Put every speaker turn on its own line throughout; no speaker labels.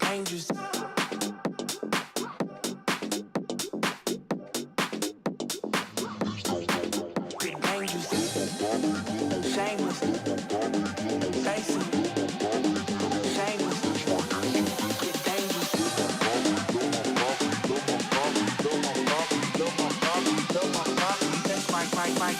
dangerous. Get dangerous. Shameless. Facing. Shameless. Get dangerous. That's my.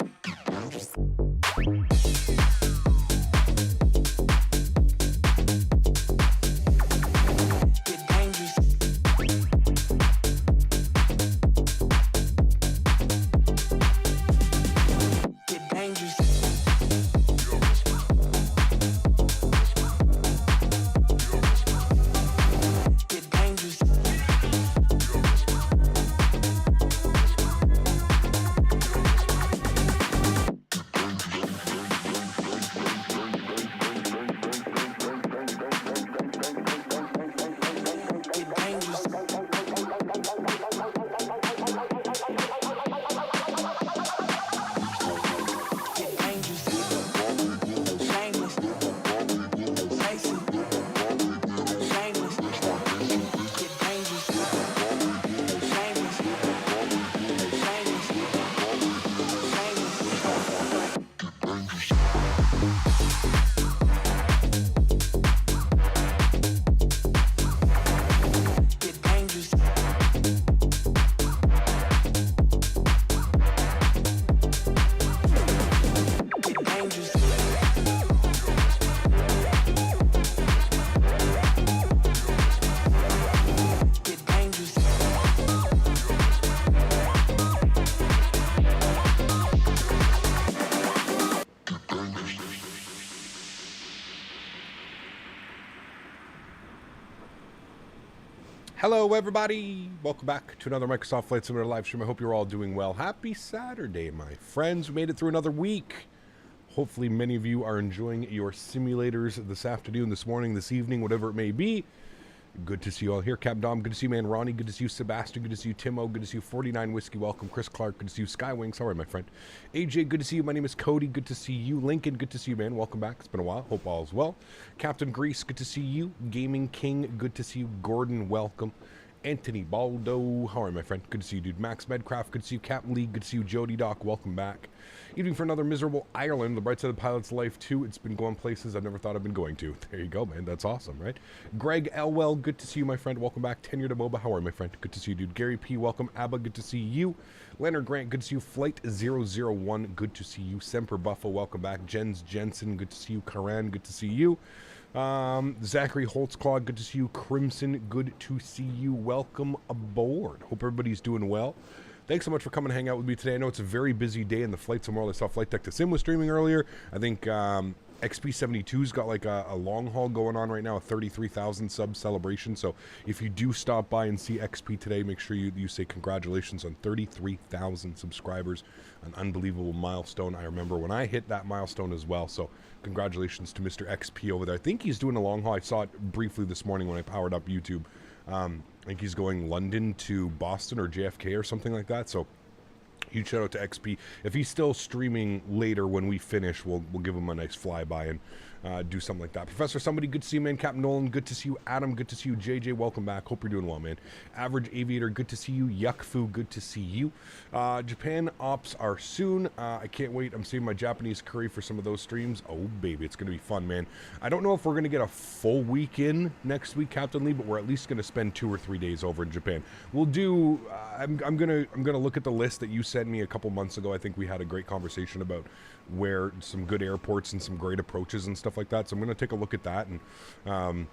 Hello everybody, welcome back to another Microsoft Flight Simulator live stream. I hope you're all doing well. Happy Saturday, my friends. We made it through another week. Hopefully many of you are enjoying your simulators this afternoon, this morning, this evening, whatever it may be. Good to see you all here. Cap Dom, good to see you, man. Ronnie, good to see you. Sebastian, good to see you. Timo, good to see you. 49 Whiskey, welcome. Chris Clark, good to see you. Skywings, all right, my friend. AJ, good to see you. My name is Cody, good to see you. Lincoln, good to see you, man. Welcome back. It's been a while. Hope all is well. Captain Grease, good to see you. Gaming King, good to see you. Gordon, welcome. Anthony Baldo, how are you, my friend? Good to see you, dude. Max Medcraft, good to see you. Captain Lee, good to see you. Jody Doc, welcome back. Evening for another miserable Ireland, the bright side of the pilot's life, too. It's been going places I've never thought I've been going to. There you go, man. That's awesome, right? Greg Elwell, good to see you, my friend. Welcome back. Tenure to MOBA, how are you, my friend? Good to see you, dude. Gary P, welcome. Abba, good to see you. Leonard Grant, good to see you. Flight 001, good to see you. Semper Buffo, welcome back. Jens Jensen, good to see you. Karan, good to see you. Zachary Holtzclaw, good to see you. Crimson, good to see you. Welcome aboard. Hope everybody's doing well. Thanks so much for coming and hang out with me today. I know it's a very busy day in the flight tomorrow. I saw Flight Deck to Sim was streaming earlier. I think XP72's got like a long haul going on right now, a 33,000 sub celebration. So if you do stop by and see XP today, make sure you say congratulations on 33,000 subscribers. An unbelievable milestone. I remember when I hit that milestone as well. So congratulations to Mr. XP over there. I think he's doing a long haul. I saw it briefly this morning when I powered up YouTube. I think he's going London to Boston or JFK or something like that. So huge shout out to XP. If he's still streaming later when we finish, we'll give him a nice flyby and do something like that. Professor Somebody, good to see you, man. Captain Nolan, good to see you. Adam, good to see you. JJ, welcome back. Hope you're doing well, man. Average Aviator, good to see you. Yuckfu, good to see you. Japan ops are soon. I can't wait. I'm saving my Japanese curry for some of those streams. Oh, baby, it's going to be fun, man. I don't know if we're going to get a full week in next week, Captain Lee, but we're at least going to spend 2 or 3 days over in Japan. We'll do, I'm gonna look at the list that you sent me a couple months ago. I think we had a great conversation about where some good airports and some great approaches and stuff like that. So I'm going to take a look at that, and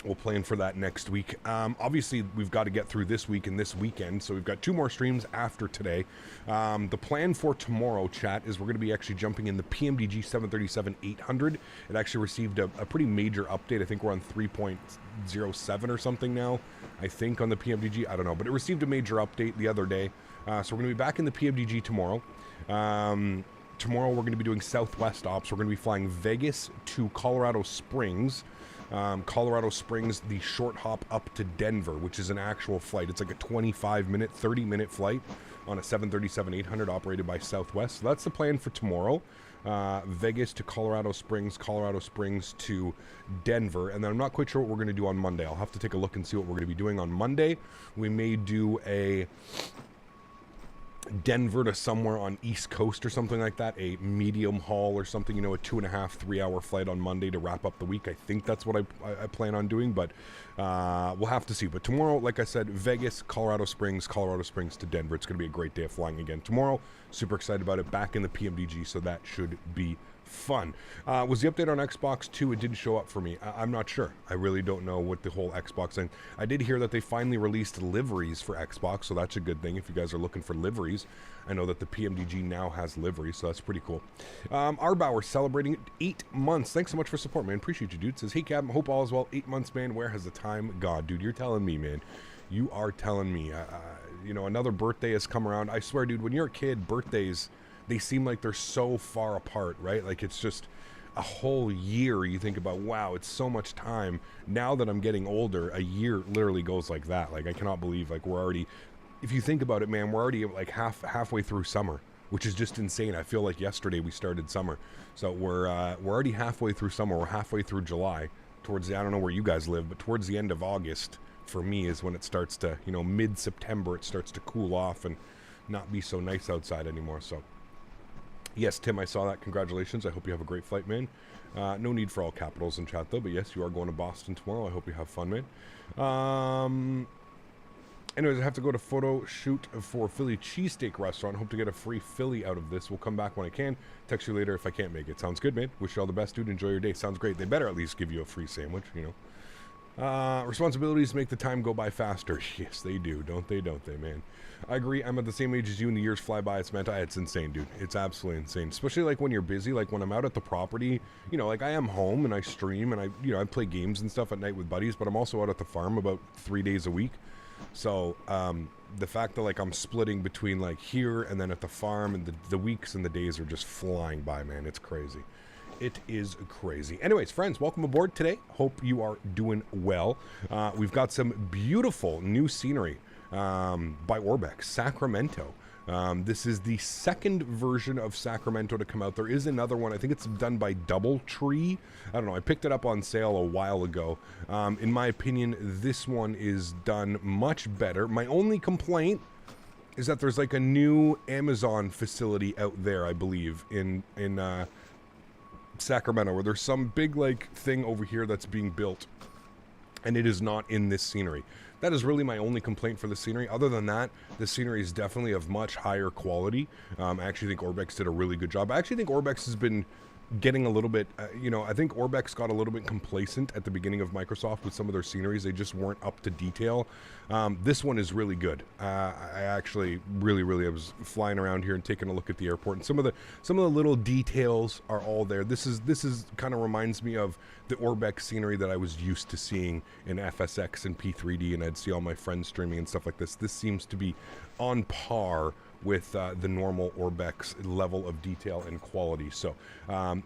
we'll plan for that next week. Obviously, we've got to get through this week and this weekend, so we've got 2 more streams after today. The plan for tomorrow, chat, is we're going to be actually jumping in the PMDG 737-800. It actually received a pretty major update. I think we're on 3.07 or something now, I think, on the PMDG. I don't know, but it received a major update the other day. So we're going to be back in the PMDG tomorrow. Tomorrow we're going to be doing Southwest ops. We're going to be flying Vegas to Colorado Springs. Colorado Springs, the short hop up to Denver, which is an actual flight. It's like a 25-minute, 30-minute flight on a 737-800 operated by Southwest. So that's the plan for tomorrow. Vegas to Colorado Springs to Denver, and then I'm not quite sure what we're going to do on Monday. I'll have to take a look and see what we're going to be doing on Monday. We may do a Denver to somewhere on East Coast or something like that, a medium haul or something, you know, a 2.5, 3 hour flight on Monday to wrap up the week. I think that's what I plan on doing, but we'll have to see. But tomorrow, like I said, Vegas, Colorado Springs to Denver. It's going to be a great day of flying again tomorrow. Super excited about it. Back in the PMDG, so that should be fun. Was the update on Xbox 2? It didn't show up for me. I'm not sure. I really don't know what the whole Xbox thing. I did hear that they finally released liveries for Xbox, so that's a good thing if you guys are looking for liveries. I know that the PMDG now has liveries, so that's pretty cool. Arbauer celebrating 8 months. Thanks so much for support, man. Appreciate you, dude. Says, hey, Captain, hope all is well. 8 months, man. Where has the time gone? Dude, you're telling me, man. You are telling me. You know, another birthday has come around. I swear, dude, when you're a kid, birthdays, they seem like they're so far apart, right? Like it's just a whole year. You think about, wow, it's so much time. Now that I'm getting older, a year literally goes like that. Like I cannot believe, like we're already, if you think about it, man, we're already like halfway through summer, which is just insane. I feel like yesterday we started summer. So we're already halfway through summer. We're halfway through July. Towards the, I don't know where you guys live, but towards the end of August for me is when it starts to, you know, mid-September, it starts to cool off and not be so nice outside anymore. So yes, Tim, I saw that. Congratulations. I hope you have a great flight, man. No need for all capitals in chat, though. But yes, you are going to Boston tomorrow. I hope you have fun, man. Anyways, I have to go to photo shoot for Philly cheesesteak restaurant. Hope to get a free Philly out of this. We'll come back when I can. Text you later if I can't make it. Sounds good, man. Wish you all the best, dude. Enjoy your day. Sounds great. They better at least give you a free sandwich, you know. Responsibilities make the time go by faster. Yes, they do. Don't they, man? I agree. I'm at the same age as you and the years fly by. It's insane, dude. It's absolutely insane. Especially like when you're busy, like when I'm out at the property, you know, like I am home and I stream and I play games and stuff at night with buddies, but I'm also out at the farm about 3 days a week. So, the fact that like I'm splitting between like here and then at the farm and the weeks and the days are just flying by, man. It's crazy. It is crazy. Anyways, friends, welcome aboard today. Hope you are doing well. We've got some beautiful new scenery by Orbx, Sacramento. This is the second version of Sacramento to come out. There is another one. I think it's done by DoubleTree. I don't know. I picked it up on sale a while ago. In my opinion, this one is done much better. My only complaint is that there's like a new Amazon facility out there, I believe, in Sacramento, where there's some big like thing over here that's being built and it is not in this scenery. That is really my only complaint for the scenery. Other than that, the scenery is definitely of much higher quality. I actually think Orbx did a really good job. I actually think Orbx has been getting a little bit, you know, I think Orbx got a little bit complacent at the beginning of Microsoft with some of their sceneries. They just weren't up to detail. This one is really good. I actually really, I was flying around here and taking a look at the airport, and some of the little details are all there. This is kind of reminds me of the Orbx scenery that I was used to seeing in FSX and P3D, and I'd see all my friends streaming and stuff like this. This seems to be on par with the normal Orbx level of detail and quality. So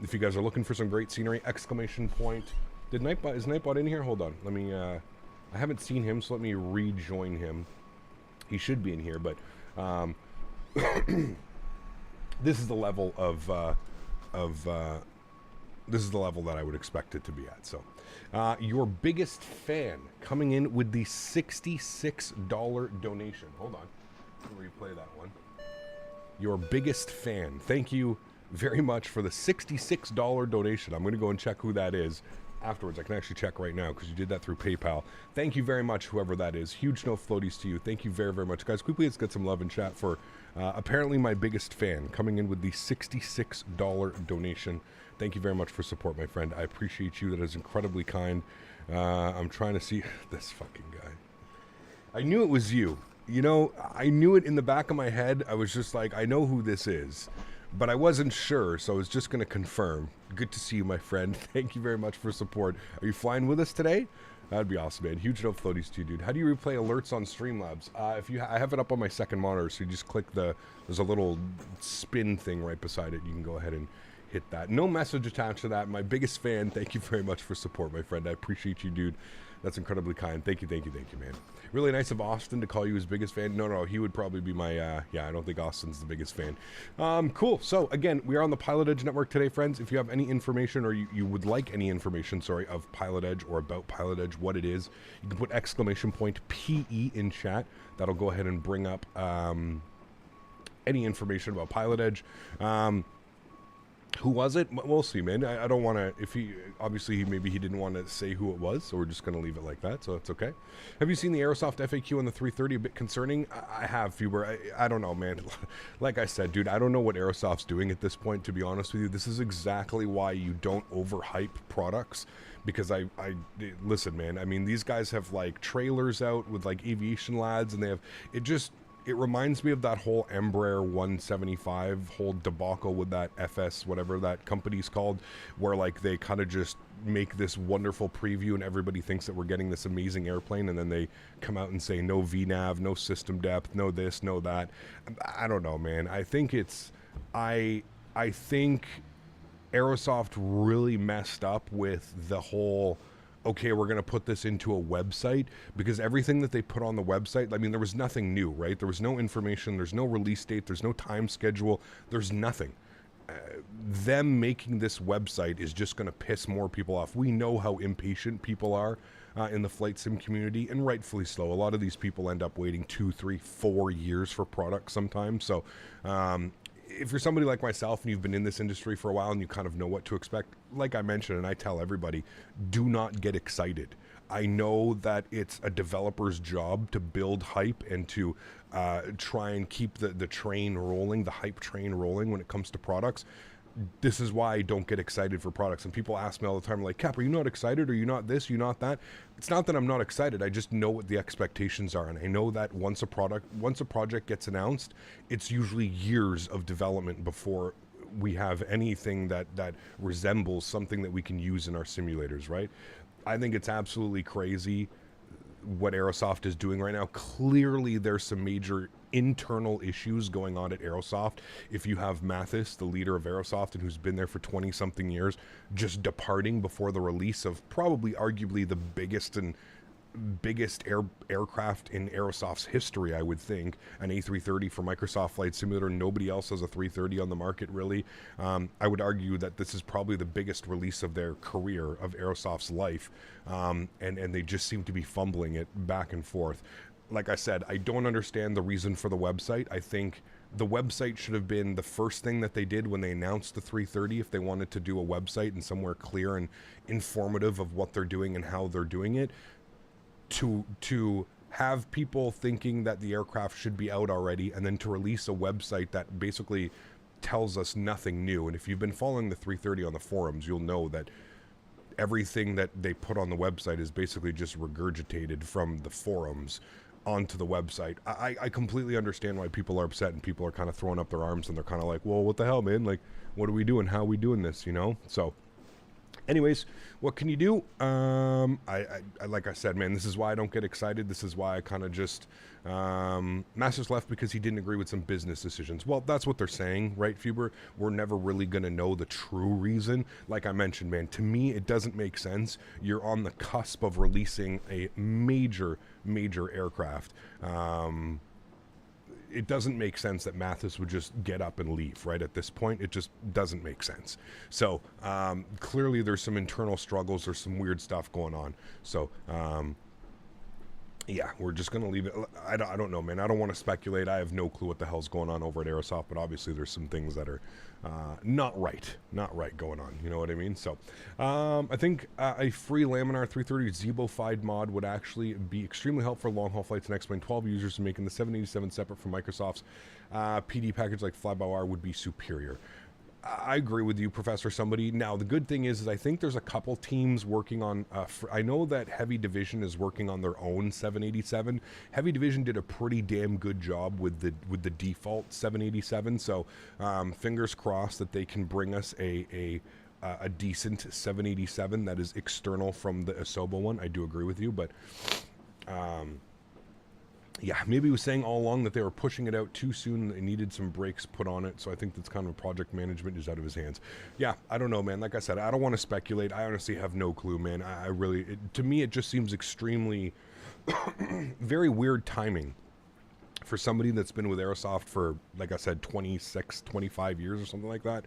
if you guys are looking for some great scenery, exclamation point. Is Nightbot in here? Hold on. Let me, I haven't seen him, so let me rejoin him. He should be in here, but this is the level this is the level that I would expect it to be at. So your biggest fan coming in with the $66 donation. Hold on. Replay that one. Your biggest fan. Thank you very much for the $66 donation. I'm going to go and check who that is afterwards. I can actually check right now because you did that through PayPal. Thank you very much, whoever that is. Huge no floaties to you. Thank you very, very much. Guys, quickly, let's get some love in chat for apparently my biggest fan coming in with the $66 donation. Thank you very much for support, my friend. I appreciate you. That is incredibly kind. I'm trying to see this fucking guy. I knew it was you. You know, I knew it in the back of my head. I was just like, I know who this is, but I wasn't sure, so I was just going to confirm. Good to see you, my friend. Thank you very much for support. Are you flying with us today? That'd be awesome, man. Huge no floaties to you, dude. How do you replay alerts on Streamlabs? I have it up on my second monitor, so you just click there's a little spin thing right beside it. You can go ahead and hit that. No message attached to that. My biggest fan. Thank you very much for support, my friend. I appreciate you, dude. That's incredibly kind. Thank you, man. Really nice of Austin to call you his biggest fan. No, he would probably be my, yeah, I don't think Austin's the biggest fan. Cool. So, again, we are on the Pilotedge network today, friends. If you have any information or you would like any information, sorry, of Pilotedge or about Pilotedge, what it is, you can put exclamation point PE in chat. That'll go ahead and bring up any information about Pilotedge. Who was it? We'll see, man. I don't want to, if he, obviously maybe he didn't want to say who it was, so we're just going to leave it like that, so it's okay. Have you seen the Aerosoft FAQ on the 330? A bit concerning? I have, Fuber. I don't know, man. Like I said, dude, I don't know what Aerosoft's doing at this point, to be honest with you. This is exactly why you don't overhype products, because I listen, man, I mean, these guys have, like, trailers out with, like, aviation lads, and they have, it reminds me of that whole Embraer 175 whole debacle with that FS, whatever that company's called, where like they kind of just make this wonderful preview and everybody thinks that we're getting this amazing airplane, and then they come out and say no VNAV, no system depth, no this, no that. I don't know, man. I think I think Aerosoft really messed up with the whole, okay, we're going to put this into a website, because everything that they put on the website, I mean, there was nothing new, right? There was no information, there's no release date, there's no time schedule, there's nothing. Them making this website is just going to piss more people off. We know how impatient people are in the flight sim community, and rightfully so. A lot of these people end up waiting 2, 3, 4 years for products sometimes. So if you're somebody like myself and you've been in this industry for a while and you kind of know what to expect, like I mentioned, and I tell everybody, do not get excited. I know that it's a developer's job to build hype and to try and keep the train rolling, the hype train rolling when it comes to products. This is why I don't get excited for products. And people ask me all the time, like, Cap, are you not excited? Are you not this? Are you not that? It's not that I'm not excited. I just know what the expectations are. And I know that once a project gets announced, it's usually years of development before we have anything that resembles something that we can use in our simulators, right? I think it's absolutely crazy what Aerosoft is doing right now. Clearly, there's some major internal issues going on at Aerosoft. If you have Mathis, the leader of Aerosoft and who's been there for 20-something years, just departing before the release of probably arguably the biggest aircraft in Aerosoft's history, I would think, an A330 for Microsoft Flight Simulator. Nobody else has a 330 on the market, really. I would argue that this is probably the biggest release of their career, of Aerosoft's life, and they just seem to be fumbling it back and forth. Like I said, I don't understand the reason for the website. I think the website should have been the first thing that they did when they announced the 330, if they wanted to do a website and somewhere clear and informative of what they're doing and how they're doing it. To have people thinking that the aircraft should be out already, and then to release a website that basically tells us nothing new. And if you've been following the 330 on the forums, you'll know that everything that they put on the website is basically just regurgitated from the forums onto the website. I completely understand why people are upset and people are kind of throwing up their arms and they're kind of like, well, what the hell, man? Like, what are we doing? How are we doing this, you know? So anyways, what can you do? I like I said, man, this is why I don't get excited. This is why I kind of just Masters left because he didn't agree with some business decisions. Well, that's what they're saying, right, Fuber? We're never really going to know the true reason. Like I mentioned, man, to me, it doesn't make sense. You're on the cusp of releasing a major aircraft. It doesn't make sense that Mathis would just get up and leave, right? At this point, it just doesn't make sense. So clearly there's some internal struggles, there's some weird stuff going on. So yeah, we're just going to leave it. I don't know, man. I don't want to speculate. I have no clue what the hell's going on over at Aerosoft, but obviously there's some things that are not right going on. You know what I mean? So I think a free Laminar 330 Zebo-fied mod would actually be extremely helpful for long-haul flights and explain 12 users, making the 787 separate from Microsoft's PD package like fly-by-wire would be superior. I agree with you, Professor Somebody. Now, the good thing is I think there's a couple teams working on, I know that Heavy Division is working on their own 787. Heavy Division did a pretty damn good job with the default 787, so fingers crossed that they can bring us a decent 787 that is external from the Asobo one. I do agree with you, but yeah, maybe he was saying all along that they were pushing it out too soon. They needed some brakes put on it. So I think that's kind of project management is out of his hands. Yeah, I don't know, man. Like I said, I don't want to speculate. I honestly have no clue, man. I really, to me, it just seems extremely, very weird timing for somebody that's been with Aerosoft for, like I said, 26, 25 years or something like that.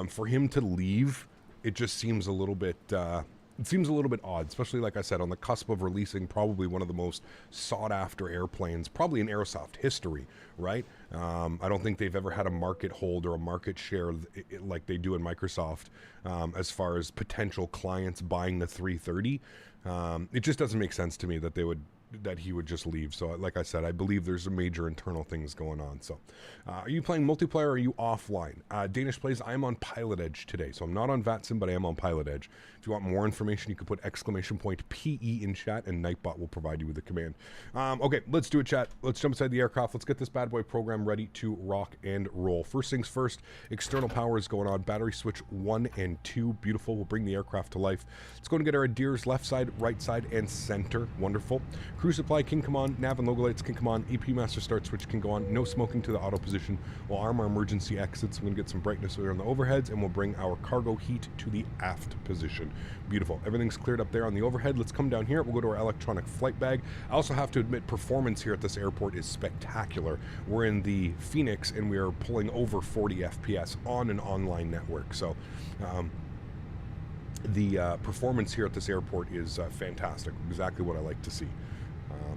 For him to leave, it just seems a little bit... it seems a little bit odd, especially, like I said, on the cusp of releasing probably one of the most sought-after airplanes, probably in Aerosoft history, right? I don't think they've ever had a market hold or a market share like they do in Microsoft as far as potential clients buying the 330. It just doesn't make sense to me that he would just leave. So like I said, I believe there's a major internal things going on. So are you playing multiplayer or are you offline? Danish plays, I'm on Pilotedge today. So I'm not on VATSIM, but I am on Pilotedge. If you want more information, you can put !PE in chat and Nightbot will provide you with the command. Okay, let's do it, chat. Let's jump inside the aircraft. Let's get this bad boy program ready to rock and roll. First things first, external power is going on. Battery switch 1 and 2, beautiful. We'll bring the aircraft to life. Let's go and get our adheres left side, right side, and center. Wonderful. Crew supply can come on, nav and logo lights can come on, AP master start switch can go on, no smoking to the auto position. We'll arm our emergency exits. We're going to get some brightness over on the overheads, and we'll bring our cargo heat to the aft position. Beautiful. Everything's cleared up there on the overhead. Let's come down here. We'll go to our electronic flight bag. I also have to admit, performance here at this airport is spectacular. We're in the Fenix, and we are pulling over 40 FPS on an online network. So, the performance here at this airport is fantastic. Exactly what I like to see.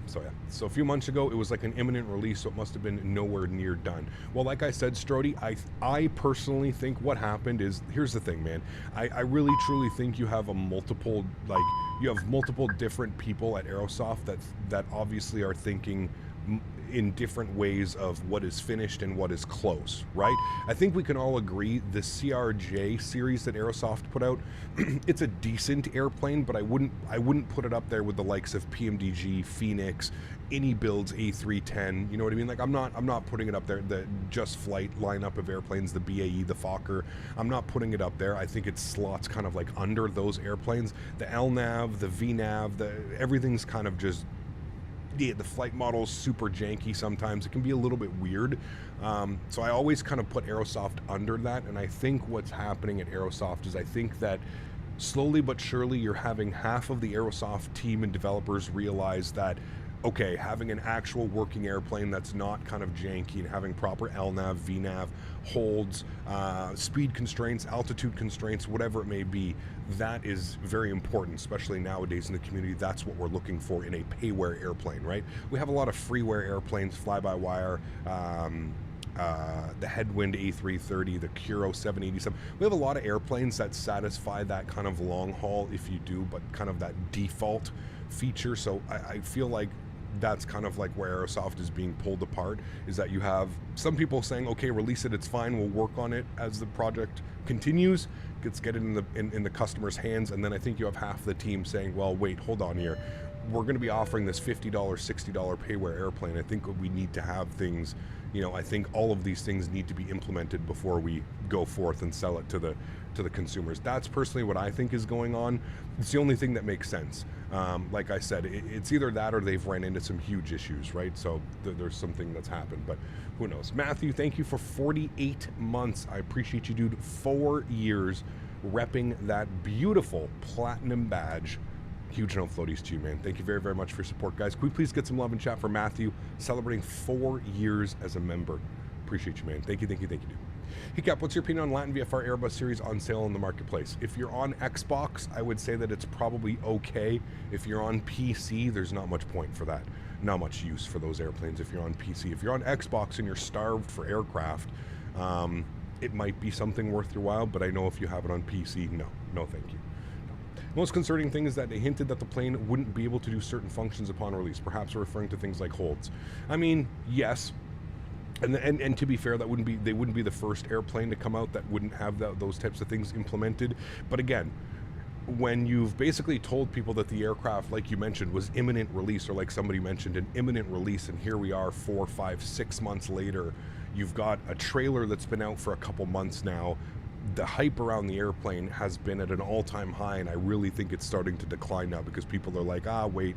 So yeah, so a few months ago it was like an imminent release, so it must have been nowhere near done. Well, like I said, Strody, I personally think what happened is, here's the thing, man. I really truly think you have multiple different people at Aerosoft that obviously are thinking in different ways of what is finished and what is close, right? I think we can all agree the CRJ series that Aerosoft put out, it's a decent airplane, but I wouldn't put it up there with the likes of PMDG, Fenix, any builds A310, you know what I mean? Like I'm not putting it up there, the Just Flight lineup of airplanes, the BAE, the Fokker, I'm not putting it up there. I think it slots kind of like under those airplanes. The LNAV, the VNAV, everything's kind of just, yeah, the flight model's super janky sometimes. It can be a little bit weird. So I always kind of put Aerosoft under that. And I think what's happening at Aerosoft is I think that slowly but surely you're having half of the Aerosoft team and developers realize that, okay, having an actual working airplane that's not kind of janky and having proper LNAV, VNAV, holds, speed constraints, altitude constraints, whatever it may be, that is very important, especially nowadays in the community. That's what we're looking for in a payware airplane, right? We have a lot of freeware airplanes, fly-by-wire, the Headwind A330, the Kuro 787. We have a lot of airplanes that satisfy that kind of long haul, if you do, but kind of that default feature. So I feel like that's kind of like where Aerosoft is being pulled apart, is that you have some people saying, okay, release it, it's fine, we'll work on it as the project continues, get it in the customer's hands. And then I think you have half the team saying, well, wait, hold on here, we're going to be offering this $50, $60 payware airplane. I think we need to have things, you know, I think all of these things need to be implemented before we go forth and sell it to the consumers. That's personally what I think is going on. It's the only thing that makes sense. Like I said, it's either that or they've ran into some huge issues, right? So there's something that's happened, but who knows? Matthew, thank you for 48 months. I appreciate you, dude. 4 years repping that beautiful platinum badge. Huge no floaties to you, man. Thank you very, very much for your support, guys. Can we please get some love in chat for Matthew, celebrating 4 years as a member? Appreciate you, man. Thank you, dude. Hey Cap, what's your opinion on Latin VFR Airbus series on sale in the marketplace? If you're on Xbox, I would say that it's probably okay. If you're on PC, there's not much point for that. Not much use for those airplanes if you're on PC. If you're on Xbox and you're starved for aircraft, it might be something worth your while, but I know if you have it on PC, no thank you. Most concerning thing is that they hinted that the plane wouldn't be able to do certain functions upon release, perhaps referring to things like holds. I mean, yes. And to be fair, they wouldn't be the first airplane to come out that wouldn't have those types of things implemented. But again, when you've basically told people that the aircraft, like you mentioned, was imminent release, or like somebody mentioned, an imminent release, and here we are 4, 5, 6 months later, you've got a trailer that's been out for a couple months now. The hype around the airplane has been at an all-time high, and I really think it's starting to decline now because people are like, wait,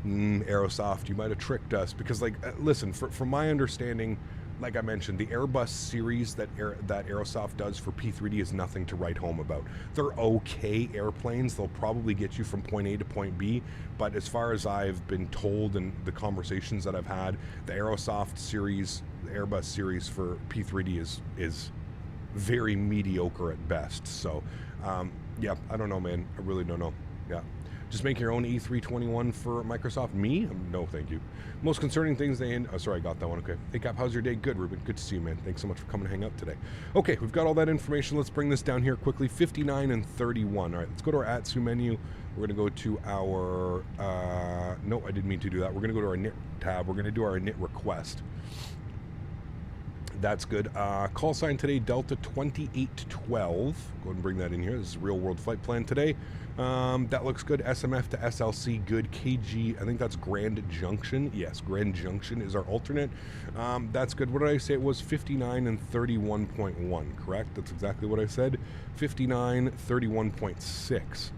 Aerosoft, you might have tricked us because, like, listen, from my understanding, like I mentioned, the Airbus series that Aerosoft does for P3D is nothing to write home about. They're okay airplanes. They'll probably get you from point A to point B, but as far as I've been told and the conversations that I've had, the Aerosoft series, the Airbus series for P3D is very mediocre at best. So, yeah, I don't know, man. I really don't know. Yeah. Just make your own A321 for Microsoft. Me? No, thank you. Most concerning things they... Oh, sorry, I got that one. Okay. Hey, Cap, how's your day? Good, Ruben. Good to see you, man. Thanks so much for coming to hang out today. Okay, we've got all that information. Let's bring this down here quickly. 59 and 31. All right, let's go to our AlexSiu menu. We're going to go to our... no, I didn't mean to do that. We're going to go to our knit tab. We're going to do our knit request. That's good. Call sign today, Delta 2812. Go ahead and bring that in here. This is real world flight plan today. That looks good. SMF to SLC, good. KG, I think that's Grand Junction. Yes, Grand Junction is our alternate. That's good. What did I say? It was 59 and 31.1, correct? That's exactly what I said. 59, 31.6.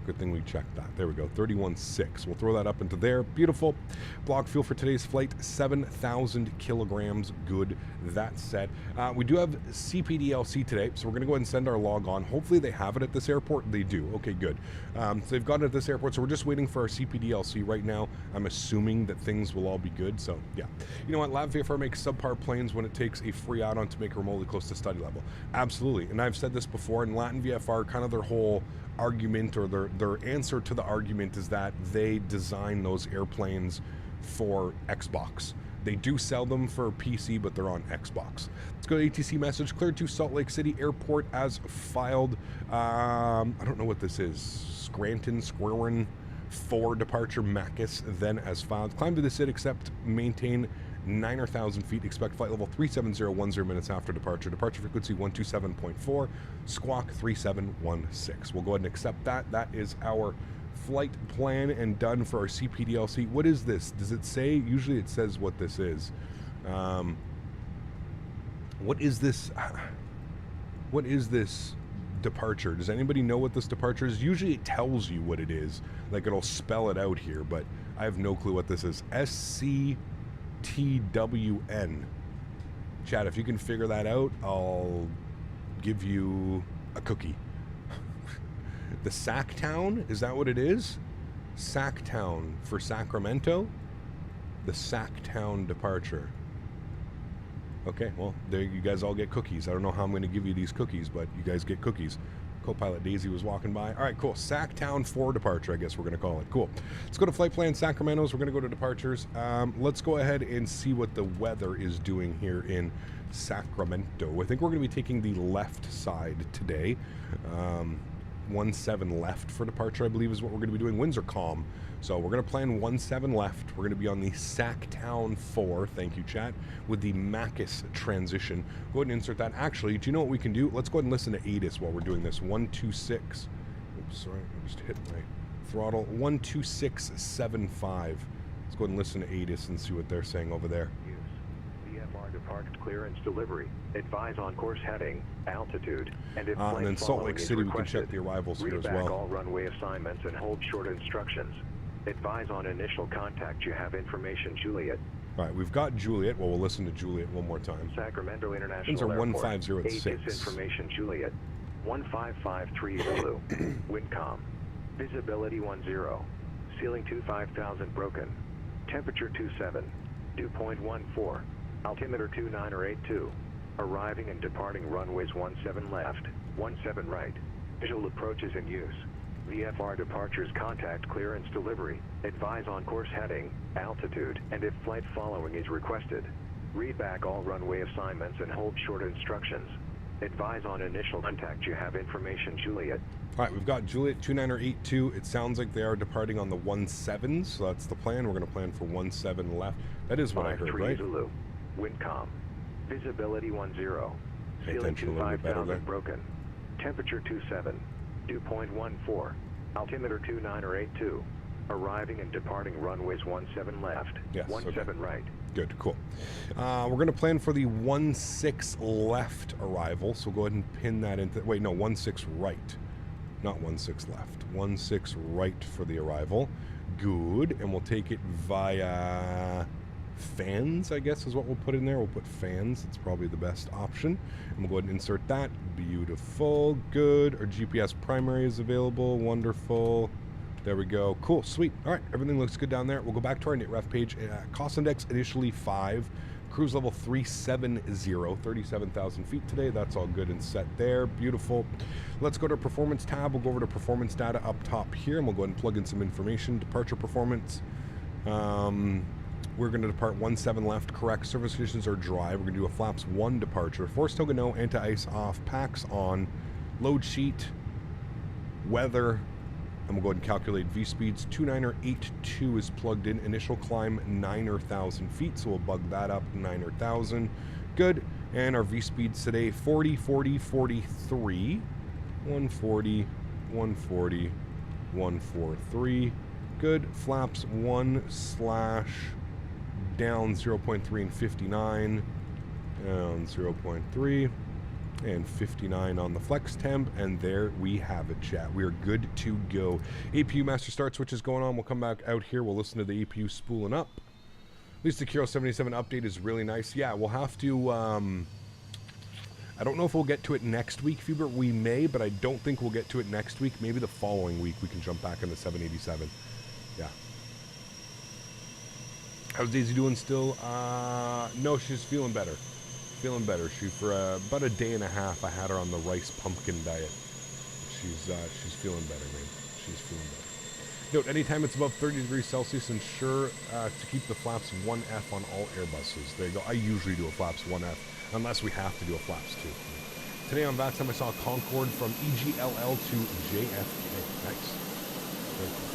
Good thing we checked that. There we go, 31.6. We'll throw that up into there. Beautiful. Block fuel for today's flight, 7,000 kilograms. Good. That's set. We do have CPDLC today, so we're going to go ahead and send our log on. Hopefully they have it at this airport. They do. Okay, good. So they've got it at this airport, so we're just waiting for our CPDLC right now. I'm assuming that things will all be good, so yeah. You know what? Lab VFR makes subpar planes when it takes a free add-on to make remotely close to study level. Absolutely. And I've said this before, in Latin VFR, kind of their whole argument or their answer to the argument is that they design those airplanes for Xbox. They do sell them for PC, but they're on Xbox. Let's go to ATC message. Cleared to Salt Lake City Airport as filed. I don't know what this is. Scranton, Squirren, for departure, Macus, then as filed. Climb to the SID, accept, maintain 9,000 feet. Expect flight level 37010 minutes after departure. Departure frequency 127.4. Squawk 3716. We'll go ahead and accept that. That is our flight plan and done for our CPDLC. What is this? Does it say? Usually it says what this is. What is this? What is this departure? Does anybody know what this departure is? Usually it tells you what it is. Like it'll spell it out here, but I have no clue what this is. SCTWN. Chat, if you can figure that out, I'll give you a cookie. The Sacktown? Is that what it is? Sacktown for Sacramento? The Sacktown departure. Okay, well, there you guys all get cookies. I don't know how I'm going to give you these cookies, but you guys get cookies. Co-pilot Daisy was walking by. All right, cool. Sacktown for departure, I guess we're going to call it. Cool. Let's go to flight plan Sacramento's. We're going to go to departures. Let's go ahead and see what the weather is doing here in Sacramento. I think we're going to be taking the left side today. 17 left for departure, I believe, is what we're going to be doing. Winds are calm, so we're going to plan 17 left. We're going to be on the Sacktown 4, thank you, chat, with the Macus transition. Go ahead and insert that. Actually, do you know what we can do? Let's go ahead and listen to ATIS while we're doing this. 126. Oops, sorry, I just hit my throttle. 12675. Let's go ahead and listen to ATIS and see what they're saying over there.
Departed clearance delivery. Advise on course heading, altitude, and if
and then Salt Lake City, we can check the arrivals here as well.
All runway assignments and hold short instructions. Advise on initial contact. You have information, Juliet.
All right, we've got Juliet. Well, we'll listen to Juliet one more time.
Sacramento International
These are
Airport.
15086.
ATIS information, Juliet. 1553 Zulu. Windcom. Visibility 10. Ceiling 25,000 broken. Temperature 27. Dew point 14. Altimeter 29 or 82. Arriving and departing runways 17 left, 17 right. Visual approaches in use. VFR departures contact clearance delivery. Advise on course heading, altitude, and if flight following is requested. Read back all runway assignments and hold short instructions. Advise on initial contact. You have information, Juliet.
All right, we've got Juliet 2982. It sounds like they are departing on the 17s, so that's the plan. We're going to plan for 17 left. That is what I heard, right?
Zulu. Windcom. Visibility 10.
Pay
Ceiling
attention a little bit better
25,000
there.
broken. Temperature 27. Dew point 14. Altimeter 29 or 82. Arriving and departing runways 17 left.
Yes,
17
okay.
right.
Good, cool. We're going to plan for the 16 left arrival, so go ahead and pin that into... Wait, no, 16 right. Not 16 left. 16 right for the arrival. Good. And we'll take it via fans, I guess is what we'll put in there. We'll put fans. It's probably the best option. And we'll go ahead and insert that. Beautiful. Good. Our GPS primary is available. Wonderful. There we go. Cool. Sweet. All right. Everything looks good down there. We'll go back to our NITREF page. Cost index initially 5. Cruise level 370. 37,000 feet today. That's all good and set there. Beautiful. Let's go to our performance tab. We'll go over to performance data up top here, and we'll go ahead and plug in some information. Departure performance. We're going to depart 17 left. Correct. Surface conditions are dry. We're going to do a flaps 1 departure. Force toga no. Anti-ice off. Packs on. Load sheet. Weather. And we'll go ahead and calculate V-speeds. 2982 is plugged in. Initial climb 9,000 feet, so we'll bug that up 9,000. Good. And our V-speeds today 40, 40, 43, 140, 140, 143. Good. Flaps 1 slash down 0.3 and 59. Down 0.3. And 59 on the flex temp, and there we have it, chat. We are good to go. APU master start switch is going on. We'll come back out here. We'll listen to the APU spooling up. At least the Kiro 77 update is really nice. Yeah, we'll have to, I don't know if we'll get to it next week, Fever. We may, but I don't think we'll get to it next week. Maybe the following week we can jump back into 787. Yeah. How's Daisy doing still? No, she's feeling better. Feeling better. She for about a day and a half I had her on the rice pumpkin diet. She's feeling better, man. She's feeling better. Note, anytime it's above 30 degrees Celsius, ensure to keep the flaps 1F on all Airbuses. There you go. I usually do a flaps 1F unless we have to do a flaps 2. Today on VATSIM I saw a Concorde from EGLL to JFK. Nice. Very cool.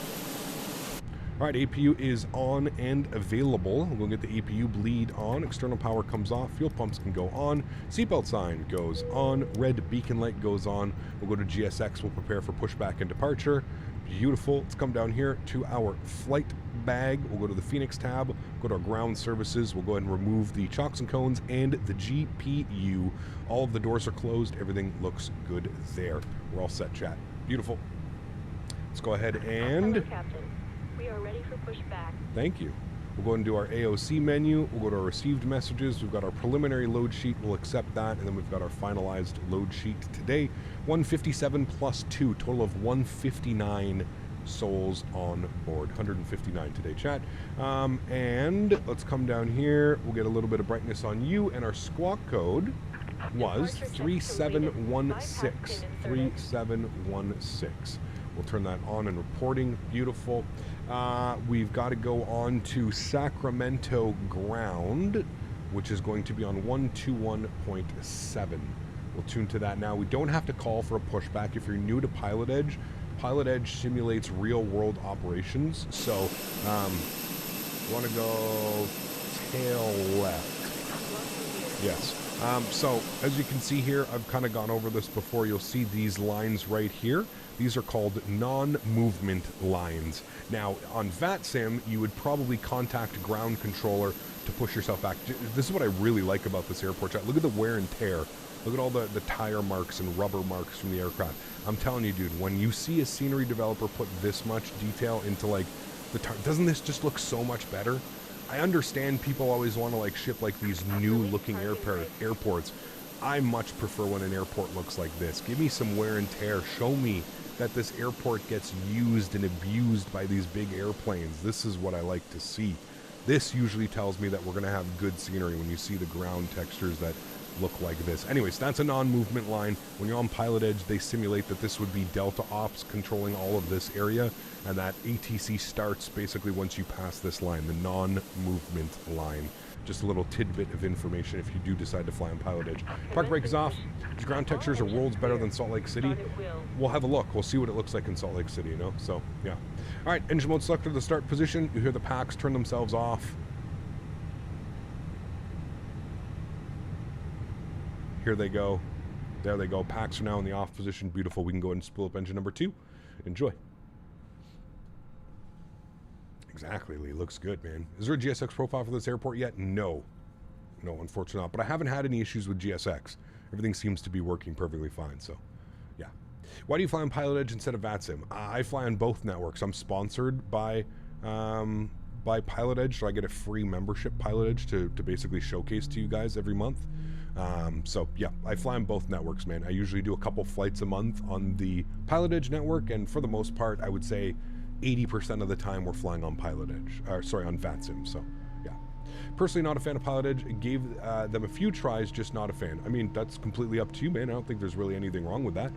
All right, APU is on and available. We'll get the APU bleed on. External power comes off. Fuel pumps can go on. Seatbelt sign goes on. Red beacon light goes on. We'll go to GSX. We'll prepare for pushback and departure. Beautiful. Let's come down here to our flight bag. We'll go to the Fenix tab. Go to our ground services. We'll go ahead and remove the chocks and cones and the GPU. All of the doors are closed. Everything looks good there. We're all set, chat. Beautiful. Let's go ahead and...
Hello, Captain. We are ready for pushback.
Thank you. We'll go into our AOC menu. We'll go to our received messages. We've got our preliminary load sheet. We'll accept that. And then we've got our finalized load sheet today. 157 plus 2. Total of 159 souls on board. 159 today, chat. And let's come down here. We'll get a little bit of brightness on you. And our squawk code was 3716. 3716. We'll turn that on and reporting. Beautiful. We've got to go on to Sacramento ground, which is going to be on 121.7. We'll tune to that now. We don't have to call for a pushback. If you're new to Pilotedge, Pilotedge simulates real-world operations. So, you want to go tail left. Yes. So, as you can see here, I've kind of gone over this before. You'll see these lines right here. These are called non-movement lines. Now, on VATSIM, you would probably contact ground controller to push yourself back. This is what I really like about this airport, chat. Look at the wear and tear. Look at all the tire marks and rubber marks from the aircraft. I'm telling you, dude, when you see a scenery developer put this much detail into, like, the doesn't this just look so much better? I understand people always want to, like, ship, like, these new-looking airports. I much prefer when an airport looks like this. Give me some wear and tear. Show me that this airport gets used and abused by these big airplanes. This is what I like to see. This usually tells me that we're going to have good scenery when you see the ground textures that look like this. Anyways, that's a non-movement line. When you're on Pilotedge, they simulate that this would be Delta Ops controlling all of this area, and that ATC starts basically once you pass this line, the non-movement line. Just a little tidbit of information if you do decide to fly on Pilotedge. Park brake is off. The ground textures are worlds better than Salt Lake City. We'll have a look. We'll see what it looks like in Salt Lake City, you know? So, yeah. All right, engine mode selected to the start position. You hear the packs turn themselves off. Here they go. There they go. Packs are now in the off position. Beautiful. We can go ahead and spool up engine number 2. Enjoy. Exactly, Lee. Looks good, man. Is there a GSX profile for this airport yet? No. No, unfortunately not. But I haven't had any issues with GSX. Everything seems to be working perfectly fine, so yeah. Why do you fly on Pilotedge instead of VATSIM? I fly on both networks. I'm sponsored by by Pilotedge, so I get a free membership Pilotedge to basically showcase to you guys every month. So yeah, I fly on both networks, man. I usually do a couple flights a month on the Pilotedge network, and for the most part, I would say 80% of the time we're flying on Pilotedge, or sorry, on VATSIM. So yeah, personally not a fan of Pilotedge. Gave them a few tries, just not a fan. I mean, that's completely up to you, man. I don't think there's really anything wrong with that.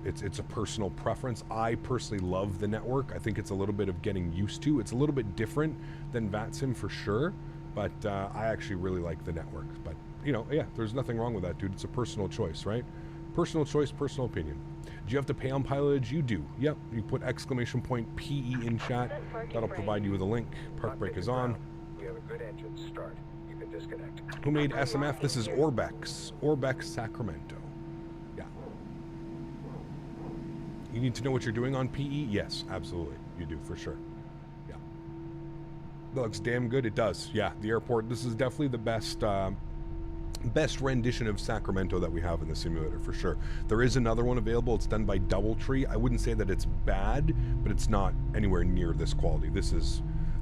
It's a personal preference. I personally love the network. I think it's a little bit of getting used to. It's a little bit different than VATSIM for sure, but I actually really like the network. But you know, yeah, there's nothing wrong with that, dude. It's a personal choice, right? Personal choice, personal opinion. Do you have to pay on Pilotedge? You do. Yep. You put !PE in chat. That'll provide you with a link. Park brake is on.
We have a good engine start. You can disconnect.
Who made SMF? This is Orbx. Orbx Sacramento. Yeah. You need to know what you're doing on PE? Yes, absolutely. You do, for sure. Yeah. That looks damn good. It does. Yeah, the airport. This is definitely the best rendition of Sacramento that we have in the simulator, for sure. There is another one available. It's done by DoubleTree. I wouldn't say that it's bad, but it's not anywhere near this quality.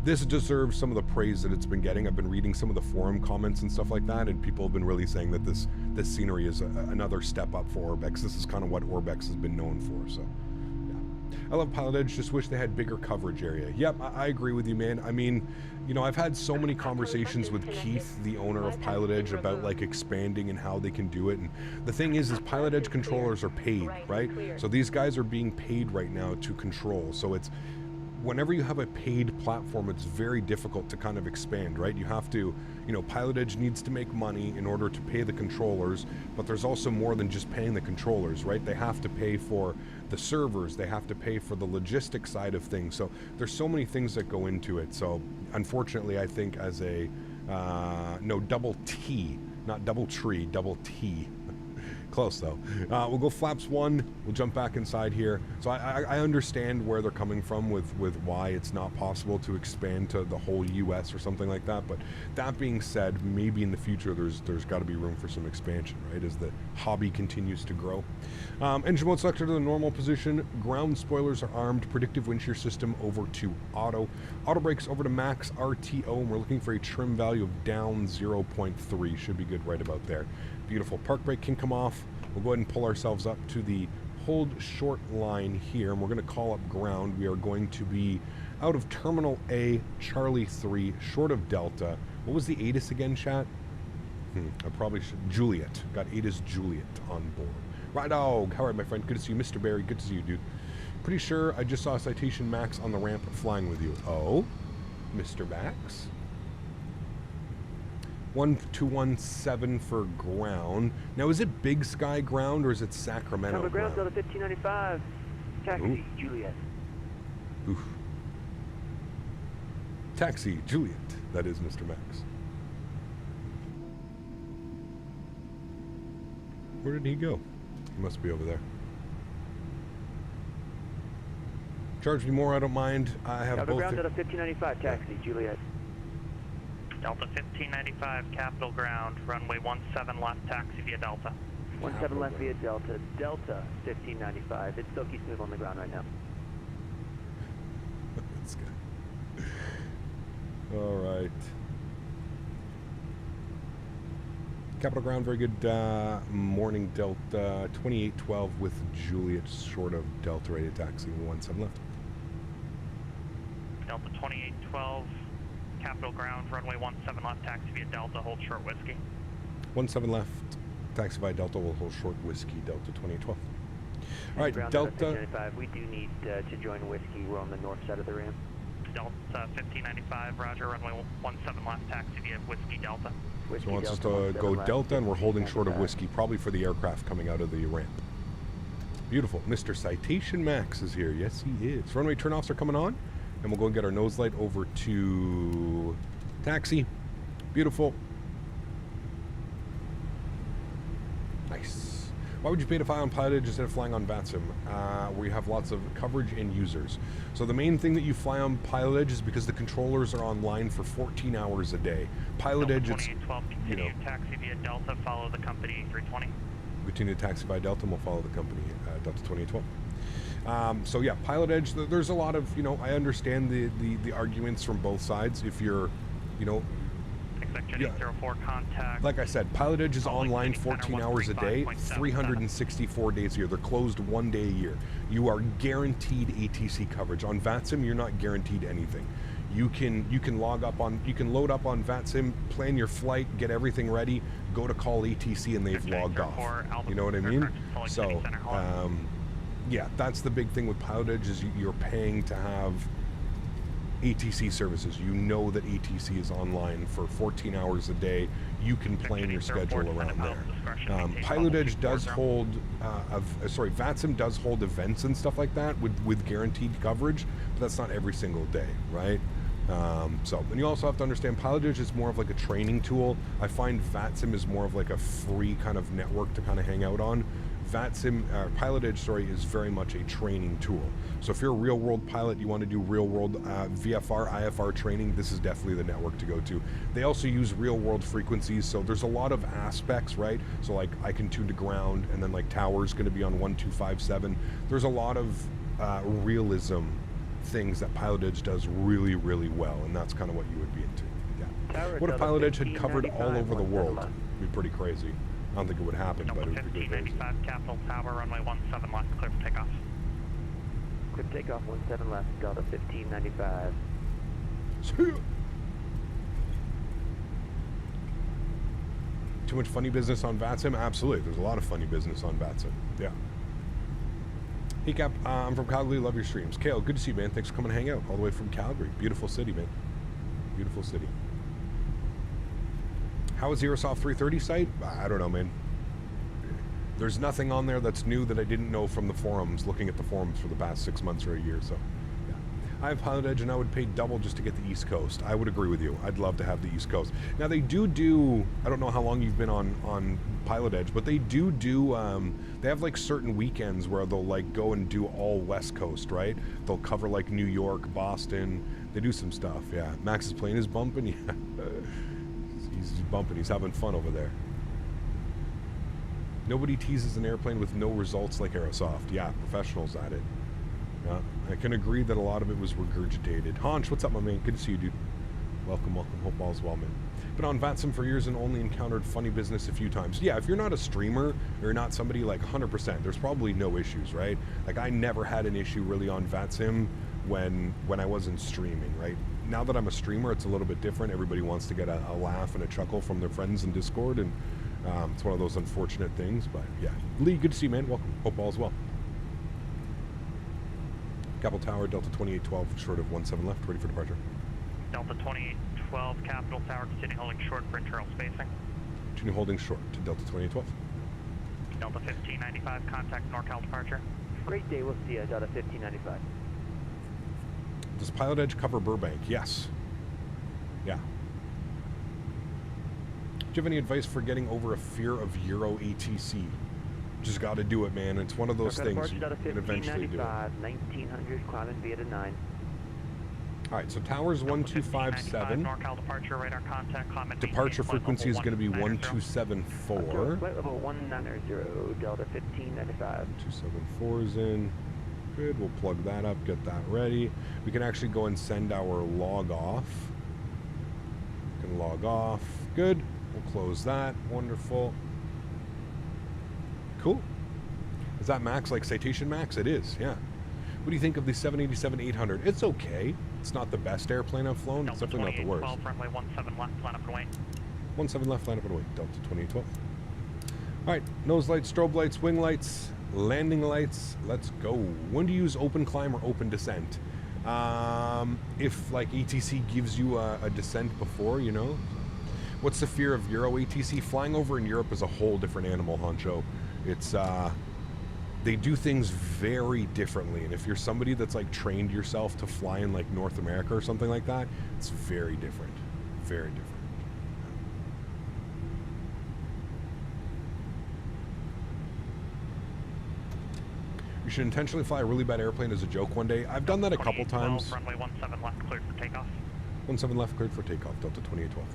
This deserves some of the praise that it's been getting. I've been reading some of the forum comments and stuff like that, and people have been really saying that this scenery is another step up for Orbx. This is kind of what Orbx has been known for, so yeah. I love Pilotedge, just wish they had bigger coverage area. Yep, I agree with you, man. I mean, you know, I've had so many conversations with Keith, the owner of Pilotedge, about like expanding and how they can do it. And the thing is Pilotedge controllers are paid, right? So these guys are being paid right now to control. So it's, whenever you have a paid platform, it's very difficult to kind of expand, right? You have to, you know, Pilotedge needs to make money in order to pay the controllers, but there's also more than just paying the controllers, right? They have to pay for the servers, they have to pay for the logistic side of things. So there's so many things that go into it. So unfortunately, I think as a, no, double T, not DoubleTree, double T. Close though. We'll go flaps 1. We'll jump back inside here. So I understand where they're coming from with why it's not possible to expand to the whole US or something like that. But that being said, maybe in the future there's got to be room for some expansion, right? As the hobby continues to grow. Engine mode selector to the normal position. Ground spoilers are armed. Predictive wind shear system over to auto. Auto brakes over to max RTO. And we're looking for a trim value of down 0.3. Should be good right about there. Beautiful. Park brake can come off. We'll go ahead and pull ourselves up to the hold short line here, and we're going to call up ground. We are going to be out of Terminal A, Charlie 3, short of Delta. What was the ATIS again, chat? I probably should. Juliet. Got ATIS Juliet on board. Right dog. How are you, my friend? Good to see you. Mr. Barry, good to see you, dude. Pretty sure I just saw Citation Max on the ramp flying with you. Oh, Mr. Max. 1217 for ground. Now, is it Big Sky ground or is it Sacramento
Number ground?
ground?
1595. Taxi, Juliet.
Oof. Taxi, Juliet. That is Mr. Max. Where did he go? He must be over there. Charge me more, I don't mind. I have
Number
both.
ground 1595. Taxi, Juliet.
Delta 1595, Capital Ground, runway 17 left, taxi via Delta.
17 left via Delta. Delta 1595. It's silky smooth on the ground right now.
That's good. All right. Capital Ground, very good morning, Delta 2812 with Juliet, short of Delta, ready to taxi, 17 left.
Delta 2812. Capital Ground, runway 17 left, taxi via Delta, hold short whiskey.
17 left, taxi via Delta, will hold short whiskey, Delta 2812. All right,
Ground
Delta.
1595. We do need to join whiskey. We're on the north side of the ramp.
Delta 1595, roger, runway 17 left, taxi via whiskey Delta.
Whiskey,
So wants us
Delta,
to go
17 left,
Delta, and we're holding short of
1595.
whiskey, probably for the aircraft coming out of the ramp. Beautiful. Mr. Citation Max is here. Yes, he is. Runway turnoffs are coming on. And we'll go and get our nose light over to taxi. Beautiful. Nice. Why would you pay to fly on Pilotedge instead of flying on VATSIM? Where you have lots of coverage and users. So the main thing that you fly on Pilotedge is because the controllers are online for 14 hours a day. Pilotedge, it's,
2812,
you know,
continue taxi via Delta, follow the company 320.
continue to taxi by Delta, and we'll follow the company, Delta 2812. So yeah, Pilotedge, there's a lot of, you know, I understand the arguments from both sides. If you're, you know,
Executive 04 contact.
like I said, Pilotedge is
Calling
online
City Center
14 hours a day,
135.77.
364 days a year. They're closed 1 day a year. You are guaranteed ATC coverage. On VATSIM, you're not guaranteed anything. You can load up on VATSIM, plan your flight, get everything ready, go to call ATC, and they've logged off. You know what I mean? So, yeah, that's the big thing with Pilotedge is you're paying to have ATC services. You know that ATC is online for 14 hours a day. You can plan your schedule around there. Pilotedge does hold, VATSIM does hold events and stuff like that with guaranteed coverage, but that's not every single day, right? And you also have to understand Pilotedge is more of like a training tool. I find VATSIM is more of like a free kind of network to kind of hang out on. Pilotedge, is very much a training tool. So if you're a real world pilot, you want to do real world VFR, IFR training, this is definitely the network to go to. They also use real world frequencies, so there's a lot of aspects, right? So like I can tune to ground, and then like tower's going to be on 1257. There's a lot of realism things that Pilotedge does really, really well, and that's kind of what you would be into. Yeah. What if Pilotedge had covered all over the world? It'd be pretty crazy. I don't think it would happen, but it would be crazy.
1595 Capital Tower, runway 17 left, clear for takeoff.
Clear for takeoff, 17 left, Delta 1595.
Too much funny business on VATSIM? Absolutely. There's a lot of funny business on VATSIM. Yeah. Hey Cap, I'm from Calgary, love your streams. Kale, good to see you, man. Thanks for coming to hang out all the way from Calgary. Beautiful city, man. Beautiful city. How is the Aerosoft 330 site? I don't know, man. There's nothing on there that's new that I didn't know from the forums, looking at the forums for the past 6 months or a year, so yeah. I have Pilotedge and I would pay double just to get the East Coast. I would agree with you. I'd love to have the East Coast. Now they do, I don't know how long you've been on Pilotedge, but they they have like certain weekends where they'll like go and do all West Coast, right? They'll cover like New York, Boston. They do some stuff, yeah. Max's plane is bumping, yeah. He's bumping, he's having fun over there. Nobody teases an airplane with no results like Aerosoft. Yeah, professionals at it. Yeah, I can agree that a lot of it was regurgitated. Hanch, what's up, my man? Good to see you, dude. Welcome, welcome. Hope all's well, man. Been on VATSIM for years and only encountered funny business a few times. Yeah, if you're not a streamer, or you're not somebody like 100%, there's probably no issues, right? Like I never had an issue really on VATSIM when I wasn't streaming, right? Now that I'm a streamer, it's a little bit different. Everybody wants to get a laugh and a chuckle from their friends in Discord, and it's one of those unfortunate things, but yeah. Lee, good to see you, man. Welcome. Hope all's well. Capital Tower, Delta 2812, short of 17 left, ready for departure.
Delta 2812, Capital Tower, continue holding short for internal spacing.
Continue holding short to Delta 2812.
Delta 1595, contact NorCal departure.
Great day, we'll see you, Delta 1595.
Does Pilotedge cover Burbank? Yes. Yeah. Do you have any advice for getting over a fear of Euro ATC? Just got to do it, man. It's one of those things you can eventually do it.
1900, climbing via to 9.
All right, so towers 1257.
NorCal departure, radar contact, climate
departure frequency is going to be 1274.
Flight level 190, Delta 1595.
274 is in. Good, we'll plug that up, get that ready. We can actually go and send our log off. We can log off. Good. We'll close that. Wonderful. Cool. Is that max like citation max? It is, yeah. What do you think of the 787-800? It's okay. It's not the best airplane I've flown. It's definitely not the worst.
12, runway 17 left, line up and wait.
17 left, line up and wait. Delta 2812. All right, nose lights, strobe lights, wing lights, landing lights. Let's go. When do you use open climb or open descent? If like ATC gives you a descent before, you know. What's the fear of Euro ATC? Flying over in Europe is a whole different animal, honcho. It's they do things very differently, and if you're somebody that's like trained yourself to fly in like North America or something like that, it's very different. Very different. You should intentionally fly a really bad airplane as a joke one day. I've done that a couple times.
Runway 17 left, cleared for takeoff.
17 left, cleared for takeoff, Delta 2812.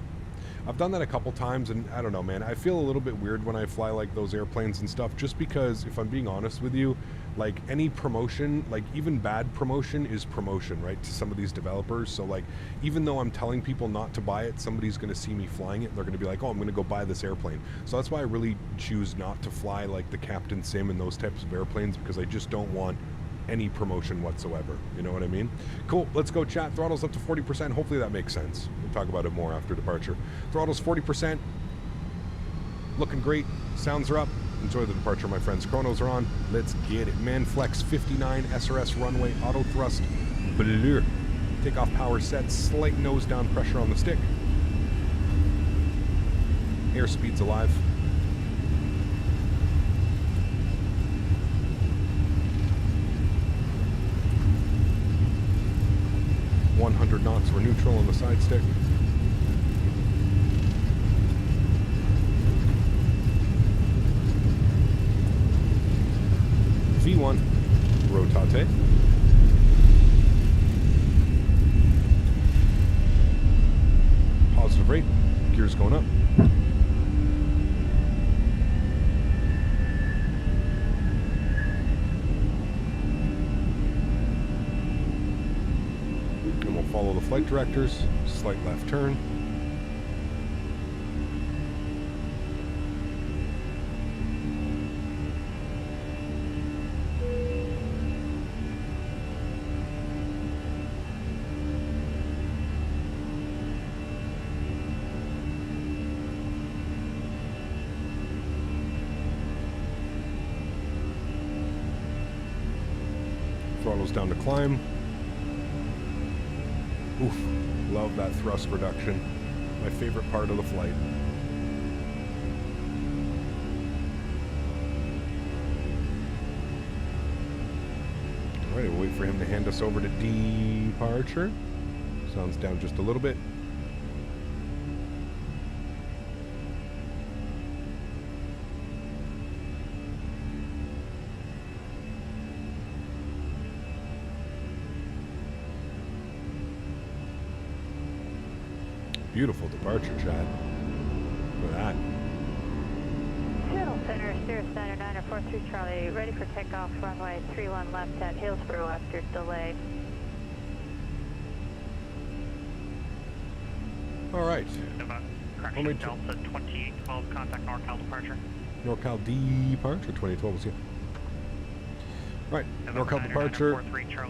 I've done that a couple times, and I don't know, man. I feel a little bit weird when I fly like those airplanes and stuff, just because, if I'm being honest with you, like any promotion, like even bad promotion is promotion, right, to some of these developers. So like, even though I'm telling people not to buy it, somebody's going to see me flying it and they're going to be like, oh, I'm going to go buy this airplane. So that's why I really choose not to fly like the Captain Sim and those types of airplanes, because I just don't want any promotion whatsoever. You know what I mean? Cool, let's go chat. Throttle's up to 40%. Hopefully that makes sense. We'll talk about it more after departure. Throttle's 40%. Looking great. Sounds are up. Enjoy the departure, my friends. Chronos are on. Let's get it. Manflex 59, SRS runway, auto thrust, blur. Takeoff power set, slight nose down pressure on the stick. Airspeed's alive. .100 knots, we're neutral on the side stick. V1, rotate. Positive rate, gears going up. And we'll follow the flight directors, slight left turn. Throttle's down to climb. Oof, love that thrust reduction. My favorite part of the flight. Alright, we'll wait for him to hand us over to departure. Sounds down just a little bit. Beautiful departure, Chad. Look at that.
Seattle Center, Sierra Center 9043 Charlie, ready for takeoff, runway 31 left at Hillsborough after delay.
All right.
Correction, Delta 2812, contact NorCal departure.
NorCal departure, 2012 was here. All right, NorCal departure,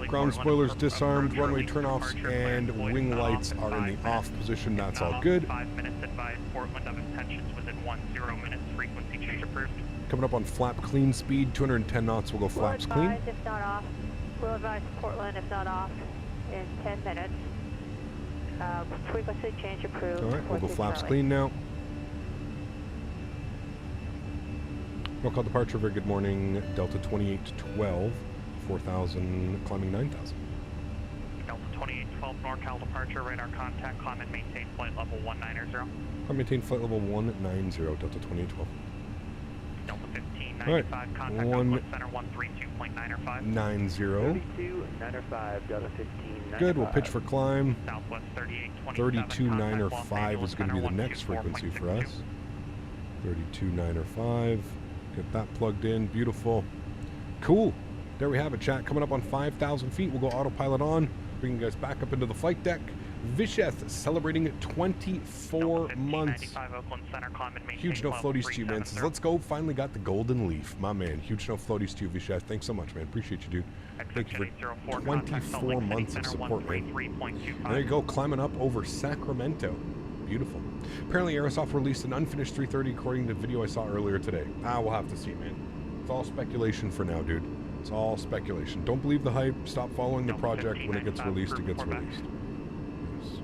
ground spoilers disarmed, runway turnoffs, and wing lights are in the off position. That's all good.
5 minutes advised, Portland of intentions within 10 minutes, frequency change approved.
Coming up on flap clean speed, 210 knots, we'll go flaps clean.
If not off, we'll advise Portland if not off in 10 minutes. Frequency change approved.
All right, we'll go flaps clean now. NorCal departure, very good morning. Delta 2812, 4,000, climbing 9,000.
Delta 2812, NorCal departure, radar contact, climb and maintain flight level 190.
Climb and maintain flight level 190, Delta 2812.
Delta 1595, contact Oakland Center 132.905.
90.
3295, Delta 1595.
Good, we'll pitch for climb.
Southwest 3827,
32905 is going to be the next frequency for us. 32905. Get that plugged in. Beautiful. Cool. There we have it, chat. Coming up on 5,000 feet. We'll go autopilot on. Bring you guys back up into the flight deck. Visheth celebrating 24 months. Huge no floaties to you, man. Says, let's go. Finally got the golden leaf. My man. Huge no floaties to you, Visheth. Thanks so much, man. Appreciate you, dude. Thank you for 24 months of support, man. And there you go. Climbing up over Sacramento. Beautiful. Apparently Aerosoft released an unfinished 330 according to the video I saw earlier today. We'll have to see, man. It's all speculation for now, dude. It's all speculation. Don't believe the hype. Stop following the project. When it gets released, it gets released. Yes.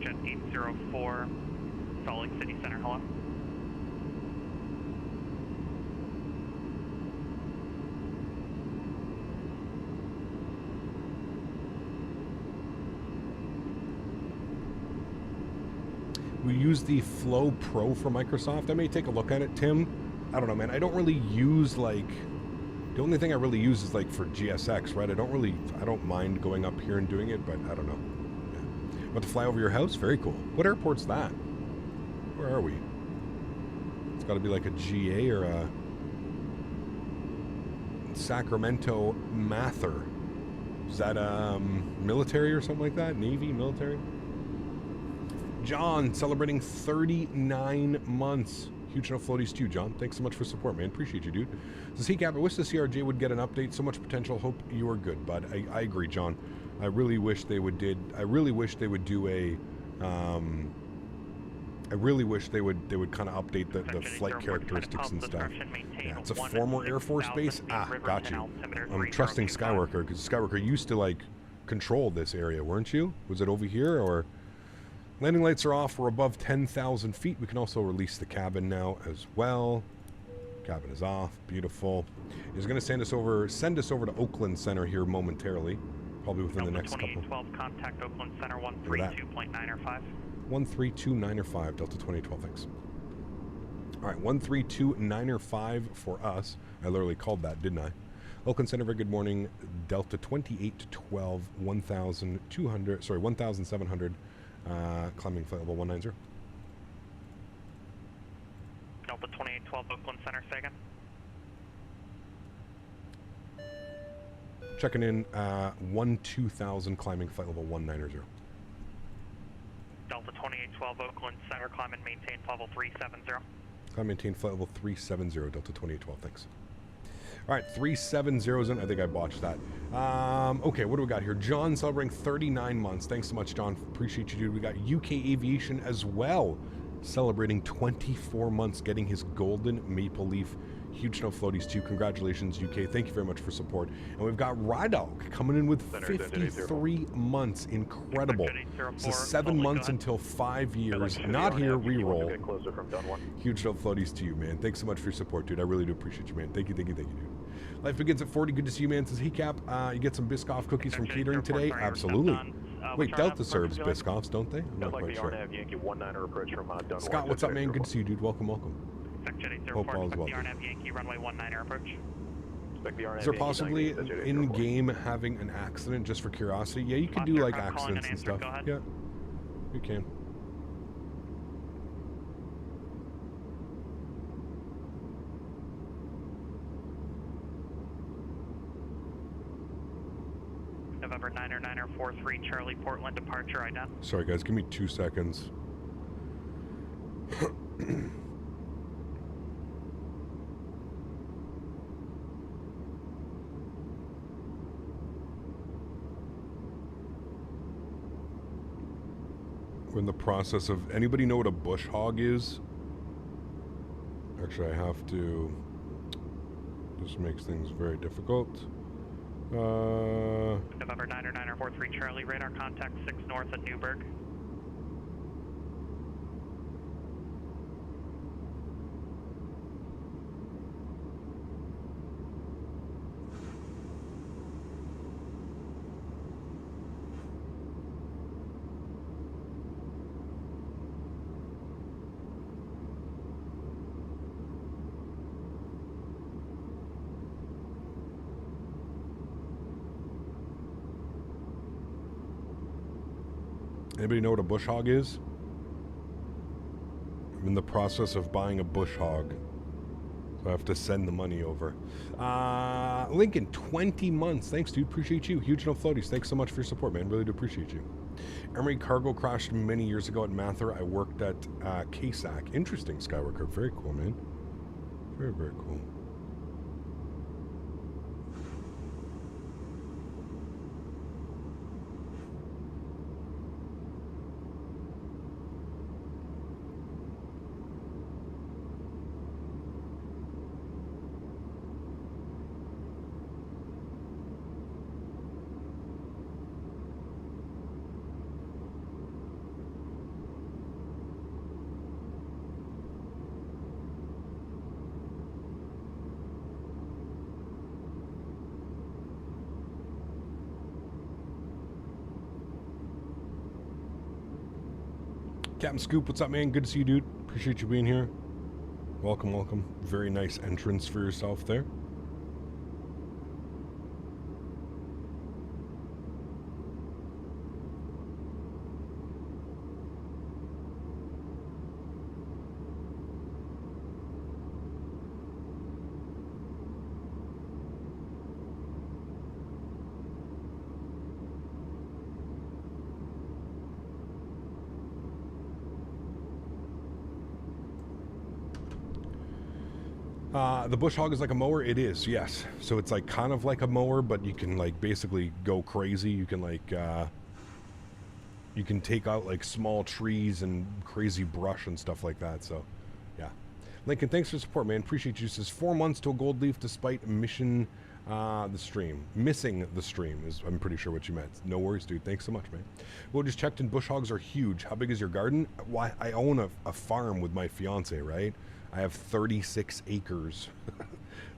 Jet 804, Salt Lake City Center, hello.
We use the Flow Pro for Microsoft. I may take a look at it, Tim. I don't know, man. I don't really use, like, The only thing I really use is like for GSX, right? I don't mind going up here and doing it, but I don't know. Yeah. About to fly over your house? Very cool. What airport's that? Where are we? It's got to be like a GA or a Sacramento Mather. Is that military or something like that? Navy, military? John, celebrating 39 months. Huge enough floaties too, John. Thanks so much for support, man. Appreciate you, dude. Says, hey, Cap, I wish the CRJ would get an update. So much potential. Hope you are good, bud. I agree, John. I really wish they would do a... I really wish they would kind of update the flight characteristics and stuff. Yeah, it's a former Air Force base. Ah, got you. I'm trusting Skyworker, because Skyworker used to like control this area, weren't you? Was it over here or? Landing lights are off. We're above 10,000 feet. We can also release the cabin now as well. Cabin is off. Beautiful. He's going to send us over to Oakland Center here momentarily, probably within the next couple.
2812, contact Oakland Center 132.9 or 5.
132.9 or 5, Delta 2012, thanks. All right, 132.9 or 5 for us. I literally called that, didn't I? Oakland Center, very good morning. Delta 2812, 1,700, climbing flight level 190.
Delta 2812, Oakland Center, say again.
Checking in, 12,000, climbing flight level 190.
Delta 2812, Oakland Center, climb and maintain level 370.
Climb and maintain flight level 370, Delta 2812, thanks. All right, 370's in. I think I botched that. Okay, what do we got here? John celebrating 39 months. Thanks so much, John. Appreciate you, dude. We got UK Aviation as well, celebrating 24 months, getting his golden maple leaf. Huge snow floaties too. Congratulations, UK. Thank you very much for support. And we've got EyeDoc coming in with 53 months. Incredible. So 7 months until 5 years. Not here, reroll. Huge snow floaties to you, man. Thanks so much for your support, dude. I really do appreciate you, man. Thank you, dude. Life begins at 40. Good to see you, man. Says he Cap. You get some Biscoff cookies from catering today? Absolutely. Wait, Delta serves Biscoffs, don't they? I'm not quite sure. Scott, what's up, man? Good to see you, dude. Welcome. Hope all is well.
Yankee, runway 19 approach.
Is there possibly in-game having an accident just for curiosity? Yeah, you can do like accidents and stuff. Yeah, you can.
November 9er Charlie, Portland, departure ident.
Sorry guys, give me 2 seconds. We're in the process of... Anybody know what a bush hog is? Actually, I have to... This makes things very difficult.
November 9er Charlie, radar contact 6 north at Newburgh.
Anybody know what a bush hog is? I'm in the process of buying a bush hog, so I have to send the money over. Lincoln, 20 months. Thanks, dude. Appreciate you. Huge no floaties. Thanks so much for your support, man. Really do appreciate you. Emery cargo crashed many years ago at Mather. I worked at KSAC. Interesting, Skyworker. Very cool, man. Very, very cool. Captain Scoop, what's up, man? Good to see you, dude. Appreciate you being here. Welcome. Very nice entrance for yourself there. The bush hog is like a mower. It is, yes. So it's like kind of like a mower, but you can like basically go crazy. You can like you can take out like small trees and crazy brush and stuff like that. So yeah, Lincoln, thanks for the support, man. Appreciate you. Says 4 months to a gold leaf despite missing the stream is, I'm pretty sure what you meant. No worries, dude. Thanks so much, man. Well, just checked in. Bush hogs are huge. How big is your garden? Why, I own a farm with my fiance, right? I have 36 acres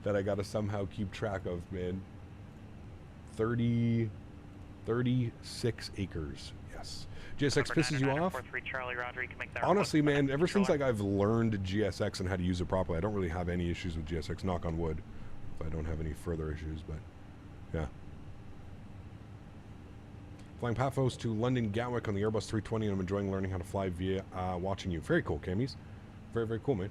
that I got to somehow keep track of, man. 36 acres. Yes. GSX pisses you off? Honestly, man, ever since like I've learned GSX and how to use it properly, I don't really have any issues with GSX, knock on wood, if I don't have any further issues, but yeah. Flying Paphos to London Gatwick on the Airbus 320, and I'm enjoying learning how to fly via watching you. Very cool, Camies. Very, very cool, man.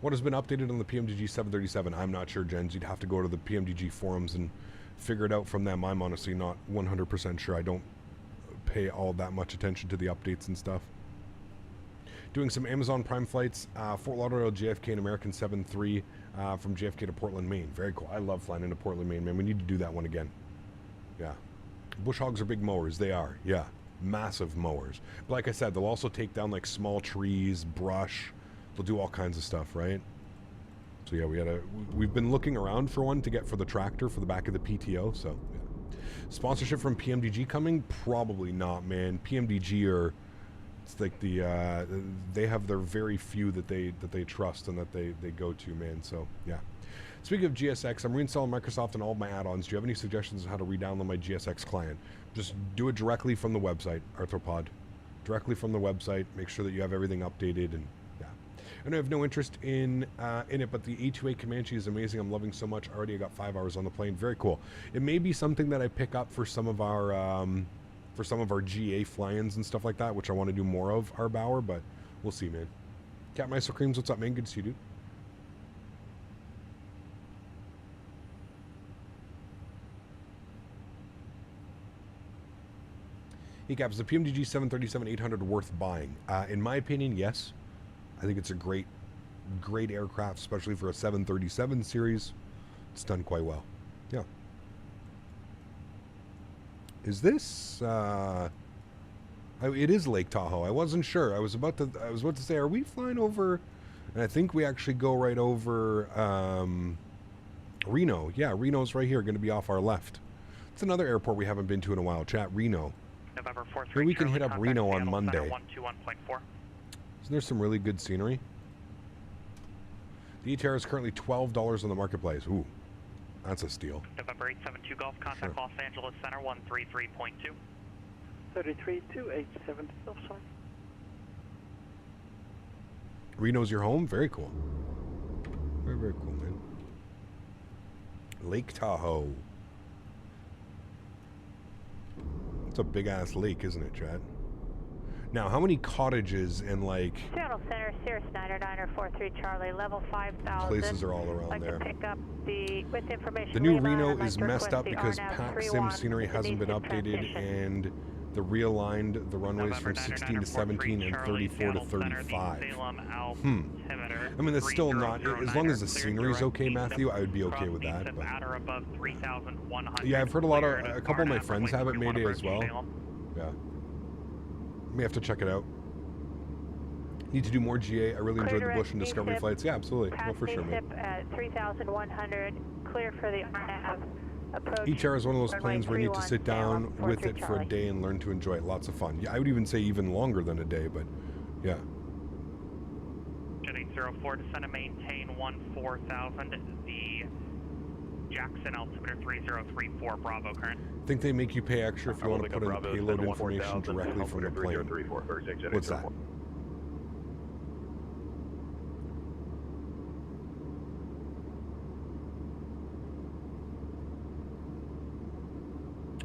What has been updated on the PMDG 737? I'm not sure, Jens. You'd have to go to the PMDG forums and figure it out from them. I'm honestly not 100% sure. I don't pay all that much attention to the updates and stuff. Doing some Amazon Prime flights, Fort Lauderdale, JFK, and American 7-3 from JFK to Portland, Maine. Very cool. I love flying into Portland, Maine, man. We need to do that one again. Yeah. Bush hogs are big mowers. They are. Yeah. Massive mowers. But like I said, they'll also take down like small trees, brush. They'll do all kinds of stuff, right? So yeah, we've been looking around for one to get for the tractor for the back of the PTO. So yeah. Sponsorship from PMDG coming? Probably not, man. PMDG are, it's like the they have their very few that they trust and that they go to, man. So yeah. Speaking of GSX, I'm reinstalling Microsoft and all of my add-ons. Do you have any suggestions on how to re-download my GSX client? Just do it directly from the website, Arthropod. Directly from the website. Make sure that you have everything updated, and yeah. I have no interest in it, but the A2A Comanche is amazing. I'm loving so much. Already I got 5 hours on the plane. Very cool. It may be something that I pick up for some of our GA fly-ins and stuff like that, which I want to do more of, our Bauer, but we'll see, man. Cat Mice Creams, what's up, man? Good to see you, dude. Caps, the PMDG 737-800 worth buying? In my opinion, yes. I think it's a great aircraft, especially for a 737 series. It's done quite well. Yeah. Is this? It is Lake Tahoe. I wasn't sure. I was about to say, are we flying over? And I think we actually go right over Reno. Yeah, Reno's right here. Going to be off our left. It's another airport we haven't been to in a while. Chat, Reno.
November 4th,
Maybe we can hit up Reno on Monday.
121.4.
Isn't there some really good scenery? The ETR is currently $12 on the marketplace. Ooh, that's a steal.
November 872 Golf, contact Los Angeles Center 133.2.
33-287, sorry.
Reno's your home? Very cool. Very, very cool, man. Lake Tahoe. It's a big-ass lake, isn't it, Chad? Now, how many cottages and, like...
Seattle Center, Cirrus 90943 Charlie, level 5,000.
Places are all around there.
Pick up with information.
The new Reno is messed up because Pac Sim scenery hasn't been updated, and the realigned the runways from 16 to 17 and 34 to 35. I mean, that's still not... As long as the scenery's okay, Matthew, I would be okay with that. But yeah, I've heard a couple of my friends have it Mayday as well. Yeah. We have to check it out. Need to do more GA. I really enjoyed the Bush and Discovery flights. Yeah, absolutely. No, for sure, man.
At 3,100, clear for the RNAV approach.
ETR is one of those planes where you need to sit down with it for a day and learn to enjoy it. Lots of fun. Yeah, I would even say even longer than a day, but yeah.
Jet 804, descend and maintain 14,000. The Jackson altimeter 3034 Bravo current.
I think they make you pay extra if you want to put in payload information directly from the plane. What's that?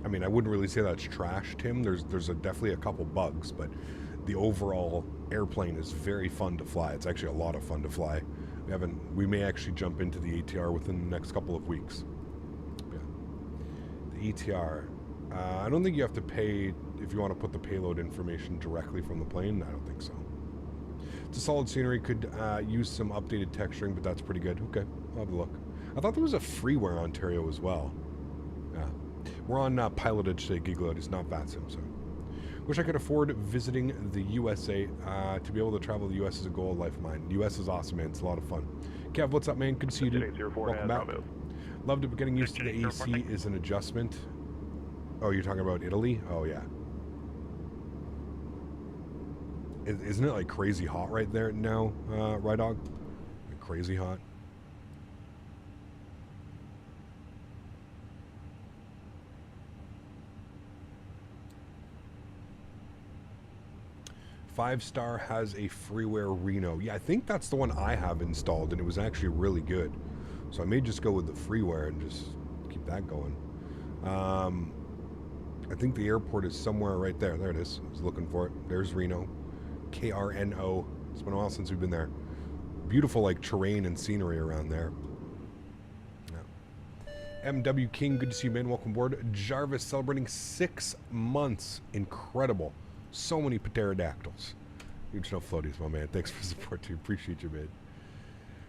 I mean, I wouldn't really say that's trash, Tim. There's definitely a couple bugs, but the overall airplane is very fun to fly. It's actually a lot of fun to fly. We may actually jump into the ATR within the next couple of weeks. Yeah. The ETR. I don't think you have to pay if you want to put the payload information directly from the plane. I don't think so. It's a solid scenery. Could use some updated texturing, but that's pretty good. Okay, I'll have a look. I thought there was a freeware Ontario as well. Yeah. We're on Pilotedge today, Gigload. It's not VATSIM, so. Wish I could afford visiting the USA. To be able to travel to the US is a goal of life of mine. The US is awesome, man. It's a lot of fun. Kev, what's up, man? Good to see you, dude. Welcome back. Loved it, but getting used to the AC is an adjustment. Oh, you're talking about Italy? Oh, yeah. Isn't it like crazy hot right there now, Rydog? Like crazy hot. Five Star has a freeware Reno. Yeah, I think that's the one I have installed, and it was actually really good. So I may just go with the freeware and just keep that going. I think the airport is somewhere right there. There it is. I was looking for it. There's Reno. KRNO. It's been a while since we've been there. Beautiful like terrain and scenery around there. Yeah. MW King, good to see you, man. Welcome aboard. Jarvis celebrating 6 months. Incredible. So many pterodactyls. Huge no floaties, my man. Thanks for the support too. Appreciate you, man.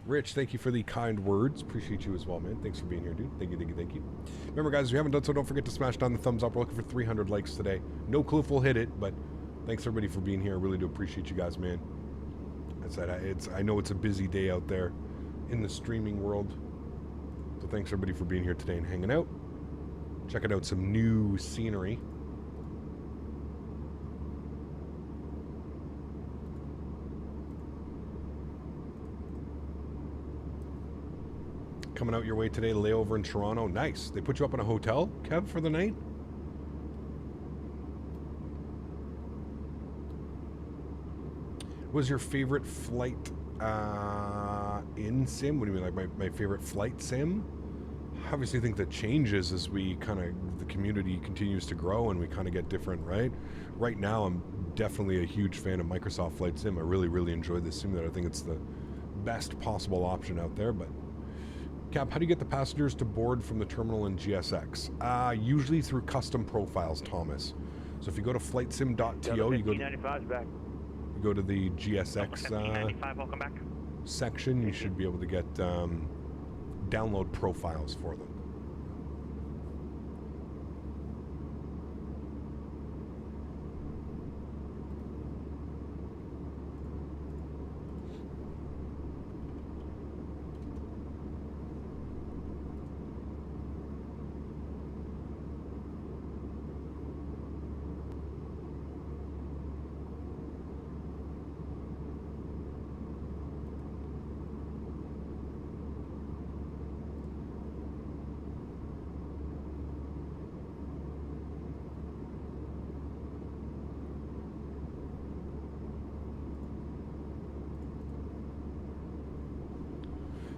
Rich, thank you for the kind words. Appreciate you as well, man. Thanks for being here, dude. Thank you, thank you, thank you. Remember, guys, if you haven't done so, don't forget to smash down the thumbs up. We're looking for 300 likes today. No clue if we'll hit it, but thanks everybody for being here. I really do appreciate you guys, man. I said, I know it's a busy day out there in the streaming world. So thanks everybody for being here today and hanging out. Checking out some new scenery. Coming out your way today, layover in Toronto. Nice. They put you up in a hotel, Kev, for the night? What was your favorite flight in sim? What do you mean, like my favorite flight sim? I obviously think that changes as we the community continues to grow and we kind of get different, right? Right now, I'm definitely a huge fan of Microsoft Flight Sim. I really, really enjoy this simulator. I think it's the best possible option out there, but Cap, how do you get the passengers to board from the terminal in GSX? Usually through custom profiles, Thomas. So if you go to flightsim.to, you go to the GSX
welcome back.
section, you should be able to get download profiles for them.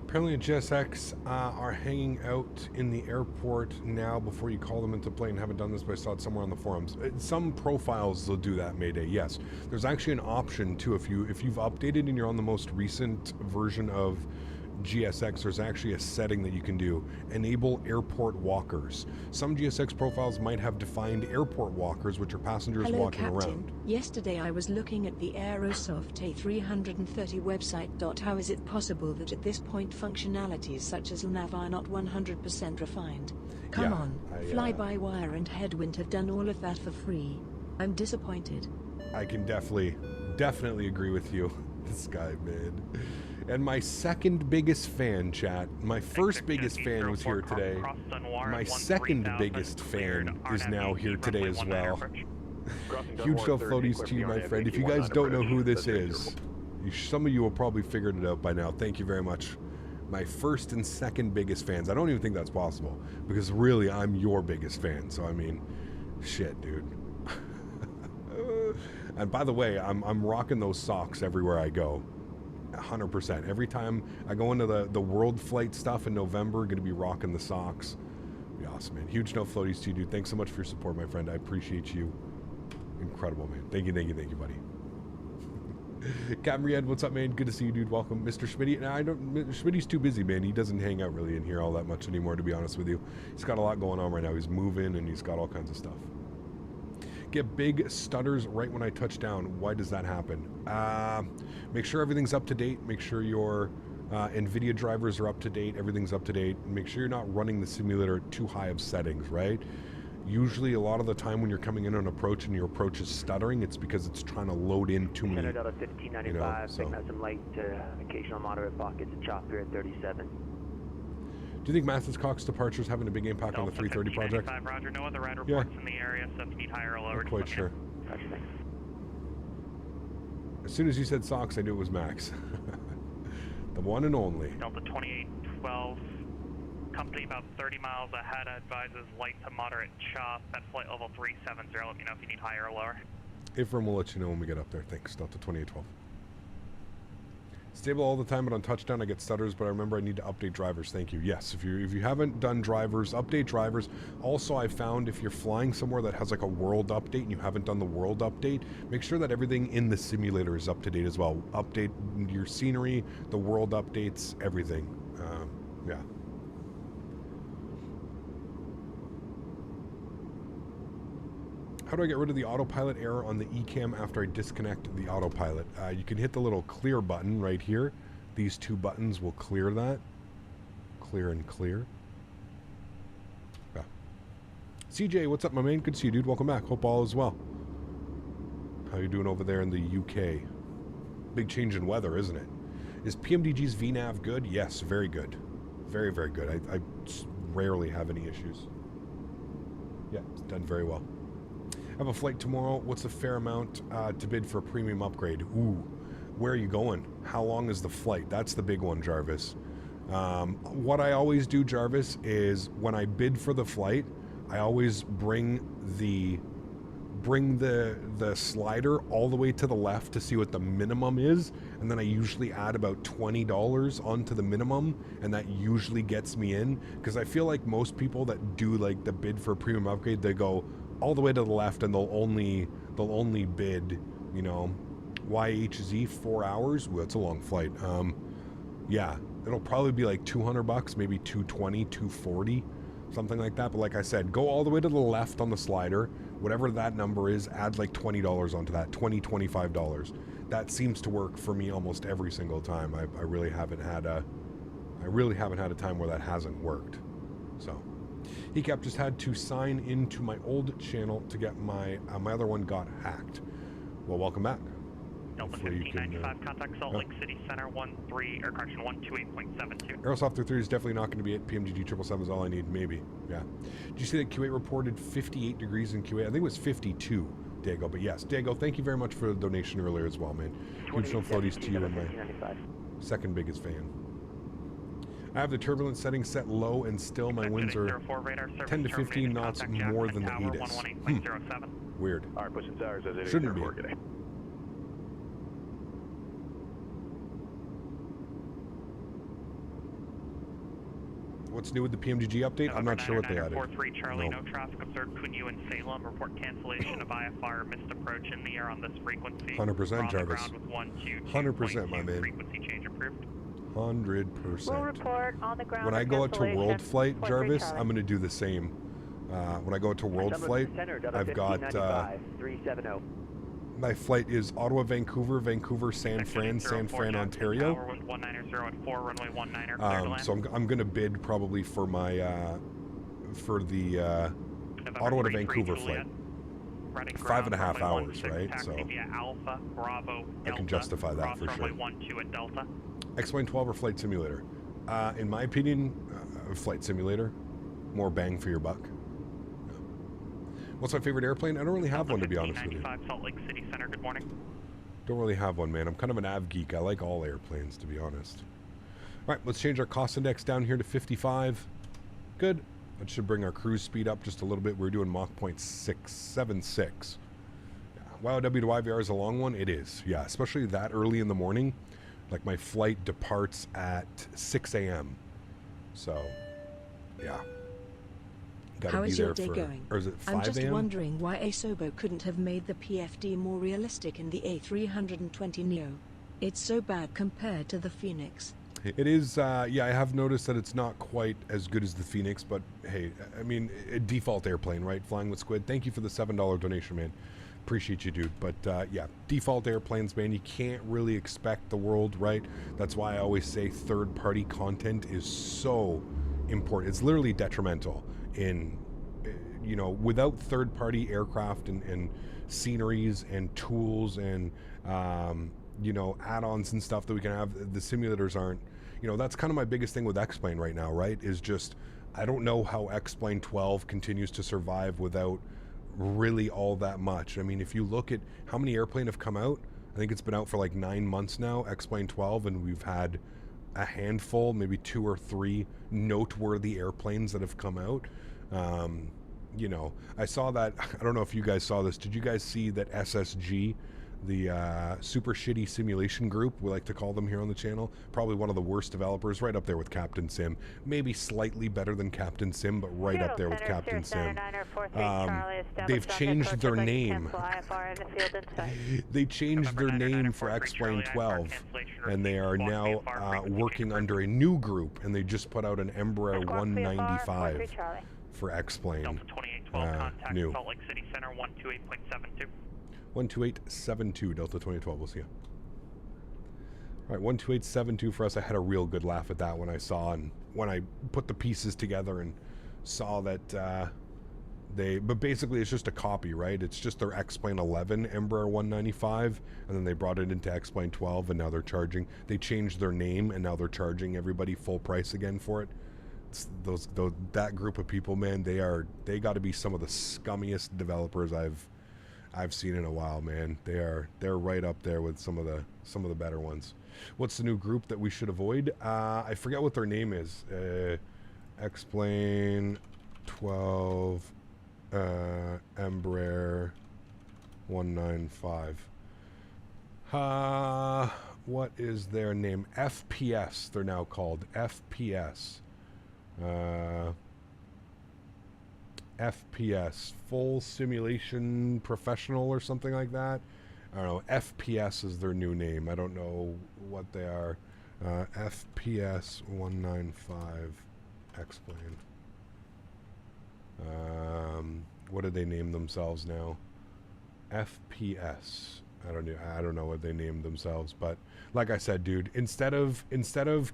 Apparently GSX are hanging out in the airport now before you call them into plane. Haven't done this, but I saw it somewhere on the forums. Some profiles will do that, Mayday, yes. There's actually an option too. If you've updated and you're on the most recent version of GSX, there's actually a setting that you can do. Enable airport walkers. Some GSX profiles might have defined airport walkers, which are passengers walking around.
Yesterday I was looking at the Aerosoft A330 website. How is it possible that at this point functionalities such as nav are not 100% refined? Come on, fly-by-wire and headwind have done all of that for free. I'm disappointed.
I can definitely agree with you. This guy, man. And my second biggest fan, chat. My first biggest fan was here today. My second biggest fan is now here today as well. Huge no floaties to you, my friend. If you guys don't know who this is, some of you will probably figured it out by now. Thank you very much. My first and second biggest fans. I don't even think that's possible, because really I'm your biggest fan. So I mean, shit, dude. And by the way, I'm rocking those socks everywhere I go. 100%. Every time I go into the world flight stuff in November, going to be rocking the socks. Be awesome, man. Huge no floaties to you, dude. Thanks so much for your support, my friend. I appreciate you. Incredible, man. Thank you, buddy. Captain Ried, what's up, man? Good to see you, dude. Welcome. Mr. Smitty. Smitty's too busy, man. He doesn't hang out really in here all that much anymore, to be honest with you. He's got a lot going on right now. He's moving and he's got all kinds of stuff. get big stutters right when I touch down. Why does that happen? Make sure everything's up to date. Make sure your NVIDIA drivers are up to date. Everything's up to date. Make sure you're not running the simulator too high of settings, right? Usually, a lot of the time when you're coming in on approach and your approach is stuttering, it's because it's trying to load in too many.
Delta 1595, picking up some light to occasional moderate pockets of chop here at 37.
Do you think Mathis Cox departures having a big impact on the 330 project?
Roger, no other ride reports in the area, so if you need higher or lower,
Not quite sure.
Roger, thanks.
As soon as you said Sox, I knew it was Max. The one and only.
Delta 2812, company about 30 miles ahead advises light to moderate chop at flight level 370. Let me know if you need higher or lower.
Ifram will let you know when we get up there. Thanks, Delta 2812. Stable all the time, but on touchdown I get stutters, but I remember I need to update drivers. Thank you. Yes, if you haven't done drivers, update drivers. Also, I found if you're flying somewhere that has like a world update and you haven't done the world update, make sure that everything in the simulator is up to date as well. Update your scenery, the world updates, everything. Yeah. How do I get rid of the autopilot error on the eCam after I disconnect the autopilot? You can hit the little clear button right here. These two buttons will clear that. Clear and clear. Yeah. CJ, what's up, my man? Good to see you, dude. Welcome back. Hope all is well. How you doing over there in the UK? Big change in weather, isn't it? Is PMDG's VNAV good? Yes, very good. Very, very good. I rarely have any issues. Yeah, it's done very well. I have a flight tomorrow. What's the fair amount to bid for a premium upgrade? Ooh, where are you going? How long is the flight? That's the big one, Jarvis. What I always do, Jarvis, is when I bid for the flight, I always bring the slider all the way to the left to see what the minimum is, and then I usually add about $20 onto the minimum, and that usually gets me in, because I feel like most people that do like the bid for a premium upgrade, they go all the way to the left and they'll only bid, you know, YHZ 4 hours. Well, it's a long flight. Yeah, it'll probably be like $200, maybe $220, $240, something like that. But like I said, go all the way to the left on the slider, whatever that number is, add like $20 onto that, $20, $25. That seems to work for me almost every single time. I really haven't had a time where that hasn't worked. So ECAP just had to sign into my old channel to get my other one got hacked. Well, welcome back.
Delta 1595, contact Salt Lake City Center 128.72.
Aerosoft 330 is definitely not going to be it. PMGG 777 is all I need, maybe. Yeah. Did you see that Q8 reported 58 degrees in Q8? I think it was 52, Diego. But yes, Diego, thank you very much for the donation earlier as well, man. Huge no floaties to you and my second biggest fan. I have the turbulence setting set low, and still my winds are 10 to 15 knots more than the ATIS. Weird. Shouldn't be. What's new with the PMGG update? I'm not sure what they added.
43 Charlie, no traffic observed between you and Salem. Report cancellation of IFR missed approach in the air on this frequency.
100%, Jarvis. 100%, my man.
Frequency change approved.
100%.
We'll report on the ground.
When I go out to World Flight, Jarvis, I'm going to do the same. When I go out to World Flight, I've got my flight is Ottawa, Vancouver, Vancouver, San Fran, Ontario. So I'm going to bid probably for my for the Ottawa to Vancouver flight. 5.5 hours, right? So I can justify that for sure. X-Plane 12 or Flight Simulator? In my opinion, Flight Simulator. More bang for your buck. What's my favorite airplane? I don't really have one, to be honest with you.
Salt Lake City Center, good morning.
Don't really have one, man. I'm kind of an av geek. I like all airplanes, to be honest. All right, let's change our cost index down here to 55. Good. That should bring our cruise speed up just a little bit. We're doing Mach 0.676. Yeah. Wow, W to YVR is a long one. It is, yeah, especially that early in the morning. Like my flight departs at 6 a.m. So, yeah.
How is your day going?
Or is it 5
I'm just
a.m.?
wondering why Asobo couldn't have made the PFD more realistic in the A320 Neo. It's so bad compared to the Fenix.
It is, yeah, I have noticed that it's not quite as good as the Fenix, but hey, I mean, a default airplane, right? Flying with Squid. Thank you for the $7 donation, man. Appreciate you, dude. But yeah, default airplanes, man, you can't really expect the world, right? That's why I always say third-party content is so important. It's literally detrimental in, you know, without third-party aircraft and sceneries and tools and, you know, add-ons and stuff that we can have, the simulators aren't, you know, that's kind of my biggest thing with X-Plane right now, right? Is just, I don't know how X-Plane 12 continues to survive without really all that much. I mean, if you look at how many airplane have come out, I think it's been out for like 9 months now, X-Plane 12, and we've had a handful, maybe 2 or 3 noteworthy airplanes that have come out. You know, I saw that, I don't know if you guys saw this, did you guys see that SSG, the super shitty simulation group, we like to call them here on the channel, probably one of the worst developers, right up there with Captain Sim, maybe slightly better than Captain Sim, but right up there with Captain Sim. They've changed their name. They changed their name for X-Plane 12, and they are now working under a new group, and they just put out an Embraer 195 for X-Plane. New.
Salt Lake City Center 128.72.
12872 Delta 2012. We'll see you. All right, 12872 for us. I had a real good laugh at that when I saw, and when I put the pieces together and saw that but basically it's just a copy, right? It's just their X-Plane 11 Embraer 195, and then they brought it into X-Plane 12, and now they're charging. They changed their name, and now they're charging everybody full price again for it. It's that group of people, man. They got to be some of the scummiest developers I've seen in a while, man. They're right up there with some of the better ones. What's the new group that we should avoid? I forget what their name is. X-Plane 12 Embraer 195. What is their name? FPS, they're now called. FPS. FPS, Full Simulation Professional or something like that. I don't know. FPS is their new name. I don't know what they are. FPS 195 X-Plane. What did they name themselves now? FPS. I don't know what they named themselves, but like I said, dude, instead of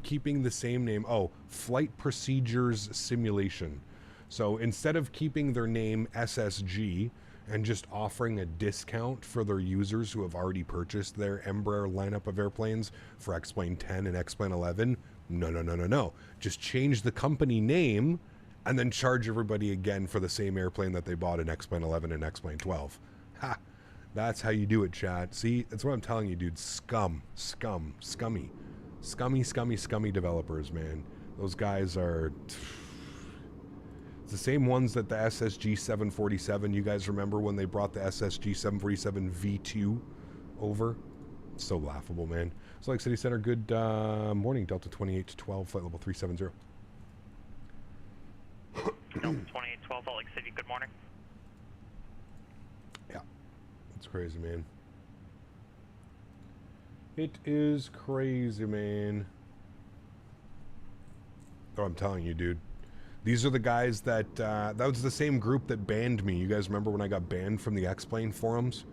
keeping the same name, Flight Procedures Simulation. So instead of keeping their name SSG and just offering a discount for their users who have already purchased their Embraer lineup of airplanes for X-Plane 10 and X-Plane 11, no. Just change the company name and then charge everybody again for the same airplane that they bought in X-Plane 11 and X-Plane 12. Ha! That's how you do it, chat. See, that's what I'm telling you, dude. Scummy developers, man. Those guys are... It's the same ones that the SSG 747, you guys remember when they brought the SSG 747 V2 over? It's so laughable, man. Salt Lake City Center, good morning. Delta 2812, flight level 370.
Delta 2812, Salt Lake City, good morning.
Yeah. It's crazy, man. It is crazy, man. Oh, I'm telling you, dude. These are the guys that, that was the same group that banned me. You guys remember when I got banned from the X-Plane forums?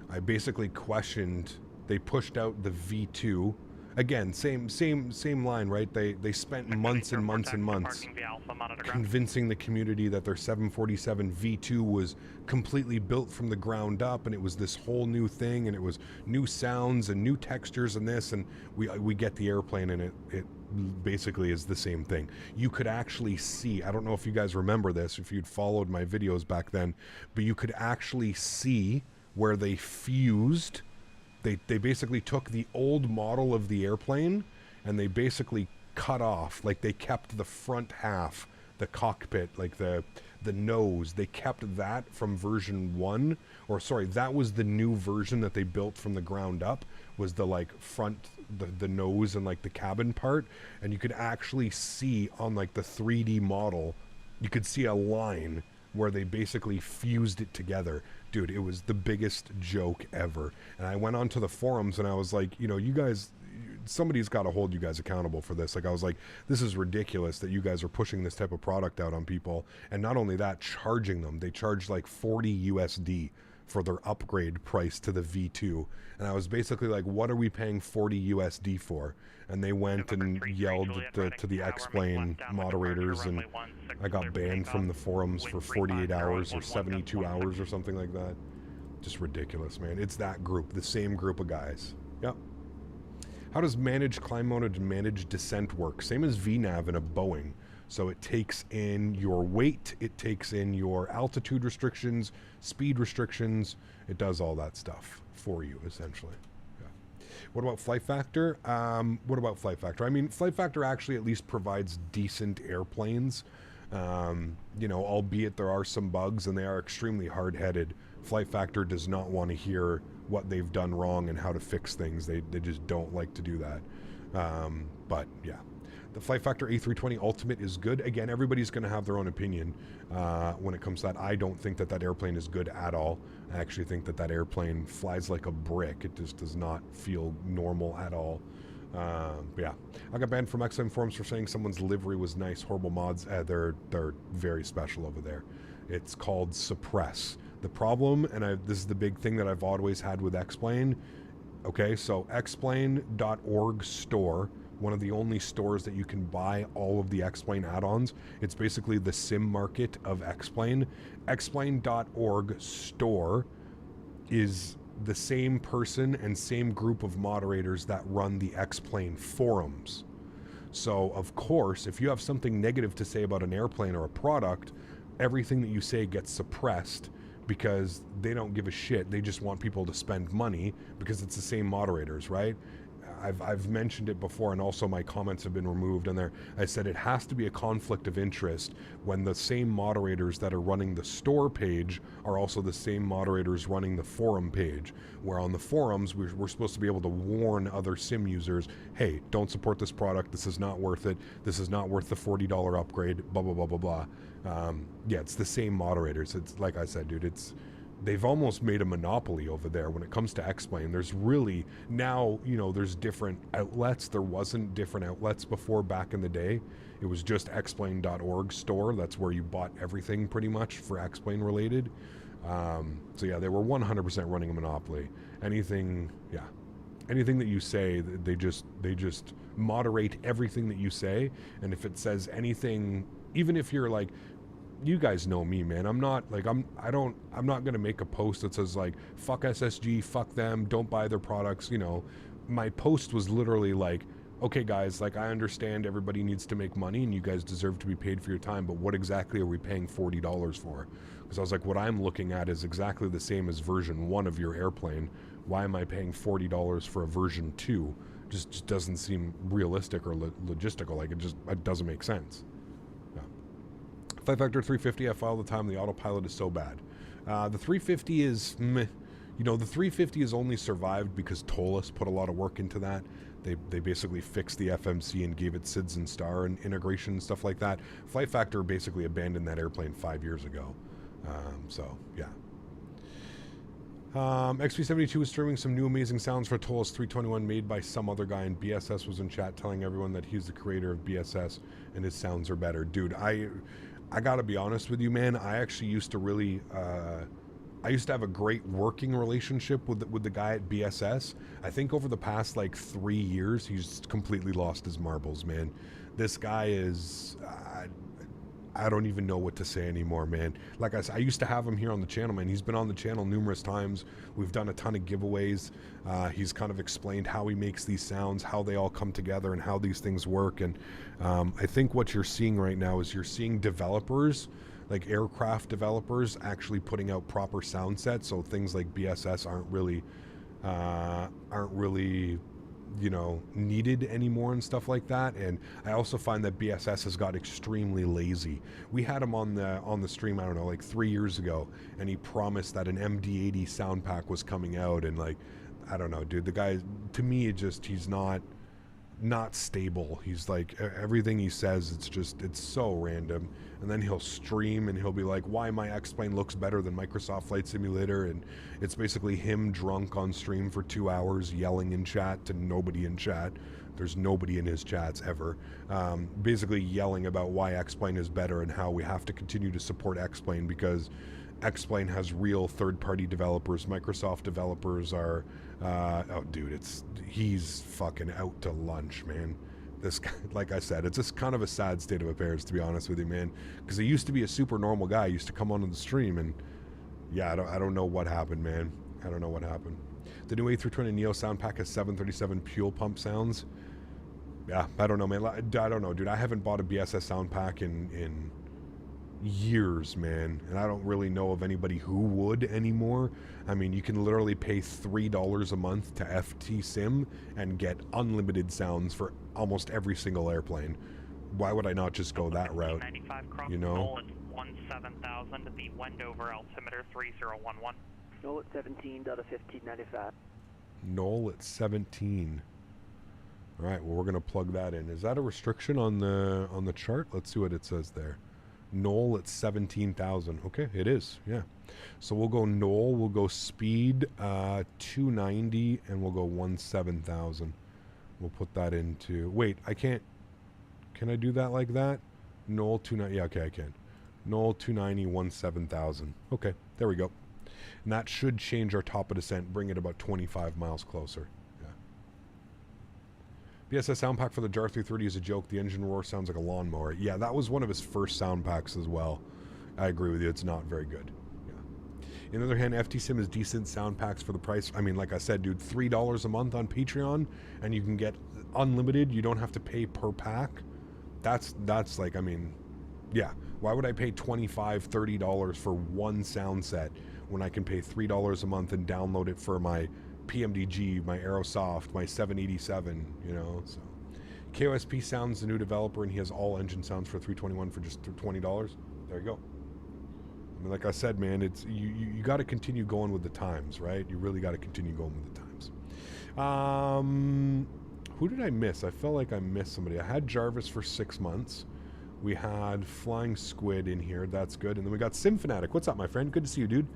I basically questioned, they pushed out the V2. Again, same line, right? They spent months and months and months convincing the community that their 747 V2 was completely built from the ground up, and it was this whole new thing, and it was new sounds and new textures and this, and we get the airplane, and it basically is the same thing. You could actually see, I don't know if you guys remember this, if you'd followed my videos back then, but you could actually see where they fused. They basically took the old model of the airplane and they basically cut off, like they kept the front half, the cockpit, like the nose, they kept that from version 1, or sorry, that was the new version that they built from the ground up, was the like front, the nose and like the cabin part, and you could actually see on like the 3D model, you could see a line where they basically fused it together. Dude, it was the biggest joke ever. And I went onto the forums and I was like, you know, you guys, somebody's got to hold you guys accountable for this. Like, I was like, this is ridiculous that you guys are pushing this type of product out on people. And not only that, charging them. They charge like 40 USD for their upgrade price to the V2. And I was basically like, what are we paying 40 USD for? And they went and yelled to the X-Plane moderators, and I got banned from the forums for 48 hours or 72 hours or something like that. Just ridiculous, man. It's that group, the same group of guys. Yep. How does managed climb mode and managed descent work? Same as VNAV in a Boeing. So it takes in your weight, it takes in your altitude restrictions, speed restrictions. It does all that stuff for you, essentially. Yeah. What about flight factor? What about flight factor? I mean, flight factor actually at least provides decent airplanes. You know, albeit there are some bugs and they are extremely hard-headed. Flight factor does not want to hear what they've done wrong and how to fix things. They just don't like to do that. But yeah, the Flight Factor A320 Ultimate is good. Again, everybody's going to have their own opinion when it comes to that. I don't think that that airplane is good at all. I actually think that that airplane flies like a brick. It just does not feel normal at all. But yeah, I got banned from XM forums for saying someone's livery was nice. Horrible mods. They're very special over there. It's called suppress. The problem, and this is the big thing that I've always had with X-Plane. Okay, so xplane.org store, one of the only stores that you can buy all of the X-Plane add-ons. It's basically the sim market of X-Plane. xplane.org store is the same person and same group of moderators that run the X-Plane forums. So, of course, if you have something negative to say about an airplane or a product, everything that you say gets suppressed because they don't give a shit. They just want people to spend money because it's the same moderators, right? I've mentioned it before, and also my comments have been removed in there. I said it has to be a conflict of interest when the same moderators that are running the store page are also the same moderators running the forum page, where on the forums we're supposed to be able to warn other sim users, hey, don't support this product, this is not worth it, this is not worth the $40 upgrade, blah blah blah blah blah. Yeah, it's the same moderators. It's like I said, dude, they've almost made a monopoly over there when it comes to X-Plane. There's really, now, you know, there's different outlets. There wasn't different outlets before back in the day. It was just xplane.org store. That's where you bought everything pretty much for X-Plane related. So yeah, they were 100% running a monopoly. Anything that you say, they just moderate everything that you say. And if it says anything, even if you're like, you guys know me, man. I'm not going to make a post that says like, fuck SSG, fuck them, don't buy their products. You know, my post was literally like, okay guys, like I understand everybody needs to make money and you guys deserve to be paid for your time, but what exactly are we paying $40 for? Because I was like, what I'm looking at is exactly the same as version 1 of your airplane. Why am I paying $40 for a version 2? Just doesn't seem realistic or logistical. Like it doesn't make sense. Flight Factor 350, I fly all the time. The autopilot is so bad. The 350 is meh. You know, the 350 has only survived because Tolis put a lot of work into that. They basically fixed the FMC and gave it SIDS and STAR and integration and stuff like that. Flight Factor basically abandoned that airplane 5 years ago. So, yeah. XP72 is streaming some new amazing sounds for Tolis 321 made by some other guy, and BSS was in chat telling everyone that he's the creator of BSS and his sounds are better. Dude, I gotta be honest with you, man. I actually used to really, I used to have a great working relationship with the guy at BSS. I think over the past like 3 years, he's completely lost his marbles, man. This guy is, I don't even know what to say anymore, man. Like I said, I used to have him here on the channel, man. He's been on the channel numerous times. We've done a ton of giveaways. He's kind of explained how he makes these sounds, how they all come together, and how these things work. And I think what you're seeing right now is you're seeing developers, like aircraft developers, actually putting out proper sound sets. So things like BSS aren't really you know, needed anymore and stuff like that. And I also find that BSS has got extremely lazy. We had him on the stream, I don't know, like 3 years ago, and he promised that an MD-80 sound pack was coming out, and like, I don't know, dude, the guy, to me, he's not, not stable. He's like, everything he says, it's so random. And then he'll stream and he'll be like, why my X-Plane looks better than Microsoft Flight Simulator. And it's basically him drunk on stream for 2 hours yelling in chat to nobody in chat. There's nobody in his chats ever. Basically yelling about why X-Plane is better and how we have to continue to support X-Plane because X-Plane has real third-party developers. Microsoft developers are, oh dude, he's fucking out to lunch, man. This guy, like I said, it's just kind of a sad state of affairs, to be honest with you, man. Because he used to be a super normal guy. He used to come onto the stream, and yeah, I don't know what happened, man. I don't know what happened. The new A320 Neo sound pack has 737 fuel pump sounds. Yeah, I don't know, man. I don't know, dude. I haven't bought a BSS sound pack in years, man, and I don't really know of anybody who would anymore. I mean, you can literally pay $3 a month to FT Sim and get unlimited sounds for almost every single airplane. Why would I not just go that route? You know?
17,000 at the Wendover altimeter 3011.
Null at 17.1595.
Null at 17. All right, well, we're gonna plug that in. Is that a restriction on the chart? Let's see what it says there. Null at 17,000. Okay, it is. Yeah. So we'll go null. We'll go speed 290, and we'll go 17,000. We'll put that into. Wait, I can't. Can I do that like that? Null 290. Yeah, okay, I can. Null 290 17,000. Okay, there we go. And that should change our top of descent, bring it about 25 miles closer. BSS sound pack for the JAR 330 is a joke. The engine roar sounds like a lawnmower. Yeah, that was one of his first sound packs as well. I agree with you. It's not very good. Yeah. On the other hand, FT Sim is decent sound packs for the price. I mean, like I said, dude, $3 a month on Patreon, and you can get unlimited. You don't have to pay per pack. That's like, I mean, yeah. Why would I pay $25, $30 for one sound set when I can pay $3 a month and download it for my PMDG, my Aerosoft, my 787, you know? So KOSP Sounds the new developer, and he has all engine sounds for 321 for just $20. There you go. I mean, like I said, man, it's you got to continue going with the times, right? You really got to continue going with the times. Who did I miss? I felt like I missed somebody. I had Jarvis for 6 months. We had Flying Squid in here. That's good. And then we got Sim Fanatic. What's up, my friend? Good to see you, dude.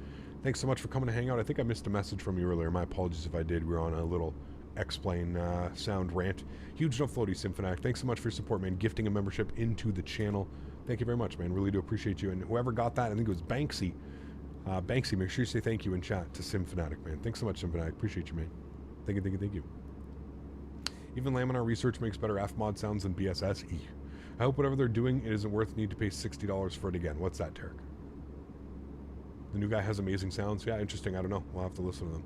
Thanks so much for coming to hang out. I think I missed a message from you earlier. My apologies if I did. We were on a little X-Plane sound rant. Huge no floaty, Sim Fanatic. Thanks so much for your support, man. Gifting a membership into the channel. Thank you very much, man. Really do appreciate you. And whoever got that, I think it was Banksy. Banksy, make sure you say thank you in chat to Sim Fanatic, man. Thanks so much, Sim Fanatic. Appreciate you, man. Thank you, thank you, thank you. Even laminar research makes better FMOD sounds than BSS. I hope whatever they're doing, it isn't worth need to pay $60 for it again. What's that, Tarek? The new guy has amazing sounds. Yeah, interesting. I don't know. We'll have to listen to them.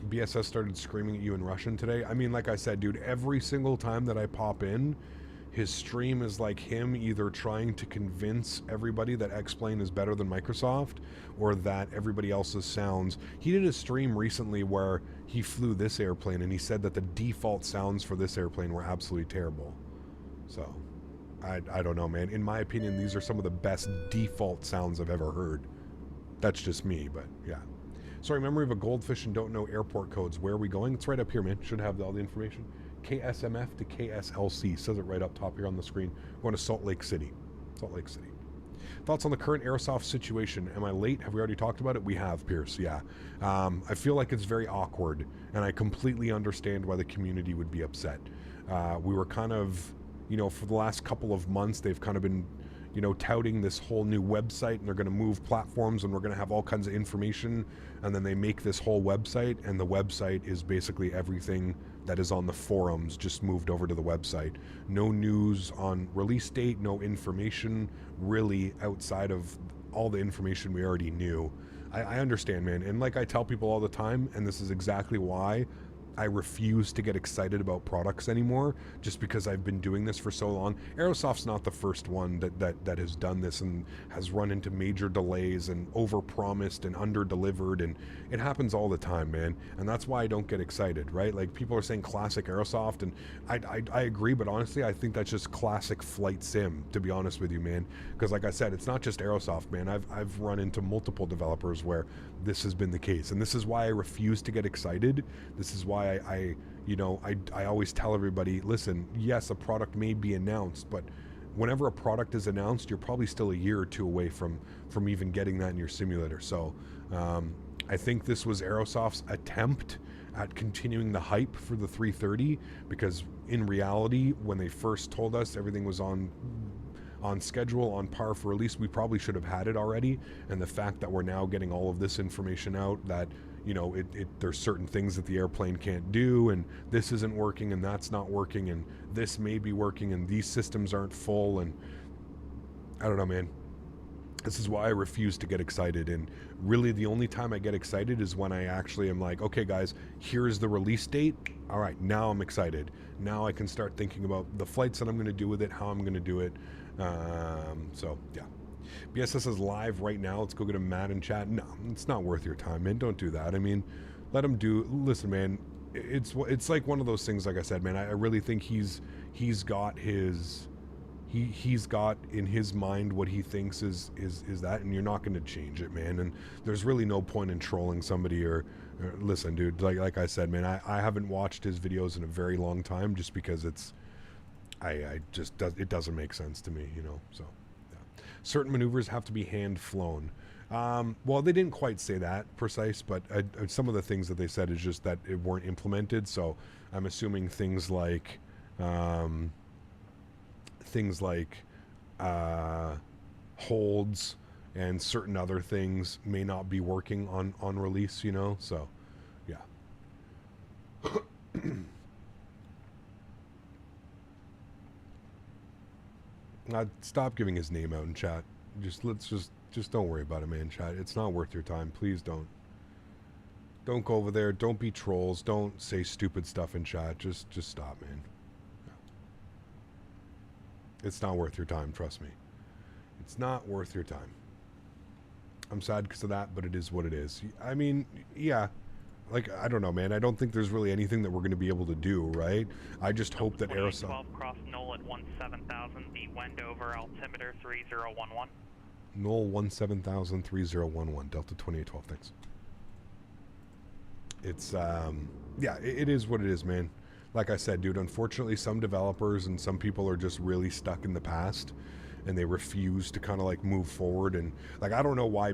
BSS started screaming at you in Russian today. I mean, like I said, dude, every single time that I pop in, his stream is like him either trying to convince everybody that X-Plane is better than Microsoft or that everybody else's sounds. He did a stream recently where he flew this airplane and he said that the default sounds for this airplane were absolutely terrible. So, I don't know, man. In my opinion, these are some of the best default sounds I've ever heard. That's just me, but yeah. Sorry, memory of a goldfish and don't know airport codes. Where are we going? It's right up here, man. Should have all the information. KSMF to KSLC. Says it right up top here on the screen. We're going to Salt Lake City. Salt Lake City. Thoughts on the current Aerosoft situation? Am I late? Have we already talked about it? We have, Pierce, yeah. I feel like it's very awkward, and I completely understand why the community would be upset. We were kind of, you know, for the last couple of months, they've kind of been, you know, touting this whole new website, and they're going to move platforms, and we're going to have all kinds of information, and then they make this whole website, and the website is basically everything that is on the forums just moved over to the website. No news on release date, no information really outside of all the information we already knew. I understand, man, and like I tell people all the time, and this is exactly why I refuse to get excited about products anymore, just because I've been doing this for so long. Aerosoft's not the first one that has done this and has run into major delays and overpromised and under-delivered, and it happens all the time, man. And that's why I don't get excited, right? Like, people are saying classic Aerosoft, and I agree, but honestly, I think that's just classic flight sim, to be honest with you, man. Because like I said, it's not just Aerosoft, man. I've run into multiple developers where this has been the case. And this is why I refuse to get excited. This is why I always tell everybody, listen, yes, a product may be announced, but whenever a product is announced, you're probably still a year or two away from even getting that in your simulator. So I think this was Aerosoft's attempt at continuing the hype for the 330, because in reality, when they first told us everything was on schedule, on par for release, we probably should have had it already. And the fact that we're now getting all of this information out, that there's certain things that the airplane can't do, and this isn't working, and that's not working, and this may be working, and these systems aren't full, and I don't know, man. This is why I refuse to get excited. And really the only time I get excited is when I actually am like, okay guys, here's the release date. All right, now I'm excited. Now I can start thinking about the flights that I'm going to do with it, how I'm going to do it. So yeah. BSS is live right now. Let's go get him mad in chat. No, it's not worth your time, man. Don't do that. I mean, let him do. Listen, man. It's like one of those things. Like I said, man. I really think he's got his. He's got in his mind what he thinks is that, and you're not going to change it, man. And there's really no point in trolling somebody or listen, dude. Like I said, man. I haven't watched his videos in a very long time, just because it doesn't make sense to me, So. Certain maneuvers have to be hand flown. Well, they didn't quite say that precise, but some of the things that they said is just that it weren't implemented. So I'm assuming things like holds and certain other things may not be working on release, So yeah. Stop giving his name out in chat. Just don't worry about it, man. Chat. It's not worth your time. Please don't. Don't go over there. Don't be trolls. Don't say stupid stuff in chat. Just stop, man. It's not worth your time. Trust me. It's not worth your time. I'm sad because of that, but it is what it is. I mean, yeah. Like, I don't know, man. I don't think there's really anything that we're going to be able to do, right? I just hope that Aerosoft...
12 cross null at 17,000, the Wendover altimeter 3011.
Null 17,000, 3011, Delta 2812, thanks. It's, yeah, it is what it is, man. Like I said, dude, unfortunately, some developers and some people are just really stuck in the past, and they refuse to kind of like move forward. And like, I don't know why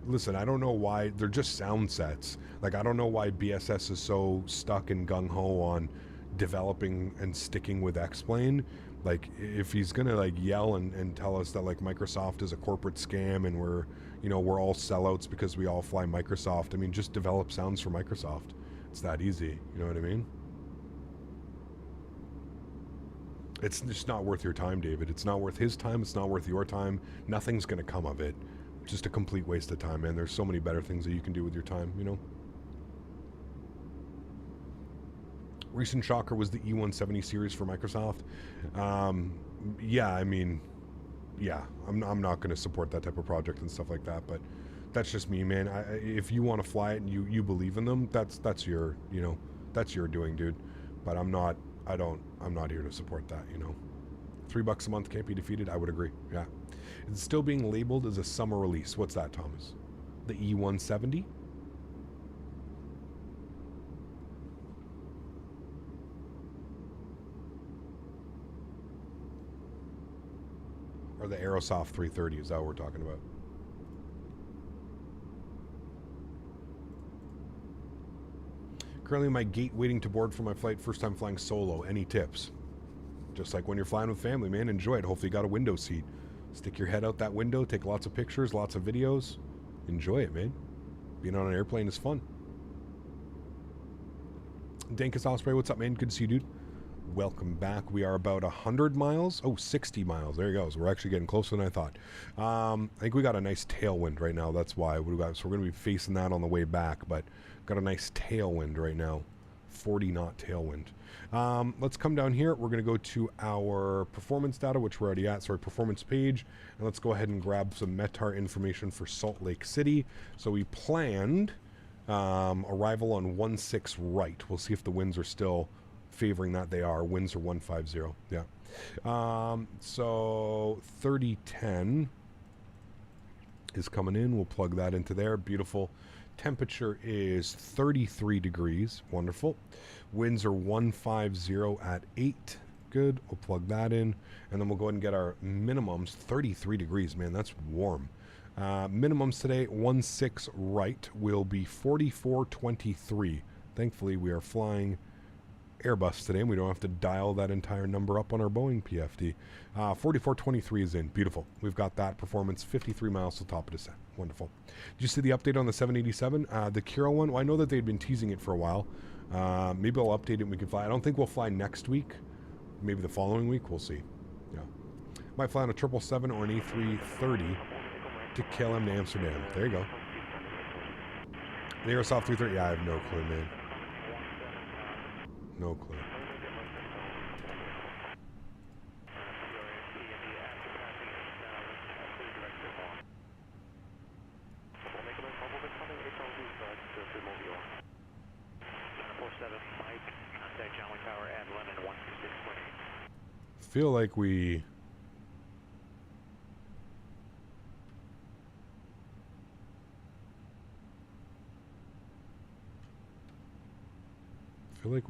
listen, I don't know why, they're just sound sets. Like, I don't know why BSS is so stuck and gung-ho on developing and sticking with X-Plane. Like, if he's gonna like yell and tell us that like Microsoft is a corporate scam and we're all sellouts because we all fly Microsoft, I mean, just develop sounds for Microsoft. It's that easy, you know what I mean? It's just not worth your time, David. It's not worth his time. It's not worth your time. Nothing's going to come of it. Just a complete waste of time, man. There's so many better things that you can do with your time, Recent shocker was the E170 series for Microsoft. Yeah, I mean, yeah, I'm not going to support that type of project and stuff like that, but that's just me, man. If you want to fly it and you believe in them, that's your, that's your doing, dude. But I'm not here to support that, $3 a month can't be defeated. I would agree. Yeah. It's still being labeled as a summer release. What's that, Thomas? The E170? Or the Aerosoft 330, is that what we're talking about? Currently my gate waiting to board for my flight. First time flying solo. Any tips? Just like when you're flying with family, man. Enjoy it. Hopefully you got a window seat. Stick your head out that window. Take lots of pictures, lots of videos. Enjoy it, man. Being on an airplane is fun. Dankus Osprey, what's up, man? Good to see you, dude. Welcome back. We are about 100 miles. Oh, 60 miles. There you go. So we're actually getting closer than I thought. I think we got a nice tailwind right now. That's why. So we're going to be facing that on the way back. But got a nice tailwind right now. 40 knot tailwind. Let's come down here. We're going to go to our performance data, which we're already at. Sorry, performance page. And let's go ahead and grab some METAR information for Salt Lake City. So we planned arrival on 16 right. We'll see if the winds are still favoring that. They are. Winds are 150. Yeah. So 3010 is coming in. We'll plug that into there. Beautiful. Temperature is 33 degrees. Wonderful. Winds are 150 at 8. Good. We'll plug that in. And then we'll go ahead and get our minimums. 33 degrees, man. That's warm. Minimums today, 16 right, will be 44.23. Thankfully, we are flying Airbus today, and we don't have to dial that entire number up on our Boeing PFD. 44.23 is in. Beautiful. We've got that performance. 53 miles to top of descent. Wonderful. Did you see the update on the 787? The Kiro one? Well, I know that they'd been teasing it for a while. Maybe I'll update it and we can fly. I don't think we'll fly next week. Maybe the following week. We'll see. Yeah. Might fly on a 777 or an A330 to KLM to Amsterdam. There you go. The Aerosoft 330. Yeah, I have no clue, man. No clue. Feel like we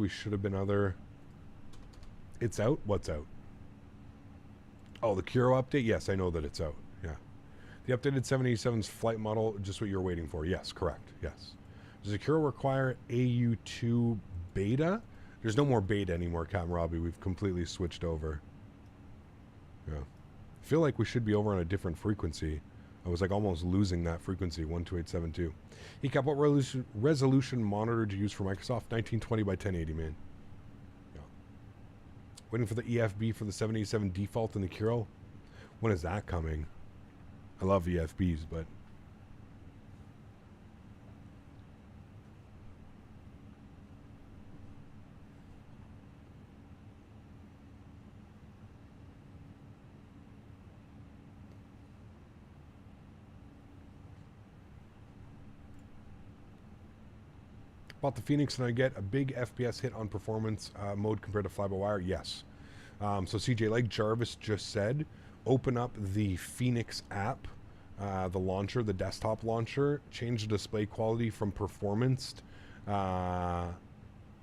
should have been other. It's out? What's out? Oh, the Kiro update? Yes, I know that it's out. Yeah. The updated 787's flight model, just what you're waiting for. Yes, correct. Yes. Does the Kiro require AU2 beta? There's no more beta anymore, Captain Robbie. We've completely switched over. Yeah. I feel like we should be over on a different frequency. I was like almost losing that frequency, 12872. Hey, Cap, what resolution monitor do you use for Microsoft? 1920 by 1080, man. Yeah. Waiting for the EFB for the 787 default in the Kiro. When is that coming? I love EFBs, but... Bought the Fenix and I get a big FPS hit on performance mode compared to fly-by-wire? Yes. So CJ, like Jarvis just said, open up the Fenix app, the launcher, the desktop launcher, change the display quality from performance and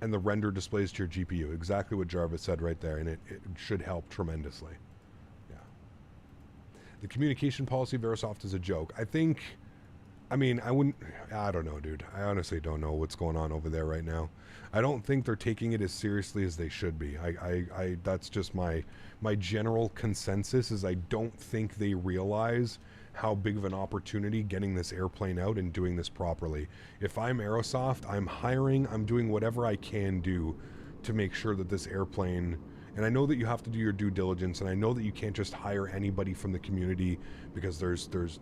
the render displays to your GPU. Exactly what Jarvis said right there, and it should help tremendously. Yeah. The communication policy of Aerosoft is a joke. I don't know, dude. I honestly don't know what's going on over there right now. I don't think they're taking it as seriously as they should be. That's just my general consensus is I don't think they realize how big of an opportunity getting this airplane out and doing this properly. If I'm Aerosoft, I'm hiring, I'm doing whatever I can do to make sure that this airplane, and I know that you have to do your due diligence, and I know that you can't just hire anybody from the community because there's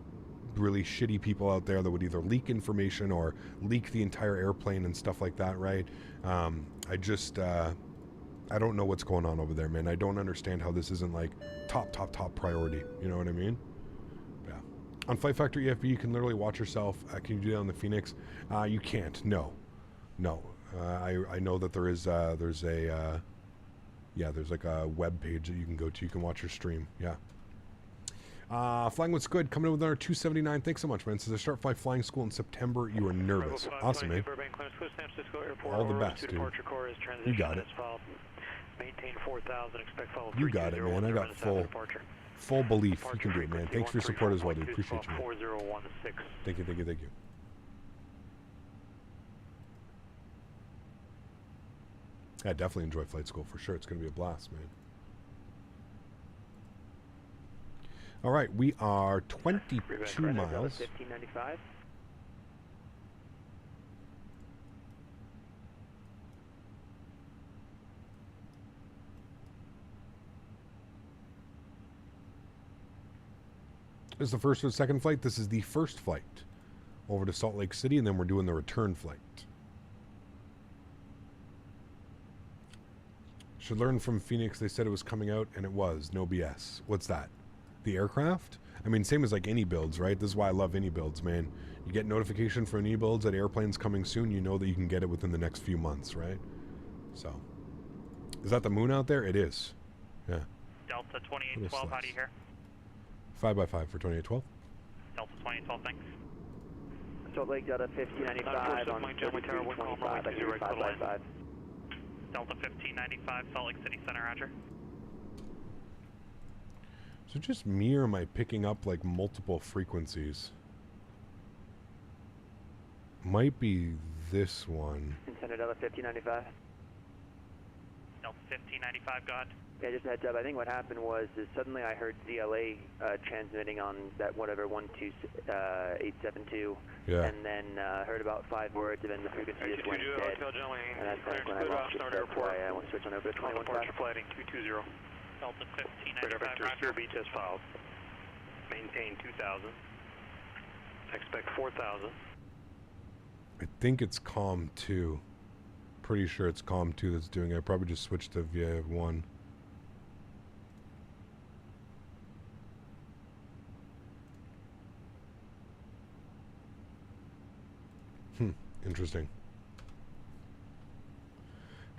really shitty people out there that would either leak information or leak the entire airplane and stuff like that, right? I don't know what's going on over there, man. I don't understand how this isn't like top priority. You know what I mean? Yeah. On Flight Factor EFB, you can literally watch yourself. Can you do that on the Fenix? You can't. No. I know that there's like a web page that you can go to. You can watch your stream. Yeah. Flying What's Good, coming in with another 279. Thanks so much, man. Says I start flying school in September. You were nervous. Awesome, man. All the best, dude. You got it. You got it, man. I got full belief. You can do it, man. Thanks for your support as well, dude. Appreciate you, man. Thank you. I definitely enjoy flight school for sure. It's going to be a blast, man. All right, we are 22 miles.
1595.
This is the first or second flight. This is the first flight over to Salt Lake City, and then we're doing the return flight. Should learn from Phoenix. They said it was coming out, and it was. No BS. What's that? The aircraft? I mean, same as like any builds, right? This is why I love any builds, man. You get notification from any builds that airplane's coming soon, you know that you can get it within the next few months, right? So, is that the moon out there? It is. Yeah.
Delta 2812, how do you hear?
5x5 for 2812.
Delta 2812, thanks.
Sólríkt, Delta 1595 on 3325, I hear 555.
Delta 1595, Salt Lake City Center, roger.
So just me, or am I picking up like multiple frequencies? Might be this one.
Center Delta 1595.
Delta 1595, go ahead.
Yeah, just a heads up. I think what happened was is suddenly I heard ZLA transmitting on that whatever 12872,
Yeah.
and then heard about 5 words, and then the frequency just went dead. And that's when I lost it. That's why I want to switch on over to 21
flighting 220. Delta 1595, roger.
Beach has filed. Maintain 2000. Expect 4000.
I think it's COM 2. Pretty sure it's COM 2 that's doing it. I probably just switched to VIA 1. Interesting.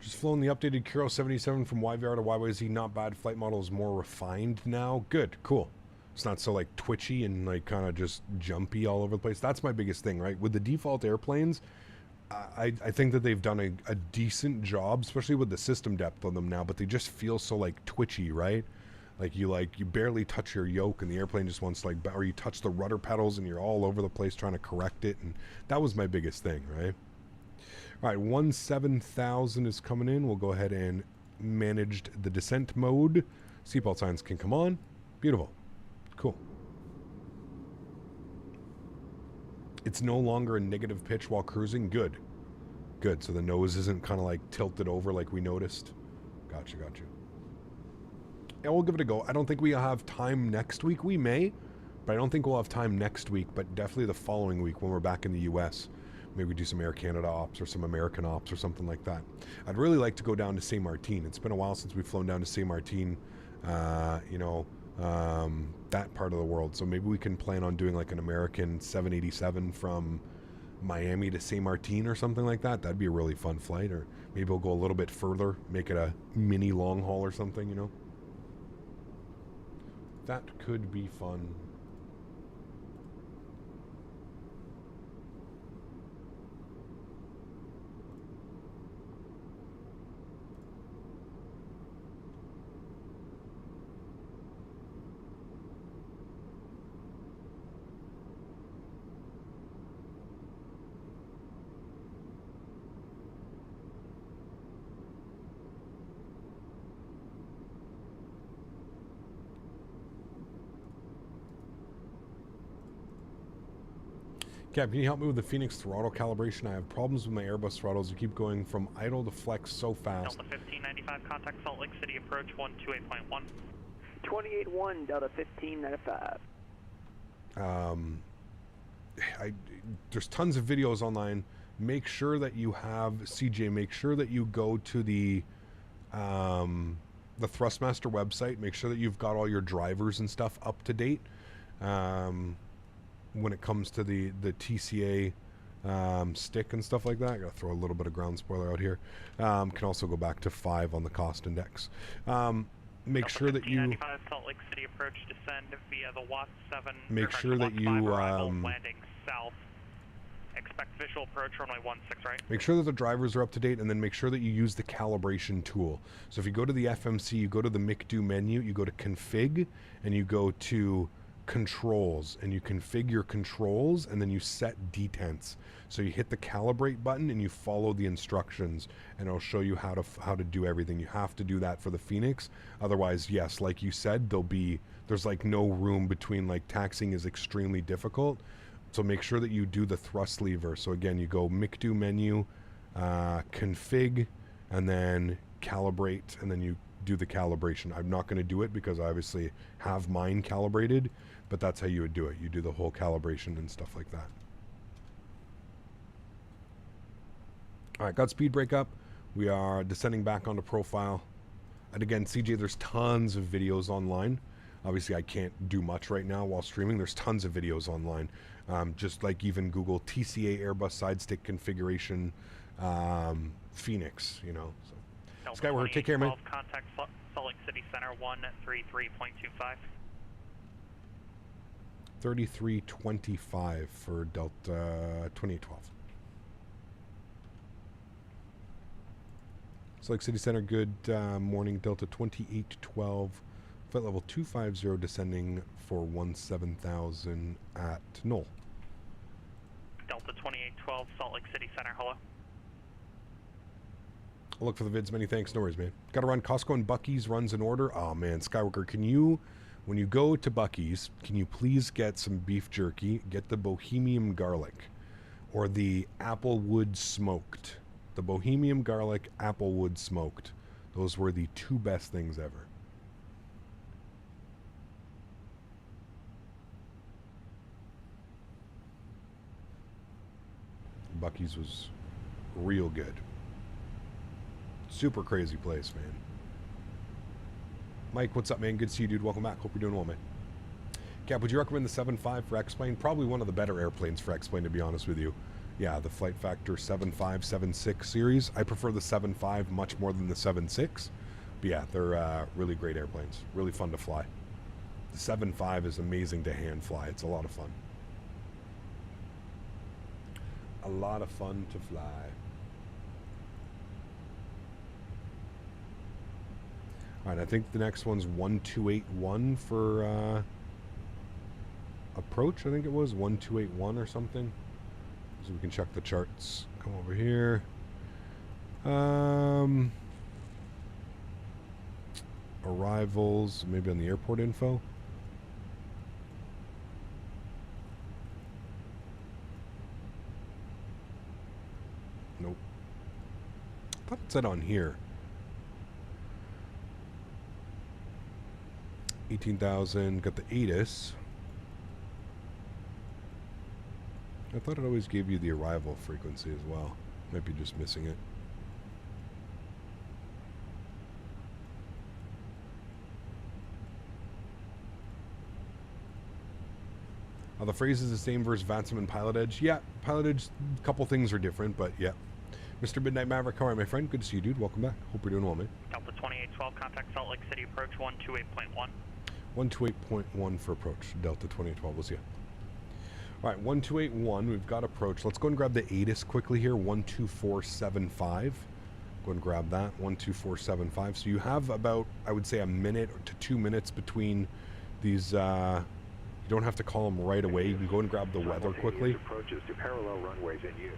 Just flown the updated Kiro 77 from YVR to YYZ. Not bad. Flight model is more refined now. Good. Cool. It's not so like twitchy and like kind of just jumpy all over the place. That's my biggest thing, right? With the default airplanes, I think that they've done a decent job, especially with the system depth on them now, but they just feel so like twitchy, right? Like you barely touch your yoke and the airplane just wants like, or you touch the rudder pedals and you're all over the place trying to correct it. And that was my biggest thing, right? All right, 17,000 is coming in. We'll go ahead and managed the descent mode. Seatbelt signs can come on. Beautiful. Cool. It's no longer a negative pitch while cruising. Good. Good. So the nose isn't kind of like tilted over like we noticed. Gotcha, gotcha. Yeah, we'll give it a go. I don't think we'll have time next week. We may, but I don't think we'll have time next week, but definitely the following week when we're back in the US. Maybe we do some Air Canada ops or some American ops or something like that. I'd really like to go down to Saint Martin. It's been a while since we've flown down to Saint Martin, you know, that part of the world. So maybe we can plan on doing like an American 787 from Miami to Saint Martin or something like that. That'd be a really fun flight. Or maybe we'll go a little bit further, make it a mini long haul or something, you know. That could be fun. Cap, can you help me with the Fenix throttle calibration? I have problems with my Airbus throttles. You keep going from idle to flex so fast.
Delta 1595, contact Salt Lake City approach 128.1.
28-1, Delta 1595.
There's tons of videos online. Make sure that you have, CJ, make sure that you go to the Thrustmaster website. Make sure that you've got all your drivers and stuff up to date. When it comes to the TCA stick and stuff like that. I gotta throw a little bit of ground spoiler out here. Can also go back to 5 on the cost index. Make sure that you
Salt Lake City approach descend via the Watt 7.
Make sure that you
landing south. Expect visual approach runway 16 right.
Make sure that the drivers are up to date, and then make sure that you use the calibration tool. So if you go to the FMC, you go to the MICDO menu, you go to config, and you go to controls, and you configure your controls, and then you set detents. So you hit the calibrate button and you follow the instructions, and it'll show you how to do everything. You have to do that for the Fenix. Otherwise, yes, like you said, there's like no room between, like taxiing is extremely difficult. So make sure that you do the thrust lever. So again, you go MICDO menu, config, and then calibrate, and then you do the calibration. I'm not going to do it because I obviously have mine calibrated, but that's how you would do it. You do the whole calibration and stuff like that. All right, got speed brake up. We are descending back onto profile. And again, CJ, there's tons of videos online. Obviously, I can't do much right now while streaming. There's tons of videos online. Just like even Google TCA Airbus side stick configuration Fenix, you know. So. Skyward, take care, man.
Contact Salt Lake City Center 133.25.
3325 for Delta 2812. Salt Lake City Center, good morning. Delta 2812, flight level 250, descending for 17,000 at Knoll.
Delta 2812, Salt Lake City Center, hello.
I'll look for the vids, many thanks, no worries, man. Gotta run Costco and Buc-ee's runs in order. Oh man, Skywalker, can you, when you go to Buc-ee's, can you please get some beef jerky, get the Bohemian garlic, or the Applewood smoked. The Bohemian garlic, Applewood smoked. Those were the two best things ever. Buc-ee's was real good. Super crazy place, man. Mike, what's up, man? Good to see you, dude. Welcome back. Hope you're doing well, man. Cap, would you recommend the 7.5 for X-Plane? Probably one of the better airplanes for X-Plane, to be honest with you. Yeah, the Flight Factor 7.5, 7.6 series. I prefer the 7.5 much more than the 7.6. But yeah, they're really great airplanes. Really fun to fly. The 7.5 is amazing to hand fly. It's a lot of fun. A lot of fun to fly. All right, I think the next one's 1281 for approach. I think it was 1281 or something. So we can check the charts. Come over here. Arrivals, maybe on the airport info. Nope. I thought it said on here. 18,000. Got the ATIS. I thought it always gave you the arrival frequency as well. Might be just missing it. The phrase is the same versus VATSIM and Pilotedge. Yeah, Pilotedge, a couple things are different, but yeah. Mr. Midnight Maverick, how are you, my friend? Good to see you, dude. Welcome back. Hope you're doing well, man.
Delta 2812, contact Salt Lake City approach 128.1.
128.1 for approach. Delta 2812 was you. All right, 1281, we've got approach. Let's go and grab the ATIS quickly here, 12475. Go and grab that, 12475. So you have about, I would say, a minute to 2 minutes between these, you don't have to call them right away. You can go and grab the weather quickly.
Approaches to parallel runways in use.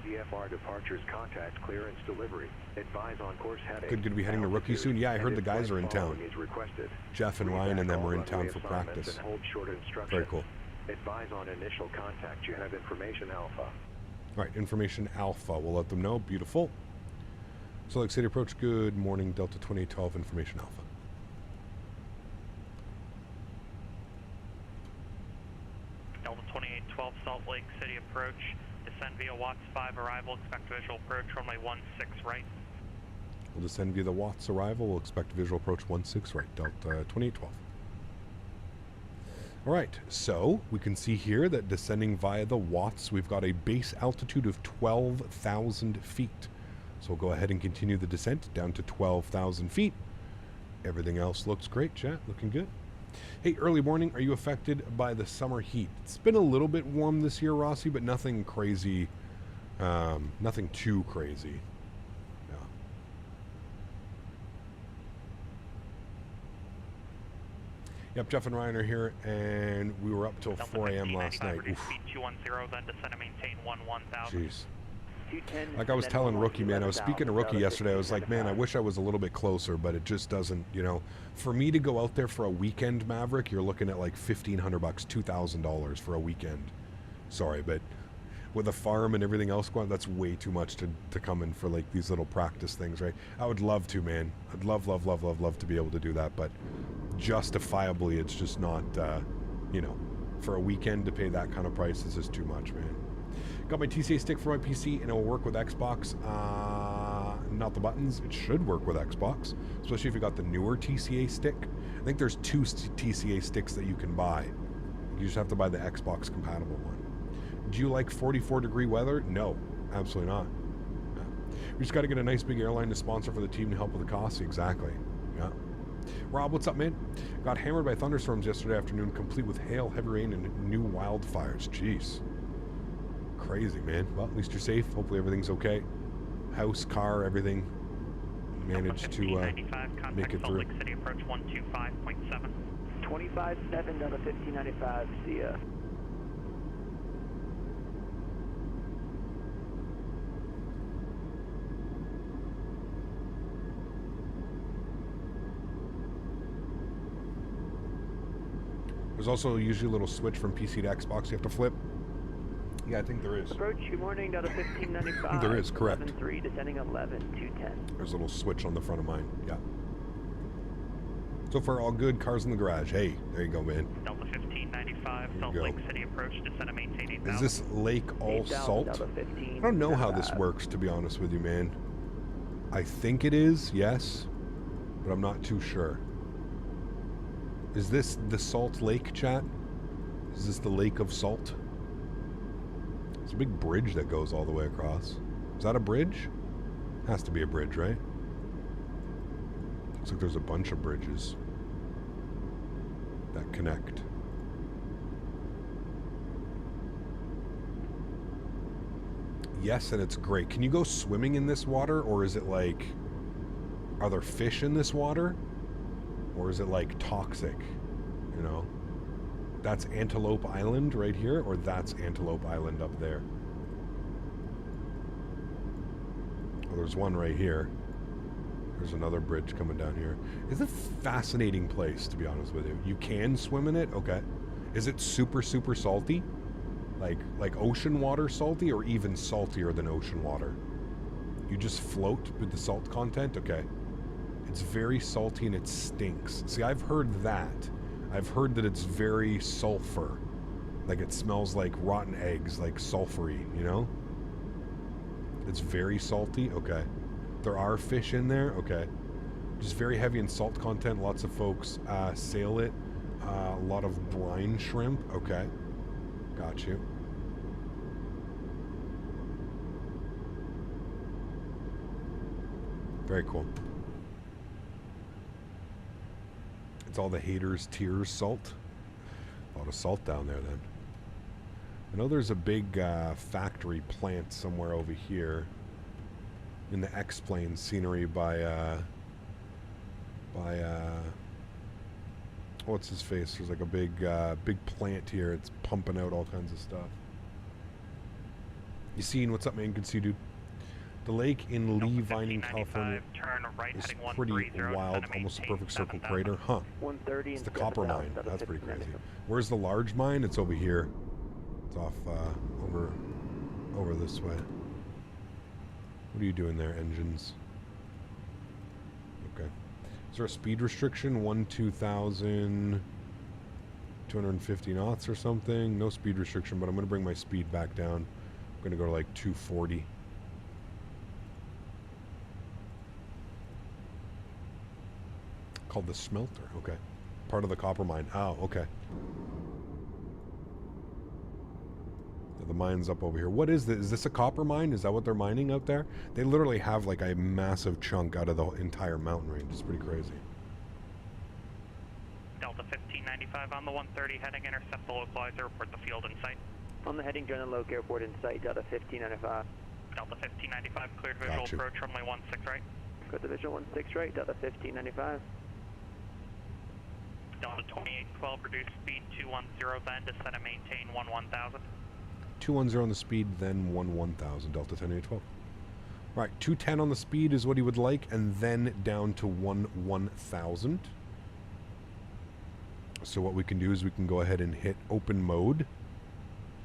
DFR departures contact clearance delivery. Advise on course heading.
Good to be heading to Rookie soon. Yeah, I heard the guys are in town. Jeff and Ryan and them are in town for practice. Very cool.
Advise on initial contact. You have information alpha.
All right, information alpha. We'll let them know. Beautiful. Salt Lake City approach. Good morning, Delta 2812, information alpha.
Delta 2812, Salt Lake City approach. Descend via Watts 5 arrival. Expect visual approach runway 16 right.
We'll descend via the Watts arrival. We'll expect visual approach 16 right, Delta 2812. All right, so we can see here that descending via the Watts, we've got a base altitude of 12,000 feet. So we'll go ahead and continue the descent down to 12,000 feet. Everything else looks great, chat. Looking good. Hey, early morning, are you affected by the summer heat? It's been a little bit warm this year, Rossi, but nothing crazy. Nothing too crazy. Yeah. Yep, Jeff and Ryan are here, and we were up till 4 a.m. last night.
Speed 210, then descend and maintain 11,000.
Jeez. Like I was telling Rookie, man, I was speaking to Rookie yesterday. I was like, man, I wish I was a little bit closer, but it just doesn't, you know. For me to go out there for a weekend, Maverick, you're looking at like $1,500, $2,000 for a weekend. Sorry, but with a farm and everything else going, that's way too much to come in for like these little practice things, right? I would love to, man. I'd love to be able to do that, but justifiably, it's just not, you know, for a weekend to pay that kind of price is just too much, man. Got my TCA stick for my PC, and it will work with Xbox. Not the buttons. It should work with Xbox, especially if you got the newer TCA stick. I think there's 2 TCA sticks that you can buy. You just have to buy the Xbox compatible one. Do you like 44-degree weather? No, absolutely not. Yeah. We just got to get a nice big airline to sponsor for the team to help with the costs. Exactly. Yeah. Rob, what's up, man? Got hammered by thunderstorms yesterday afternoon, complete with hail, heavy rain, and new wildfires. Jeez. Crazy, man. Well, at least you're safe. Hopefully everything's okay. House, car, everything. Managed to make it through.
Salt Lake City approach 125.7.
25.7 down to 1595. See ya.
There's also usually a little switch from PC to Xbox you have to flip. Yeah, I think there is.
Approach, good morning, down to 1595.
There is, correct.
11.3, descending 11.210.
There's a little switch on the front of mine, yeah. So far, all good. Cars in the garage. Hey, there you go, man.
Delta 1595, Salt Lake City approach, descend and maintain 8,000.
Is this lake all salt? I don't know how this works, to be honest with you, man. I think it is, yes, but I'm not too sure. Is this the Salt Lake, chat? Is this the Lake of Salt? It's a big bridge that goes all the way across. Is that a bridge? Has to be a bridge, right? Looks like there's a bunch of bridges that connect. Yes, and it's great. Can you go swimming in this water, or is it like... Are there fish in this water? Or is it like toxic, you know? That's Antelope Island right here, or that's Antelope Island up there? Oh, there's one right here. There's another bridge coming down here. It's a fascinating place, to be honest with you. You can swim in it? Okay. Is it super, super salty? Like ocean water salty, or even saltier than ocean water? You just float with the salt content? Okay. It's very salty and it stinks. See, I've heard that. I've heard that it's very sulfur. Like it smells like rotten eggs, like sulfury, you know? It's very salty? Okay. There are fish in there? Okay. Just very heavy in salt content. Lots of folks sail it. A lot of brine shrimp. Okay. Got you. Very cool. It's all the haters' tears salt. A lot of salt down there then. I know there's a big factory plant somewhere over here in the X-plane scenery by what's his face? There's like a big plant here. It's pumping out all kinds of stuff. You seen what's up, man? Good to see you, dude. The lake in Lee Vining, California is pretty wild, almost a perfect circle crater. Huh. It's the copper mine. That's pretty crazy. Where's the large mine? It's over here. It's off over this way. What are you doing there, engines? Okay. Is there a speed restriction? 2,000, 250 knots or something? No speed restriction, but I'm going to bring my speed back down. I'm going to go to like 240. Called the smelter. Okay. Part of the copper mine. Oh, okay. The mine's up over here. What is this? Is this a copper mine? Is that what they're mining out there? They literally have like a massive chunk out of the entire mountain range. It's pretty crazy.
Delta 1595 on the 130 heading, intercept the localizer, report the field in sight.
On the heading, join the local airport in sight, Delta 1595.
Delta 1595, cleared visual approach, runway 16 right.
Go to visual 16 right, Delta 1595.
Delta 2812, reduce speed 210, then descend and maintain 11,000.
210 on the speed, then 11,000, Delta 10812. Right, 210 on the speed is what he would like, and then down to 11,000. So what we can do is we can go ahead and hit open mode.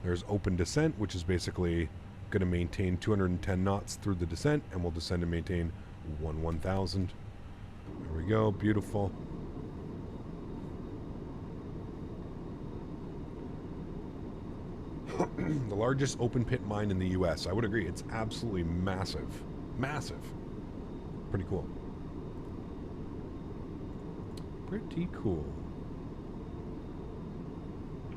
There's open descent, which is basically going to maintain 210 knots through the descent, and we'll descend and maintain 11,000. There we go, beautiful. The largest open pit mine in the US. I would agree. It's absolutely massive. Massive. Pretty cool. Pretty cool.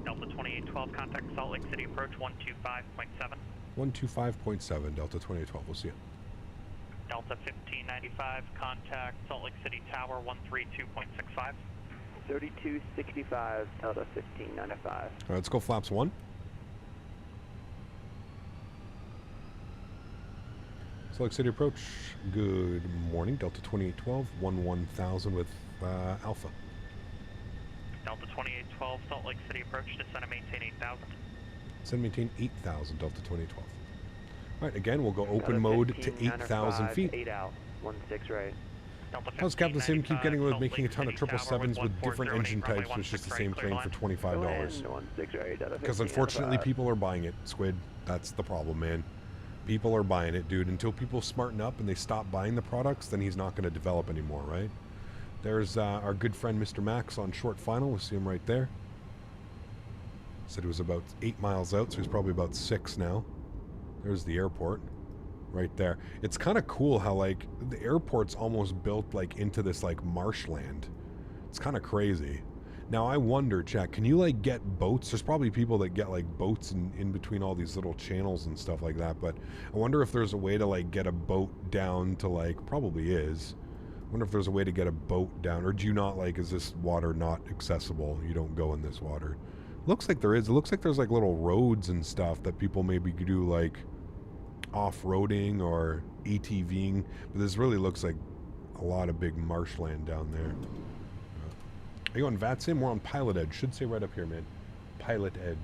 Delta 2812, contact Salt Lake City approach 125.7.
125.7, Delta 2812. We'll see you.
Delta 1595, contact Salt Lake City Tower 132.65.
3265, Delta 1595.
All right, let's go flaps 1. Salt Lake City approach. Good morning, Delta 2812, 1000 with Alpha.
Delta 2812, Salt Lake City approach, descend and maintain 8,000.
Descend and maintain 8,000, Delta 2012. All right, again, we'll go open mode to 8,000 feet.
8 out, 16 right.
How's Captain Sim keep getting away with making a ton of 777s with different engine types, but it's just the same plane for $25? Because unfortunately, people are buying it, Squid. That's the problem, man. People are buying it, dude. Until people smarten up and they stop buying the products, then he's not going to develop anymore, right? There's our good friend Mr. Max on short final. We see him right there. Said he was about 8 miles out, so he's probably about 6 now. There's the airport right there. It's kind of cool how, like, the airport's almost built, like, into this, like, marshland. It's kind of crazy. Now, I wonder, chat, can you, like, get boats? There's probably people that get, like, boats in between all these little channels and stuff like that, but I wonder if there's a way to, like, get a boat down to, like, probably is. I wonder if there's a way to get a boat down, or do you not, like, is this water not accessible? You don't go in this water. Looks like there is. It looks like there's, like, little roads and stuff that people maybe do, like, off-roading or ATVing, but this really looks like a lot of big marshland down there. Are you on VATSIM? We're on Pilotedge. Should say right up here, man. Pilotedge.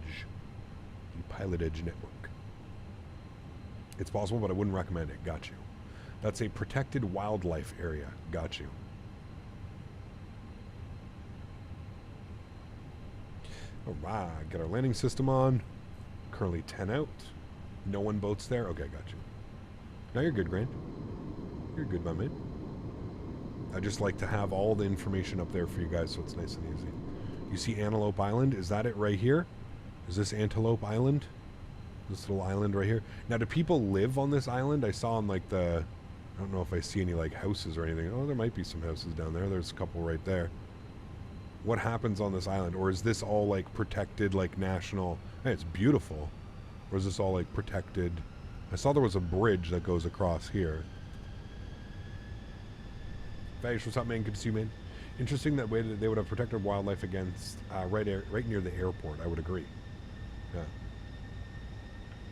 The Pilotedge network. It's possible, but I wouldn't recommend it. Got you. That's a protected wildlife area. Got you. Alright, got our landing system on. Currently 10 out. No one boats there? Okay, got you. Now you're good, Grant. You're good, my man. I just like to have all the information up there for you guys so it's nice and easy. You see Antelope Island? Is that it right here? Is this Antelope Island? This little island right here? Now, do people live on this island? I saw on, like, the... I don't know if I see any, like, houses or anything. Oh, there might be some houses down there. There's a couple right there. What happens on this island? Or is this all, like, protected, like, national... Hey, it's beautiful. Or is this all, like, protected... I saw there was a bridge that goes across here. Vash, what's up, man? Good to see you, man. Interesting that way that they would have protected wildlife against right near the airport. I would agree. Yeah.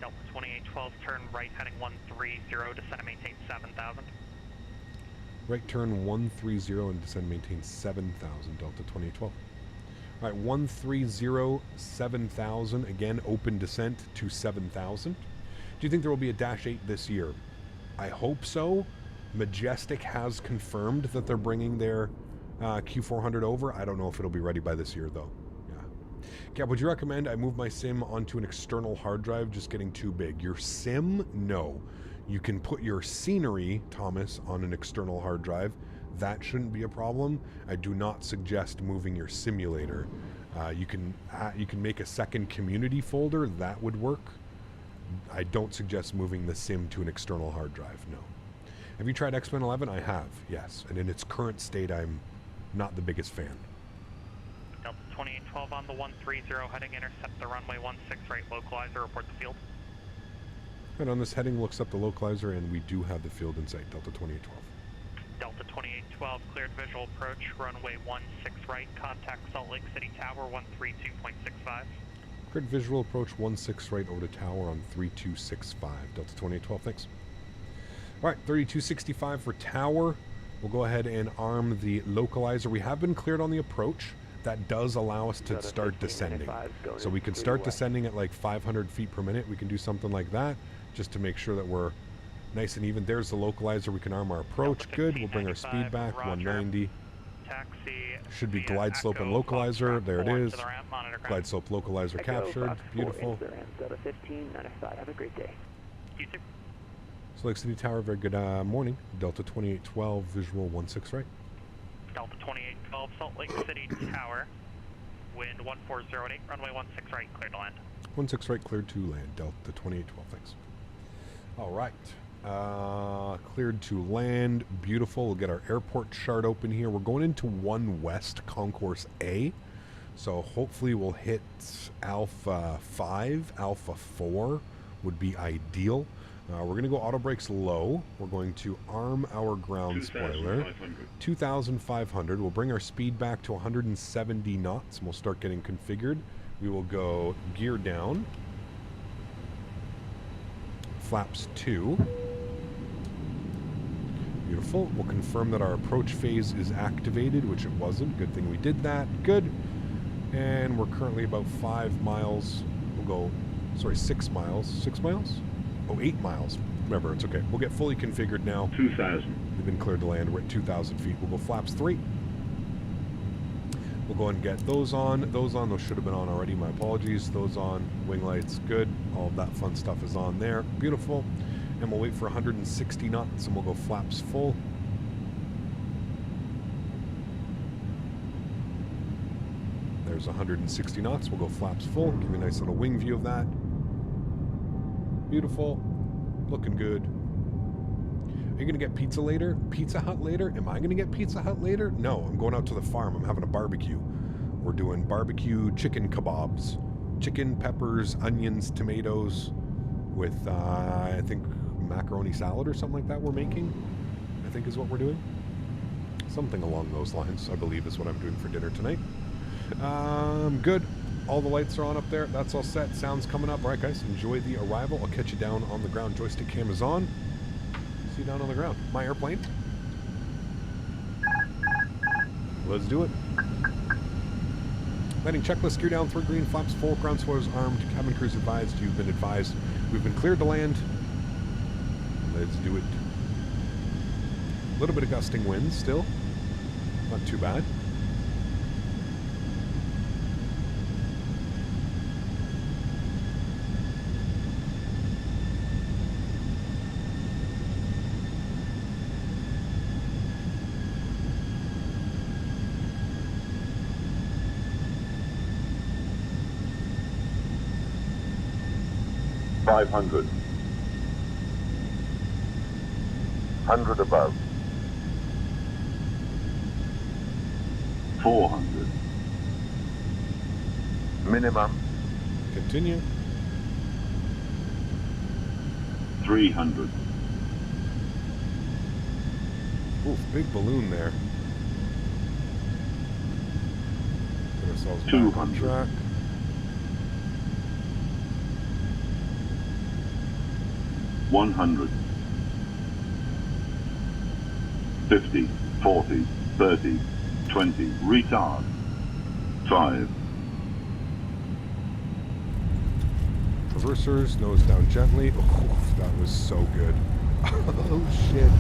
Delta 2812, turn right, heading 130, descend and maintain 7,000.
Right turn 130 and descend and maintain 7,000, Delta 2812. All right, 130, 7,000. Again, open descent to 7,000. Do you think there will be a Dash 8 this year? I hope so. Majestic has confirmed that they're bringing their Q400 over. I don't know if it'll be ready by this year, though. Yeah. Cap, would you recommend I move my sim onto an external hard drive? Just getting too big. Your sim? No. You can put your scenery, Thomas, on an external hard drive. That shouldn't be a problem. I do not suggest moving your simulator. You can make a second community folder. That would work. I don't suggest moving the sim to an external hard drive. No. Have you tried X-Men 11? I have, yes. And in its current state, I'm not the biggest fan.
Delta 2812 on the 130, heading intercept the runway 16 right, localizer, report the field.
And on this heading, looks up the localizer, and we do have the field in sight, Delta 2812.
Delta 2812, cleared visual approach, runway 16 right, contact Salt Lake City Tower 132.65.
Cleared visual approach 16 right over to tower on 3265, Delta 2812, thanks. All right, 3265 for tower. We'll go ahead and arm the localizer. We have been cleared on the approach. That does allow us to start descending. So we can start descending at like 500 feet per minute. We can do something like that just to make sure that we're nice and even. There's the localizer. We can arm our approach. Good. We'll bring our speed back, 190. Should be glide slope and localizer. There it is. Glide slope localizer captured. Beautiful.
Have a great day.
You too.
Salt Lake City Tower, very good morning. Delta 2812, visual 16 right.
Delta 2812, Salt Lake City Tower, wind 14008, runway 16 right, cleared to land.
16 right, cleared to land, Delta 2812, thanks. All right, cleared to land, beautiful. We'll get our airport chart open here. We're going into 1 West Concourse A, so hopefully we'll hit Alpha 5, Alpha 4 would be ideal. We're going to go auto brakes low. We're going to arm our ground spoiler. 2,500. We'll bring our speed back to 170 knots, and we'll start getting configured. We will go gear down. Flaps 2. Beautiful. We'll confirm that our approach phase is activated, which it wasn't. Good thing we did that. Good. And we're currently about 5 miles. We'll go, sorry, 6 miles. 6 miles? Oh, 8 miles. Remember, it's okay. We'll get fully configured now.
2,000.
We've been cleared to land. We're at 2,000 feet. We'll go flaps 3. We'll go and get those on. Those on. Those should have been on already. My apologies. Those on. Wing lights. Good. All of that fun stuff is on there. Beautiful. And we'll wait for 160 knots, and we'll go flaps full. There's 160 knots. We'll go flaps full. Give you a nice little wing view of that. Beautiful. Looking good. Are you going to get pizza later? Pizza Hut later? Am I going to get Pizza Hut later? No, I'm going out to the farm. I'm having a barbecue. We're doing barbecue chicken kebabs. Chicken, peppers, onions, tomatoes with, I think, macaroni salad or something like that we're making, I think is what we're doing. Something along those lines, I believe, is what I'm doing for dinner tonight. Good. All the lights are on up there. That's all set. Sound's coming up. All right, guys, enjoy the arrival. I'll catch you down on the ground. Joystick cam is on. See you down on the ground. My airplane. Let's do it. Landing checklist, gear down, 3 green, flaps full, ground spoilers armed, cabin crews advised. You've been advised. We've been cleared to land. Let's do it. A little bit of gusting winds still. Not too bad.
$500. 100 above. 400. Minimum.
Continue.
300.
Oof, big balloon there. Put ourselves back on
200.
track.
100. 50, 40, 30, 20, retard. 5.
Traversers, nose down gently. Oh, that was so good. Oh shit.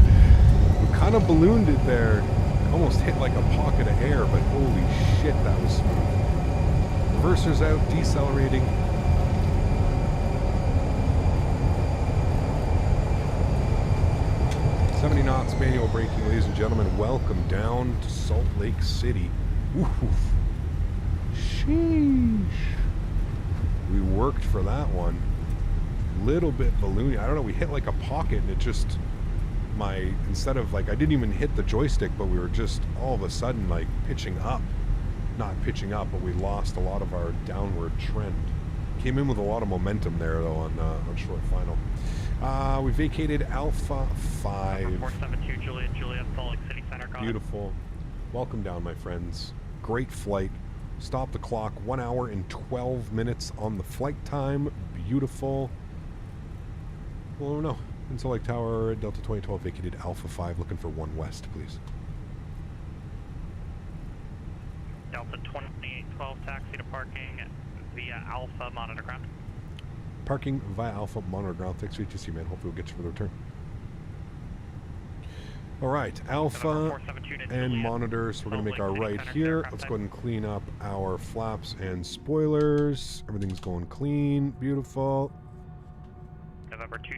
We kind of ballooned it there. Almost hit like a pocket of air, but holy shit, that was smooth. Reversers out, decelerating. $70 knots, manual braking, ladies and gentlemen. Welcome down to Salt Lake City. Oof. Sheesh. We worked for that one. Little bit balloony. I don't know, we hit like a pocket and it just, instead of like, I didn't even hit the joystick, but we were just all of a sudden like pitching up. Not pitching up, but we lost a lot of our downward trend. Came in with a lot of momentum there though on short final. We vacated Alpha 5.
472 Juliet, Salt Lake City Center.
Beautiful. Welcome down, my friends. Great flight. Stop the clock. 1 hour and 12 minutes on the flight time. Beautiful. Well, no. In Salt Lake Tower, Delta 2012 vacated Alpha 5. Looking for 1 west, please.
Delta 2812 taxi to parking via Alpha, monitor ground.
Parking via Alpha, monitor ground. Thanks for ATC, man. Hopefully we'll get you for the return. All right, Alpha and monitors. We're going to make our right here. Let's go ahead and clean up our flaps and spoilers. Everything's going clean. Beautiful.
November 2,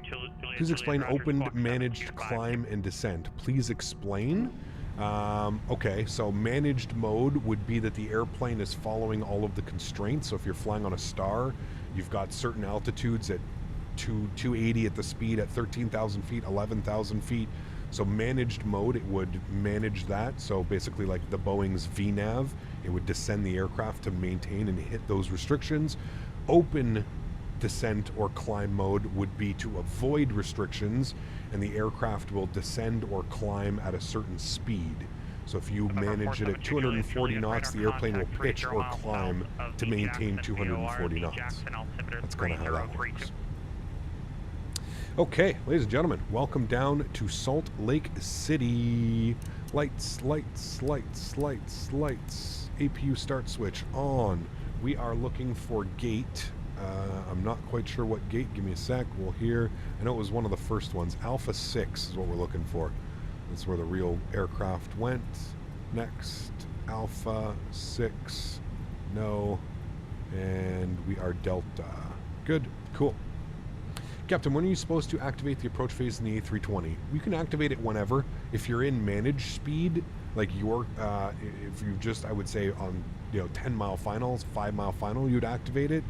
Please explain opened managed climb and descent. Please explain. Okay, so managed mode would be that the airplane is following all of the constraints. So if you're flying on a star, you've got certain altitudes at 280 at the speed, at 13,000 feet, 11,000 feet. So managed mode, it would manage that. So basically like the Boeing's VNAV, it would descend the aircraft to maintain and hit those restrictions. Open descent or climb mode would be to avoid restrictions, and the aircraft will descend or climb at a certain speed. So if you manage it at 240 knots, the airplane will pitch or climb to maintain 240 knots. That's kind of how that works. Okay, ladies and gentlemen, welcome down to Salt Lake City. Lights, lights, lights, lights, lights. APU start switch on. We are looking for gate. I'm not quite sure what gate. Give me a sec. We'll hear. I know it was one of the first ones. Alpha 6 is what we're looking for. That's where the real aircraft went. Next, Alpha 6. No. And we are Delta. Good. Cool. Captain, when are you supposed to activate the approach phase in the A320? You can activate it whenever. If you're in managed speed, like you're, if you just, I would say on, 10-mile finals, 5-mile final, you'd activate it.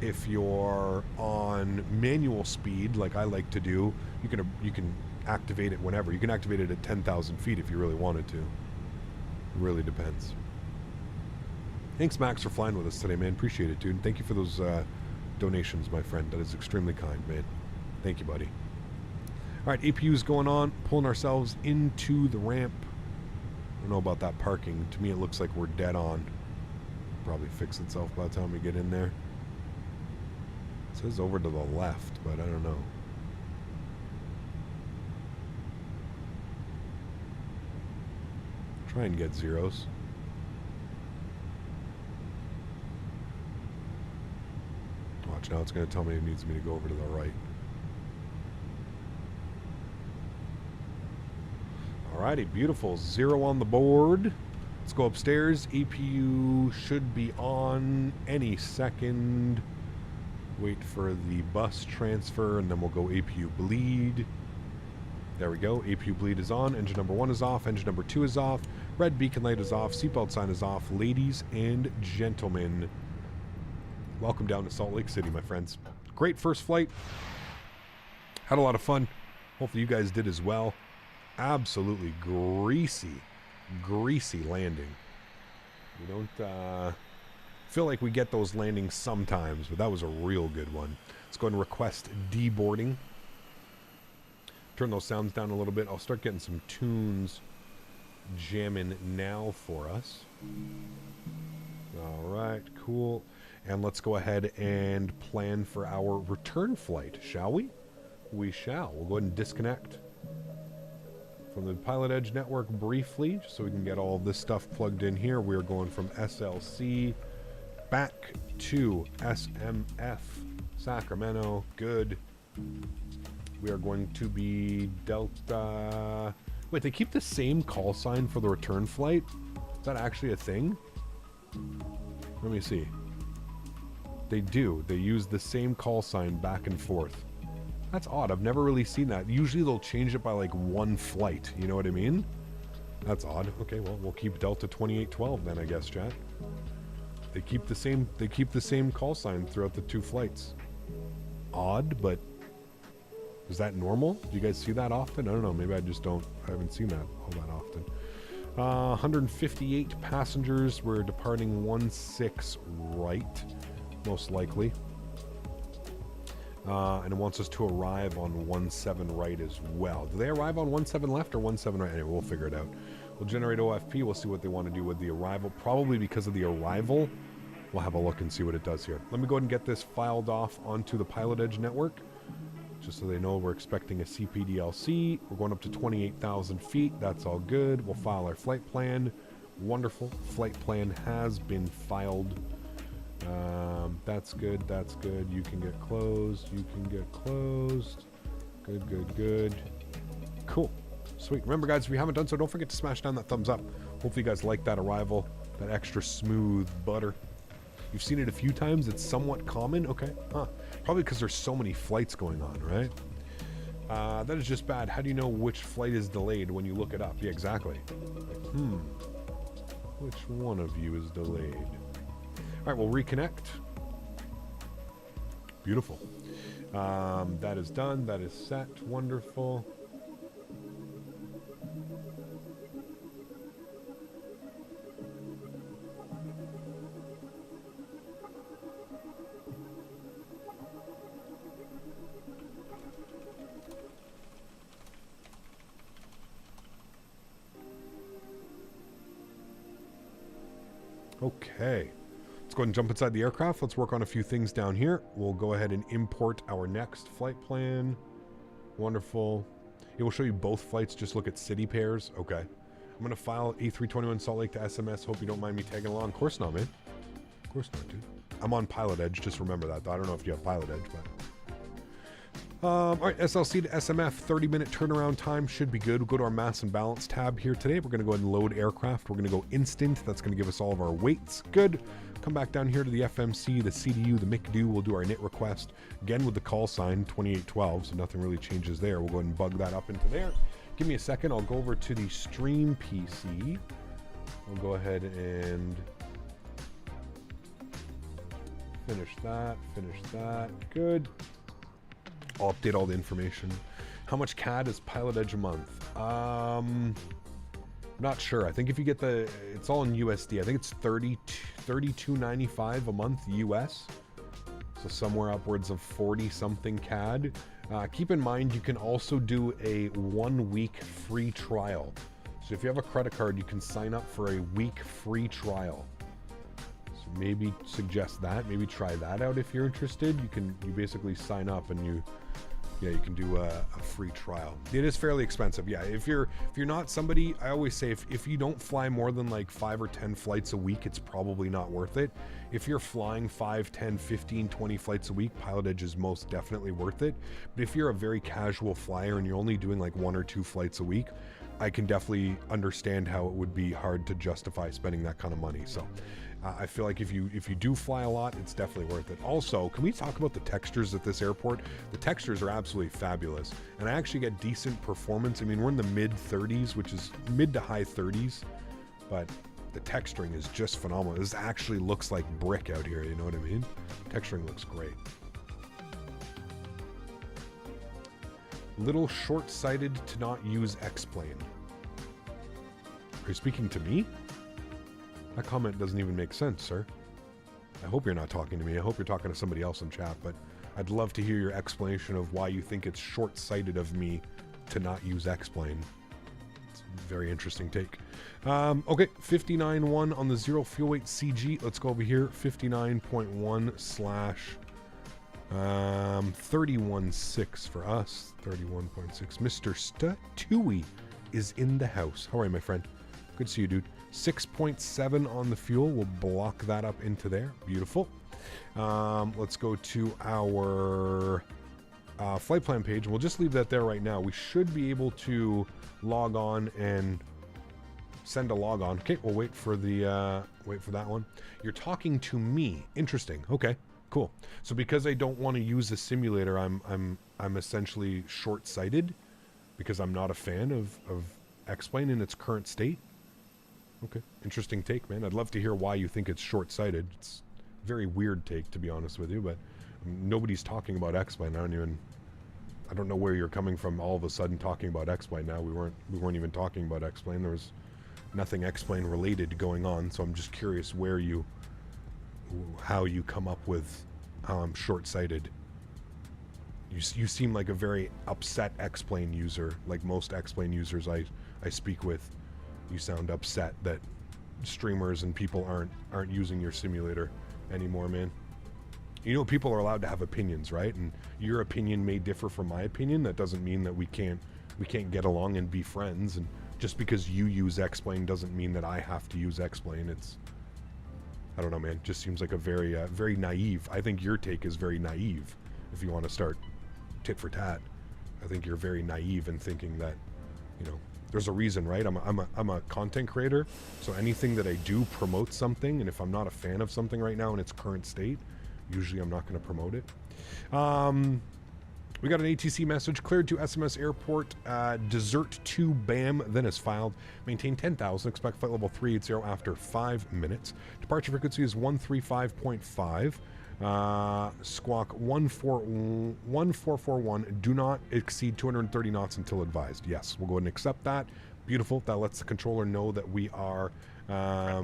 If you're on manual speed, like I like to do, you can activate it whenever. You can activate it at 10,000 feet if you really wanted to. It really depends. Thanks, Max, for flying with us today, man. Appreciate it, dude. And thank you for those donations, my friend. That is extremely kind, man. Thank you, buddy. All right, APU's going on, pulling ourselves into the ramp. I don't know about that parking. To me, it looks like we're dead on. Probably fix itself by the time we get in there. It says over to the left, but I don't know. Try and get zeros. Watch, now it's going to tell me it needs me to go over to the right. Alrighty, beautiful. 0 on the board. Let's go upstairs. APU should be on any second. Wait for the bus transfer, and then we'll go APU bleed. There we go. APU bleed is on. Engine number 1 is off. Engine number 2 is off. Red beacon light is off. Seatbelt sign is off. Ladies and gentlemen, welcome down to Salt Lake City, my friends. Great first flight. Had a lot of fun. Hopefully you guys did as well. Absolutely greasy landing. We don't feel like we get those landings sometimes, but that was a real good one. Let's go ahead and request deboarding. Turn those sounds down a little bit. I'll start getting some tunes jamming now for us. All right, cool. And let's go ahead and plan for our return flight, shall we? We shall. We'll go ahead and disconnect from the Pilotedge network briefly, just so we can get all of this stuff plugged in here. We're going from SLC back to SMF, Sacramento. Good. We are going to be Delta. Wait, they keep the same call sign for the return flight? Is that actually a thing? Let me see. They do. They use the same call sign back and forth. That's odd. I've never really seen that. Usually they'll change it by like one flight. You know what I mean? That's odd. Okay, well, we'll keep Delta 2812 then, I guess, chat. They keep the same call sign throughout the 2 flights. Odd, but is that normal? Do you guys see that often? I don't know. Maybe I haven't seen that all that often. 158 passengers. We're departing 16 right, most likely. And it wants us to arrive on 17 right as well. Do they arrive on 17 left or 17 right? Anyway, we'll figure it out. We'll generate OFP. We'll see what they want to do with the arrival. Probably because of the arrival, we'll have a look and see what it does here. Let me go ahead and get this filed off onto the Pilotedge network, just so they know we're expecting a CPDLC. We're going up to 28,000 feet. That's all good. We'll file our flight plan. Wonderful. Flight plan has been filed. That's good. That's good. You can get closed. You can get closed. Good, good, good. Cool. Sweet. Remember, guys, if you haven't done so, don't forget to smash down that thumbs up. Hopefully you guys like that arrival, that extra smooth butter. You've seen it a few times. It's somewhat common. Okay. Huh. Probably because there's so many flights going on, right? That is just bad. How do you know which flight is delayed when you look it up? Yeah, exactly. Which one of you is delayed? All right, we'll reconnect. Beautiful. That is done. That is set. Wonderful. Okay. Let's go ahead and jump inside the aircraft. Let's work on a few things down here. We'll go ahead and import our next flight plan. Wonderful. It will show you both flights. Just look at city pairs. Okay. I'm going to file A321 Salt Lake to SMS. Hope you don't mind me tagging along. Of course not, man. Of course not, dude. I'm on Pilotedge. Just remember that, though. I don't know if you have Pilotedge, but... all right, SLC to SMF, 30-minute turnaround time should be good. We'll go to our mass and balance tab here today. We're going to go ahead and load aircraft. We're going to go instant. That's going to give us all of our weights. Good. Come back down here to the FMC, the CDU, the MICDU. We'll do our NIT request. Again, with the call sign, 2812, so nothing really changes there. We'll go ahead and bug that up into there. Give me a second. I'll go over to the Stream PC. We'll go ahead and finish that. Good. I'll update all the information. How much CAD is Pilotedge a month? Not sure. I think if you get it's all in USD. I think it's $32.95 a month US. So somewhere upwards of 40 something CAD. Keep in mind, you can also do a 1 week free trial. So if you have a credit card, you can sign up for a week free trial. So maybe suggest that. Maybe try that out if you're interested. You basically sign up and you can do a free trial. It is fairly expensive. Yeah, if you're not somebody, I always say if you don't fly more than like 5 or 10 flights a week, it's probably not worth it. If you're flying 5, 10, 15, 20 flights a week, Pilotedge is most definitely worth it. But if you're a very casual flyer and you're only doing like 1 or 2 flights a week, I can definitely understand how it would be hard to justify spending that kind of money. So I feel like if you do fly a lot, it's definitely worth it. Also, can we talk about the textures at this airport? The textures are absolutely fabulous, and I actually get decent performance. I mean, we're in the mid 30s, which is mid to high 30s, but the texturing is just phenomenal. This actually looks like brick out here, you know what I mean? Texturing looks great. Little short-sighted to not use X-Plane. Are you speaking to me? That comment doesn't even make sense, sir. I hope you're not talking to me. I hope you're talking to somebody else in chat, but I'd love to hear your explanation of why you think it's short-sighted of me to not use X-Plane. It's a very interesting take. Okay, 59.1 on the zero fuel weight CG. Let's go over here. 59.1 / 31.6 for us. 31.6. Mr. Statewi is in the house. How are you, my friend? Good to see you, dude. 6.7 on the fuel. We'll block that up into there. Beautiful. Let's go to our flight plan page. We'll just leave that there right now. We should be able to log on and send a log on. Okay, we'll wait for that one. You're talking to me. Interesting. Okay, cool. So because I don't want to use a simulator, I'm essentially short-sighted because I'm not a fan of X-Plane in its current state. Okay, interesting take, man. I'd love to hear why you think it's short-sighted. It's a very weird take, to be honest with you, but nobody's talking about X-Plane. I don't know where you're coming from all of a sudden talking about X-Plane now. We weren't even talking about X-Plane. There was nothing X-Plane related going on, so I'm just curious how you come up with how I'm short-sighted. You seem like a very upset X-Plane user, like most X-Plane users I speak with. You sound upset that streamers and people aren't using your simulator anymore, man. You know, people are allowed to have opinions, right? And your opinion may differ from my opinion. That doesn't mean that we can't get along and be friends. And just because you use X-Plane doesn't mean that I have to use X-Plane. I don't know, man. It just seems like a very very naive. I think your take is very naive. If you want to start tit for tat, I think you're very naive in thinking that, you know, there's a reason, right? I'm a content creator, so anything that I do promotes something, and if I'm not a fan of something right now in its current state, usually I'm not going to promote it. We got an ATC message. Cleared to SMS airport. Desert to BAM, then is filed. Maintain 10,000. Expect flight level 380 after 5 minutes. Departure frequency is 135.5. Squawk 1441. Do not exceed 230 knots until advised. Yes, we'll go ahead and accept that. Beautiful. That lets the controller know that we are that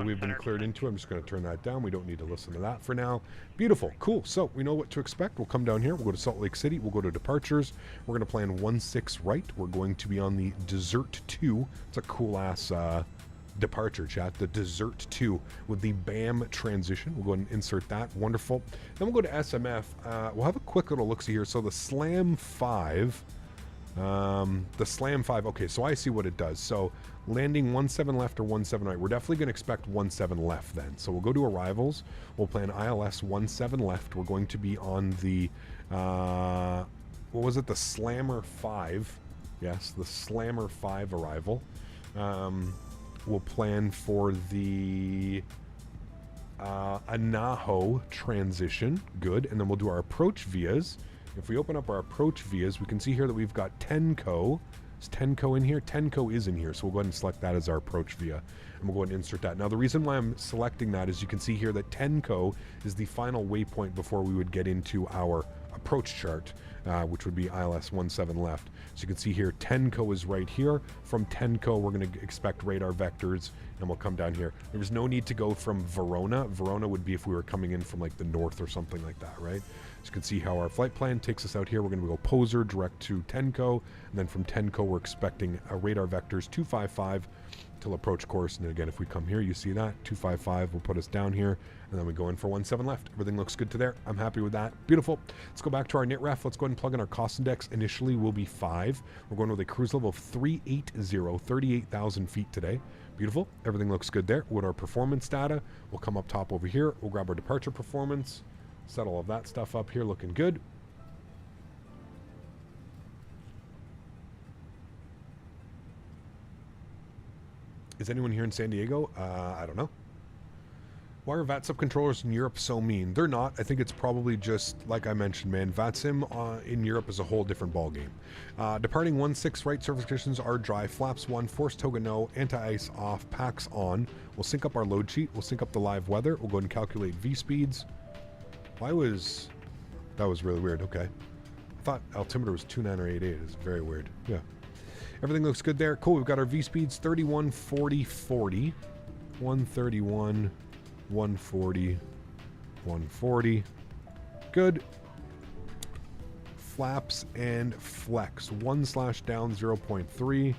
we've been cleared into. I'm just going to turn that down. We don't need to listen to that for now. Beautiful. Cool. So we know what to expect. We'll come down here. We'll go to Salt Lake City. We'll go to departures. We're going to plan 16 right. We're going to be on the Desert 2. It's a cool ass departure, chat. The Desert 2 with the BAM transition. We'll go ahead and insert that. Wonderful. Then we'll go to SMF. We'll have a quick little look-see here. So the Slam 5... okay, so I see what it does. So landing 17 left or 17 right, we're definitely going to expect 17 left then. So we'll go to arrivals. We'll plan ILS 17 left. We're going to be on the, what was it? The Slammer 5. Yes, the Slammer 5 arrival. We'll plan for the Anaho transition. Good. And then we'll do our approach vias. If we open up our approach vias, we can see here that we've got Tenco. Is Tenco in here? Tenco is in here, so we'll go ahead and select that as our approach via, and we'll go ahead and insert that. Now, the reason why I'm selecting that is you can see here that Tenco is the final waypoint before we would get into our approach chart, which would be ILS 17 left. So you can see here, Tenco is right here. From Tenco, we're going to expect radar vectors, and we'll come down here. There's no need to go from Verona. Verona would be if we were coming in from like the north or something like that, right? So you can see how our flight plan takes us out here. We're going to go Poser direct to Tenco, and then from Tenco, we're expecting radar vectors 255 till approach course. And then again, if we come here, you see that 255 will put us down here, and then we go in for 17 left. Everything looks good to there. I'm happy with that. Beautiful. Let's go back to our NITREF. Let's go ahead and plug in our cost index. Initially will be 5. We're going with a cruise level of 380, 38,000 feet today. Beautiful. Everything looks good there. With our performance data, we'll come up top over here. We'll grab our departure performance, set all of that stuff up here, looking good. Is anyone here in San Diego? I don't know. Why are VATSIM controllers in Europe so mean? They're not. I think it's probably just, like I mentioned, man, VATSIM in Europe is a whole different ballgame. Departing 16 right, surface conditions are dry, flaps 1, force toga no, anti-ice off, packs on. We'll sync up our load sheet. We'll sync up the live weather. We'll go ahead and calculate V-speeds. That was really weird. Okay. I thought altimeter was 2988. It's very weird. Yeah. Everything looks good there. Cool. We've got our V-speeds 31, 40, 40. 131, 140, 140. Good. Flaps and flex. 1/down 0.3.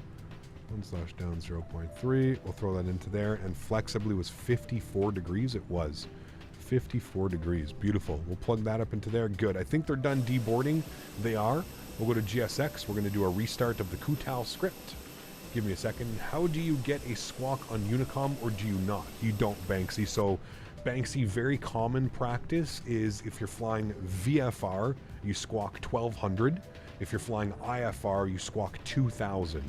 1/down 0.3. We'll throw that into there. And flex, I believe, was 54 degrees. It was 54 degrees. Beautiful. We'll plug that up into there. Good. I think they're done deboarding. They are. We'll go to GSX. We're going to do a restart of the Kutal script. Give me a second. How do you get a squawk on Unicom, or do you not? You don't, Banksy. So Banksy, very common practice is if you're flying VFR, you squawk 1200. If you're flying IFR, you squawk 2000.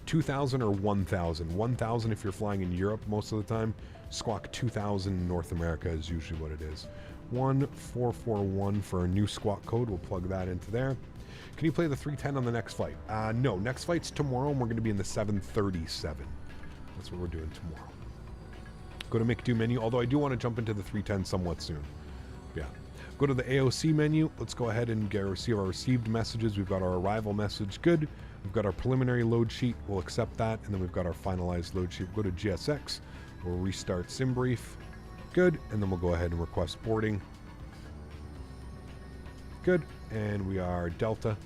2000 or 1000. 1000 if you're flying in Europe most of the time. Squawk 2000 in North America is usually what it is. 1441 for a new squawk code. We'll plug that into there. Can you play the 310 on the next flight? No, next flight's tomorrow, and we're going to be in the 737. That's what we're doing tomorrow. Go to make do menu, although I do want to jump into the 310 somewhat soon. Yeah. Go to the AOC menu. Let's go ahead and receive our received messages. We've got our arrival message. Good. We've got our preliminary load sheet. We'll accept that. And then we've got our finalized load sheet. We'll go to GSX. We'll restart SimBrief. Good. And then we'll go ahead and request boarding. Good. And we are Delta.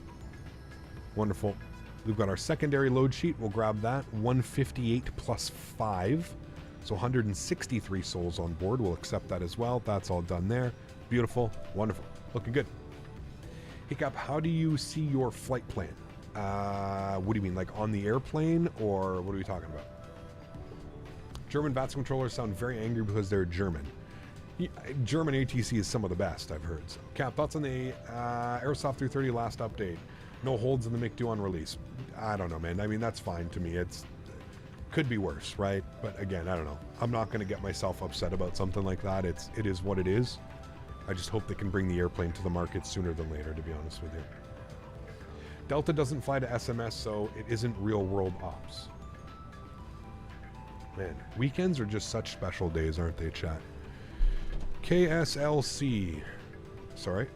Wonderful. We've got our secondary load sheet. We'll grab that. 158 plus 5. So 163 souls on board. We'll accept that as well. That's all done there. Beautiful. Wonderful. Looking good. Hiccup, how do you see your flight plan? What do you mean? Like on the airplane, or what are we talking about? German VATS controllers sound very angry because they're German. German ATC is some of the best, I've heard. So, Cap, thoughts on the Aerosoft 330 last update? No holds in the MiG-2 on release. I don't know, man. I mean, that's fine to me. It's could be worse, right? But again, I don't know. I'm not going to get myself upset about something like that. It is what it is. I just hope they can bring the airplane to the market sooner than later, to be honest with you. Delta doesn't fly to SMS, so it isn't real-world ops. Man, weekends are just such special days, aren't they, chat? KSLC. Sorry.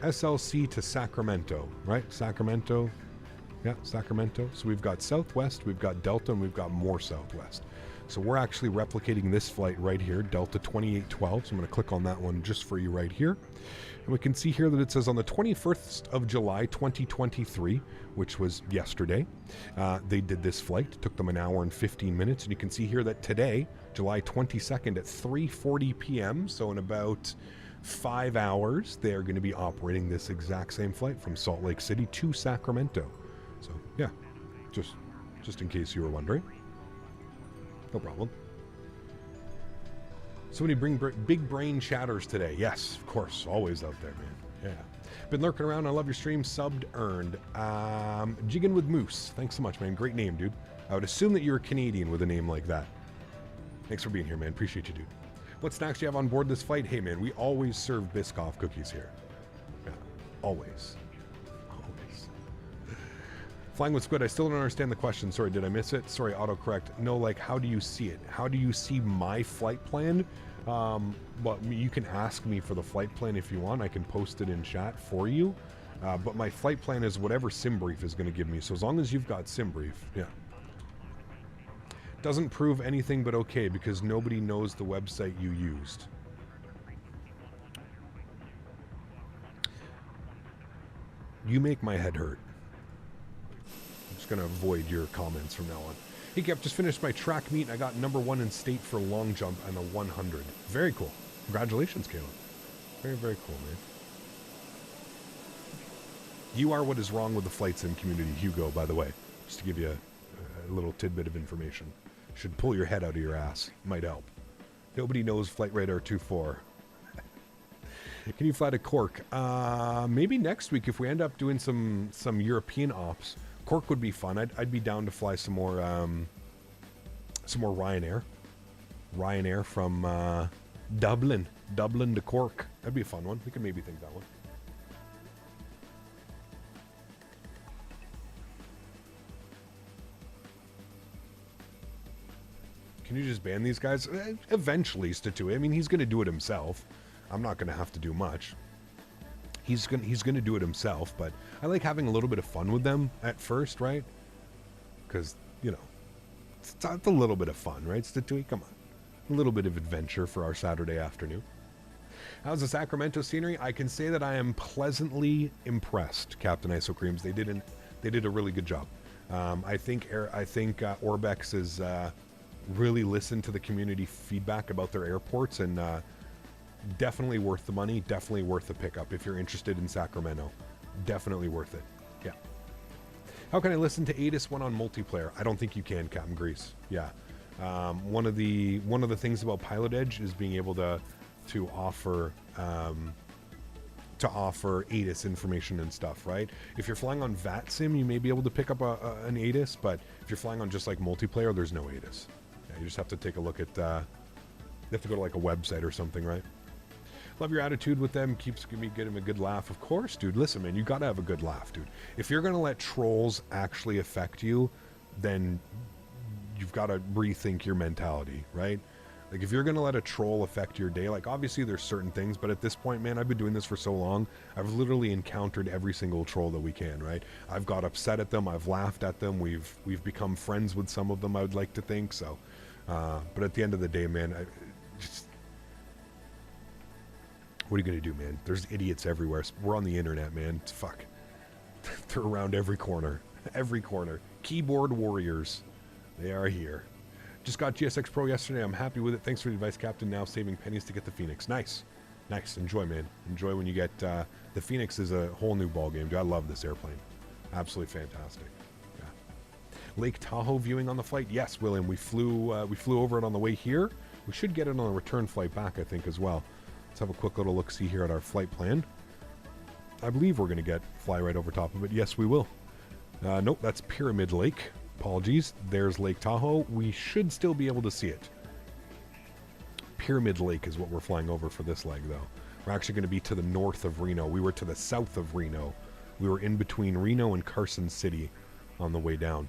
SLC to Sacramento, right? Sacramento. Yeah, Sacramento. So we've got Southwest, we've got Delta, and we've got more Southwest. So we're actually replicating this flight right here, Delta 2812. So I'm going to click on that one just for you right here. And we can see here that it says on the 21st of July, 2023, which was yesterday, they did this flight. It took them an hour and 15 minutes. And you can see here that today, July 22nd at 3:40 p.m., so in about 5 hours, they are going to be operating this exact same flight from Salt Lake City to Sacramento. So, yeah, just in case you were wondering. No problem. So many big brain chatters today. Yes, of course. Always out there, man. Yeah. Been lurking around. I love your stream. Subbed, earned. Jiggin with Moose. Thanks so much, man. Great name, dude. I would assume that you're a Canadian with a name like that. Thanks for being here, man. Appreciate you, dude. What snacks do you have on board this flight? Hey, man, we always serve Biscoff cookies here. Yeah, always. Always. Flying with Squid, I still don't understand the question. Sorry, did I miss it? Sorry, autocorrect. No, like, how do you see it? How do you see my flight plan? But you can ask me for the flight plan if you want. I can post it in chat for you. But my flight plan is whatever SimBrief is going to give me. So as long as you've got SimBrief, yeah. Doesn't prove anything but okay because nobody knows the website you used. You make my head hurt. I'm just going to avoid your comments from now on. Hey, Kev, just finished my track meet. I got #1 in state for long jump and a 100. Very cool. Congratulations, Caleb. Very, very cool, man. You are what is wrong with the flight sim community, Hugo, by the way. Just to give you a little tidbit of information. Should pull your head out of your ass. Might help. Nobody knows Flight Radar 24. Can you fly to Cork? Maybe next week if we end up doing some European ops. Cork would be fun. I'd be down to fly some more Ryanair. Ryanair from Dublin to Cork. That'd be a fun one. We could maybe think that one. Can you just ban these guys? Eventually, Statewi. I mean, he's going to do it himself. I'm not going to have to do much. He's going to do it himself, but I like having a little bit of fun with them at first, right? Because, you know, it's a little bit of fun, right, Statewi? Come on. A little bit of adventure for our Saturday afternoon. How's the Sacramento scenery? I can say that I am pleasantly impressed, Captain Isocreams. They did a really good job. I think Orbx is really listened to the community feedback about their airports, and definitely worth the money, definitely worth the pickup if you're interested in Sacramento. Definitely worth it. Yeah. How can I listen to ATIS when on multiplayer? I don't think you can, Captain Grease. Yeah. One of the things about Pilotedge is being able to offer ATIS information and stuff, right? If you're flying on VATSIM, you may be able to pick up an ATIS, but if you're flying on just like multiplayer, there's no ATIS. Yeah, you just have to take a look at, you have to go to like a website or something, right? Love your attitude with them. Keeps me getting a good laugh. Of course, dude. Listen, man, you got to have a good laugh, dude. If you're going to let trolls actually affect you, then you've got to rethink your mentality, right? Like, if you're going to let a troll affect your day, like, obviously there's certain things, but at this point, man, I've been doing this for so long, I've literally encountered every single troll that we can, right? I've got upset at them, I've laughed at them, we've become friends with some of them, I would like to think, so. But at the end of the day, man, what are you going to do, man? There's idiots everywhere. We're on the internet, man. Fuck. They're around every corner. Every corner. Keyboard warriors. They are here. Just got GSX Pro yesterday. I'm happy with it. Thanks for the advice, Captain. Now saving pennies to get the Fenix. Nice. Nice. Enjoy, man. Enjoy when you get... the Fenix is a whole new ballgame, dude. I love this airplane. Absolutely fantastic. Yeah. Lake Tahoe viewing on the flight? Yes, William. We flew over it on the way here. We should get it on a return flight back, I think, as well. Let's have a quick little look-see here at our flight plan. I believe we're going to fly right over top of it. Yes, we will. Nope, that's Pyramid Lake. Apologies. There's Lake Tahoe. We should still be able to see it. Pyramid Lake is what we're flying over for this leg, though. We're actually going to be to the north of Reno. We were to the south of Reno. We were in between Reno and Carson City on the way down.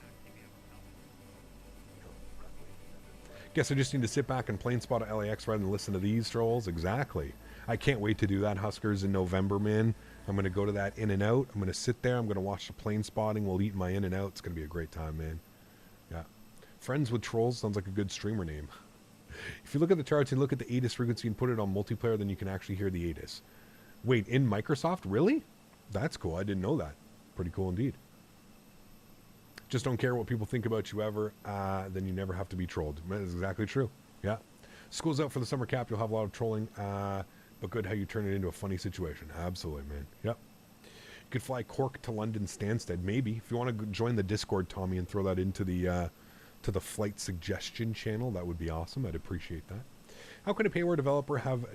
Guess I just need to sit back and plane spot at LAX rather than listen to these trolls. Exactly. I can't wait to do that, Huskers, in November, man. I'm going to go to that In-N-Out. I'm going to sit there. I'm going to watch the plane spotting. We'll eat my In-N-Out. It's going to be a great time, man. Yeah. Friends with Trolls sounds like a good streamer name. If you look at the charts and look at the ATIS frequency and put it on multiplayer, then you can actually hear the ATIS. Wait, in Microsoft? Really? That's cool. I didn't know that. Pretty cool indeed. Just don't care what people think about you ever. Then you never have to be trolled. That is exactly true. Yeah. School's out for the summer cap. You'll have a lot of trolling. But good how you turn it into a funny situation. Absolutely, man. Yep. You could fly Cork to London Stansted. Maybe. If you want to join the Discord, Tommy, and throw that into the flight suggestion channel, that would be awesome. I'd appreciate that. How can a payware developer have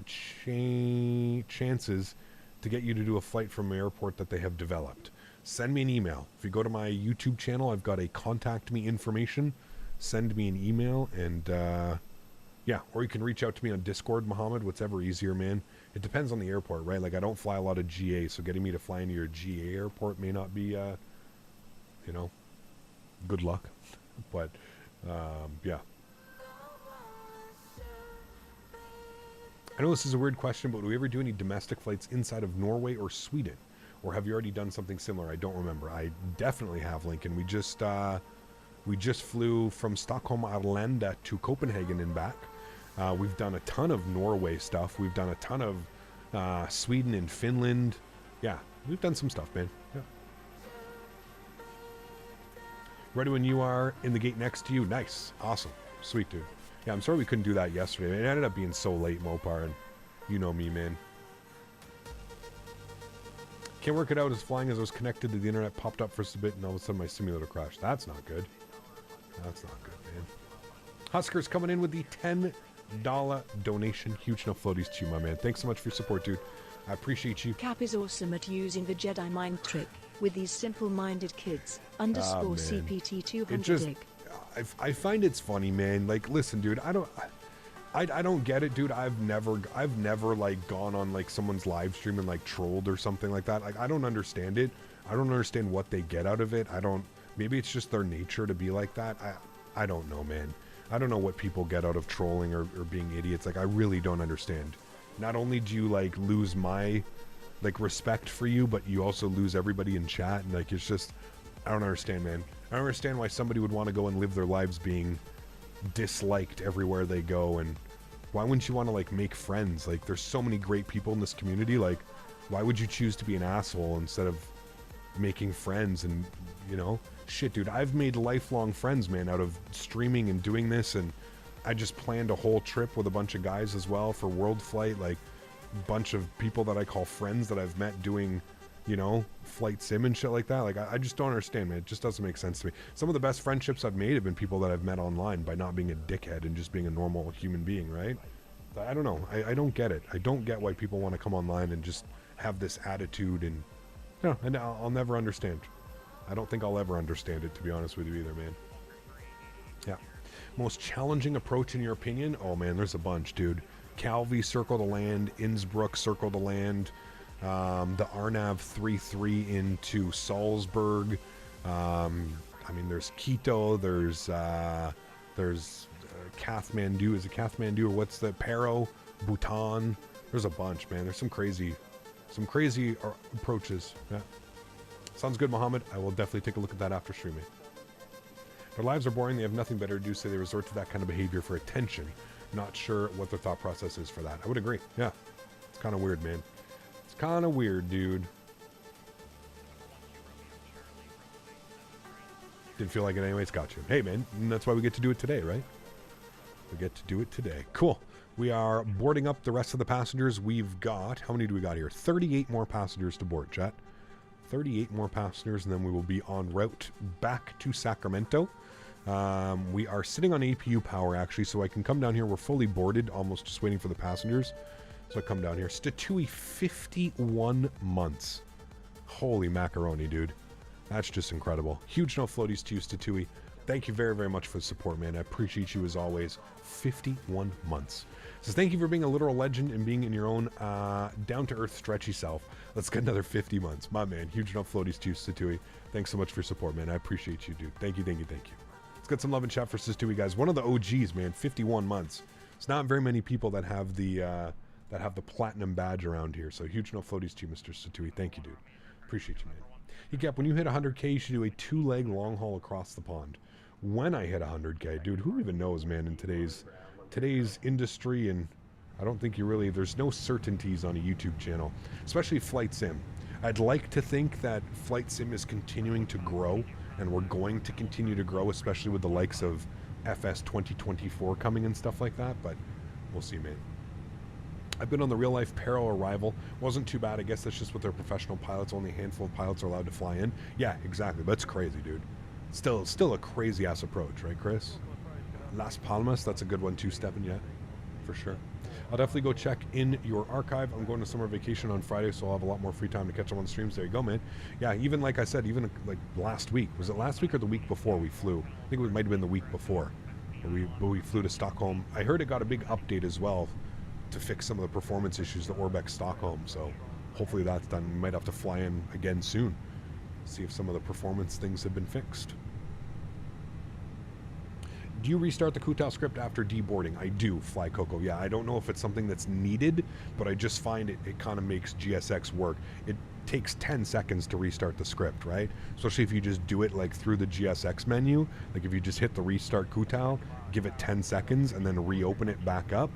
chances to get you to do a flight from an airport that they have developed? Send me an email. If you go to my YouTube channel, I've got a contact me information. Send me an email, and yeah, or you can reach out to me on Discord, Mohammed, whatever easier, man. It depends on the airport, right? Like, I don't fly a lot of GA, so getting me to fly into your GA airport may not be, you know, good luck. But, yeah. I know this is a weird question, but do we ever do any domestic flights inside of Norway or Sweden? Or have you already done something similar? I don't remember. I definitely have, Lincoln. We just flew from Stockholm, Arlanda to Copenhagen and back. We've done a ton of Norway stuff. We've done a ton of Sweden and Finland. Yeah, we've done some stuff, man. Yeah. Ready when you are, in the gate next to you. Nice. Awesome. Sweet, dude. Yeah, I'm sorry we couldn't do that yesterday. It ended up being so late, Mopar, and you know me, man. Can't work it out as flying as I was connected to the internet popped up for a bit, and all of a sudden my simulator crashed. That's not good. That's not good, man. Husker's coming in with the $10 donation. Huge enough floaties to you, my man. Thanks so much for your support, dude. I appreciate you.
Cap is awesome at using the Jedi mind trick with these simple-minded kids. Underscore CPT 200.
I find it's funny, man. Like, listen, dude, I don't get it, dude. I've never like gone on like someone's live stream and like trolled or something like that. Like, I don't understand it. I don't understand what they get out of it. Maybe it's just their nature to be like that. I don't know, man. I don't know what people get out of trolling or being idiots. Like, I really don't understand. Not only do you like lose my like respect for you, but you also lose everybody in chat, and like, it's just, I don't understand, man. I don't understand why somebody would want to go and live their lives being disliked everywhere they go, and why wouldn't you want to like make friends? Like, there's so many great people in this community. Like, why would you choose to be an asshole instead of making friends? And, you know, shit, dude, I've made lifelong friends, man, out of streaming and doing this, and I just planned a whole trip with a bunch of guys as well for World Flight, like a bunch of people that I call friends that I've met doing, you know, flight sim and shit like that. Like, I just don't understand, man. It just doesn't make sense to me. Some of the best friendships I've made have been people that I've met online by not being a dickhead and just being a normal human being, right? I don't know. I don't get it. I don't get why people want to come online and just have this attitude, and, you know, and I'll never understand. I don't think I'll ever understand it, to be honest with you either, man. Yeah. Most challenging approach in your opinion? Oh, man, there's a bunch, dude. Calvi, circle to land. Innsbruck, circle to land. The Arnav 3-3 into Salzburg. I mean, there's Quito. There's Kathmandu. Is it Kathmandu, or what's the Paro? Bhutan. There's a bunch, man. There's some crazy approaches. Yeah. Sounds good, Mohammed. I will definitely take a look at that after streaming. Their lives are boring. They have nothing better to do, so they resort to that kind of behavior for attention. Not sure what their thought process is for that. I would agree. Yeah. It's kind of weird, man. It's kind of weird, dude. Didn't feel like it anyways. Got you. Hey, man. That's why we get to do it today, right? We get to do it today. Cool. We are boarding up the rest of the passengers. We've got, how many do we got here? 38 more passengers to board, chat. 38 more passengers, and then we will be en route back to Sacramento. We are sitting on APU power, actually, so I can come down here. We're fully boarded, almost just waiting for the passengers. So I come down here. Statewi, 51 months. Holy macaroni, dude. That's just incredible. Huge no floaties to you, Statewi. Thank you very, very much for the support, man. I appreciate you as always. 51 months. Says, thank you for being a literal legend and being in your own down-to-earth, stretchy self. Let's get another 50 months. My man. Huge no floaties to you, Statewi. Thanks so much for your support, man. I appreciate you, dude. Thank you, thank you, thank you. Let's get some love and chat for Statewi, guys. One of the OGs, man. 51 months. It's not very many people that have the platinum badge around here. So huge no floaties to you, Mr. Statewi. Thank you, dude. Appreciate you, man. Hey, Cap, when you hit 100K, you should do a 2-leg long haul across the pond. When I hit 100K, dude, who even knows, man, in today's industry, and I don't think you really, there's no certainties on a YouTube channel, especially flight sim. I'd like to think that flight sim is continuing to grow, and we're going to continue to grow, especially with the likes of FS 2024 coming and stuff like that, but we'll see, man. I've been on the real life Peril Arrival. Wasn't too bad. I guess that's just with their professional pilots. Only a handful of pilots are allowed to fly in. Yeah, exactly. That's crazy, dude. Still a crazy ass approach, right, Chris? Las Palmas, that's a good one too, Stephen. Yeah, for sure. I'll definitely go check in your archive. I'm going to summer vacation on Friday, so I'll have a lot more free time to catch up on streams. There you go, man. Yeah, even like I said, even like last week. Was it last week or the week before we flew? I think it might have been the week before. But we flew to Stockholm. I heard it got a big update as well to fix some of the performance issues that Orbx Stockholm, so hopefully that's done. We might have to fly in again soon, see if some of the performance things have been fixed. Do you restart the Kutal script after deboarding? I do, Fly Coco. Yeah, I don't know if it's something that's needed, but I just find it kind of makes GSX work. It takes 10 seconds to restart the script, right? Especially if you just do it like through the GSX menu. Like if you just hit the restart Kutal, give it 10 seconds, and then reopen it back up,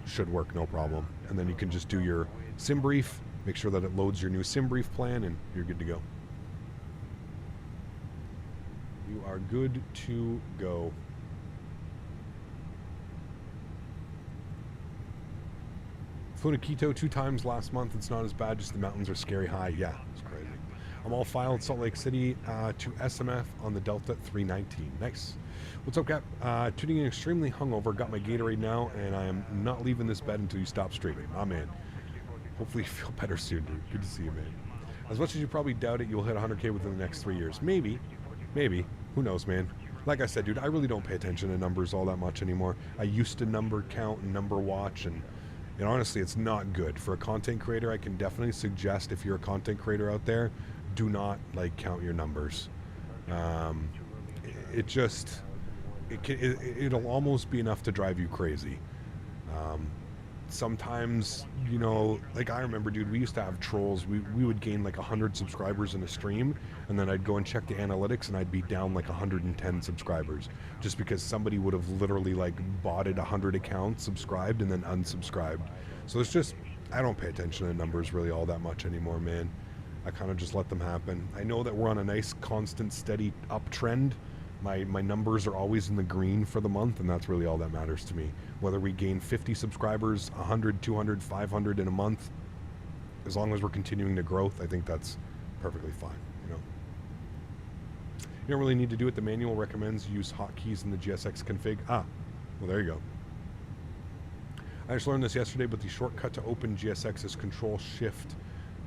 should work no problem. And then you can just do your sim brief, make sure that it loads your new sim brief plan, and you're good to go. You are good to go. Flew to Quito 2 times last month. It's not as bad, just the mountains are scary high. Yeah, it's crazy. I'm all filed Salt Lake City to SMF on the Delta 319. Nice. What's up, Cap? Tuning in extremely hungover. Got my Gatorade now, and I am not leaving this bed until you stop streaming. My man. Hopefully you feel better soon, dude. Good to see you, man. As much as you probably doubt it, you'll hit 100K within the next 3 years. Maybe. Maybe. Who knows, man? Like I said, dude, I really don't pay attention to numbers all that much anymore. I used to number count and number watch, and honestly, it's not good. For a content creator, I can definitely suggest, if you're a content creator out there, do not, like, count your numbers. It'll almost be enough to drive you crazy. Sometimes, you know, like I remember, dude, we used to have trolls. We would gain like 100 subscribers in a stream, and then I'd go and check the analytics, and I'd be down like 110 subscribers, just because somebody would have literally like botted 100 accounts, subscribed, and then unsubscribed. So it's just, I don't pay attention to numbers really all that much anymore, man. I kind of just let them happen. I know that we're on a nice, constant, steady uptrend. My numbers are always in the green for the month, and that's really all that matters to me. Whether we gain 50 subscribers, 100, 200, 500 in a month, as long as we're continuing to growth, I think that's perfectly fine, you know. You don't really need to do it. The manual recommends use hotkeys in the GSX config. Ah, well, there you go. I just learned this yesterday, but the shortcut to open GSX is Control-Shift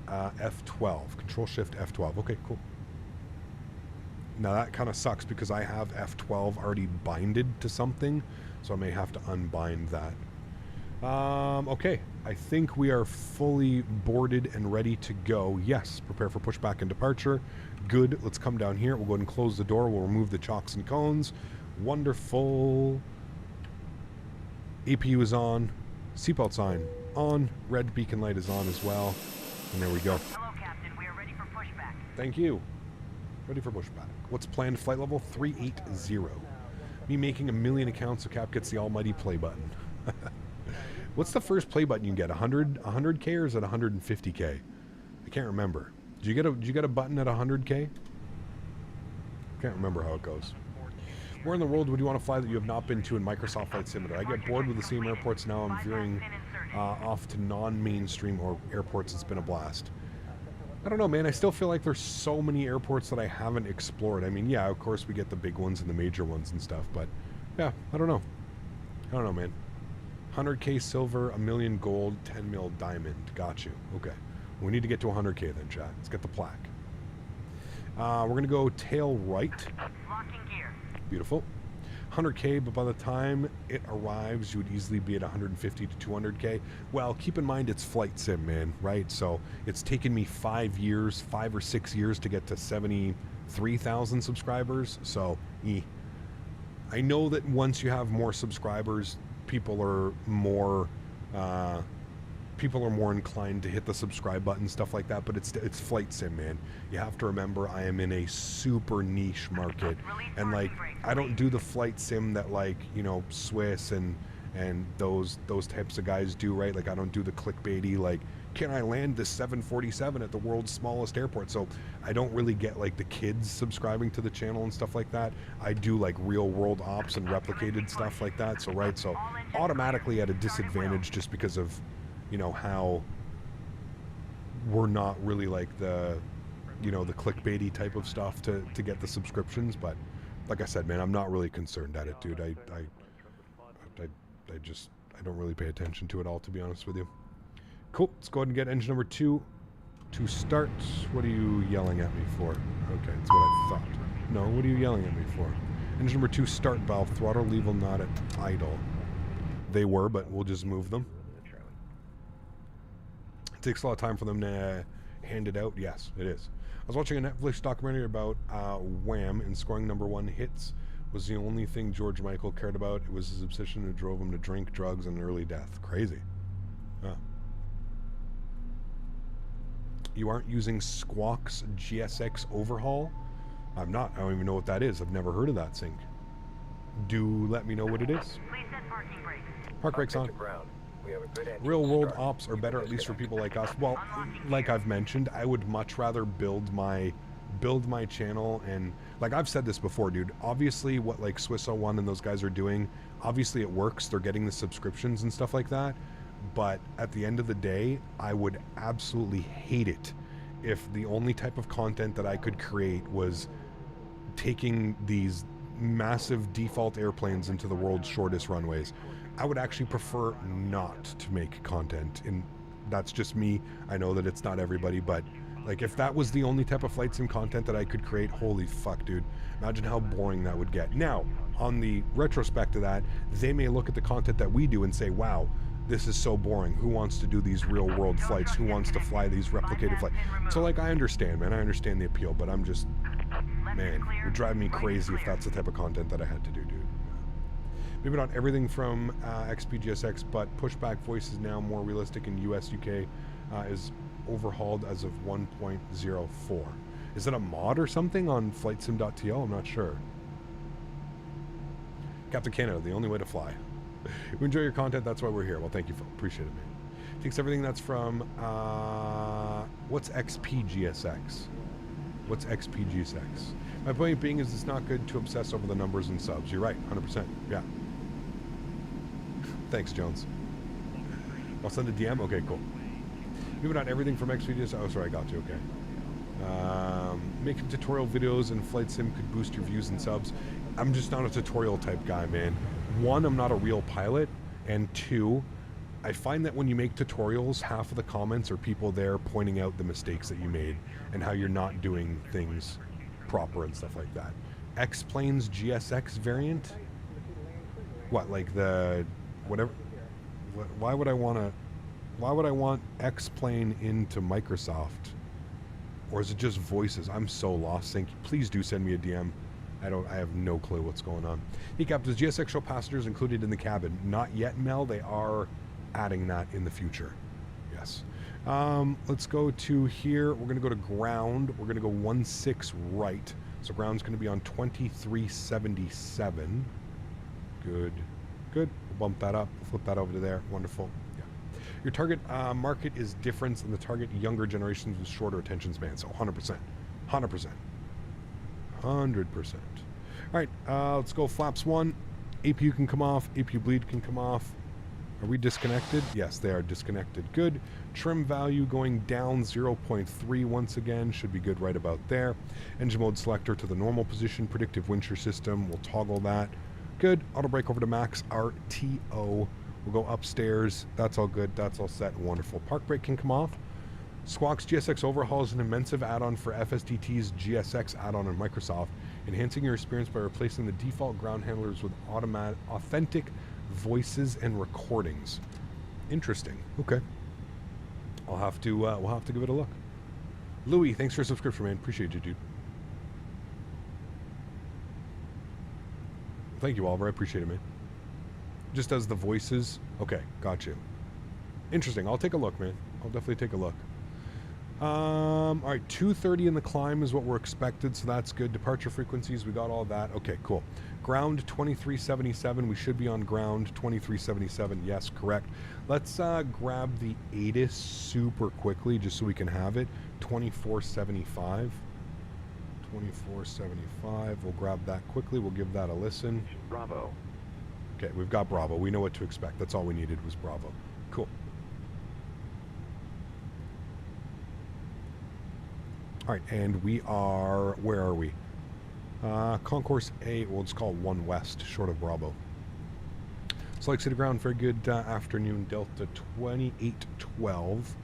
F12. Control-Shift F12. Okay, cool. Now that kind of sucks because I have F12 already binded to something, so I may have to unbind that. Okay, I think we are fully boarded and ready to go. Yes, prepare for pushback and departure. Good, let's come down here. We'll go ahead and close the door. We'll remove the chocks and cones. Wonderful. APU is on. Seatbelt sign on. Red beacon light is on as well. And there we go.
Hello, Captain. We are ready for pushback.
Thank you. Ready for pushback. What's planned? Flight level 380. Me making 1 million accounts so Cap gets the almighty play button. What's the first play button you get? 100K or is it 150K? I can't remember. Did you get a button at 100K? Can't remember how it goes. Where in the world would you want to fly that you have not been to in Microsoft Flight Simulator? I get bored with the same airports now. I'm veering off to non-mainstream or airports. It's been a blast. I don't know, man. I still feel like there's so many airports that I haven't explored. I mean, yeah, of course we get the big ones and the major ones and stuff, but yeah, I don't know. I don't know, man. 100K silver, 1 million gold, 10 mil diamond. Got you. Okay. We need to get to 100K then, chat. Let's get the plaque. We're going to go tail right.
Locking gear.
Beautiful. 100K, but by the time it arrives, you would easily be at 150 to 200K. Well, keep in mind it's flight sim, man, right? So it's taken me 5 or 6 years to get to 73,000 subscribers. So, I know that once you have more subscribers, people are more inclined to hit the subscribe button, stuff like that, but it's flight sim, man. You have to remember I am in a super niche market, and like I don't do the flight sim that, like, you know, Swiss and and those types of guys do, right? Like, I don't do the clickbaity, like, can I land this 747 at the world's smallest airport? So I don't really get like the kids subscribing to the channel and stuff like that. I do like real world ops and replicated stuff like that. So, right, so automatically at a disadvantage just because of, you know, how we're not really like the, you know, the clickbaity type of stuff to get the subscriptions. But like I said, man, I'm not really concerned at it, dude. I don't really pay attention to it all, to be honest with you. Cool, let's go ahead and get engine number 2 to start. What are you yelling at me for? Okay, that's what I thought. No, what are you yelling at me for? Engine number 2, start valve, throttle lever not at idle. They were, but we'll just move them. It takes a lot of time for them to hand it out. Yes, it is. I was watching a Netflix documentary about Wham, and scoring #1 hits was the only thing George Michael cared about. It was his obsession that drove him to drink, drugs, and early death. Crazy. Oh. You aren't using Squawk's GSX overhaul? I'm not. I don't even know what that is. I've never heard of that sync. Do let me know what it is. Park brakes on. Real world ops are better, at least for people like us. Well, like I've mentioned, I would much rather build my channel, and like I've said this before, dude, obviously what like Swiss01 and those guys are doing, obviously it works. They're getting the subscriptions and stuff like that. But at the end of the day, I would absolutely hate it if the only type of content that I could create was taking these massive default airplanes into the world's shortest runways. I would actually prefer not to make content, and that's just me. I know that it's not everybody, but like if that was the only type of flight sim content that I could create, holy fuck, dude. Imagine how boring that would get. Now, on the retrospect of that, they may look at the content that we do and say, wow, this is so boring. Who wants to do these real world flights? Who wants to fly these replicated flights? So like, I understand, man. I understand the appeal, but I'm just, man, it would drive me crazy if that's the type of content that I had to do, dude. Maybe not everything from XPGSX, but pushback voice is now more realistic in US, UK, is overhauled as of 1.04. Is it a mod or something on flightsim.tl? I'm not sure. Captain Canada, the only way to fly. We enjoy your content, that's why we're here. Well, thank you, Phil. Appreciate it, man. Takes everything that's from, what's XPGSX? What's XPGSX? My point being is it's not good to obsess over the numbers and subs. You're right, 100%. Yeah. Thanks, Jones. I'll send a DM? Okay, cool. Maybe not everything from XPGSX. Oh, sorry, I got you. Okay. Making tutorial videos in Flight Sim could boost your views and subs. I'm just not a tutorial type guy, man. 1, I'm not a real pilot, and 2, I find that when you make tutorials, half of the comments are people there pointing out the mistakes that you made and how you're not doing things proper and stuff like that. X-Plane's GSX variant? What, like the whatever? Why would I want X-Plane into Microsoft? Or is it just voices? I'm so lost. Please do send me a DM. I have no clue what's going on. Hey, Captain, does GSX show passengers included in the cabin? Not yet, Mel. They are adding that in the future. Yes. Let's go to here. We're going to go to ground. We're going to go 16 right. So ground's going to be on 2377. Good. Good. We'll bump that up. We'll flip that over to there. Wonderful. Yeah. Your target market is different than the target younger generations with shorter attention spans. So 100%. 100%. 100%. All right, let's go flaps 1. APU can come off. APU bleed can come off. Are we disconnected? Yes, they are disconnected. Good. Trim value going down 0.3 once again. Should be good right about there. Engine mode selector to the normal position. Predictive wind shear system. We'll toggle that. Good. Auto brake over to max RTO. We'll go upstairs. That's all good. That's all set. Wonderful. Park brake can come off. Squawk's GSX overhaul is an immense add-on for FSDT's GSX add-on on Microsoft, enhancing your experience by replacing the default ground handlers with authentic voices and recordings. Interesting. Okay. We'll have to give it a look. Louis, thanks for your subscription, man. Appreciate you, dude. Thank you, Oliver. I appreciate it, man. Just as the voices. Okay, got you. Interesting. I'll take a look, man. I'll definitely take a look. All right, 230 in the climb is what we're expected, so that's good. Departure frequencies, we got all that. Okay, cool. ground 2377. We should be on ground 2377. Yes, correct. Let's grab the ATIS super quickly just so we can have it. 2475. 2475. We'll grab that quickly. We'll give that a listen.
Bravo.
Okay, we've got Bravo. We know what to expect. That's all we needed was Bravo. Cool. All right, and we are, where are we? Concourse A, well, it's called 1 West, short of Bravo. Sólríkt City Ground, very good afternoon. Delta 2812.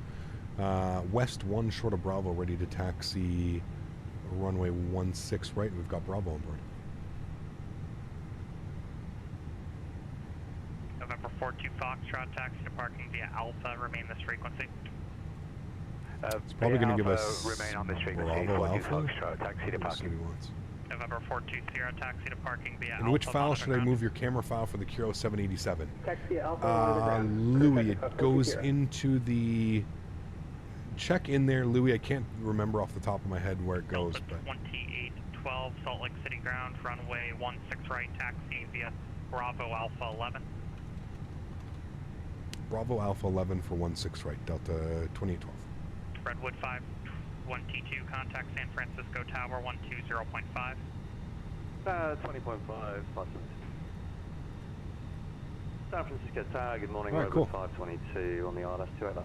West 1, short of Bravo, ready to taxi runway 16 right, and we've got Bravo on board.
November 42 Foxtrot, taxi to parking via Alpha, remain this frequency.
It's probably going to give us
remain on this
Bravo Alpha.
Taxi to parking.
November 420, taxi to parking via Alpha.
In which file should I move your camera file for the Kiro 787?
Taxi Alpha.
Louis, it goes into the... Check in there, Louis. I can't remember off the top of my head where it goes, but...
2812, Salt Lake City Ground, runway 16 right, taxi via Bravo Alpha 11.
Bravo Alpha 11 for 16 right, Delta 2812.
Redwood 51T2, contact San Francisco Tower 120.5.
20.5 buses. San Francisco Tower, good morning,
right,
Redwood
cool.
522 on the ILS 28.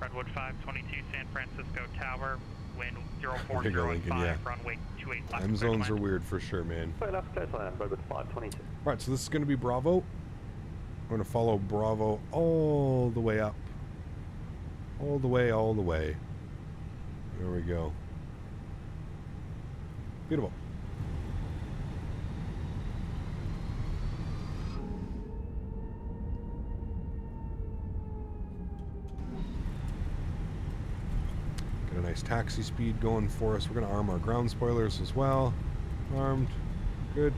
Redwood 522, San Francisco Tower, wind
Okay, Lincoln,
0405,
yeah.
runway 28 left.
Time zones are weird for sure, man.
Left coastline, Redwood 522.
Alright, so this is going to be Bravo. We're going to follow Bravo all the way up. All the way, all the way. There we go. Beautiful. Got a nice taxi speed going for us. We're going to arm our ground spoilers as well. Armed. Good.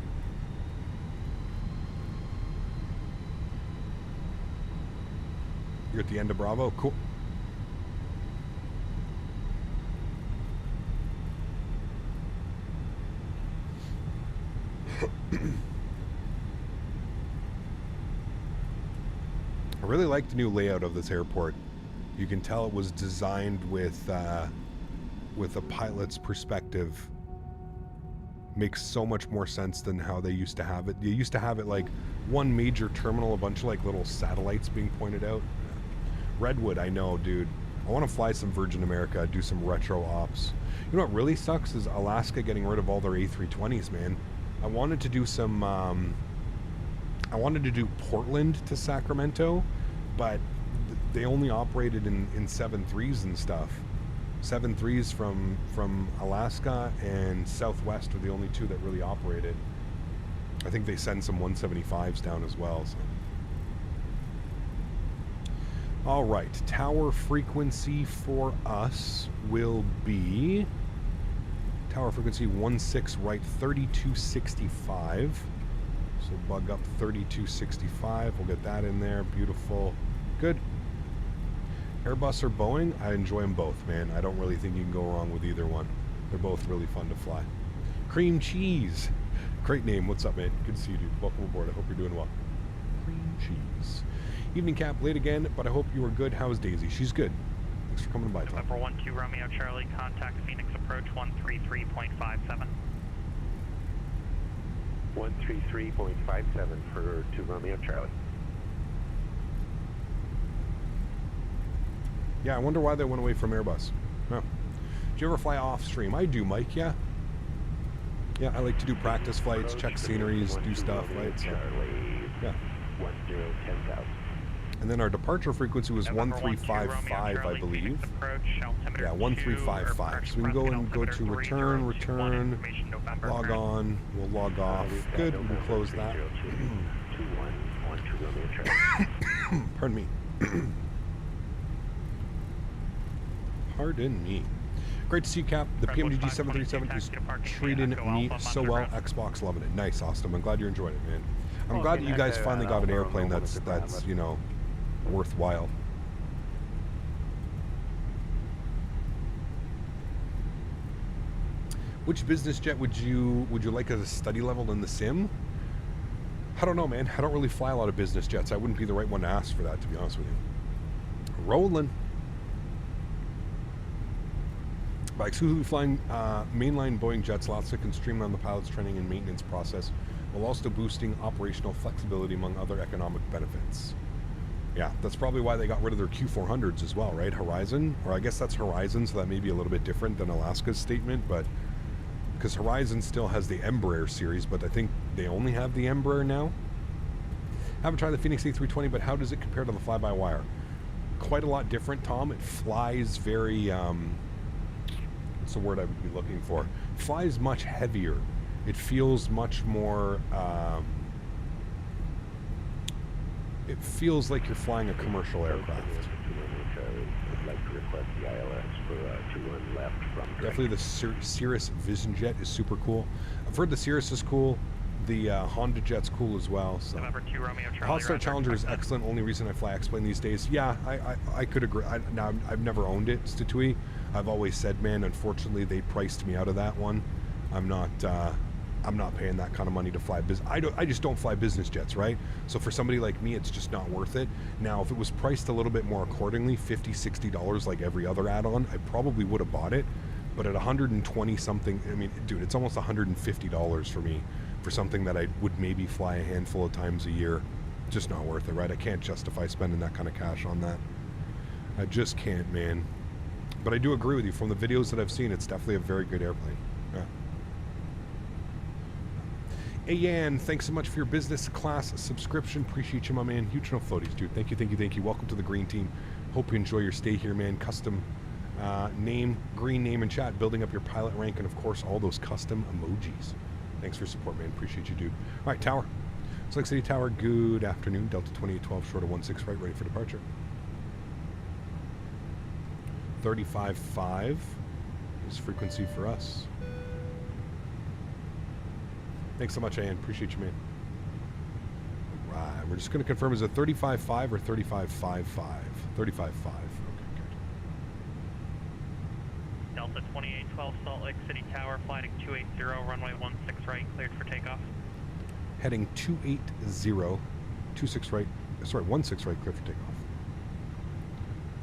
You're at the end of Bravo. Cool. I really like the new layout of this airport. You can tell it was designed with a pilot's perspective. Makes so much more sense than how they used to have it. They used to have it like one major terminal, a bunch of like little satellites being pointed out. Redwood, I know, dude. I want to fly some Virgin America, do some retro ops. You know what really sucks is Alaska getting rid of all their A320s, man. I wanted to do some, I wanted to do Portland to Sacramento, but they only operated in 7.3s and stuff. 7.3s from Alaska and Southwest are the only two that really operated. I think they send some 175s down as well. So. All right, tower frequency for us will be tower frequency 16 right, 3265. So bug up 3265. We'll get that in there. Beautiful. Good. Airbus or Boeing? I enjoy them both, man. I don't really think you can go wrong with either one. They're both really fun to fly. Cream Cheese. Great name. What's up, man? Good to see you, dude. Welcome aboard. I hope you're doing well. Cream Cheese. Evening Cap, late again, but I hope you were good. How's Daisy? She's good. Thanks for coming by, Tom.
November 12 Romeo Charlie, contact Phoenix approach 133.57.
133.57 for 2 Romeo Charlie.
Yeah, I wonder why they went away from Airbus. Huh. Do you ever fly off stream? I do, Mike, yeah. Yeah, I like to do practice flights, check sceneries, do stuff, right? So, yeah.
10,000.
And then our departure frequency was 1355, I believe. Yeah, 1355. So we can go and go to return, log on, we'll log off. Good, we can close that. Pardon me. Pardon me. Great to see you, Cap. The PMDG 737 is treating me so well. Xbox loving it. Nice, Austin. I'm glad you're enjoying it, man. I'm glad that you guys finally got an airplane that's you know, worthwhile. Which business jet would you like as a study level in the sim? I don't know, man. I don't really fly a lot of business jets. I wouldn't be the right one to ask for that, to be honest with you. Rolling. By exclusively flying mainline Boeing jets, Lacasse can streamline the pilot's training and maintenance process, while also boosting operational flexibility among other economic benefits. Yeah, that's probably why they got rid of their Q400s as well, right? Horizon, or I guess that's Horizon, so that may be a little bit different than Alaska's statement, but because Horizon still has the Embraer series, but I think they only have the Embraer now. I haven't tried the Fenix A320, but how does it compare to the fly-by-wire? Quite a lot different, Tom. It flies very, what's the word I would be looking for? It flies much heavier. It feels much more, it feels like you're flying a commercial aircraft. Definitely the Cirrus Vision Jet is super cool. I've heard the Cirrus is cool. The Honda Jet's cool as well. So. Hot Start Challenger is excellent. Only reason I fly X-Plane these days. Yeah, I could agree. Now I've never owned it, Statewi. I've always said, man, unfortunately they priced me out of that one. I'm not paying that kind of money to fly business. I just don't fly business jets, right? So for somebody like me, it's just not worth it. Now, if it was priced a little bit more accordingly, $50, $60 like every other add-on, I probably would have bought it. But at 120 something, I mean, dude, it's almost $150 for me for something that I would maybe fly a handful of times a year. Just not worth it, right? I can't justify spending that kind of cash on that. I just can't, man. But I do agree with you. From the videos that I've seen, it's definitely a very good airplane. Yeah. Hey, Yan, thanks so much for your business class subscription. Appreciate you, my man. Huge no floaties, dude. Thank you, thank you, thank you. Welcome to the green team. Hope you enjoy your stay here, man. Custom name, green name and chat, building up your pilot rank, and of course, all those custom emojis. Thanks for your support, man. Appreciate you, dude. All right, Tower. Salt Lake City Tower, good afternoon. Delta 2812, short of 16 right, ready for departure. 35.5 is frequency for us. Thanks so much, Ian. Appreciate you, man. All right, we're just going to confirm, is it 35.5 or 35.55? 35.5. Okay, good.
Delta 2812, Salt Lake City Tower, flighting 280, runway 16 right, cleared for takeoff.
Heading 280, 26 right, sorry, 16 right, cleared for takeoff.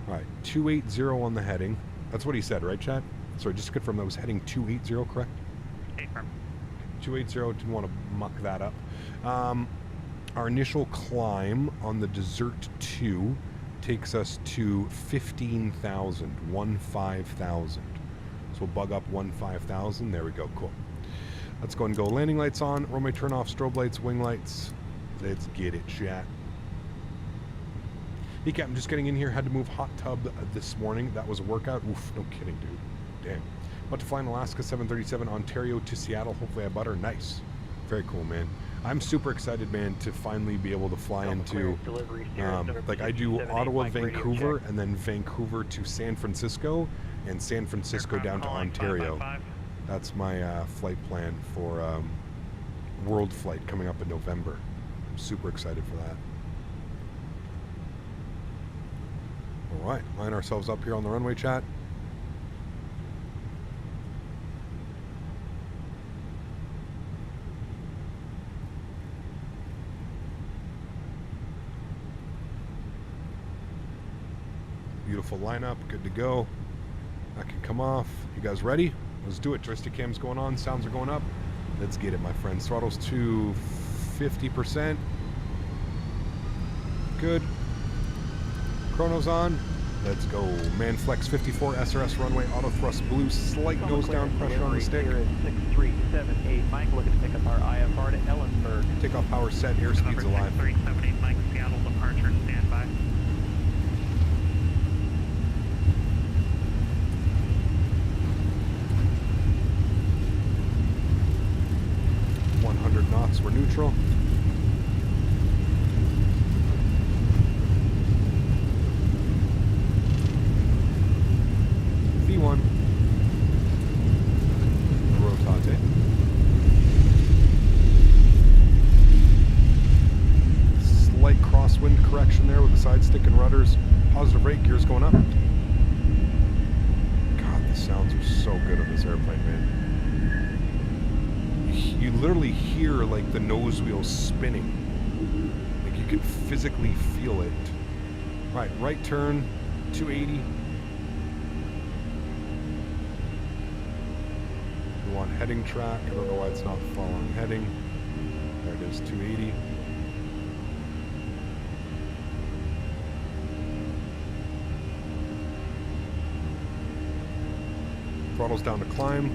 All right, 280 on the heading. That's what he said, right, Chad? Sorry, just to confirm, that was heading 280, correct?
Confirm.
280, didn't want to muck that up. Our initial climb on the Desert 2 takes us to 15,000, 15,000. So we'll bug up 15,000. There we go, cool. Let's go and go. Landing lights on, runway turn off, strobe lights, wing lights. Let's get it, chat. Hey, Cap, I'm just getting in here. Had to move hot tub this morning. That was a workout. Oof, no kidding, dude. Damn. About to fly in Alaska 737 Ontario to Seattle. Hopefully I butter. Nice. Very cool, man. I'm super excited, man, to finally be able to fly into, like I do Ottawa, Vancouver, and then Vancouver to San Francisco, and San Francisco down to Ontario. That's my flight plan for World Flight coming up in November. I'm super excited for that. All right, line ourselves up here on the runway, chat. Beautiful lineup, good to go. That can come off. You guys ready? Let's do it. Joystick cam's going on, sounds are going up. Let's get it, my friends. Throttle's to 50%. Good. Chrono's on. Let's go. Manflex 54 SRS runway, auto thrust blue, slight nose down pressure on the stick.
6378 Mike, looking to pick up our IFR to Ellenburg.
Takeoff power set, airspeed's alive.
6378 Mike, Seattle departure, standby.
100 knots, we're neutral. V1. Rotate. Slight crosswind correction there with the side stick and rudders. Positive rate, gears going up. God, the sounds are so good on this airplane, man. You literally hear like the nose wheels spinning. Like you can physically feel it. Right, right turn, 280. We want heading track. I don't know why it's not following heading. There it is, 280. Throttle's down to climb.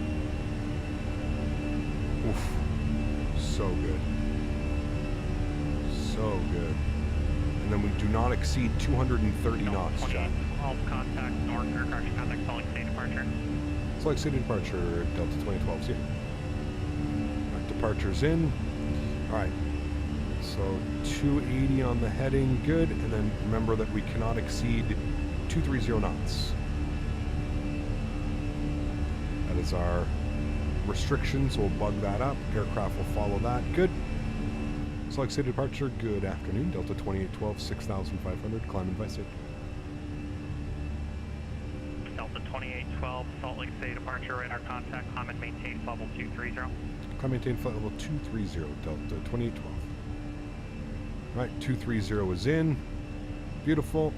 Oof. So good. So good. And then we do not exceed 230 knots, Jack.
All contact north or correction contact Sólríkt state departure.
Sólríkt state departure, Delta 2012, see ya. Right, departure's in. Alright. So 280 on the heading, good. And then remember that we cannot exceed 230 knots. That is our restriction, so we'll bug that up. Aircraft will follow that. Good. Sólríkt State departure. Good afternoon. Delta 2812, 6,500. Climb and vice it.
Delta 2812, Sólríkt State departure. Radar contact. Climb and maintain level 230.
Climb and maintain flight level 230. Delta 2812. Right, 230 is in. Beautiful.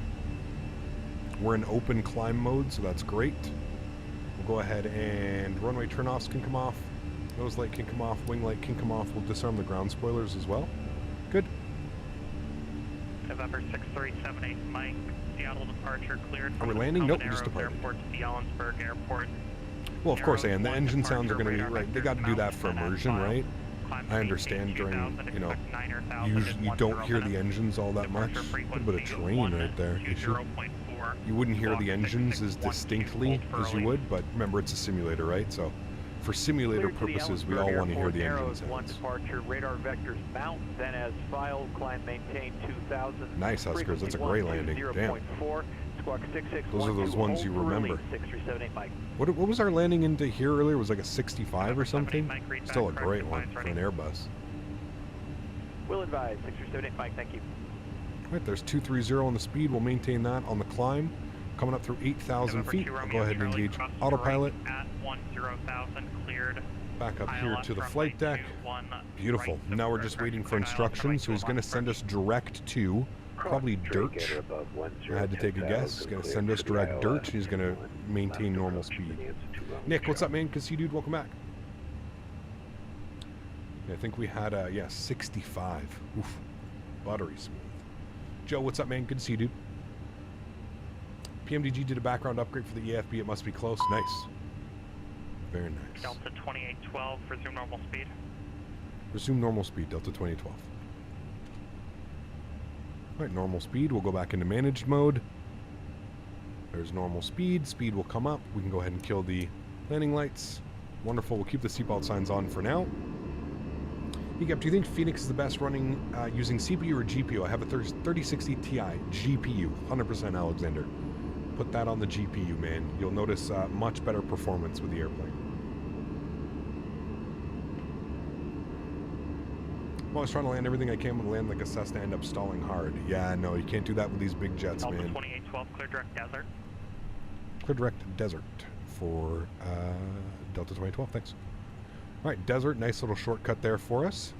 We're in open climb mode, so that's great. We'll go ahead and runway turnoffs can come off, nose light can come off, wing light can come off. We'll disarm the ground spoilers as well. Good.
November 6378 Mike, Seattle departure cleared.
Are we landing? Nope, we just departed.
Airport to the Ellensburg Airport.
Well, of course, and the engine sounds are going to be right. They got to do that for immersion, right? I understand during, you know, usually you don't hear the engines all that much. A little bit of terrain right there. You wouldn't hear the engines as distinctly as you would, but remember it's a simulator, right? So for simulator purposes, we all want to hear the engine sounds.
One departure, radar vectors mount, then as filed, climb maintain 2000.
Nice, Huskers, that's a great landing. Damn. Those are those ones you remember. What was our landing into here earlier? It was like a 65 or something? Still a great one for an Airbus.
Will advise, 6378 Mike, thank you.
Right, there's 230 on the speed. We'll maintain that on the climb. Coming up through 8,000 feet. I'll go ahead and engage autopilot.
At 10,000 cleared.
Back up here to the flight deck. Beautiful. Now we're just waiting for instructions. So he's going to send us direct to probably dirt. I had to take a guess. He's going to send us direct dirt. He's going to maintain normal speed. Nick, what's up, man? Good to see you, dude. Welcome back. Yeah, I think we had, 65. Oof. Buttery smooth. Joe, what's up, man? Good to see you, dude. PMDG did a background upgrade for the EFB. It must be close. Nice. Very nice.
Delta 2812, resume normal speed.
Resume normal speed, Delta 2012. All right, normal speed. We'll go back into managed mode. There's normal speed. Speed will come up. We can go ahead and kill the landing lights. Wonderful. We'll keep the seatbelt signs on for now. Yep, do you think Fenix is the best running using CPU or GPU? I have a 3060 Ti GPU, 100% Alexander. Put that on the GPU, man. You'll notice much better performance with the airplane. I'm always trying to land everything I can and land like a Cessna, end up stalling hard. Yeah, no, you can't do that with these big jets,
Delta
man.
2812, clear direct desert.
Clear direct desert for Delta 2012, thanks. All right, desert, nice little shortcut there for us.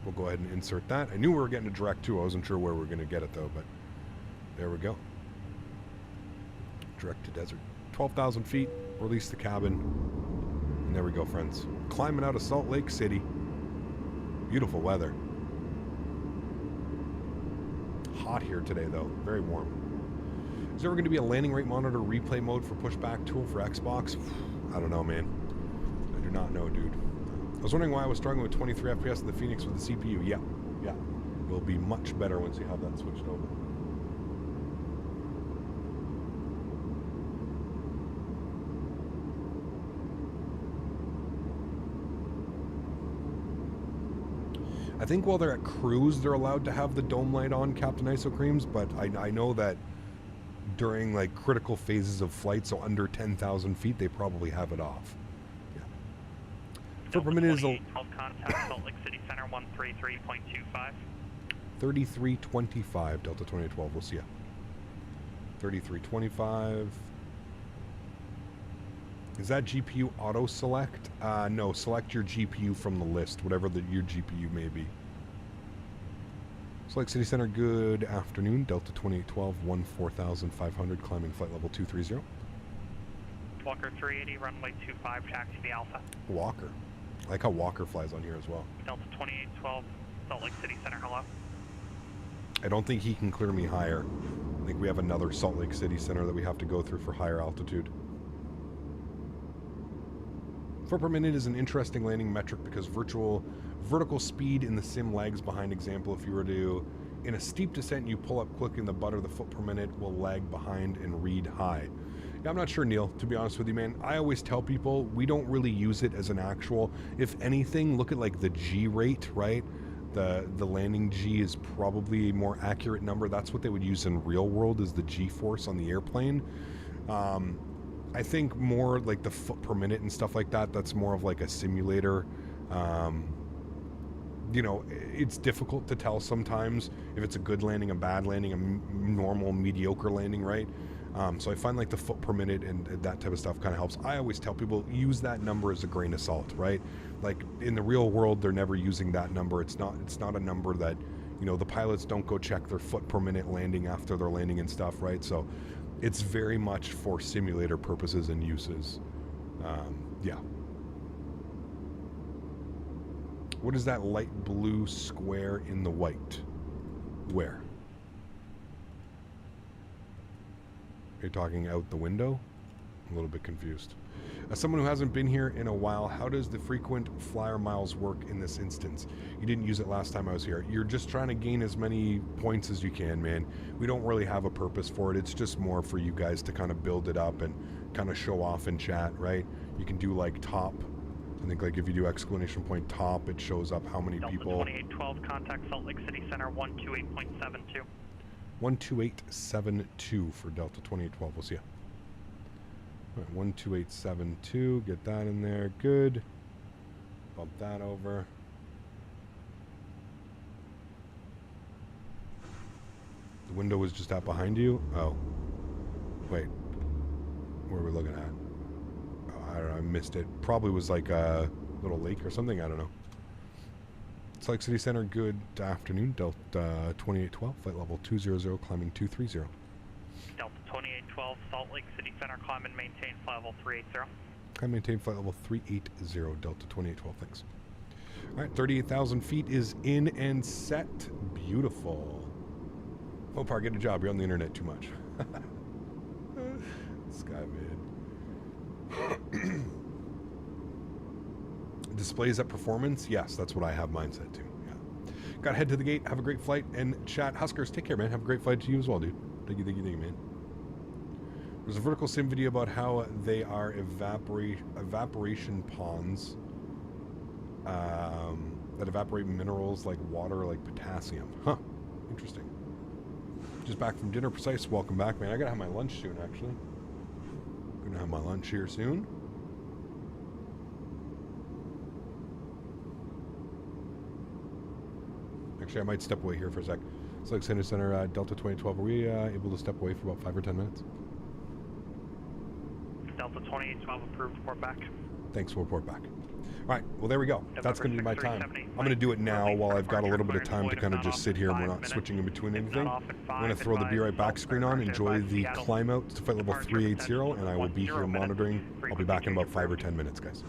We'll go ahead and insert that. I knew we were getting a direct too. I wasn't sure where we were going to get it though, but there we go. Direct to desert. 12,000 feet, release the cabin. And there we go, friends. Climbing out of Salt Lake City. Beautiful weather. Hot here today though, very warm. Is there ever going to be a landing rate monitor replay mode for pushback tool for Xbox? I don't know, man. I do not know, dude. I was wondering why I was struggling with 23 FPS in the Fenix with the CPU. Yeah. It will be much better once you have that switched over. I think while they're at cruise, they're allowed to have the dome light on, Captain Isocreams, but I know that during like critical phases of flight, so under 10,000 feet, they probably have it off. Yeah. For per minute is a
contact Salt Lake City Center 133.25.
3325 Delta 2012. We'll see ya. 3325. Is that GPU auto select? No, select your GPU from the list, whatever your GPU may be. Salt Lake City Center, good afternoon. Delta 2812, 14,500, climbing flight level 230.
Walker 380, runway 25, taxi the Alpha.
Walker. I like how Walker flies on here as well.
Delta 2812, Salt Lake City Center, hello.
I don't think he can clear me higher. I think we have another Salt Lake City Center that we have to go through for higher altitude. Foot per minute is an interesting landing metric because vertical speed in the sim lags behind. Example, if you were to, in a steep descent, you pull up quick in the butter, the foot per minute will lag behind and read high. Yeah, I'm not sure, Neil, to be honest with you, man. I always tell people we don't really use it as an actual, if anything, look at like the G rate, right? The landing G is probably a more accurate number. That's what they would use in real world, is the G force on the airplane. I think more like the foot per minute and stuff like that, that's more of like a simulator. You know, it's difficult to tell sometimes if it's a good landing, a bad landing, a normal, mediocre landing, right? So I find like the foot per minute and that type of stuff kind of helps. I always tell people use that number as a grain of salt, right? Like in the real world, they're never using that number. It's not a number that, you know, the pilots don't go check their foot per minute landing after they're landing and stuff, right? So it's very much for simulator purposes and uses. Yeah. What is that light blue square in the white? Where? Are you talking out the window? I'm a little bit confused. As someone who hasn't been here in a while, how does the frequent flyer miles work in this instance? You didn't use it last time I was here. You're just trying to gain as many points as you can, man. We don't really have a purpose for it. It's just more for you guys to kind of build it up and kind of show off in chat, right? You can do like top. I think like if you do exclamation point top, it shows up how many
Delta
people.
2812, contact Salt Lake City Center 128.72.
12872 for Delta 2812. We'll see you. All right, 12872. Get that in there. Good. Bump that over. The window was just out behind you? Oh. Wait. Where are we looking at? Oh, I don't know. I missed it. Probably was like a little lake or something. I don't know. Salt Lake City Center, good afternoon. Delta 2812, flight level 200, climbing 230.
Delta 2812, Salt Lake City Center, climb and maintain flight level 380.
Climb and maintain flight level 380, Delta 2812, thanks. All right, 38,000 feet is in and set. Beautiful. Mopar, get a job. You're on the internet too much. Sky man. Displays at performance? Yes, that's what I have mine set to. Yeah. Gotta head to the gate. Have a great flight. And chat, Huskers, take care, man. Have a great flight to you as well, dude. Thank you, man. There's a vertical sim video about how they are evaporation ponds that evaporate minerals like water, like potassium. Huh. Interesting. Just back from dinner, Precise. Welcome back, man. I gotta have my lunch soon, actually. Gonna have my lunch here soon. Actually, I might step away here for a sec. It's like Center, Delta 2012. Are we able to step away for about 5 or 10 minutes?
Delta 2812 approved, report back.
Thanks, we'll report back. All right, well, there we go. That's going to be my time. I'm going to do it now while I've got a little bit of time to kind of just sit here and we're not switching in between anything. I'm going to throw the Be Right Back screen on, enjoy the climb out to flight level 380, and I will be here monitoring. I'll be back in about 5 or 10 minutes, guys.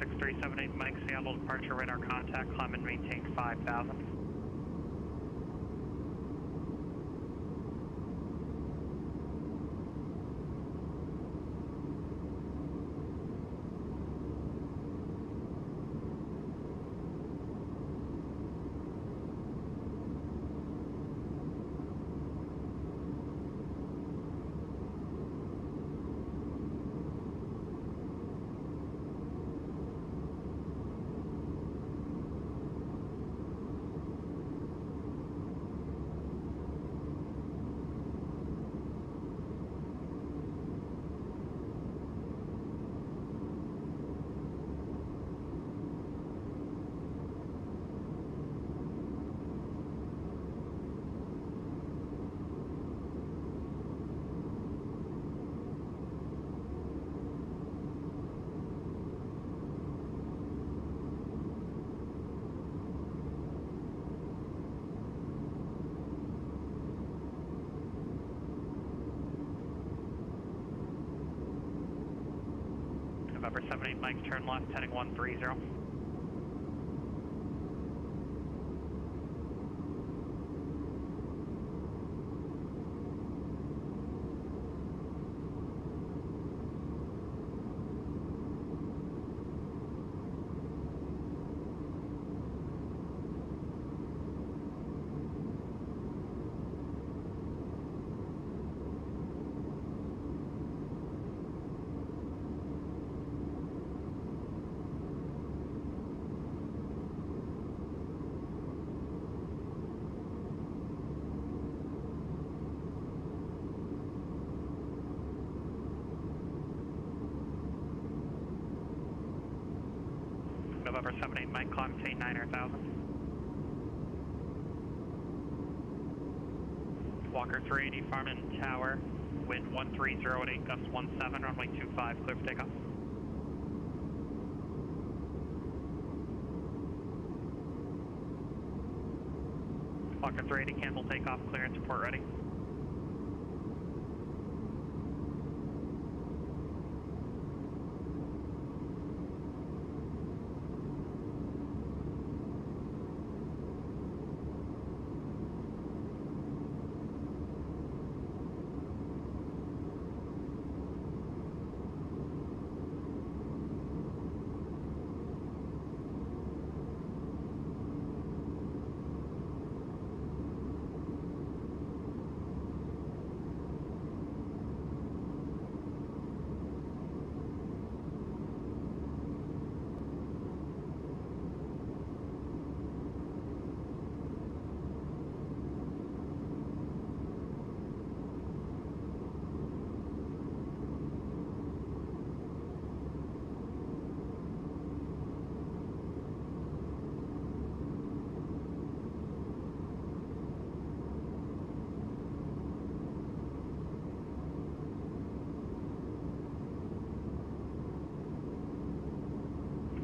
6378 Mike, Seattle departure radar contact, climb and maintain 5,000. November 78 Mike, turn left, heading 130. November 78 Mike, climb to 9,000. Walker 380, Farman Tower, wind 130 at 8, gust 17, runway 25, clear for takeoff. Walker 380, cancel takeoff, clearance report ready.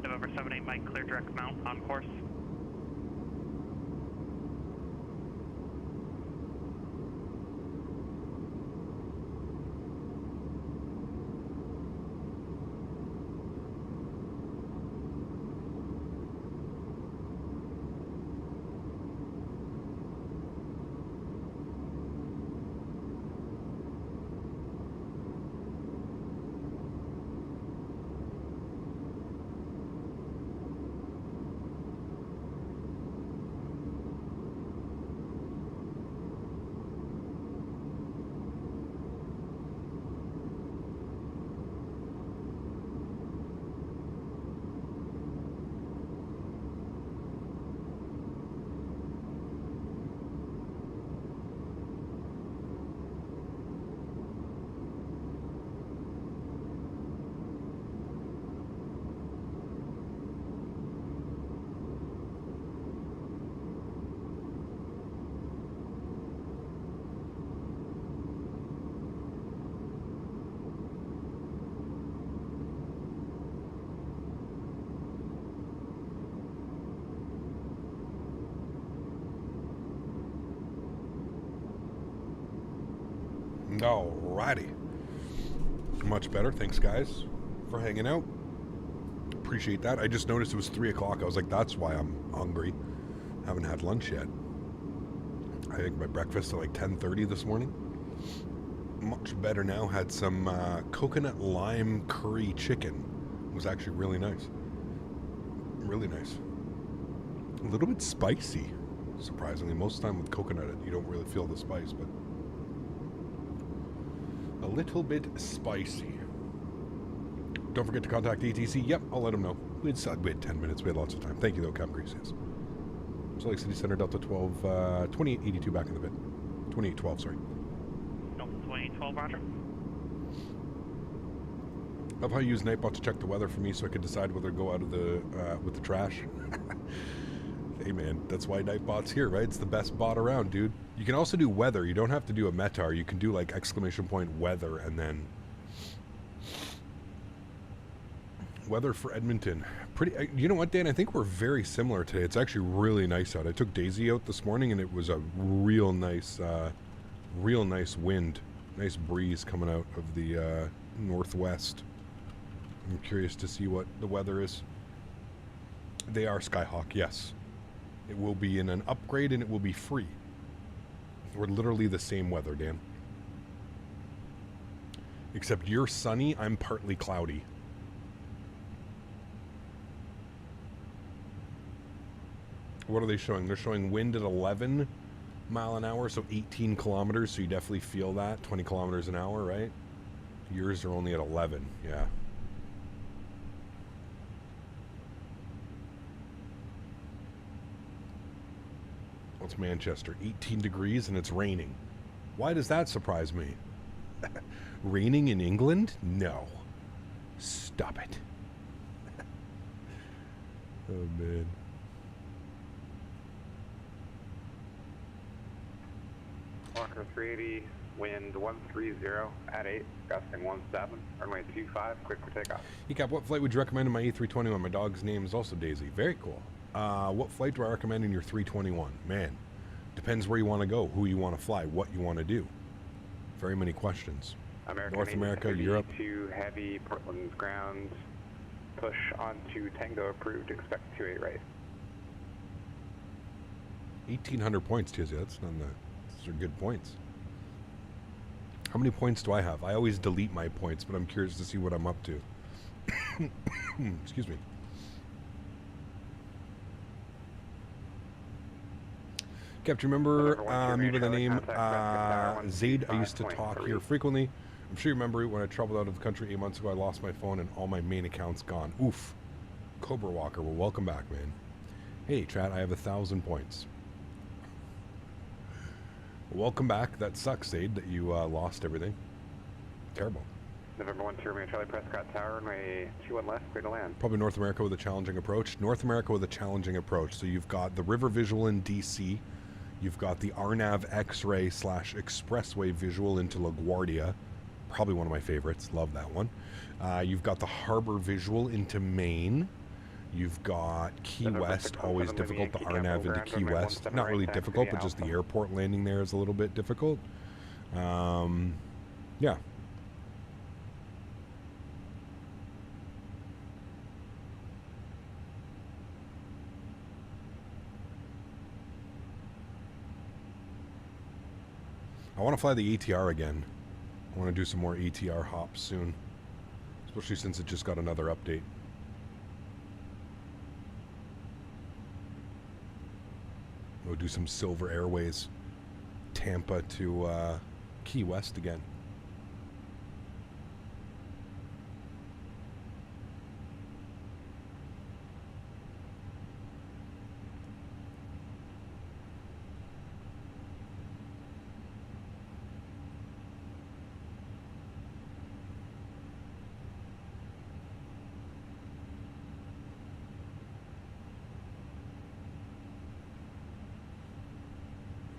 November 78 Mike, clear direct mount, on course.
Alrighty. Much better. Thanks, guys, for hanging out. Appreciate that. I just noticed it was 3 o'clock. I was like, that's why I'm hungry. Haven't had lunch yet. I think my breakfast at like 10:30 this morning. Much better now. Had some coconut lime curry chicken. It was actually really nice. Really nice. A little bit spicy, surprisingly. Most of the time with coconut, you don't really feel the spice, but a little bit spicy. Don't forget to contact ATC. Yep, I'll let them know. We had 10 minutes. We had lots of time. Thank you, though, Cap Grease. Yes. Salt Lake City Center, Delta 12, 2882 back in the bit. 2812, sorry.
Delta 2812, roger.
Love how you use Nightbot to check the weather for me so I could decide whether to go out of the with the trash. Hey, man, that's why Nightbot's here, right? It's the best bot around, dude. You can also do weather. You don't have to do a METAR. You can do, like, exclamation point weather and then... Weather for Edmonton. Pretty. You know what, Dan? I think we're very similar today. It's actually really nice out. I took Daisy out this morning, and it was a real nice wind, nice breeze coming out of the northwest. I'm curious to see what the weather is. They are Skyhawk, yes. It will be in an upgrade, and it will be free. We're literally the same weather, Dan. Except you're sunny, I'm partly cloudy. What are they showing? They're showing wind at 11 mile an hour, so 18 kilometers, so you definitely feel that. 20 kilometers an hour, right? Yours are only at 11, yeah. What's Manchester? 18 degrees and it's raining. Why does that surprise me? Raining in England? No. Stop it. Oh, man.
Walker 380, wind 130 at 8, gusting 17, runway 25, quick for takeoff.
Cap, what flight would you recommend in my A320 when my dog's name is also Daisy? Very cool. What flight do I recommend in your 321? Man, depends where you want to go, who you want to fly, what you want to do. Very many questions. North America, Europe.
To heavy, Portland's ground, push onto Tango approved, expect 28 right.
1,800 points, Tizzy. That's none the... Those are good points. How many points do I have? I always delete my points, but I'm curious to see what I'm up to. Excuse me. Cap, do you remember me by the name Zaid? I used to talk here frequently. I'm sure you remember when I traveled out of the country 8 months ago, I lost my phone and all my main accounts gone. Oof. Cobra Walker, well, welcome back, man. Hey, chat, I have 1,000 points. Welcome back. That sucks, Zaid, that you lost everything. Terrible.
November 1 to Charlie Prescott Tower, runway 21 left, clear to land.
Probably North America with a challenging approach. North America with a challenging approach. So you've got the river visual in DC. You've got the RNAV X-ray / expressway visual into LaGuardia. Probably one of my favorites. Love that one. You've got the harbor visual into Maine. You've got Key West, always difficult. The RNAV into Key West. Not really difficult, but just the airport landing there is a little bit difficult. Yeah. I want to fly the ATR again. I want to do some more ATR hops soon, especially since it just got another update. We'll do some Silver Airways, Tampa to Key West again.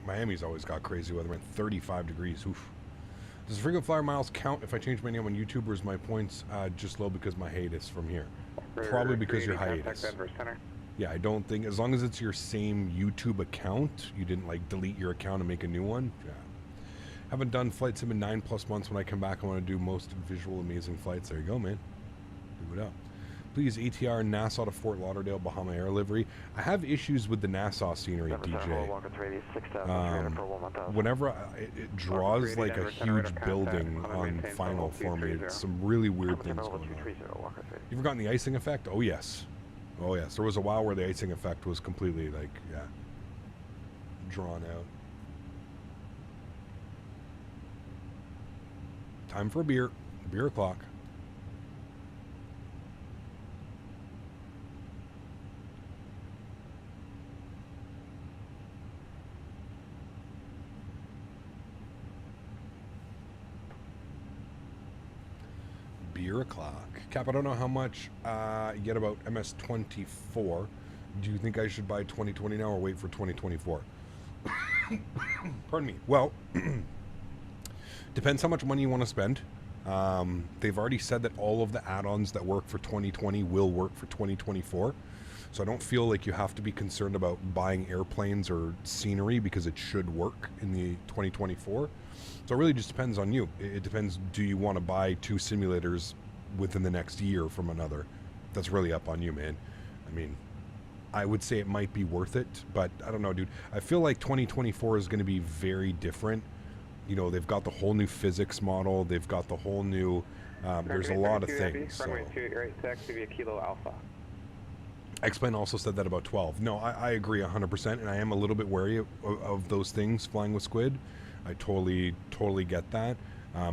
Miami's always got crazy weather, man. 35 degrees. Oof. Does the frequent flyer miles count if I change my name on YouTube, or is my points just low because my hiatus from here? Probably because your hiatus. Yeah, I don't think, as long as it's your same YouTube account, you didn't like delete your account and make a new one. Yeah. Haven't done flight sim in 9+ months. When I come back, I want to do most visual amazing flights. There you go, man. Do it up. Please ATR Nassau to Fort Lauderdale, Bahama Air livery. I have issues with the Nassau scenery, DJ. Whenever it draws like a huge building on final for me, it's some really weird things going on. You ever gotten the icing effect? Oh yes. Oh yes. There was a while where the icing effect was completely like, yeah, drawn out. Time for a beer. Beer o'clock. Beer o'clock. Cap, I don't know how much you get about MS-24. Do you think I should buy 2020 now or wait for 2024? Pardon me. Well, depends how much money you want to spend. They've already said that all of the add-ons that work for 2020 will work for 2024. So I don't feel like you have to be concerned about buying airplanes or scenery because it should work in the 2024. So it really just depends on you. It depends, do you want to buy 2 simulators within the next year from another? That's really up on you, man. I mean, I would say it might be worth it, but I don't know, dude. I feel like 2024 is going to be very different. You know, they've got the whole new physics model. They've got the whole new, there's a lot of things. So. X-Plane also said that about 12. No, I agree 100%, and I am a little bit wary of those things flying with Squid. I totally get that,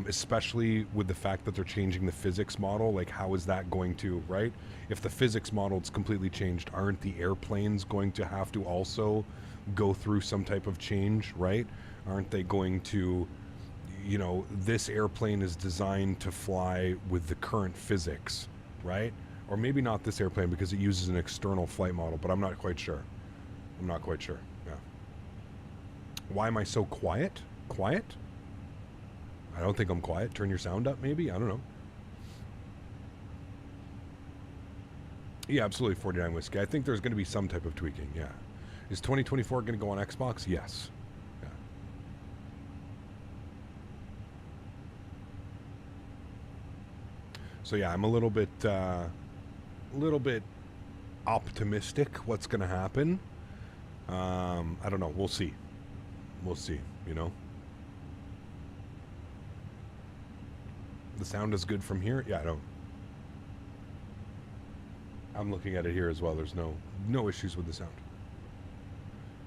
especially with the fact that they're changing the physics model. Like, how is that going to, right? If the physics model's completely changed, aren't the airplanes going to have to also go through some type of change, right? Aren't they going to, you know, this airplane is designed to fly with the current physics, right? Or maybe not this airplane because it uses an external flight model, but I'm not quite sure. I'm not quite sure, yeah. Why am I so quiet? Quiet? I don't think I'm quiet. Turn your sound up, maybe? I don't know. Yeah, absolutely, 49 Whiskey. I think there's going to be some type of tweaking, yeah. Is 2024 going to go on Xbox? Yes. Yeah. So yeah, I'm a little bit optimistic what's going to happen. I don't know. We'll see. We'll see, you know. The sound is good from here? Yeah, I don't. I'm looking at it here as well. There's no issues with the sound.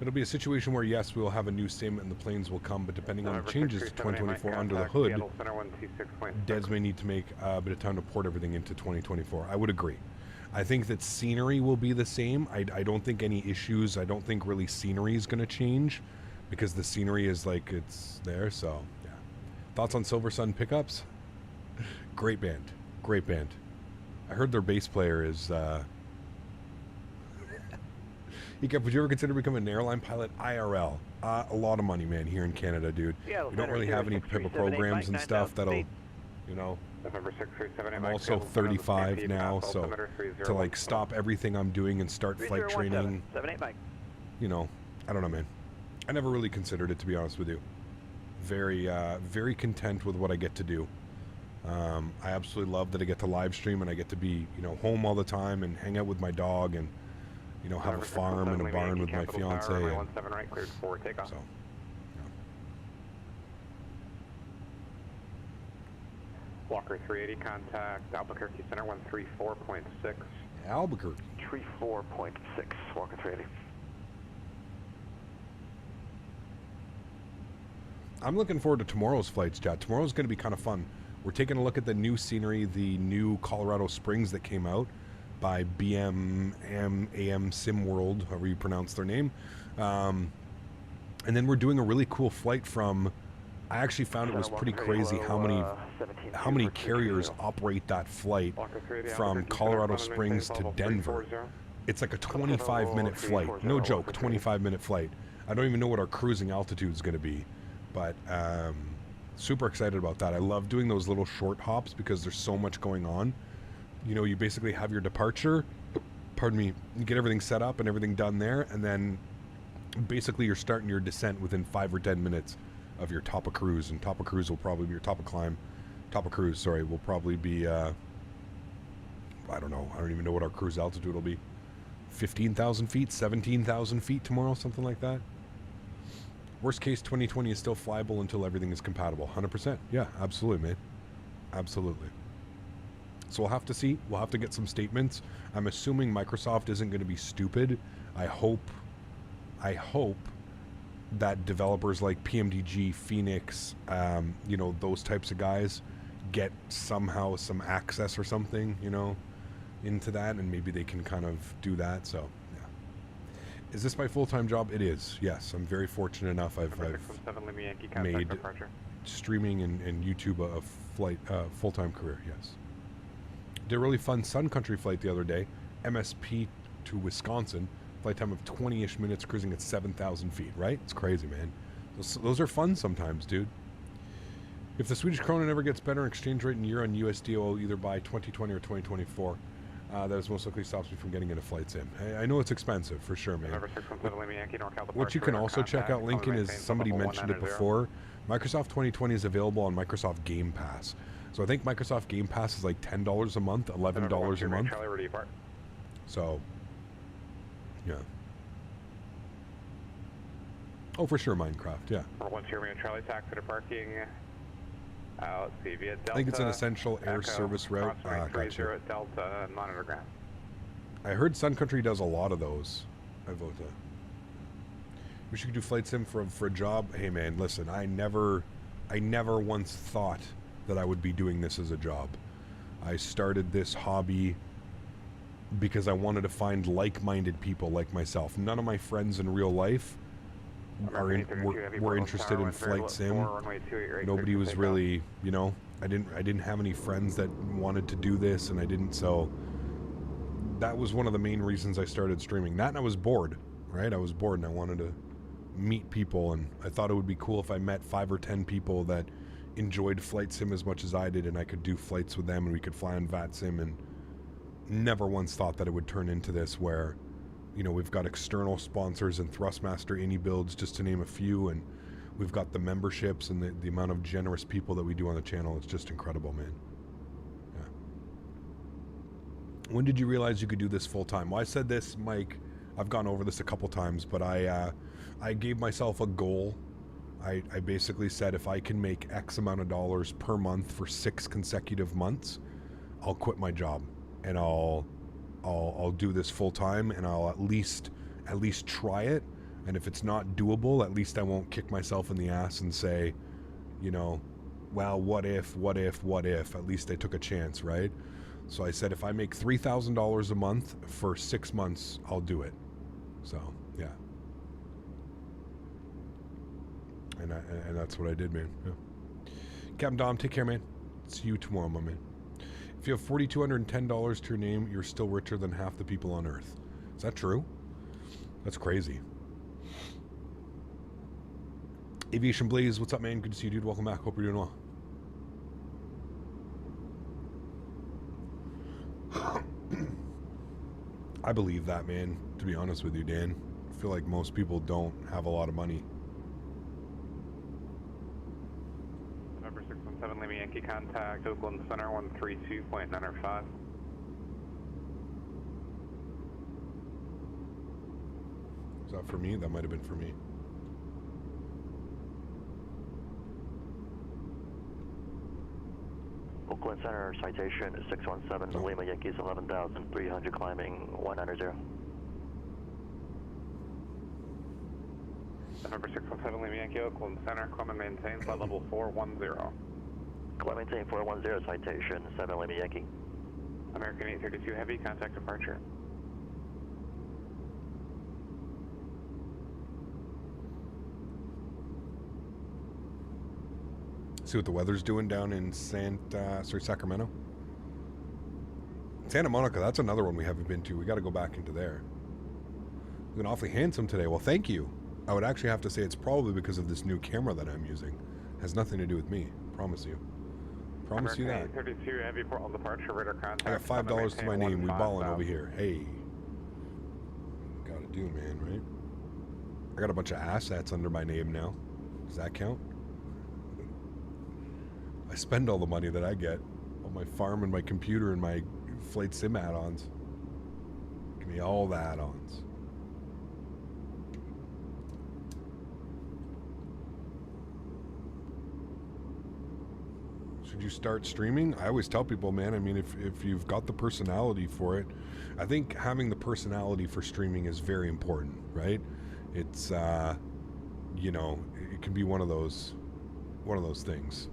It'll be a situation where, yes, we will have a new sim and the planes will come, but depending on the changes to 2024 under the hood, Des may need to make a bit of time to port everything into 2024. I would agree. I think that scenery will be the same. I don't think any issues. I don't think really scenery is going to change because the scenery is like it's there. So, yeah. Thoughts on Silver Sun pickups? Great band. Great band. I heard their bass player is... would you ever consider becoming an airline pilot? IRL. A lot of money, man, here in Canada, dude. Yeah, we don't really have any PIPA programs and stuff that'll, you know... I'm also 35 now, so to like stop everything I'm doing and start flight training, you know, I don't know, man. I never really considered it, to be honest with you. Very content with what I get to do. I absolutely love that I get to live stream and I get to be, you know, home all the time and hang out with my dog and, you know, have a farm and a barn with my fiance. And, so.
Walker 380, contact Albuquerque Center 134.6.
Albuquerque.
34.6, Walker 380.
I'm looking forward to tomorrow's flights, chat. Tomorrow's going to be kind of fun. We're taking a look at the new scenery, the new Colorado Springs that came out by AM Sim World, however you pronounce their name. And then we're doing a really cool flight from... I actually found it was pretty crazy how many carriers operate that flight from Colorado Springs to Denver. It's like a 25-minute flight. No joke, 25-minute flight. I don't even know what our cruising altitude is going to be, but super excited about that. I love doing those little short hops because there's so much going on. You know, you basically have your departure, pardon me, you get everything set up and everything done there, and then basically you're starting your descent within 5 or 10 minutes of your top of cruise, and top of cruise will probably be your top of cruise, sorry, will probably be I don't know. I don't even know what our cruise altitude will be. 15,000 feet, 17,000 feet tomorrow, something like that. Worst case, 2020 is still flyable until everything is compatible. 100%. Yeah, absolutely, man. Absolutely. So we'll have to see. We'll have to get some statements. I'm assuming Microsoft isn't going to be stupid. I hope that developers like PMDG, Fenix, you know, those types of guys get somehow some access or something, you know, into that, and maybe they can kind of do that. So, yeah. Is this my full-time job? It is. Yes, I'm very fortunate enough. I've made streaming and YouTube a flight full-time career. Yes. Did a really fun Sun Country flight the other day, MSP to Wisconsin. Flight time of 20-ish minutes, cruising at 7,000 feet, right? It's crazy, man. Those are fun sometimes, dude. If the Swedish krona never gets better, exchange rate in euro and USD will either by 2020 or 2024. That is most likely stops me from getting into flight sim. I know it's expensive, for sure, man. What you can also check out, Lincoln, is somebody mentioned it before. Microsoft 2020 is available on Microsoft Game Pass. So I think Microsoft Game Pass is like $10 a month, $11 a month. So, yeah. Oh, for sure, Minecraft, yeah.
Once you're in Charlie taxi to parking. Let's see, via Delta.
I think it's an essential air service route. Gotcha.
Delta monitor.
I heard Sun Country does a lot of those. I vote that. Wish you could do flight sim for a job. Hey man, listen, I never once thought that I would be doing this as a job. I started this hobby because I wanted to find like-minded people like myself. None of my friends in real life were interested in flight sim. Nobody was really, you know, I didn't have any friends that wanted to do this, and I didn't, so that was one of the main reasons I started streaming. That, and I was bored, right? I was bored and I wanted to meet people, and I thought it would be cool if I met 5 or 10 people that enjoyed flight sim as much as I did, and I could do flights with them and we could fly on VAT sim, and never once thought that it would turn into this where, you know, we've got external sponsors and Thrustmaster Innie builds, just to name a few, and we've got the memberships and the amount of generous people that we do on the channel. It's just incredible, man. Yeah. When did you realize you could do this full time? Well, I said this, Mike, I've gone over this a couple times, but I gave myself a goal. I basically said if I can make X amount of dollars per month for 6 consecutive months, I'll quit my job and I'll do this full time, and I'll at least try it. And if it's not doable, at least I won't kick myself in the ass and say, you know, well, what if? At least I took a chance, right? So I said if I make $3,000 a month for 6 months, I'll do it. So yeah. And that's what I did, man. Yeah. Captain Dom, take care, man. See you tomorrow, my man. If you have $4,210 to your name, you're still richer than half the people on Earth. Is that true? That's crazy. Aviation Blaze, what's up, man? Good to see you, dude. Welcome back. Hope you're doing well. I believe that, man. To be honest with you, Dan. I feel like most people don't have a lot of money.
Number 617, Lima Yankee, contact Oakland Center 132.905.
Is that for me? That might have been for me.
Oakland Center citation 617, Lima Yankees 11,300 climbing 190.
Number 617, Lima Yankee, Oakland Center, climb and maintain flight level 410.
Climb and maintain 410, citation 7 Lima Yankee.
American 832 Heavy, contact departure.
See what the weather's doing down in Sacramento. Santa Monica, that's another one we haven't been to. We got to go back into there. It's been awfully handsome today. Well, thank you. I would actually have to say it's probably because of this new camera that I'm using. It has nothing to do with me. Promise you. Promise you that.
32 Heavy, Portland departure, radar contact.
I got $5 to my name. We ballin' over here. Hey. Gotta do, man, right? I got a bunch of assets under my name now. Does that count? I spend all the money that I get on my farm and my computer and my flight sim add-ons. Give me all the add-ons. Should you start streaming? I always tell people, man, I mean, if you've got the personality for it, I think having the personality for streaming is very important, right? It's, you know, it can be one of those things.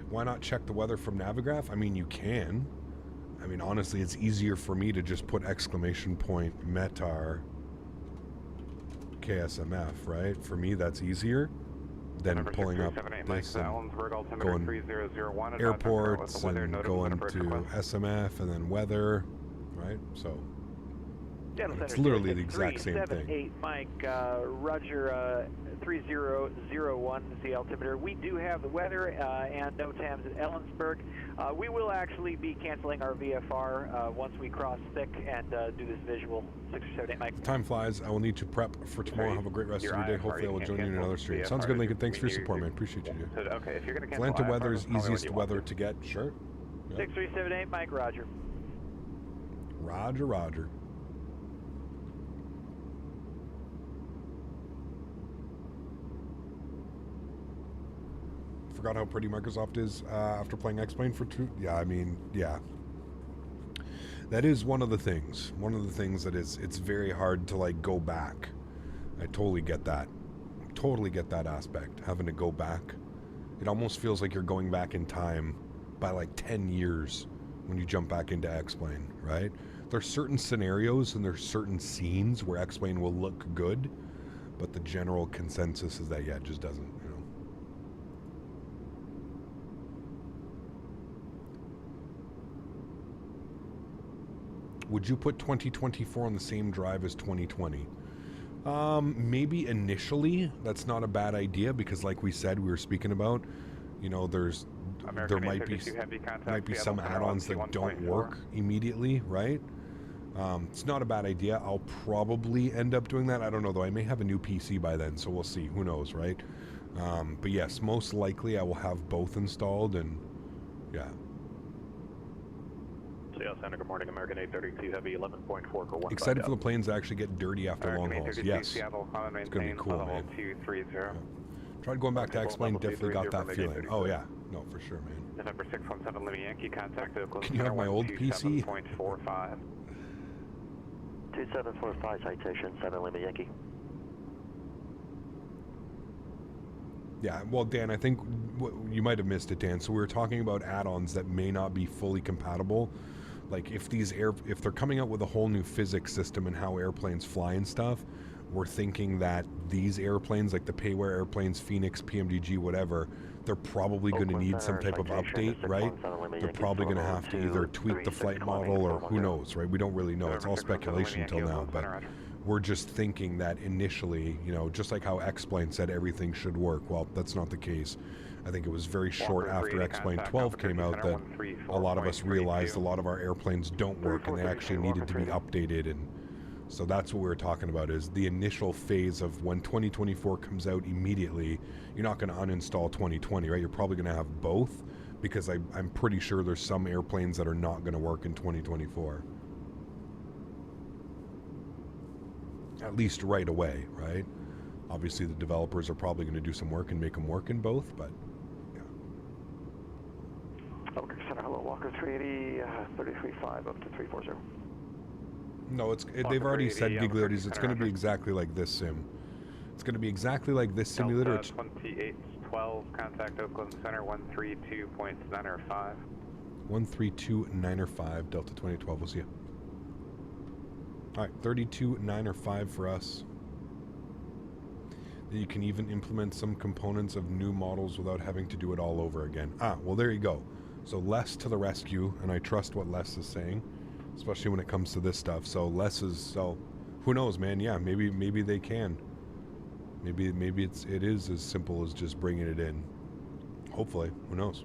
Why not check the weather from Navigraph? I mean, you can. I mean, honestly, it's easier for me to just put exclamation point METAR KSMF, right? For me, that's easier than pulling up this and going airports and going to SMF and then weather, right? So it's literally the exact same thing.
378 Mike, Roger, 3001 is the altimeter. We do have the weather and no TAMs at Ellensburg. We will actually be canceling our VFR once we cross thick and do this visual. 678 Mike.
Time flies. I will need to prep for tomorrow. Have a great rest of your day. Hopefully I will join you in another stream. Sounds good, Lincoln. Thanks for your support, man. Appreciate you, dude.
Okay, if you're going to cancel
Atlanta weather is easiest weather to get. Sure. Yep.
6378 Mike, Roger.
Roger, Roger. Forgot how pretty Microsoft is after playing X-Plane for 2. Yeah, I mean, yeah. That is one of the things. One of the things that is, it's very hard to like go back. I totally get that. Totally get that aspect. Having to go back. It almost feels like you're going back in time by like 10 years when you jump back into X-Plane, right? There's certain scenarios and there's certain scenes where X-Plane will look good, but the general consensus is that, yeah, it just doesn't. Would you put 2024 on the same drive as 2020? Maybe initially. That's not a bad idea because, like we said, we were speaking about, you know, there might be some add-ons that don't work immediately, right? It's not a bad idea. I'll probably end up doing that. I don't know though. I may have a new PC by then, so we'll see. Who knows, right? But yes, most likely I will have both installed, and yeah.
Center, good morning, American 832 Heavy 11.4 for 1.
Excited for the planes to actually get dirty after long hauls. Yes. It's going to be cool, man. Yeah. Tried going back to X-Plane, definitely got that feeling. Oh, yeah. No, for sure, man.
November 617 Lima Yankee, contact Oakland.
Can you have my old PC?
2745. 2745, citation 7 Lima Yankee.
Yeah, well, Dan, I think you might have missed it, Dan. So we were talking about add-ons that may not be fully compatible. Like if they're coming out with a whole new physics system and how airplanes fly and stuff, we're thinking that these airplanes, like the payware airplanes, Fenix, PMDG, whatever, they're probably going to need some type of update, right? They're probably going to have to either tweak the flight model or who knows, right? We don't really know. It's all speculation until now, but we're just thinking that initially, you know, just like how X-Plane said everything should work. Well, that's not the case. I think it was very short after X-Plane 12 came out that a lot of us realized a lot of our airplanes don't work and they actually needed to be updated. And so that's what we were talking about, is the initial phase of when 2024 comes out immediately, you're not going to uninstall 2020, right? You're probably going to have both, because I'm pretty sure there's some airplanes that are not going to work in 2024. At least right away, right? Obviously the developers are probably going to do some work and make them work in both, but yeah.
Okay, Center, hello, Walker 380, 335 up to 340.
No, they've already said, Gigliotis, it's going to be exactly like this sim. It's going to be exactly like this simulator.
Delta 2812, contact Oakland Center 132.905.
132.905, Delta 2012, we'll see you. Alright, 32.905 for us. You can even implement some components of new models without having to do it all over again. Ah, well there you go. So Les to the rescue, and I trust what Les is saying, especially when it comes to this stuff. So Les is, so who knows, man? Yeah, maybe they can. Maybe it is as simple as just bringing it in. Hopefully, who knows?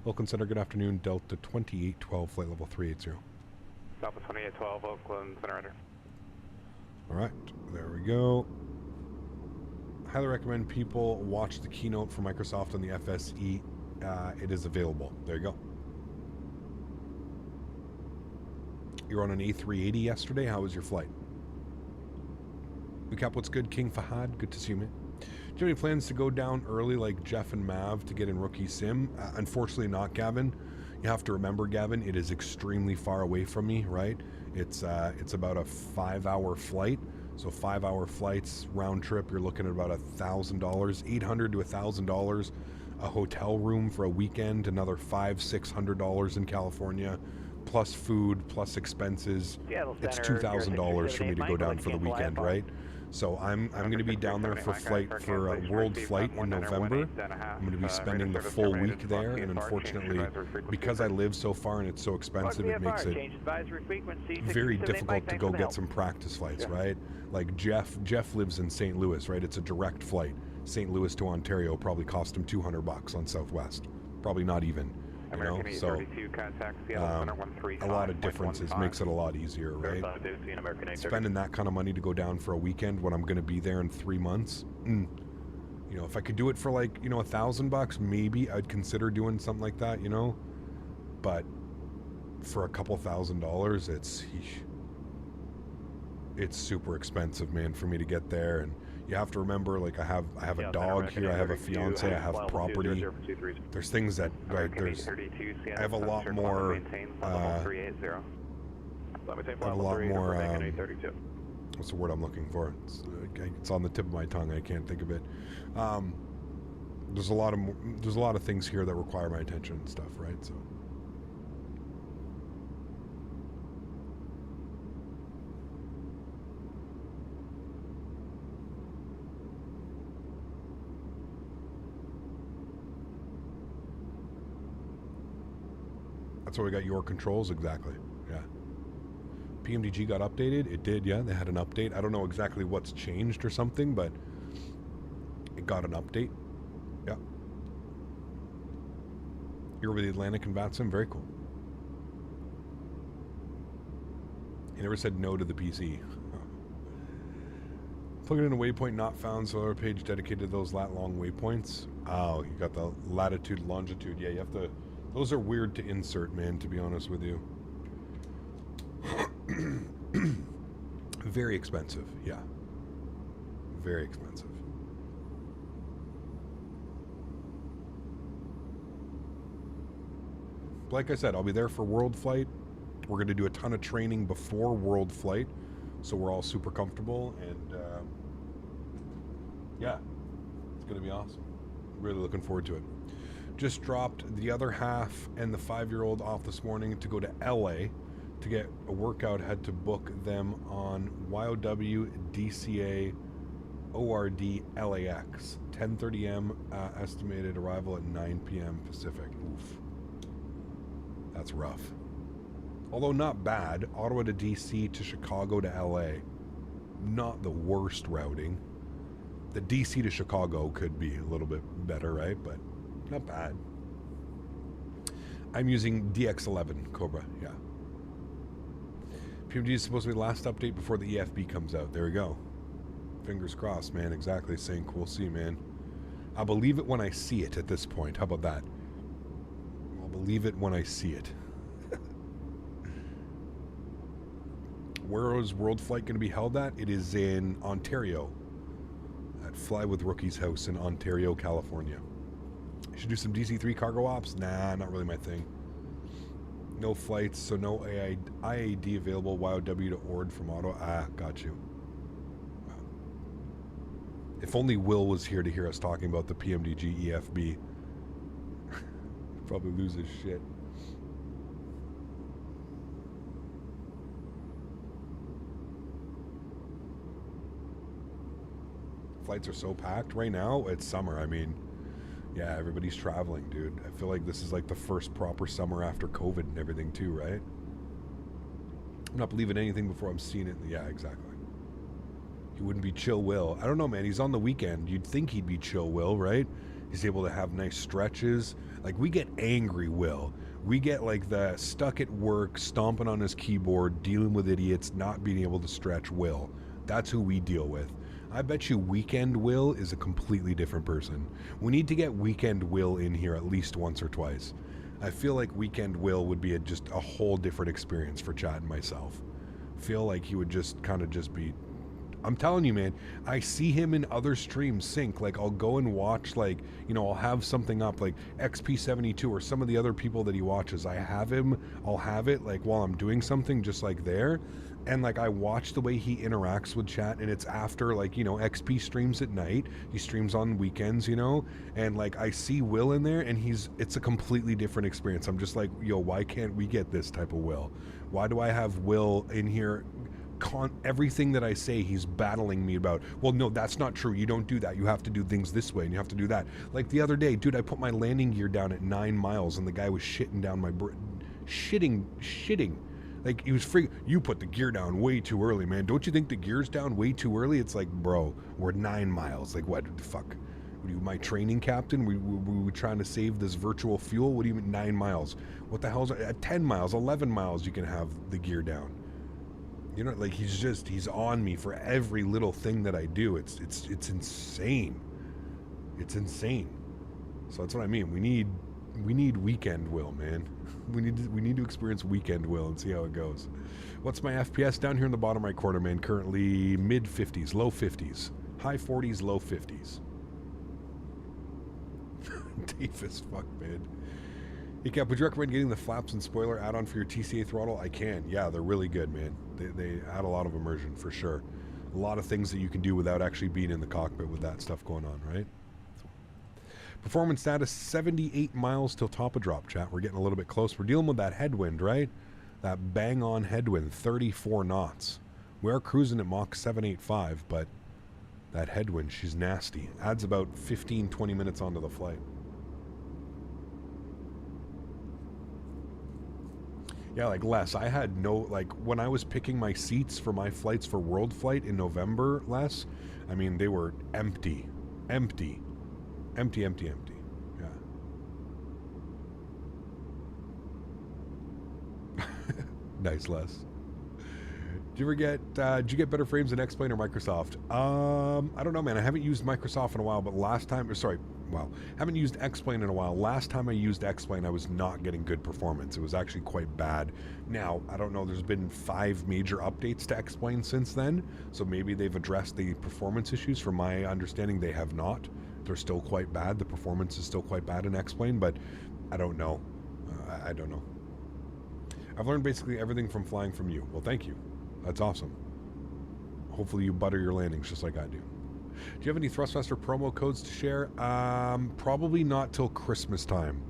Oakland Center, good afternoon. Delta 2812, flight level 380.
Delta 2812, Oakland Center under.
Alright, there we go. Highly recommend people watch the keynote for Microsoft on the FSE. It is available. There you go. You were on an A380 yesterday. How was your flight? Recap, what's good? King Fahad, good to see you, man. Do you have any plans to go down early like Jeff and Mav to get in rookie sim? Unfortunately not, Gavin. You have to remember, Gavin, it is extremely far away from me, right? It's about a 5-hour flight. So 5-hour flights, round trip, you're looking at about $1,000, $800 to $1,000. A hotel room for a weekend, another $500-600 in California, plus food, plus expenses. It's $2,000 for me to go down for the weekend, right? So I'm going to be down there for World Flight in November. I'm going to be spending the full week there, and unfortunately, because I live so far and it's so expensive, it makes it very difficult to go get some practice flights, right? Like Jeff lives in St. Louis, right? It's a direct flight. St. Louis to Ontario probably cost him $200 on Southwest. Probably not even. You know, so a lot of differences makes it a lot easier, right? Spending that kind of money to go down for a weekend when I'm going to be there in 3 months, you know, if I could do it for like, you know, $1,000, maybe I'd consider doing something like that, you know, but for a couple $1,000, it's super expensive, man, for me to get there. And you have to remember, like, I have a dog here, I have a fiance, I have property. There's things that, like, I have a lot more, what's the word I'm looking for? It's on the tip of my tongue, I can't think of it. There's a lot of things here that require my attention and stuff, right? So. That's why we got your controls, exactly. Yeah. PMDG got updated. It did, yeah. They had an update. I don't know exactly what's changed or something, but it got an update. Yeah. You're over the Atlantic and VATSIM. Very cool. He never said no to the PC. Plugging in a waypoint not found, so our page dedicated to those lat long waypoints. Oh, you got the latitude, longitude. Yeah, you have to. Those are weird to insert, man, to be honest with you. Very expensive, yeah. Very expensive. Like I said, I'll be there for World Flight. We're going to do a ton of training before World Flight, so we're all super comfortable, and yeah, it's going to be awesome. Really looking forward to it. Just dropped the other half and the 5-year-old off this morning to go to LA to get a workout. Had to book them on YOW DCA ORD LAX. 10:30 m estimated arrival at 9 p.m. Pacific. Oof. That's rough. Although not bad. Ottawa to DC to Chicago to LA. Not the worst routing. The DC to Chicago could be a little bit better, right? But not bad. I'm using DX11 Cobra, yeah. PMG is supposed to be the last update before the EFB comes out. There we go. Fingers crossed, man. Exactly. Saying we'll see, man. I'll believe it when I see it at this point. How about that? I'll believe it when I see it. Where is World Flight going to be held at? It is in Ontario. At Fly with Rookie's house in Ontario, California. Should do some DC-3 cargo ops? Nah, not really my thing. No flights, so no IAD available. YOW to ORD from Ottawa. Ah, got you. Wow. If only Will was here to hear us talking about the PMDG EFB. Probably lose his shit. Flights are so packed right now. It's summer. I mean, yeah, everybody's traveling, dude. I feel like this is like the first proper summer after COVID and everything too, right? I'm not believing anything before I'm seeing it. Yeah, exactly. He wouldn't be chill Will. I don't know, man. He's on the weekend. You'd think he'd be chill Will, right? He's able to have nice stretches. Like, we get angry Will. We get like the stuck at work, stomping on his keyboard, dealing with idiots, not being able to stretch Will. That's who we deal with. I bet you Weekend Will is a completely different person. We need to get Weekend Will in here at least once or twice. I feel like Weekend Will would be just a whole different experience for Chad and myself. Feel like he would just kind of just be, I'm telling you, man, I see him in other streams sync. Like, I'll go and watch, like, you know, I'll have something up, like XP72 or some of the other people that he watches. I have him, I'll have it, like, while I'm doing something, just like there. And, like, I watch the way he interacts with chat, and it's after, like, you know, XP streams at night. He streams on weekends, you know? And, like, I see Will in there, and it's a completely different experience. I'm just like, yo, why can't we get this type of Will? Why do I have Will in here? Everything that I say, he's battling me about. Well, no, that's not true. You don't do that. You have to do things this way, and you have to do that. Like the other day, dude, I put my landing gear down at 9 miles, and the guy was shitting down my... Shitting. Like, he was freaking... You put the gear down way too early, man. Don't you think the gear's down way too early? It's like, bro, we're 9 miles. Like, what the fuck? What are you, my training captain? We were trying to save this virtual fuel? What do you mean 9 miles? What the hell's... At 10 miles, 11 miles, you can have the gear down. You know, like, he's on me for every little thing that I do. It's insane. It's insane. So that's what I mean. We need Weekend Will, man. We need to experience Weekend Will and see how it goes. What's my FPS down here in the bottom right corner, man? Currently mid 50s, low 50s, high 40s, low 50s. Davis, fuck, man. Hey, Cap, would you recommend getting the flaps and spoiler add-on for your TCA throttle? I can. Yeah, they're really good, man. They add a lot of immersion, for sure. A lot of things that you can do without actually being in the cockpit with that stuff going on, right? Performance status, 78 miles till top of drop, chat. We're getting a little bit close. We're dealing with that headwind, right? That bang-on headwind, 34 knots. We are cruising at Mach 785, but that headwind, she's nasty. Adds about 15, 20 minutes onto the flight. Yeah, like Les, I had no, like, when I was picking my seats for my flights for World Flight in November, Les, I mean, they were empty. Empty. Yeah. Nice, Les. Did you get better frames in X-Plane or Microsoft? I don't know, man. I haven't used Microsoft in a while, but haven't used X-Plane in a while. Last time I used X-Plane, I was not getting good performance. It was actually quite bad. Now, I don't know, there's been 5 major updates to X-Plane since then, so maybe they've addressed the performance issues. From my understanding, they have not. They're still quite bad. The performance is still quite bad in X-Plane, but I don't know. I don't know. I've learned basically everything from flying from you. Well, thank you. That's awesome. Hopefully you butter your landings just like I do. Do you have any Thrustmaster promo codes to share? Probably not till Christmas time.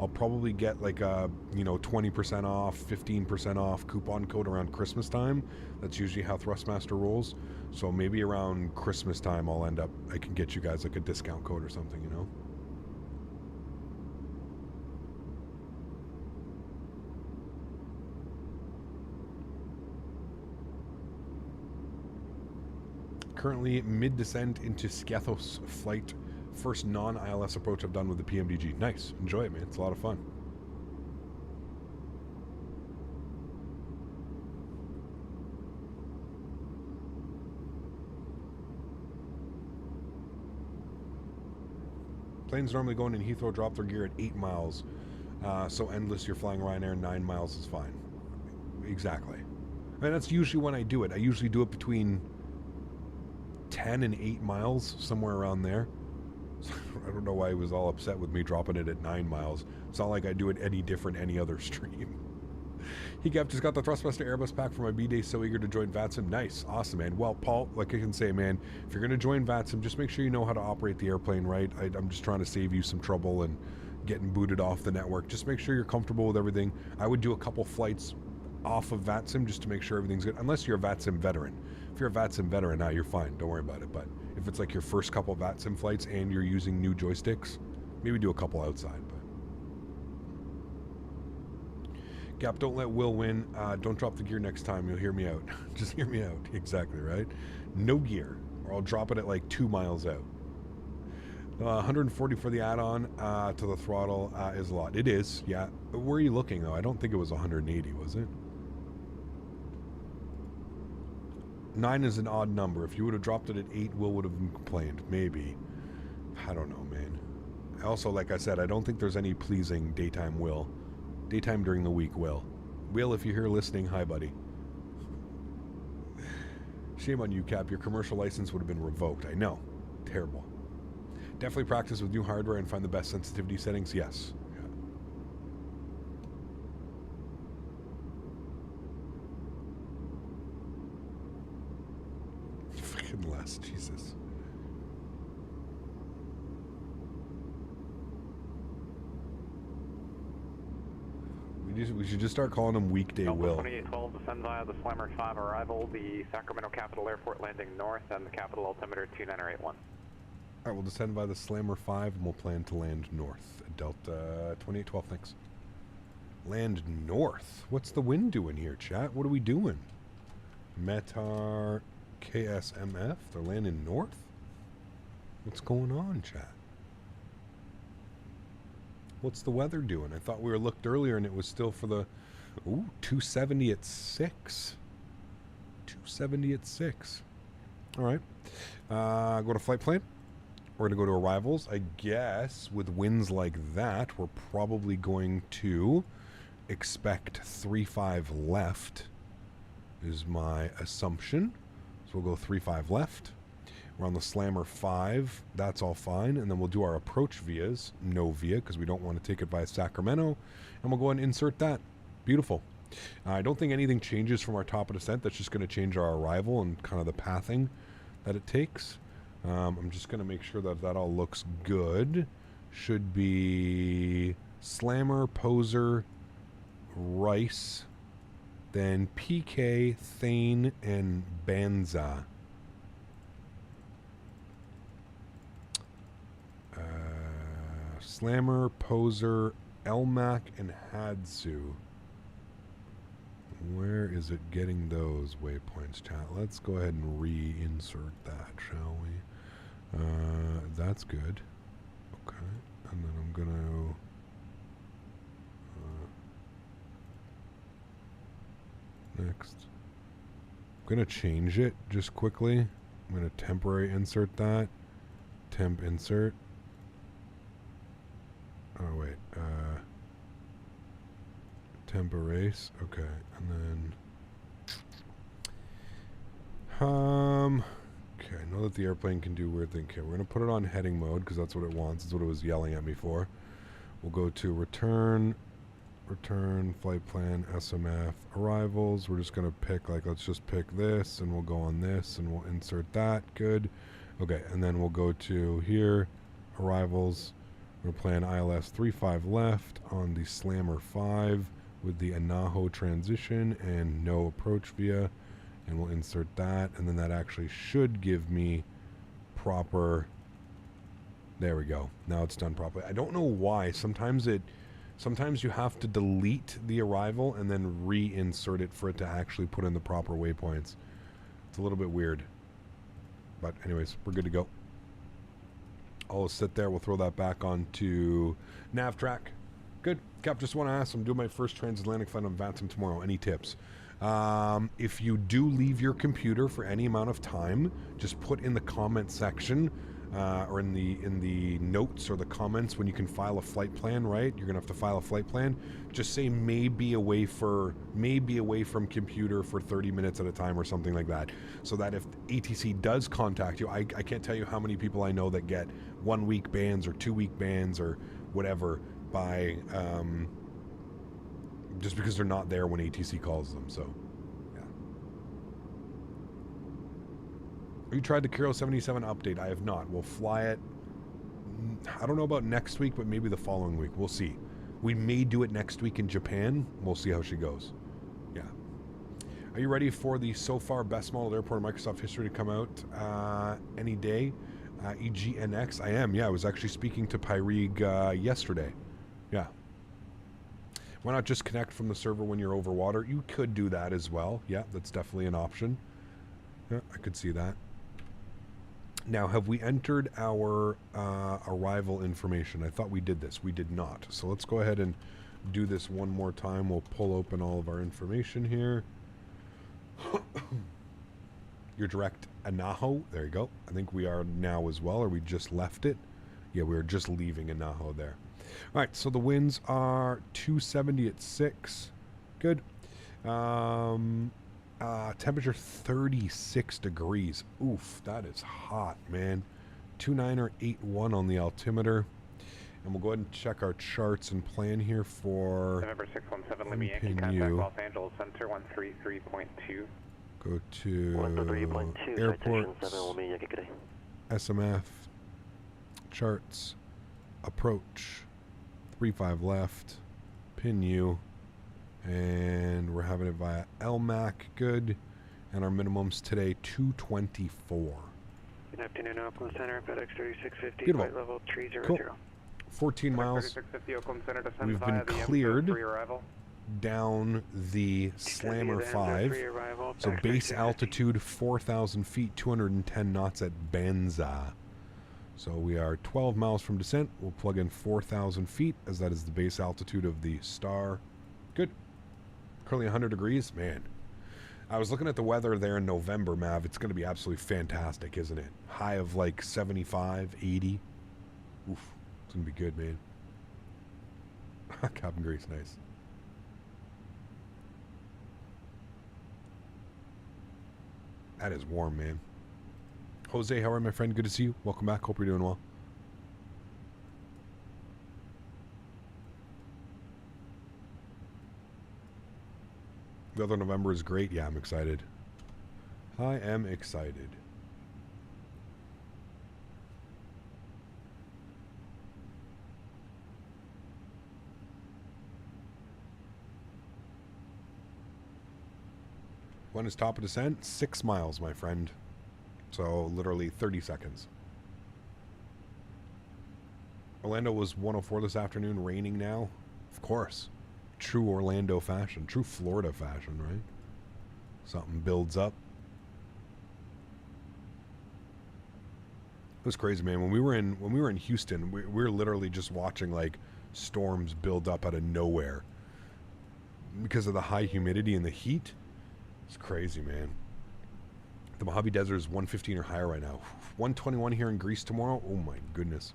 I'll probably get like a, 20% off, 15% off coupon code around Christmas time. That's usually how Thrustmaster rolls. So maybe around Christmas time I can get you guys like a discount code or something, you know? Currently mid-descent into Scathos flight. First non-ILS approach I've done with the PMDG. Nice. Enjoy it, man. It's a lot of fun. Planes normally going in Heathrow drop their gear at 8 miles. So endless, you're flying Ryanair, 9 miles is fine. Exactly. I mean, that's usually when I do it. I usually do it between 10 and 8 miles, somewhere around there. I don't know why he was all upset with me dropping it at 9 miles. It's not like I do it any different any other stream. He just got the Thrustmaster Airbus pack for my B-Day, so eager to join VATSIM. Nice. Awesome, man. Well, Paul, like I can say, man, if you're going to join VATSIM, just make sure you know how to operate the airplane right. I'm just trying to save you some trouble and getting booted off the network. Just make sure you're comfortable with everything. I would do a couple flights off of VATSIM just to make sure everything's good, unless you're a VATSIM veteran. If you're a VATSIM veteran, now you're fine. Don't worry about it. But if it's like your first couple VATSIM flights and you're using new joysticks, maybe do a couple outside. But Gap, don't let Will win. Don't drop the gear next time. You'll hear me out. Just hear me out. Exactly, right? No gear, or I'll drop it at like 2 miles out. 140 for the add-on to the throttle is a lot. It is, yeah. Where are you looking, though? I don't think it was 180, was it? 9 is an odd number. If you would have dropped it at 8, Will would have complained. Maybe. I don't know, man. Also, like I said, I don't think there's any pleasing daytime Will. Daytime during the week, Will. Will, if you're here listening, hi, buddy. Shame on you, Cap. Your commercial license would have been revoked. I know. Terrible. Definitely practice with new hardware and find the best sensitivity settings. Yes. Yeah. Fucking less. Jesus. We should just start calling them weekday Will.
2812, descend via the Slammer 5 arrival, the Sacramento Capital Airport landing north, and the capital altimeter 2981.
Alright, we'll descend by the Slammer 5 and we'll plan to land north. Delta 2812, thanks. Land north? What's the wind doing here, chat? What are we doing? Metar KSMF? They're landing north? What's going on, chat? What's the weather doing? I thought we were looked earlier and it was still for the... Ooh, 270 at 6. 270 at 6. Alright. Go to flight plan. We're going to go to arrivals. I guess with winds like that, we're probably going to expect 35 left is my assumption. So we'll go 35 left. We're on the Slammer 5. That's all fine. And then we'll do our approach vias. No via, because we don't want to take it via Sacramento. And we'll go ahead and insert that. Beautiful. I don't think anything changes from our top of descent. That's just going to change our arrival and kind of the pathing that it takes. I'm just going to make sure that that all looks good. Should be Slammer, Poser, Rice, then PK, Thane, and Banza. Slammer, Poser, Elmac, and Hadzu. Where is it getting those waypoints, chat? Let's go ahead and reinsert that, shall we? That's good. Okay. And then I'm going to... next. I'm going to change it just quickly. I'm going to temporary insert that. Temp insert. Oh, wait. Temp erase. Okay. And then... okay, I know that the airplane can do weird things. Okay, we're going to put it on heading mode because that's what it wants. That's what it was yelling at me for. We'll go to return, flight plan, SMF, arrivals. We're just going to pick, like, let's just pick this, and we'll go on this, and we'll insert that. Good. Okay, and then we'll go to here, arrivals. We're going to plan ILS 35 left on the Slammer 5 with the Anaho transition and no approach via. And we'll insert that, and then that actually should give me proper... There we go. Now it's done properly. I don't know why. Sometimes you have to delete the arrival and then reinsert it for it to actually put in the proper waypoints. It's a little bit weird. But anyways, we're good to go. I'll sit there. We'll throw that back onto nav track. Good. Cap, just want to ask, I'm doing my first transatlantic flight on Vansum tomorrow. Any tips? If you do leave your computer for any amount of time, just put in the comment section or in the notes or the comments when you can file a flight plan, right? You're gonna have to file a flight plan. Just say may be away from computer for 30 minutes at a time or something like that, so that if ATC does contact you, I can't tell you how many people I know that get 1 week bans or 2 week bans or whatever by just because they're not there when ATC calls them. So yeah. You tried the Kiro 77 update? I have not. We'll fly it, I don't know about next week, but maybe the following week. We'll see. We may do it next week in Japan. We'll see how she goes. Yeah. Are you ready for the so far best modeled airport in Microsoft history to come out any day? EGNX? I am, yeah. I was actually speaking to Pyrig yesterday. Yeah. Why not just connect from the server when you're over water? You could do that as well. Yeah, that's definitely an option. Yeah, I could see that. Now, have we entered our arrival information? I thought we did this. We did not. So let's go ahead and do this one more time. We'll pull open all of our information here. Your direct Anaho. There you go. I think we are now as well, or we just left it. Yeah, we were just leaving in Naho there. All right, so the winds are 270 at 6. Good. Temperature 36 degrees. Oof, that is hot, man. 2981 on the altimeter. And we'll go ahead and check our charts and plan here for
November 617, Lima Yankee, contact Los Angeles Center 133.2.
Go to airports, SMF, charts, approach, 35 left, pin U, and we're having it via LMAC, good, and our minimums today, 224.
Good afternoon, Oakland Center, FedEx 3650,
Beautiful.
flight level 300.
Cool. 14 miles. We've been cleared down the Slammer 5. So base altitude 4,000 feet, 210 knots at Banza. So we are 12 miles from descent. We'll plug in 4,000 feet as that is the base altitude of the Star. Good. Currently 100 degrees. Man, I was looking at the weather there in November, Mav. It's going to be absolutely fantastic, isn't it? High of like 75, 80. Oof. It's going to be good, man. Cap and grease, nice. That is warm, man. Jose, how are you, my friend? Good to see you. Welcome back. Hope you're doing well. The other November is great. Yeah, I'm excited. I am excited. When is top of descent? 6 miles, my friend. So literally 30 seconds. Orlando was 104 this afternoon, raining now. Of course. True Orlando fashion, true Florida fashion, right? Something builds up. It was crazy, man. When we were in Houston, we were literally just watching like storms build up out of nowhere because of the high humidity and the heat. It's crazy, man. The Mojave Desert is 115 or higher right now. 121 here in Greece tomorrow. Oh my goodness.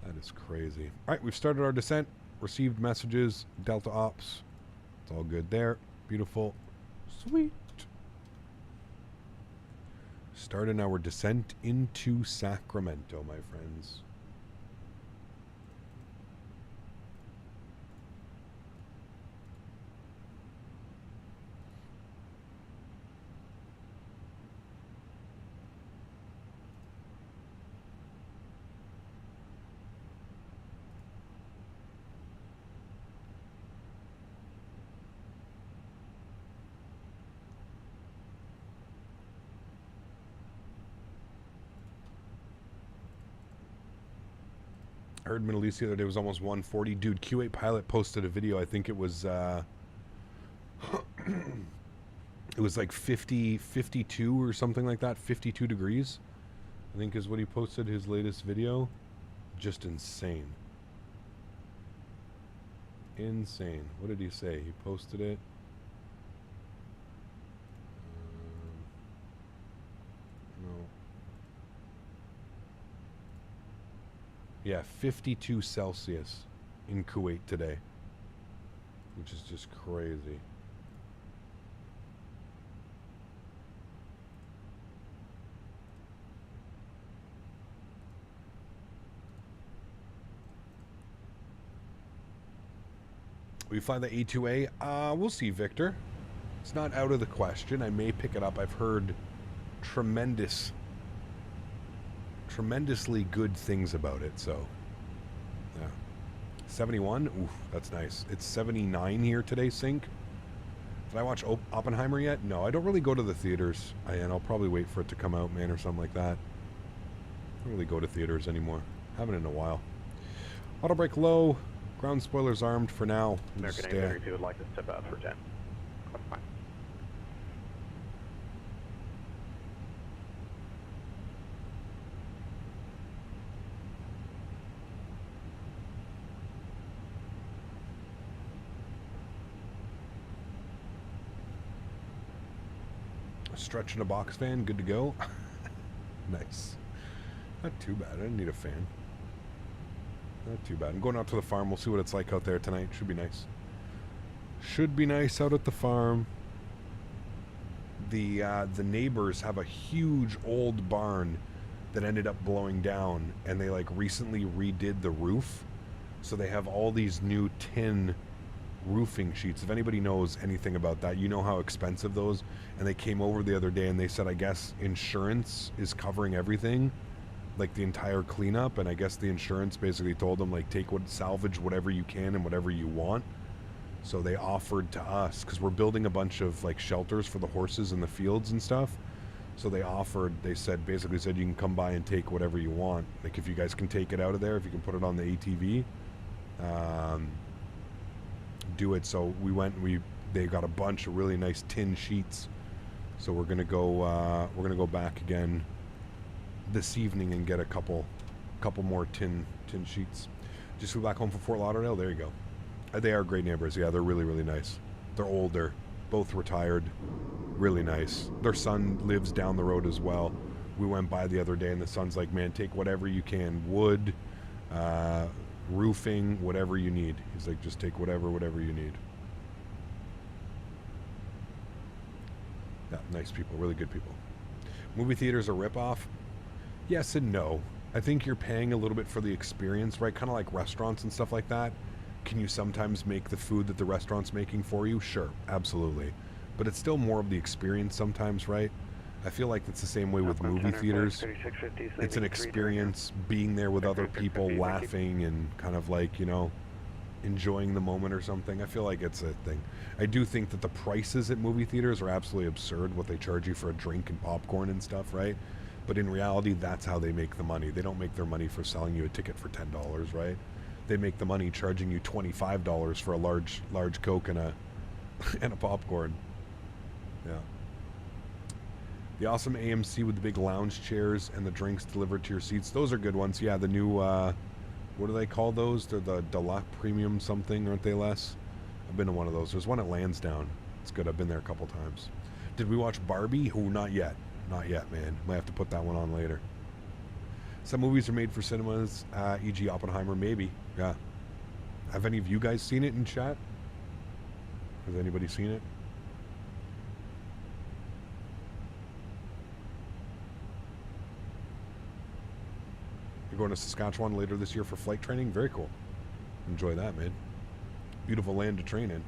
That is crazy. All right, we've started our descent. Received messages. Delta Ops. It's all good there. Beautiful. Sweet. Starting our descent into Sacramento, my friends. I heard Middle East the other day was almost 140. Dude, Q8 Pilot posted a video. I think it was it was like 52 or something like that. 52 degrees, I think is what he posted his latest video. Just insane. Insane. What did he say? He posted it. No. Yeah, 52 Celsius in Kuwait today, which is just crazy. We fly the A2A. We'll see, Victor. It's not out of the question. I may pick it up. I've heard tremendously good things about it, so yeah. 71. Oof, that's nice. It's 79 here today, Sync. Did I watch Oppenheimer yet? No, I don't really go to the theaters, and I'll probably wait for it to come out, man, or something like that. I don't really go to theaters anymore. Haven't in a while. Auto brake low. Ground spoilers armed for now.
American 832 would like to step out for 10. Fine.
Stretch in a box fan, good to go. Nice. Not too bad. I didn't need a fan. Not too bad. I'm going out to the farm. We'll see what it's like out there tonight. Should be nice. Should be nice out at the farm. The neighbors have a huge old barn that ended up blowing down, and they like recently redid the roof. So they have all these new tin roofing sheets. If anybody knows anything about that, you know how expensive those. And they came over the other day and they said, I guess insurance is covering everything, like the entire cleanup. And I guess the insurance basically told them, like, salvage whatever you can and whatever you want. So they offered to us, because we're building a bunch of like shelters for the horses in the fields and stuff. So they basically said you can come by and take whatever you want. Like, if you guys can take it out of there, if you can put it on the ATV, do it. So we went, they got a bunch of really nice tin sheets. So we're gonna go back again this evening and get a couple more tin sheets. Just flew back home from Fort Lauderdale. There you go. They are great neighbors. Yeah, they're really, really nice. They're older, both retired, really nice. Their son lives down the road as well. We went by the other day and the son's like, man, take whatever you can. Wood, roofing, whatever you need. He's like, just take whatever you need. Yeah, nice people, really good people. Movie theaters are ripoff? Yes and no. I think you're paying a little bit for the experience, right? Kind of like restaurants and stuff like that. Can you sometimes make the food that the restaurant's making for you? Sure, absolutely. But it's still more of the experience sometimes, right? I feel like it's the same way with movie theaters. It's an experience, being there with other people, laughing and kind of like, you know, enjoying the moment or something. I feel like it's a thing. I do think that the prices at movie theaters are absolutely absurd, what they charge you for a drink and popcorn and stuff, right? But in reality, that's how they make the money. They don't make their money for selling you a ticket for $10, right? They make the money charging you $25 for a large Coke and a popcorn. Yeah. The awesome AMC with the big lounge chairs and the drinks delivered to your seats. Those are good ones. Yeah, the new, what do they call those? They're the Deluxe Premium something, aren't they, Les? I've been to one of those. There's one at Lansdowne. It's good. I've been there a couple times. Did we watch Barbie? Oh, not yet. Not yet, man. Might have to put that one on later. Some movies are made for cinemas, e.g. Oppenheimer, maybe. Yeah. Have any of you guys seen it in chat? Has anybody seen it? You're going to Saskatchewan later this year for flight training? Very cool. Enjoy that, man. Beautiful land to train in.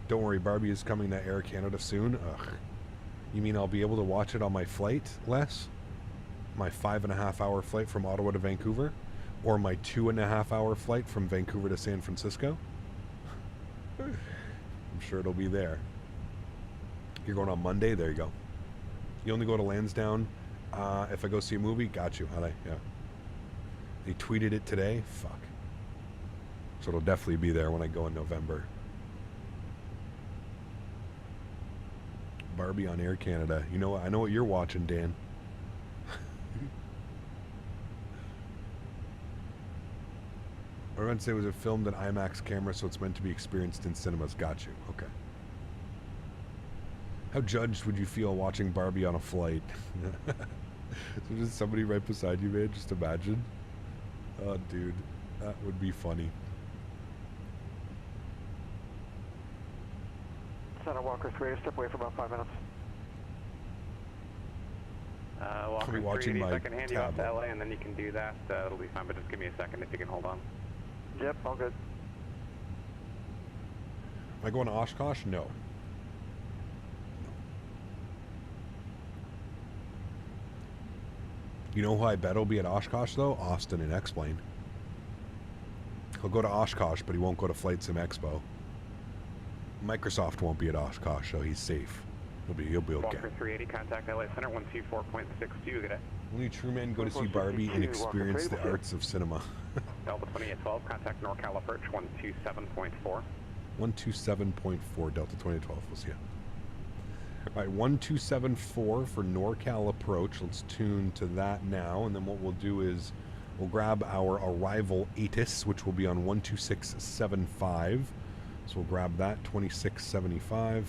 Don't worry, Barbie is coming to Air Canada soon. Ugh. You mean I'll be able to watch it on my flight, Les? My 5.5-hour flight from Ottawa to Vancouver? Or my 2.5-hour flight from Vancouver to San Francisco? I'm sure it'll be there. You're going on Monday? There you go. You only go to Lansdowne if I go see a movie? Got you. Yeah. They tweeted it today? Fuck. So it'll definitely be there when I go in November. Barbie on Air Canada. You know, I know what you're watching, Dan. I would say it was a filmed an IMAX camera, so it's meant to be experienced in cinemas. Got you. Okay. How judged would you feel watching Barbie on a flight? So just somebody right beside you, man. Just imagine. Oh, dude. That would be funny.
Center Walker 3, step away for about 5 minutes.
Walker
I'll be watching
380,
my
I can hand you off to LA and then you can do that. It'll be fine, but just give me a second if you can hold on.
Yep, all good.
Am I going to Oshkosh? No. You know who I bet will be at Oshkosh, though? Austin in X-Plane. He'll go to Oshkosh, but he won't go to Flight Sim Expo. Microsoft won't be at Oshkosh, so he's safe. He'll be okay.
Walker 380, contact LA Center 124.62. Good day.
Only true men go to see Barbie and experience the arts of cinema.
Delta 2812, contact NorCal approach 127.4.
127.4, Delta 2012. We'll see you. All right, 1274 for NorCal approach. Let's tune to that now, and then what we'll do is we'll grab our arrival ATIS, which will be on 12675. So we'll grab that, 2675.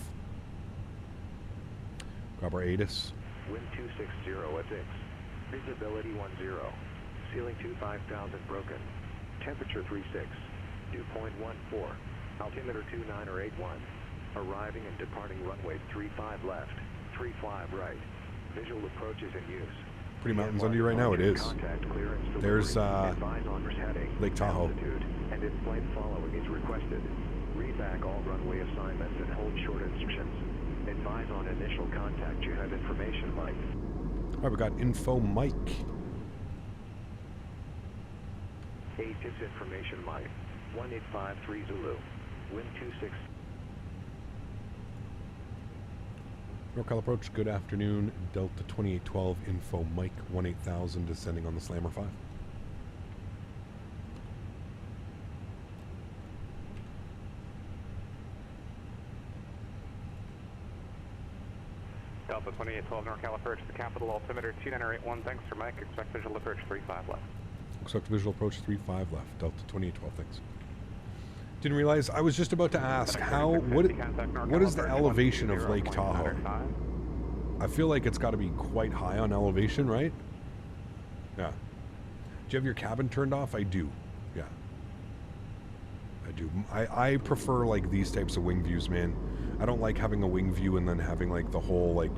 Grab our ATIS.
Wind 260 FX. Visibility 10. Ceiling 25,000 broken. Temperature 36. Dew point 14. Altimeter 29 or 81. Arriving and departing runway 35 left. 35 right. Visual approach is in use.
Pretty mountains under you right now. It is. There's Lake Tahoe.
And in-flight following is requested. Read back all runway assignments and hold short instructions. Advise on initial contact. You have information, Mike.
All right, we got info, Mike.
8 is information, Mike. 1853 Zulu. Wind 26.
NorCal approach, good afternoon. Delta 2812, info, Mike 18000, descending on the Slammer 5.
Delta 2812 NorCal approach to the capital, altimeter 2981, thanks for Mike, expect visual approach 35 left.
Expect visual approach 35 left, Delta 2812, thanks. Didn't realize, I was just about to ask, what is the elevation of Lake Tahoe? I feel like it's got to be quite high on elevation, right? Yeah. Do you have your cabin turned off? I do. Yeah. I do. I prefer like these types of wing views, man. I don't like having a wing view and then having like the whole like,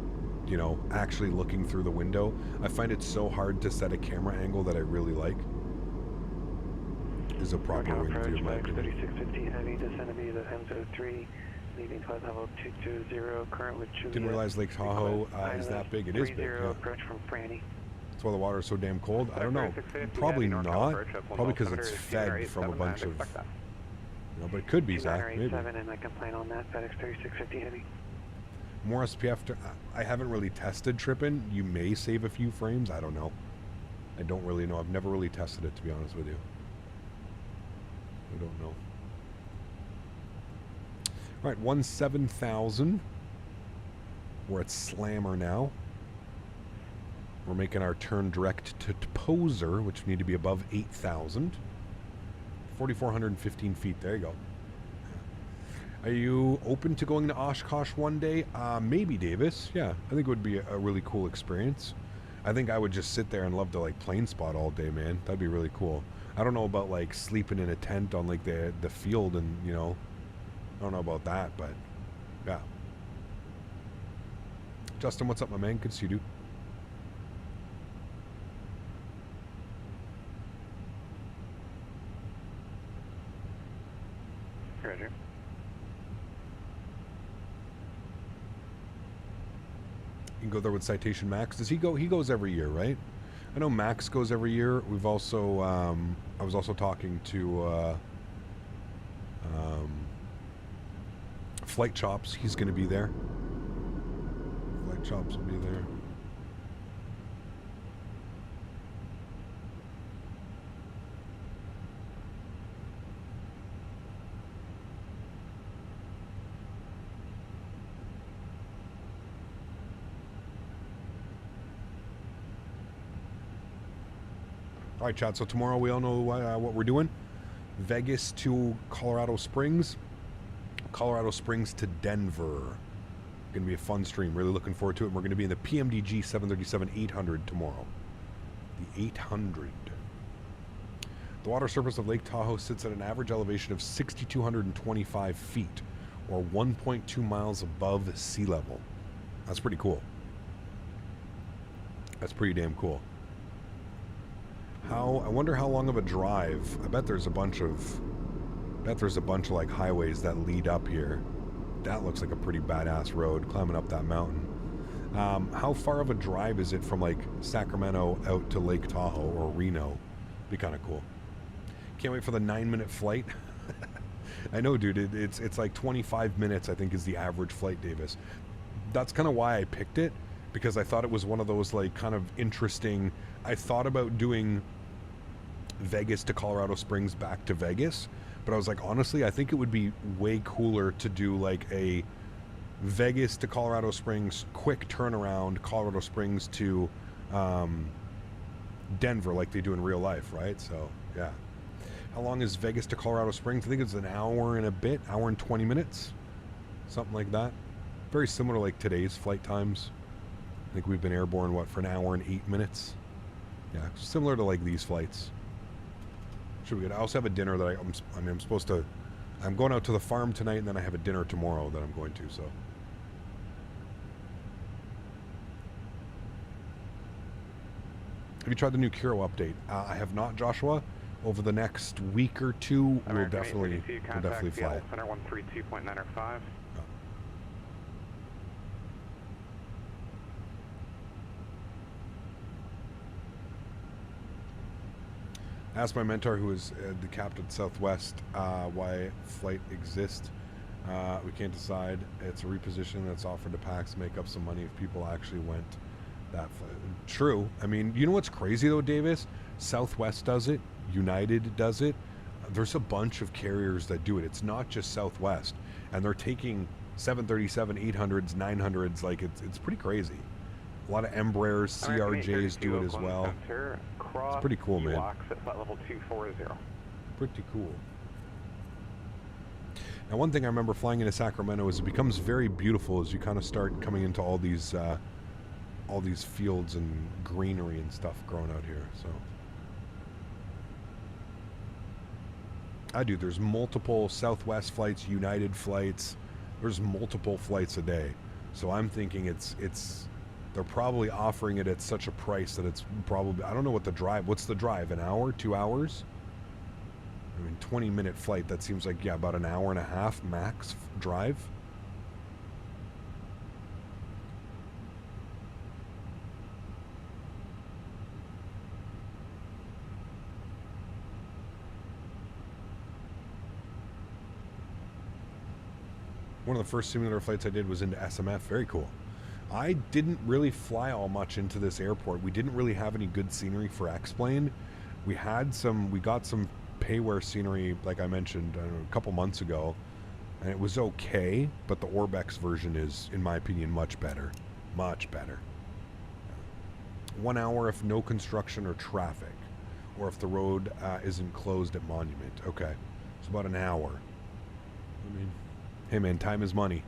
you know, actually looking through the window. I find it so hard to set a camera angle that I really like. Is a proper wing view, in my opinion.
3650 heavy, descending to the M03, leaving flight level 220, current with Juliet.
Didn't realize Lake Tahoe is that big. It is big, yeah.
Approach from Franny.
That's why the water is so damn cold. I don't know. Probably not. Probably because it's fed from a bunch of... You know, but it could be, Zach. Maybe.
And I can plan on that. FedEx 3650 heavy.
More SPF. I haven't really tested tripping. You may save a few frames. I don't know. I don't really know. I've never really tested it, to be honest with you. I don't know. All right, 17,000. We're at Slammer now. We're making our turn direct to Poser, which we need to be above 8,000. 4,415 feet. There you go. Are you open to going to Oshkosh one day? Maybe, Davis. Yeah, I think it would be a really cool experience. I think I would just sit there and love to like plane spot all day, man. That'd be really cool. I don't know about like sleeping in a tent on like the field and, you know, I don't know about that, but yeah. Justin, what's up, my man? Good to see you, dude.
Roger.
You can go there with Citation Max. Does he go? He goes every year, right? I know Max goes every year. We've also, I was also talking to Flight Chops. He's going to be there. Flight Chops will be there. All right, chat. So tomorrow we all know what we're doing. Vegas to Colorado Springs. Colorado Springs to Denver. Going to be a fun stream. Really looking forward to it. We're going to be in the PMDG 737-800 tomorrow. The 800. The water surface of Lake Tahoe sits at an average elevation of 6,225 feet, or 1.2 miles above sea level. That's pretty cool. That's pretty damn cool. I wonder how long of a drive. I bet there's a bunch of like highways that lead up here. That looks like a pretty badass road climbing up that mountain. How far of a drive is it from like Sacramento out to Lake Tahoe or Reno? Be kind of cool. Can't wait for the 9-minute flight. I know, dude. It's like 25 minutes, I think, is the average flight, Davis. That's kind of why I picked it, because I thought it was one of those like kind of interesting. I thought about doing Vegas to Colorado Springs back to Vegas, but I was like, honestly, I think it would be way cooler to do like a Vegas to Colorado Springs quick turnaround, Colorado Springs to Denver, like they do in real life, right? So yeah. How long is Vegas to Colorado Springs? I think it's an hour and a bit, hour and 20 minutes, something like that. Very similar like today's flight times. I think we've been airborne, what, for an hour and 8 minutes? Yeah, similar to like these flights. Should be good. I also have a dinner that I'm supposed to. I'm going out to the farm tonight, and then I have a dinner tomorrow that I'm going to. So. Have you tried the new Kiro update? I have not, Joshua. Over the next week or two, we'll definitely fly it.
Center 132.905.
I asked my mentor, who is the captain at Southwest, why Flite exists. We can't decide. It's a reposition that's offered to PAX to make up some money if people actually went that far. True. I mean, you know what's crazy though, Davis? Southwest does it. United does it. There's a bunch of carriers that do it. It's not just Southwest, and they're taking 737, 800s, 900s. Like it's pretty crazy. A lot of Embraers, CRJs do it as well. It's pretty cool, man.
At level 240.
Pretty cool. Now, one thing I remember flying into Sacramento is it becomes very beautiful as you kind of start coming into all these fields and greenery and stuff growing out here. So, there's multiple Southwest flights, United flights. There's multiple flights a day. So I'm thinking they're probably offering it at such a price that it's probably, I don't know what's the drive, an hour, 2 hours? I mean, 20-minute flight, that seems like, yeah, about an hour and a half max drive. One of the first simulator flights I did was into SMF. Very cool. I didn't really fly all much into this airport. We didn't really have any good scenery for X-Plane. We got some payware scenery, like I mentioned, a couple months ago, and it was okay, but the Orbx version is, in my opinion, much better. Much better. 1 hour if no construction or traffic, or if the road isn't closed at Monument. Okay, it's about an hour. I mean, hey man, time is money.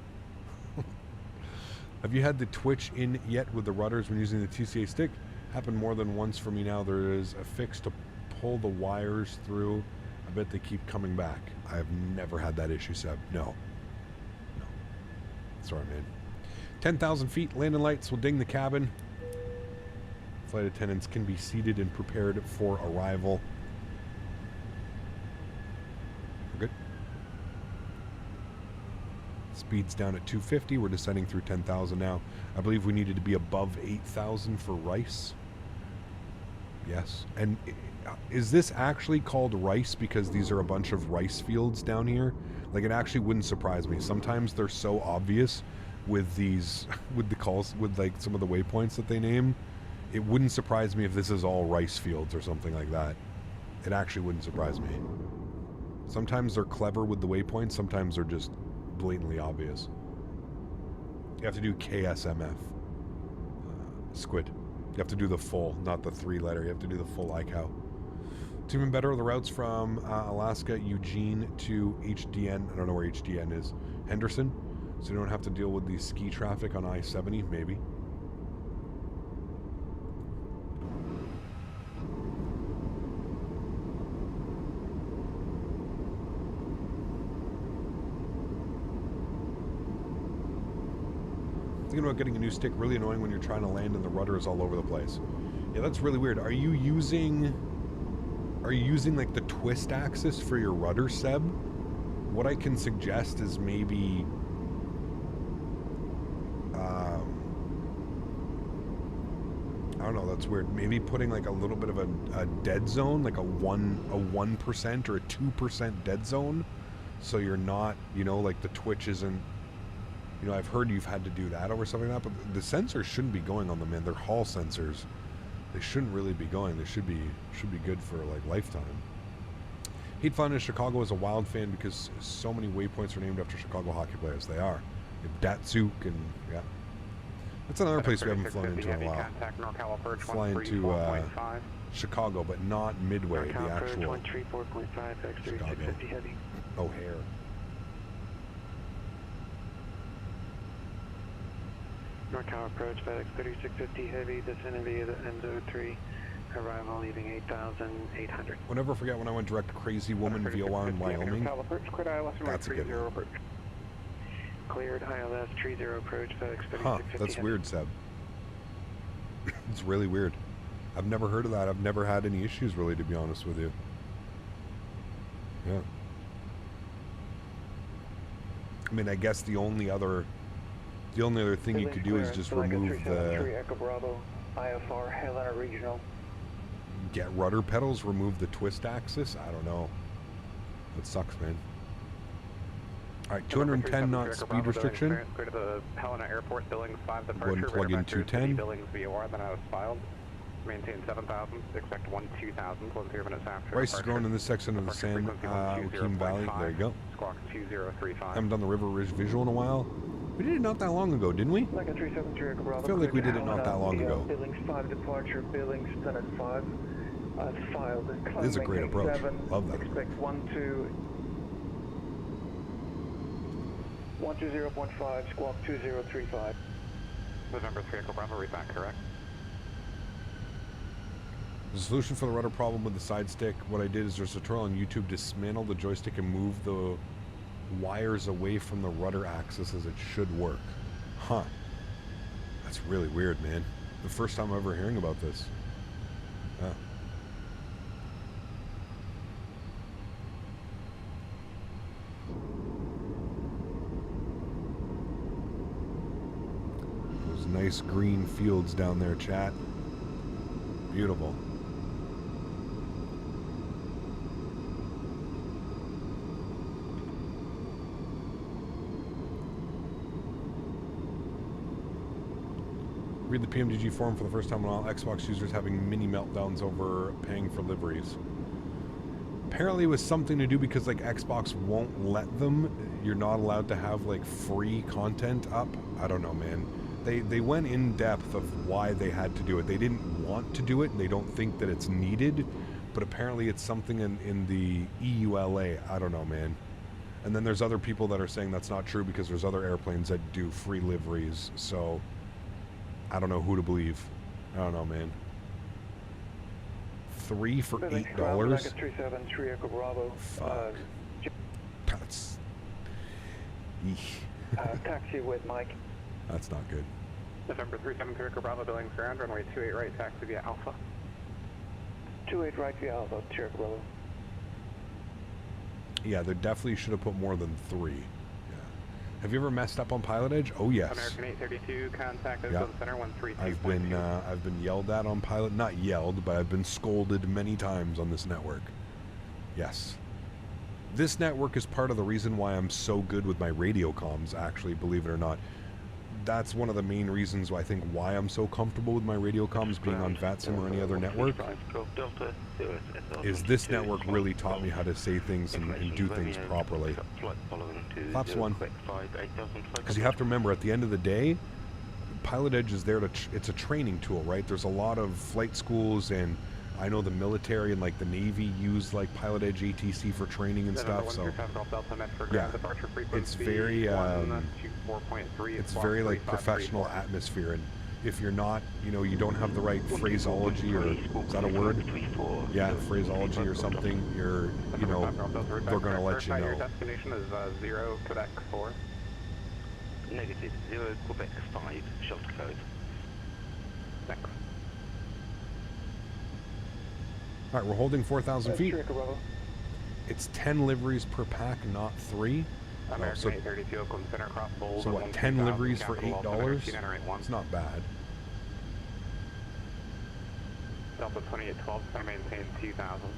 Have you had the twitch in yet with the rudders when using the TCA stick? Happened more than once for me now. There is a fix to pull the wires through. I bet they keep coming back. I have never had that issue, Seb. No. Sorry, man. 10,000 feet, landing lights will ding the cabin. Flight attendants can be seated and prepared for arrival. We're good. Speed's down at 250. We're descending through 10,000 now. I believe we needed to be above 8,000 for rice. Yes. And is this actually called rice because these are a bunch of rice fields down here? Like, it actually wouldn't surprise me. Sometimes they're so obvious with these, with the calls, with like some of the waypoints that they name. It wouldn't surprise me if this is all rice fields or something like that. It actually wouldn't surprise me. Sometimes they're clever with the waypoints. Sometimes they're just blatantly obvious. You have to do KSMF. Squid. You have to do the full, not the 3-letter. You have to do the full ICAO. It's even better the routes from Alaska, Eugene to HDN. I don't know where HDN is. Henderson. So you don't have to deal with the ski traffic on I-70, maybe. Thinking about getting a new stick. Really annoying when you're trying to land and the rudder is all over the place. Yeah, that's really weird. Are you using like the twist axis for your rudder, Seb? What I can suggest is maybe I don't know, that's weird. Maybe putting like a little bit of a dead zone, like a 1% or a 2% dead zone, so you're not, you know, like the twitch isn't. You know, I've heard you've had to do that over something like that, but the sensors shouldn't be going on them, man. They're Hall sensors. They shouldn't really be going. They should be good for like lifetime. He'd fun in Chicago as a Wild fan because so many waypoints are named after Chicago hockey players. They are. You have Datsuk and yeah. That's another place we haven't flown into in a while. Flying to Chicago, but not Midway, the actual Chicago. O'Hare.
North Tower approach, FedEx 3650 Heavy, vicinity of the Enzo 3,
Arrival leaving 8,800.
I'll never forget when I went direct to Crazy Woman VOR in Wyoming. That's a good one.
Cleared ILS 30 approach, FedEx 3650.
Huh, that's weird, Seb. It's really weird. I've never heard of that. I've never had any issues, really, to be honest with you. Yeah. I mean, I guess the only other thing you could do is just remove the...
Echo Bravo, IFR, Helena Regional.
Get rudder pedals, remove the twist axis? I don't know. That sucks, man. Alright, 210 knot speed restriction.
Go to the Helena Airport, Billings 5 departure.
Go ahead and plug in 210.
Billings VOR, then I was filed. Maintain 7,000, expect 2,000, 0 minutes after.
Rice is growing in this section of the San Joaquin Valley. There you go.
Squawk 2035.
Haven't done the River Ridge visual in a while. We did it not that long ago, didn't we?
Like a 373 Echo Bravo.
I feel like we did it not that long ago.
Billings 5 departure, Billings Senate 5. Filed.
This is a great approach. Love that.
Expect 120.5, squawk 2035. November 3 Echo Bravo, read back, correct?
The solution for the rudder problem with the side stick, what I did is there's a tutorial on YouTube, dismantle the joystick and move the wires away from the rudder axis as it should work. Huh. That's really weird, man. The first time I'm ever hearing about this. Yeah. Those nice green fields down there, chat. Beautiful. Read the PMDG forum for the first time on all Xbox users having mini meltdowns over paying for liveries. Apparently it was something to do because like Xbox won't let them. You're not allowed to have like free content up. I don't know, man. They went in depth of why they had to do it. They didn't want to do it and they don't think that it's needed, but apparently it's something in the EULA. I don't know, man. And then there's other people that are saying that's not true because there's other airplanes that do free liveries. So I don't know who to believe. I don't know, man. 3 for $8.
373 Echo Bravo.
Fuck. That's...
Taxi with Mike.
That's not good.
November 373 Echo Bravo, Billings ground, runway 28 right, taxi via Alpha. 28 right via Alpha, Echo Bravo.
Yeah, they definitely should have put more than 3. Have you ever messed up on Pilotedge? Oh yes.
American 832, contact us on center 132.
I've been yelled at on Pilot, not yelled, but I've been scolded many times on this network. Yes. This network is part of the reason why I'm so good with my radio comms, actually, believe it or not. That's one of the main reasons why I think why I'm so comfortable with my radio comms being on VATSIM or any other network. Is this network really taught me how to say things and do things properly. Flaps 1. Because you have to remember, at the end of the day, Pilotedge is there to, it's a training tool, right? There's a lot of flight schools, and I know the military and like the Navy use like Pilotedge ATC for training and stuff, so yeah, it's very like professional atmosphere, and if you're not, you know, you don't have the right phraseology, or is that a word? Yeah, phraseology or something, you're, you know, they're going to let you know.
Your destination is 0 Quebec 4.
Negative, 0 Quebec 5, shelter code.
Thanks.
All right, we're holding 4,000 feet. It's 10 liveries per pack, not 3. So what, 10 liveries for $8? It's not bad.
Delta 2812, I maintain 2,000.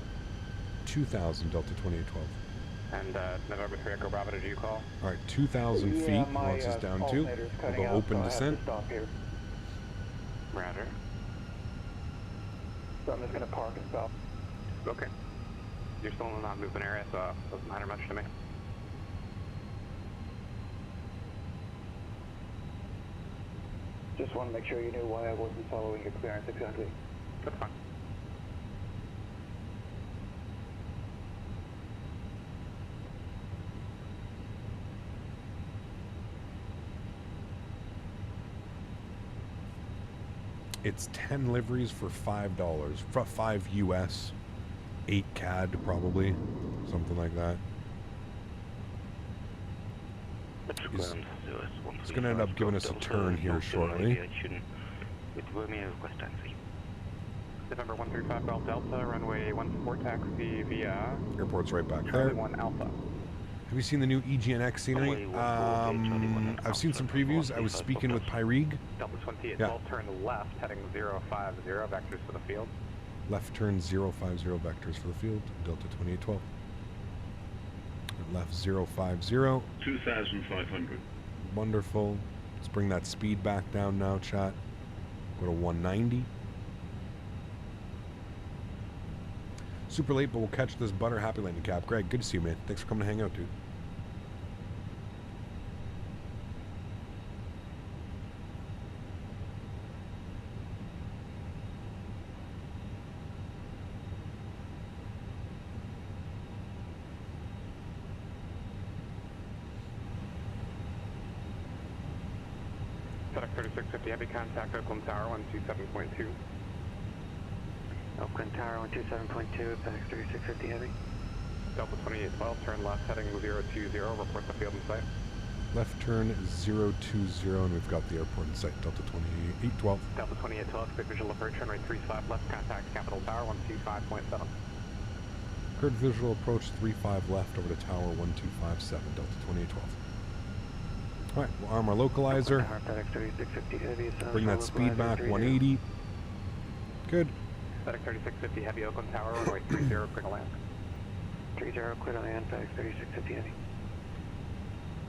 2,000 Delta 2812.
And November 3 Echo Bravo, did you call?
All right, 2,000 feet wants us down to. We'll go open descent.
Roger. So I'm just going to park and stop. Okay. You're still in the non-movement area, so it doesn't matter much to me. Just want to make sure you knew why I wasn't following your clearance exactly. That's fine.
It's 10 liveries for $5. For 5 US. 8 CAD probably. Something like that. It's going to end up giving us a turn here shortly.
November 135 Golf Delta, runway 14 taxi via...
Airport's right back
Charlie
there.
1 Alpha.
Have you seen the new EGNX scenery? I've seen some previews. I was speaking with Pyrig.
Delta 2812, turn left, heading 050, vectors for the field.
Left turn 050, vectors for the field. Delta 2812. Left 050.
2,500.
Wonderful. Let's bring that speed back down now, chat. Go to 190. Super late, but we'll catch this butter. Happy landing, Cap. Greg, good to see you, man. Thanks for coming to hang out, dude.
FedEx 3650 heavy contact, Oakland Tower 127.2.
Oakland Tower 127.2, FedEx 3650 heavy.
Delta 2812, turn left, heading 020, report the field in sight.
Left turn 020, and we've got the airport in sight. Delta 2812.
Delta 2812, quick visual approach, runway 35 left, contact Capital Tower 125.7.
Cleared visual approach 35 left over to Tower 1257, Delta 2812. Alright, we'll arm our localizer.
FedEx 3650 heavy.
Bring that speed back, 180. Good.
FedEx 3650 heavy, Oakland Tower, runway 30, clear to land.
30, clear to land, FedEx 3650 heavy.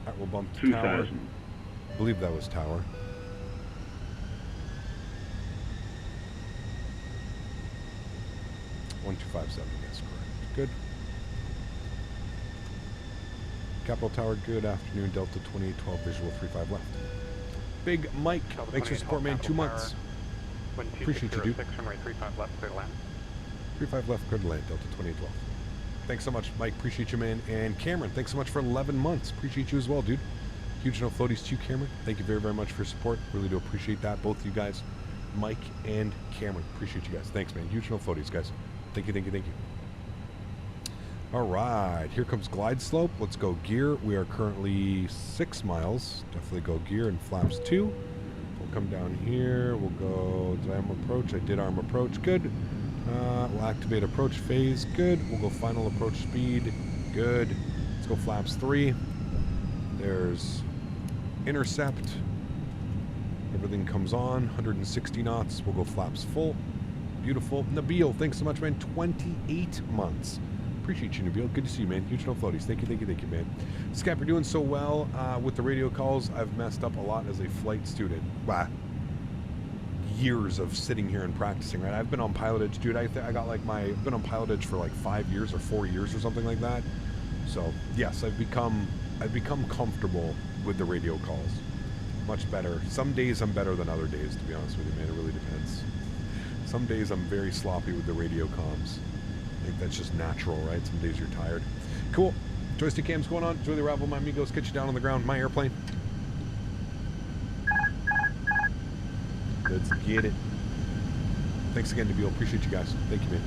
Alright, we'll bump to Tower. I believe that was Tower. (1257), yes, correct. Good. Capital Tower, good afternoon. Delta 2812, visual 35 left. Big Mike, thanks for support, man. 2 months. Appreciate you, dude.
35 left, clear to land.
35 left, clear to land, Delta 2812. Thanks so much, Mike. Appreciate you, man. And Cameron, thanks so much for 11 months. Appreciate you as well, dude. Huge no floaties to you, Cameron. Thank you very, very much for your support. Really do appreciate that. Both of you guys, Mike and Cameron. Appreciate you guys. Thanks, man. Huge no floaties, guys. Thank you, thank you, thank you. All right, here comes glide slope. Let's go gear. We are currently 6 miles. Definitely go gear and flaps 2. We'll come down here. We'll go, did I arm approach? I did arm approach. Good. We'll activate approach phase. Good. We'll go final approach speed. Good. Let's go flaps 3. There's intercept. Everything comes on. 160 knots. We'll go flaps full. Beautiful. Nabil, thanks so much, man. 28 months. Appreciate you, Nabil. Good to see you, man. Huge no floaties. Thank you, thank you, thank you, man. Scap, you're doing so well with the radio calls. I've messed up a lot as a flight student. Wow. Years of sitting here and practicing, right? I've been on Pilotedge, dude. I got like I've been on Pilotedge for like 5 years or 4 years or something like that. So yes, I've become comfortable with the radio calls. Much better. Some days I'm better than other days, to be honest with you, man. It really depends. Some days I'm very sloppy with the radio comms. I think that's just natural, right? Some days you're tired. Cool. Joystick cams going on. Enjoy the arrival, my amigos. Get you down on the ground. My airplane. Let's get it. Thanks again, Nabil. Appreciate you guys. Thank you, man.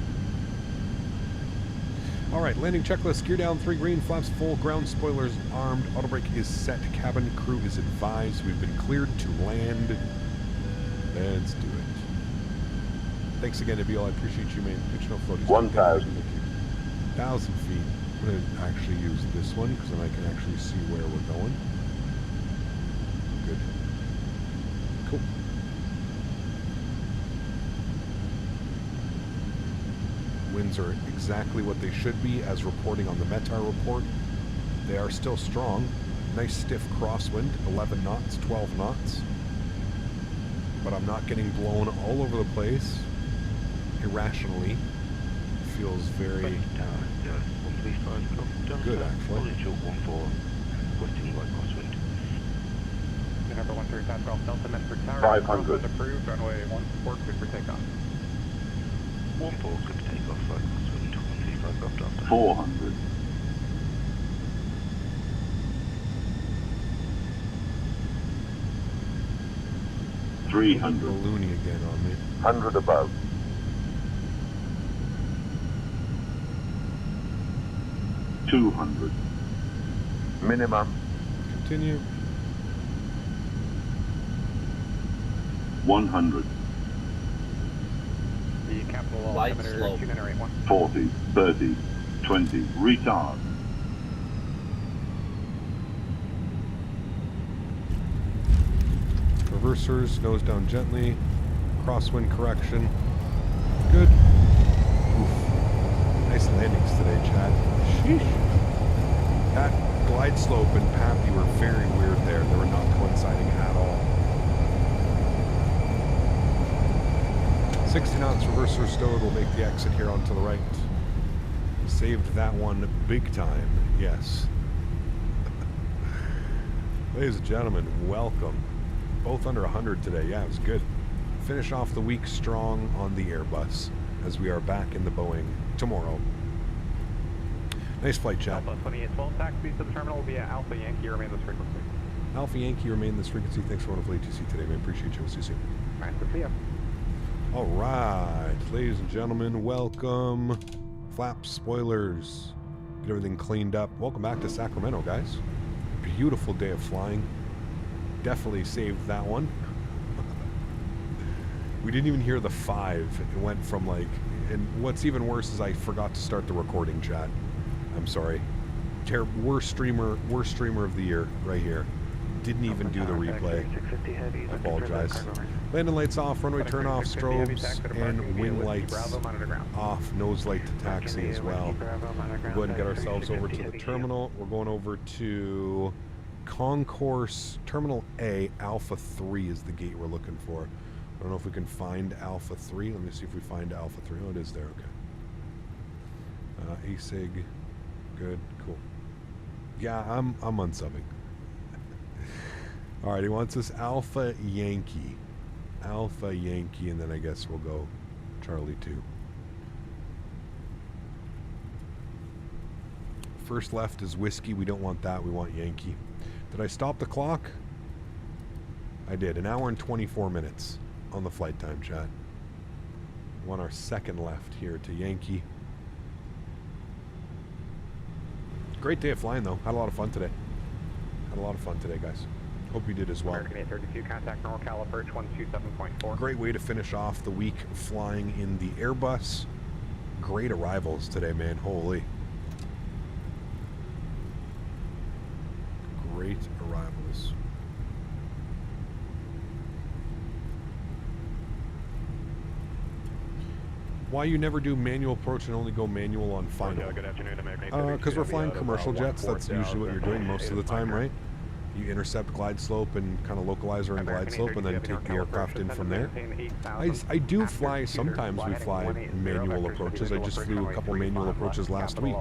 All right, landing checklist. Gear down, 3 green, flaps full, ground spoilers armed, auto brake is set, cabin crew is advised. We've been cleared to land. Let's do it. Thanks again, Nabil. I appreciate you, man. Pitch no floaties.
1,000.
1,000 feet. I'm going to actually use this one because then I can actually see where we're going. Good. Cool. Winds are exactly what they should be as reporting on the METAR report. They are still strong. Nice stiff crosswind, 11 knots, 12 knots. But I'm not getting blown all over the place irrationally. Feels very good, actually.
November 135 Golf Delta, Medford Tower.
500.
Approved, runway 14, good for takeoff.
14, good for takeoff, right crosswind, 135 Golf Delta.
400. 300.
Balloony again on me.
100 above. 200. Minimum.
Continue.
100.
The capital
Light
altimeter
slope.
281.
40, 30, 20. Retard.
Reversers, nose down gently. Crosswind correction. Good. Oof. Nice landings today, Chad. Sheesh. That glide slope and path, you were very weird there. They were not coinciding at all. 60 knots, reverser stowed. We'll make the exit here onto the right. Saved that one big time, yes. Ladies and gentlemen, welcome. Both under 100 today. Yeah, it was good. Finish off the week strong on the Airbus as we are back in the Boeing tomorrow. Nice flight, chat.
Alpha 2812, taxi to the terminal via Alpha Yankee, remain this frequency.
Alpha Yankee, remain this frequency. Thanks for wonderful ATC today, man. Appreciate you. We'll see you soon.
Alright, so see ya.
All right, ladies and gentlemen, welcome. Flaps, spoilers, get everything cleaned up. Welcome back to Sacramento, guys. Beautiful day of flying. Definitely saved that one. We didn't even hear the 5. It went from like, and what's even worse is I forgot to start the recording, chat. I'm sorry. Worst streamer of the year right here. Didn't even do the replay. I apologize. Landing lights off, runway turn off, strobes, and wing lights off, nose light to taxi as well. We'll go ahead and get ourselves over to the terminal. We're going over to Concourse Terminal A. Alpha 3 is the gate we're looking for. I don't know if we can find Alpha 3. Let me see if we find Alpha 3. Oh, it is there. Okay. ASIG. Good. Cool. Yeah, I'm unsubbing. All right, he wants us Alpha Yankee. Alpha Yankee, and then I guess we'll go Charlie 2. First left is whiskey. We don't want that. We want Yankee. Did I stop the clock? I did. 1 hour and 24 minutes on the flight time, chat. We want our second left here to Yankee. Great day of flying, though. Had a lot of fun today. Had a lot of fun today, guys. Hope you did as well.
American 832, contact normal cal approach 127.4.
Great way to finish off the week flying in the Airbus. Great arrivals today, man. Holy. Great arrivals. Why you never do manual approach and only go manual on final?
Good afternoon, American 832.
Because we're flying commercial jets. That's usually what you're doing most of the time, right? You intercept glide slope and kind of localizer and glide slope and then take the aircraft in from there. I do fly, sometimes we fly manual approaches. I just flew a couple manual approaches last week.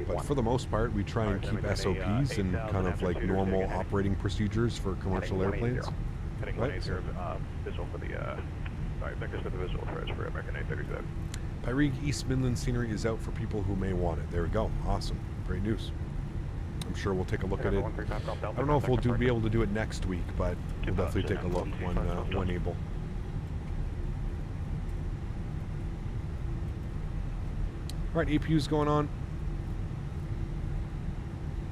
But for the most part, we try and keep SOPs and kind of like normal operating procedures for commercial airplanes. Right?
Visual for the, sorry, vectors for the visual first for American 832.
Pyreek East Midland scenery is out for people who may want it. There we go. Awesome. Great news. I'm sure we'll take a look at it. I don't know if we'll be able to do it next week, but we'll definitely take a look when able. All right, APU's going on.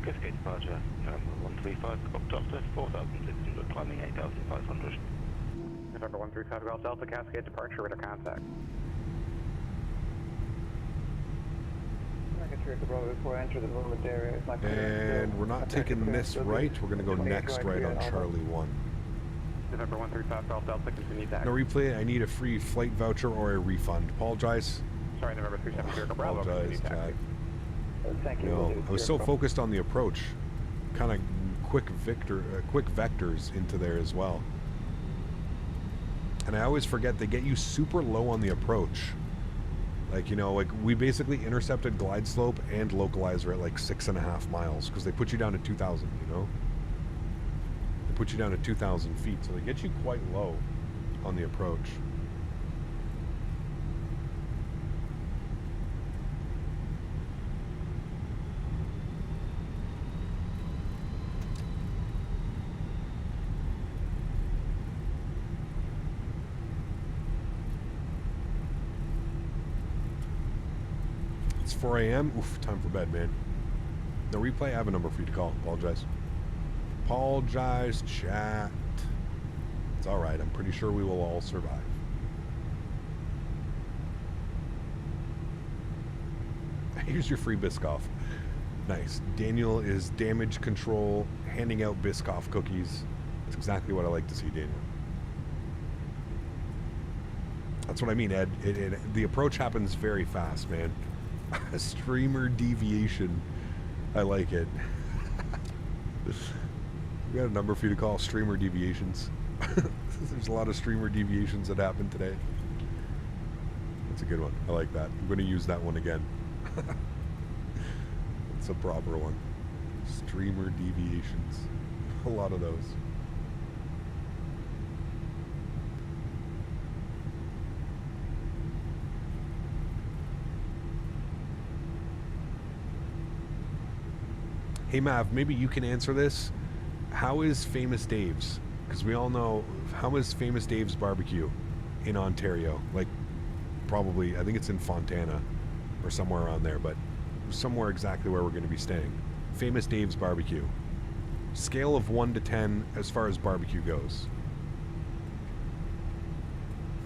Cascade departure, 135, Cox Delta, 4,600, climbing 8,500.
November 135, Golf Delta, Cascade departure, radar contact.
And we're not taking this right. We're going to go next right on Charlie 1.
November 135, Golf Delta, continue taxi.
No replay. I need a free flight voucher or a refund. Apologize.
Sorry, November 370, Bravo,
Apologize, Chad.
Thank you.
No, I was so focused on the approach. Kind of quick vectors into there as well. And I always forget they get you super low on the approach. Like, you know, like we basically intercepted glide slope and localizer at like 6.5 miles because they put you down to 2,000, you know? They put you down to 2,000 feet, so they get you quite low on the approach. It's 4 a.m. Oof, time for bed, man. No replay. I have a number for you to call. Apologize. Apologize, chat. It's all right. I'm pretty sure we will all survive. Here's your free Biscoff. Nice. Daniel is damage control, handing out Biscoff cookies. That's exactly what I like to see, Daniel. That's what I mean, Ed. The approach happens very fast, man. A streamer deviation. I like it. We got a number for you to call. Streamer deviations. There's a lot of streamer deviations that happen today. That's a good one. I like that. I'm going to use that one again. It's a proper one. Streamer deviations. A lot of those. Hey Mav, maybe you can answer this. How is Famous Dave's? Because we all know, how is Famous Dave's barbecue in Ontario? Like, probably, I think it's in Fontana or somewhere around there, but somewhere exactly where we're going to be staying. Famous Dave's barbecue. Scale of 1 to 10 as far as barbecue goes.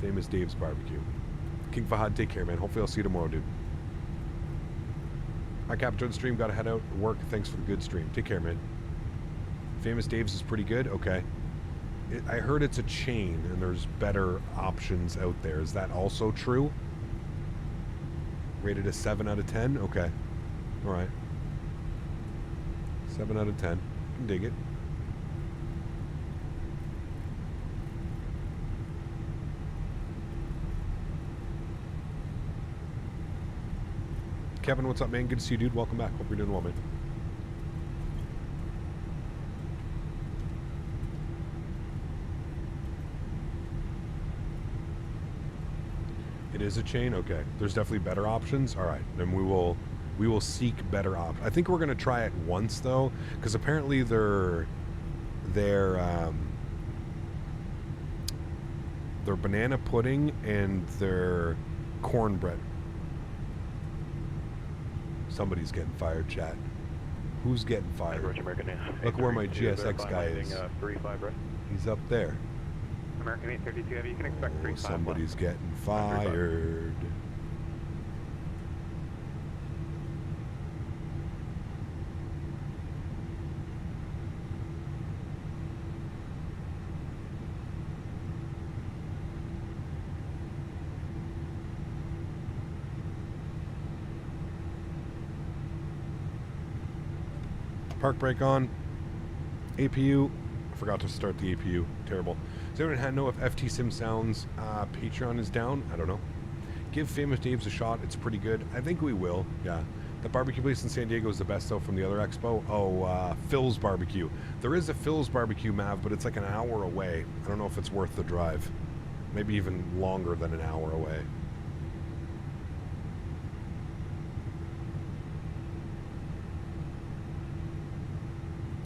Famous Dave's barbecue. King Fahad, take care, man. Hopefully I'll see you tomorrow, dude. I captured the stream, gotta head out to work. Thanks for the good stream. Take care, man. Famous Dave's is pretty good? Okay. I heard it's a chain and there's better options out there. Is that also true? Rated a 7 out of 10? Okay. Alright. 7 out of 10. I can dig it. Kevin, what's up, man? Good to see you, dude. Welcome back. Hope you're doing well, man. It is a chain? Okay. There's definitely better options? Alright. Then we will seek better options. I think we're going to try it once, though, because apparently their banana pudding and their cornbread. Somebody's getting fired, chat. Who's getting fired? Look where my GSX guy is. He's up there.
American 832, you can expect 35.
Somebody's getting fired. Park brake on. APU. I forgot to start the APU. Terrible. Does anyone know if FT Sim Sounds Patreon is down? I don't know. Give Famous Dave's a shot. It's pretty good. I think we will. Yeah. The barbecue place in San Diego is the best, though, from the other expo. Oh, Phil's Barbecue. There is a Phil's Barbecue, Mav, but it's like an hour away. I don't know if it's worth the drive. Maybe even longer than an hour away.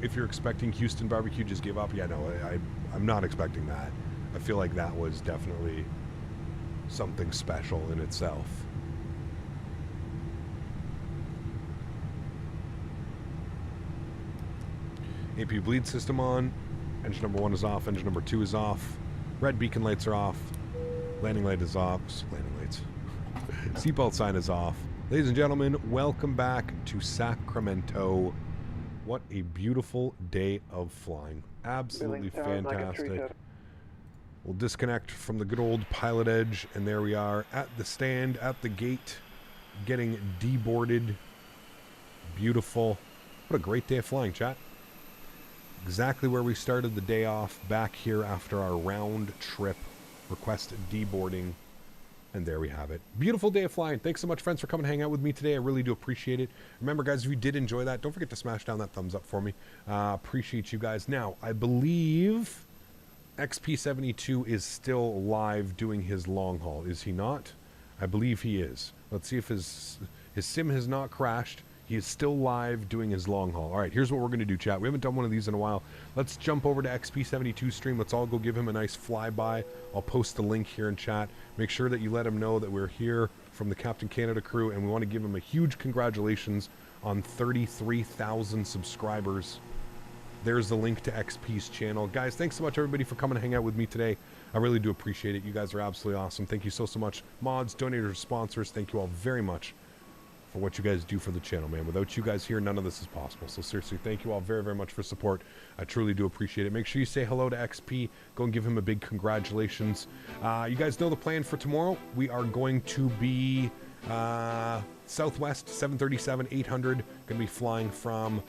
If you're expecting Houston barbecue, just give up. Yeah, no, I'm not expecting that. I feel like that was definitely something special in itself. APU bleed system on. Engine number 1 is off. Engine number 2 is off. Red beacon lights are off. Landing light is off. Landing lights. Seatbelt sign is off. Ladies and gentlemen, welcome back to Sacramento. What a beautiful day of flying. Absolutely fantastic. We'll disconnect from the good old Pilotedge, and there we are at the stand, at the gate, getting deboarded. Beautiful. What a great day of flying, chat. Exactly where we started the day off, back here after our round trip. Request deboarding. And there we have it. Beautiful day of flying. Thanks so much, friends, for coming and hang out with me today. I really do appreciate it. Remember, guys, if you did enjoy that, don't forget to smash down that thumbs up for me. Appreciate you guys. Now, I believe XP72 is still live doing his long haul. Is he not? I believe he is. Let's see if his sim has not crashed. He is still live doing his long haul. All right, here's what we're going to do, chat. We haven't done one of these in a while. Let's jump over to XP72 stream. Let's all go give him a nice flyby. I'll post the link here in chat. Make sure that you let him know that we're here from the Captain Canada crew, and we want to give him a huge congratulations on 33,000 subscribers. There's the link to XP's channel. Guys, thanks so much, everybody, for coming to hang out with me today. I really do appreciate it. You guys are absolutely awesome. Thank you so much. Mods, donators, sponsors, thank you all very much for what you guys do for the channel, man. Without you guys here, none of this is possible. So seriously, thank you all very, very much for support. I truly do appreciate it. Make sure you say hello to XP. Go and give him a big congratulations. You guys know the plan for tomorrow. We are going to be Southwest 737-800. Going to be flying from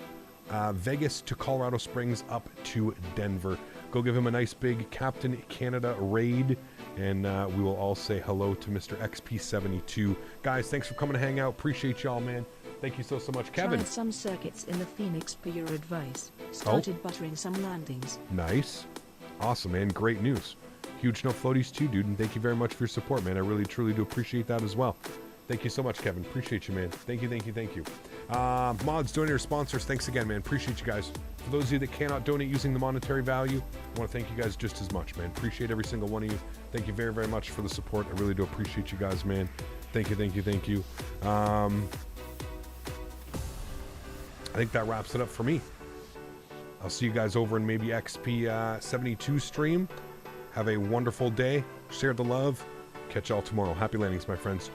Vegas to Colorado Springs up to Denver. Go give him a nice big Captain Canada raid, and we will all say hello to Mr. XP72. Guys, thanks for coming to hang out. Appreciate y'all, man. Thank you so much. Kevin.
Tried some circuits in the Fenix per your advice. Started buttering some landings.
Nice. Awesome, man. Great news. Huge no floaties too, dude, and thank you very much for your support, man. I really, truly do appreciate that as well. Thank you so much, Kevin. Appreciate you, man. Thank you, thank you, thank you. Mods, donators, sponsors, thanks again, man. Appreciate you guys. For those of you that cannot donate using the monetary value, I want to thank you guys just as much, man. Appreciate every single one of you. Thank you very, very much for the support. I really do appreciate you guys, man. Thank you, thank you, thank you. I think that wraps it up for me. I'll see you guys over in maybe XP 72 stream. Have a wonderful day. Share the love. Catch y'all tomorrow. Happy landings, my friends.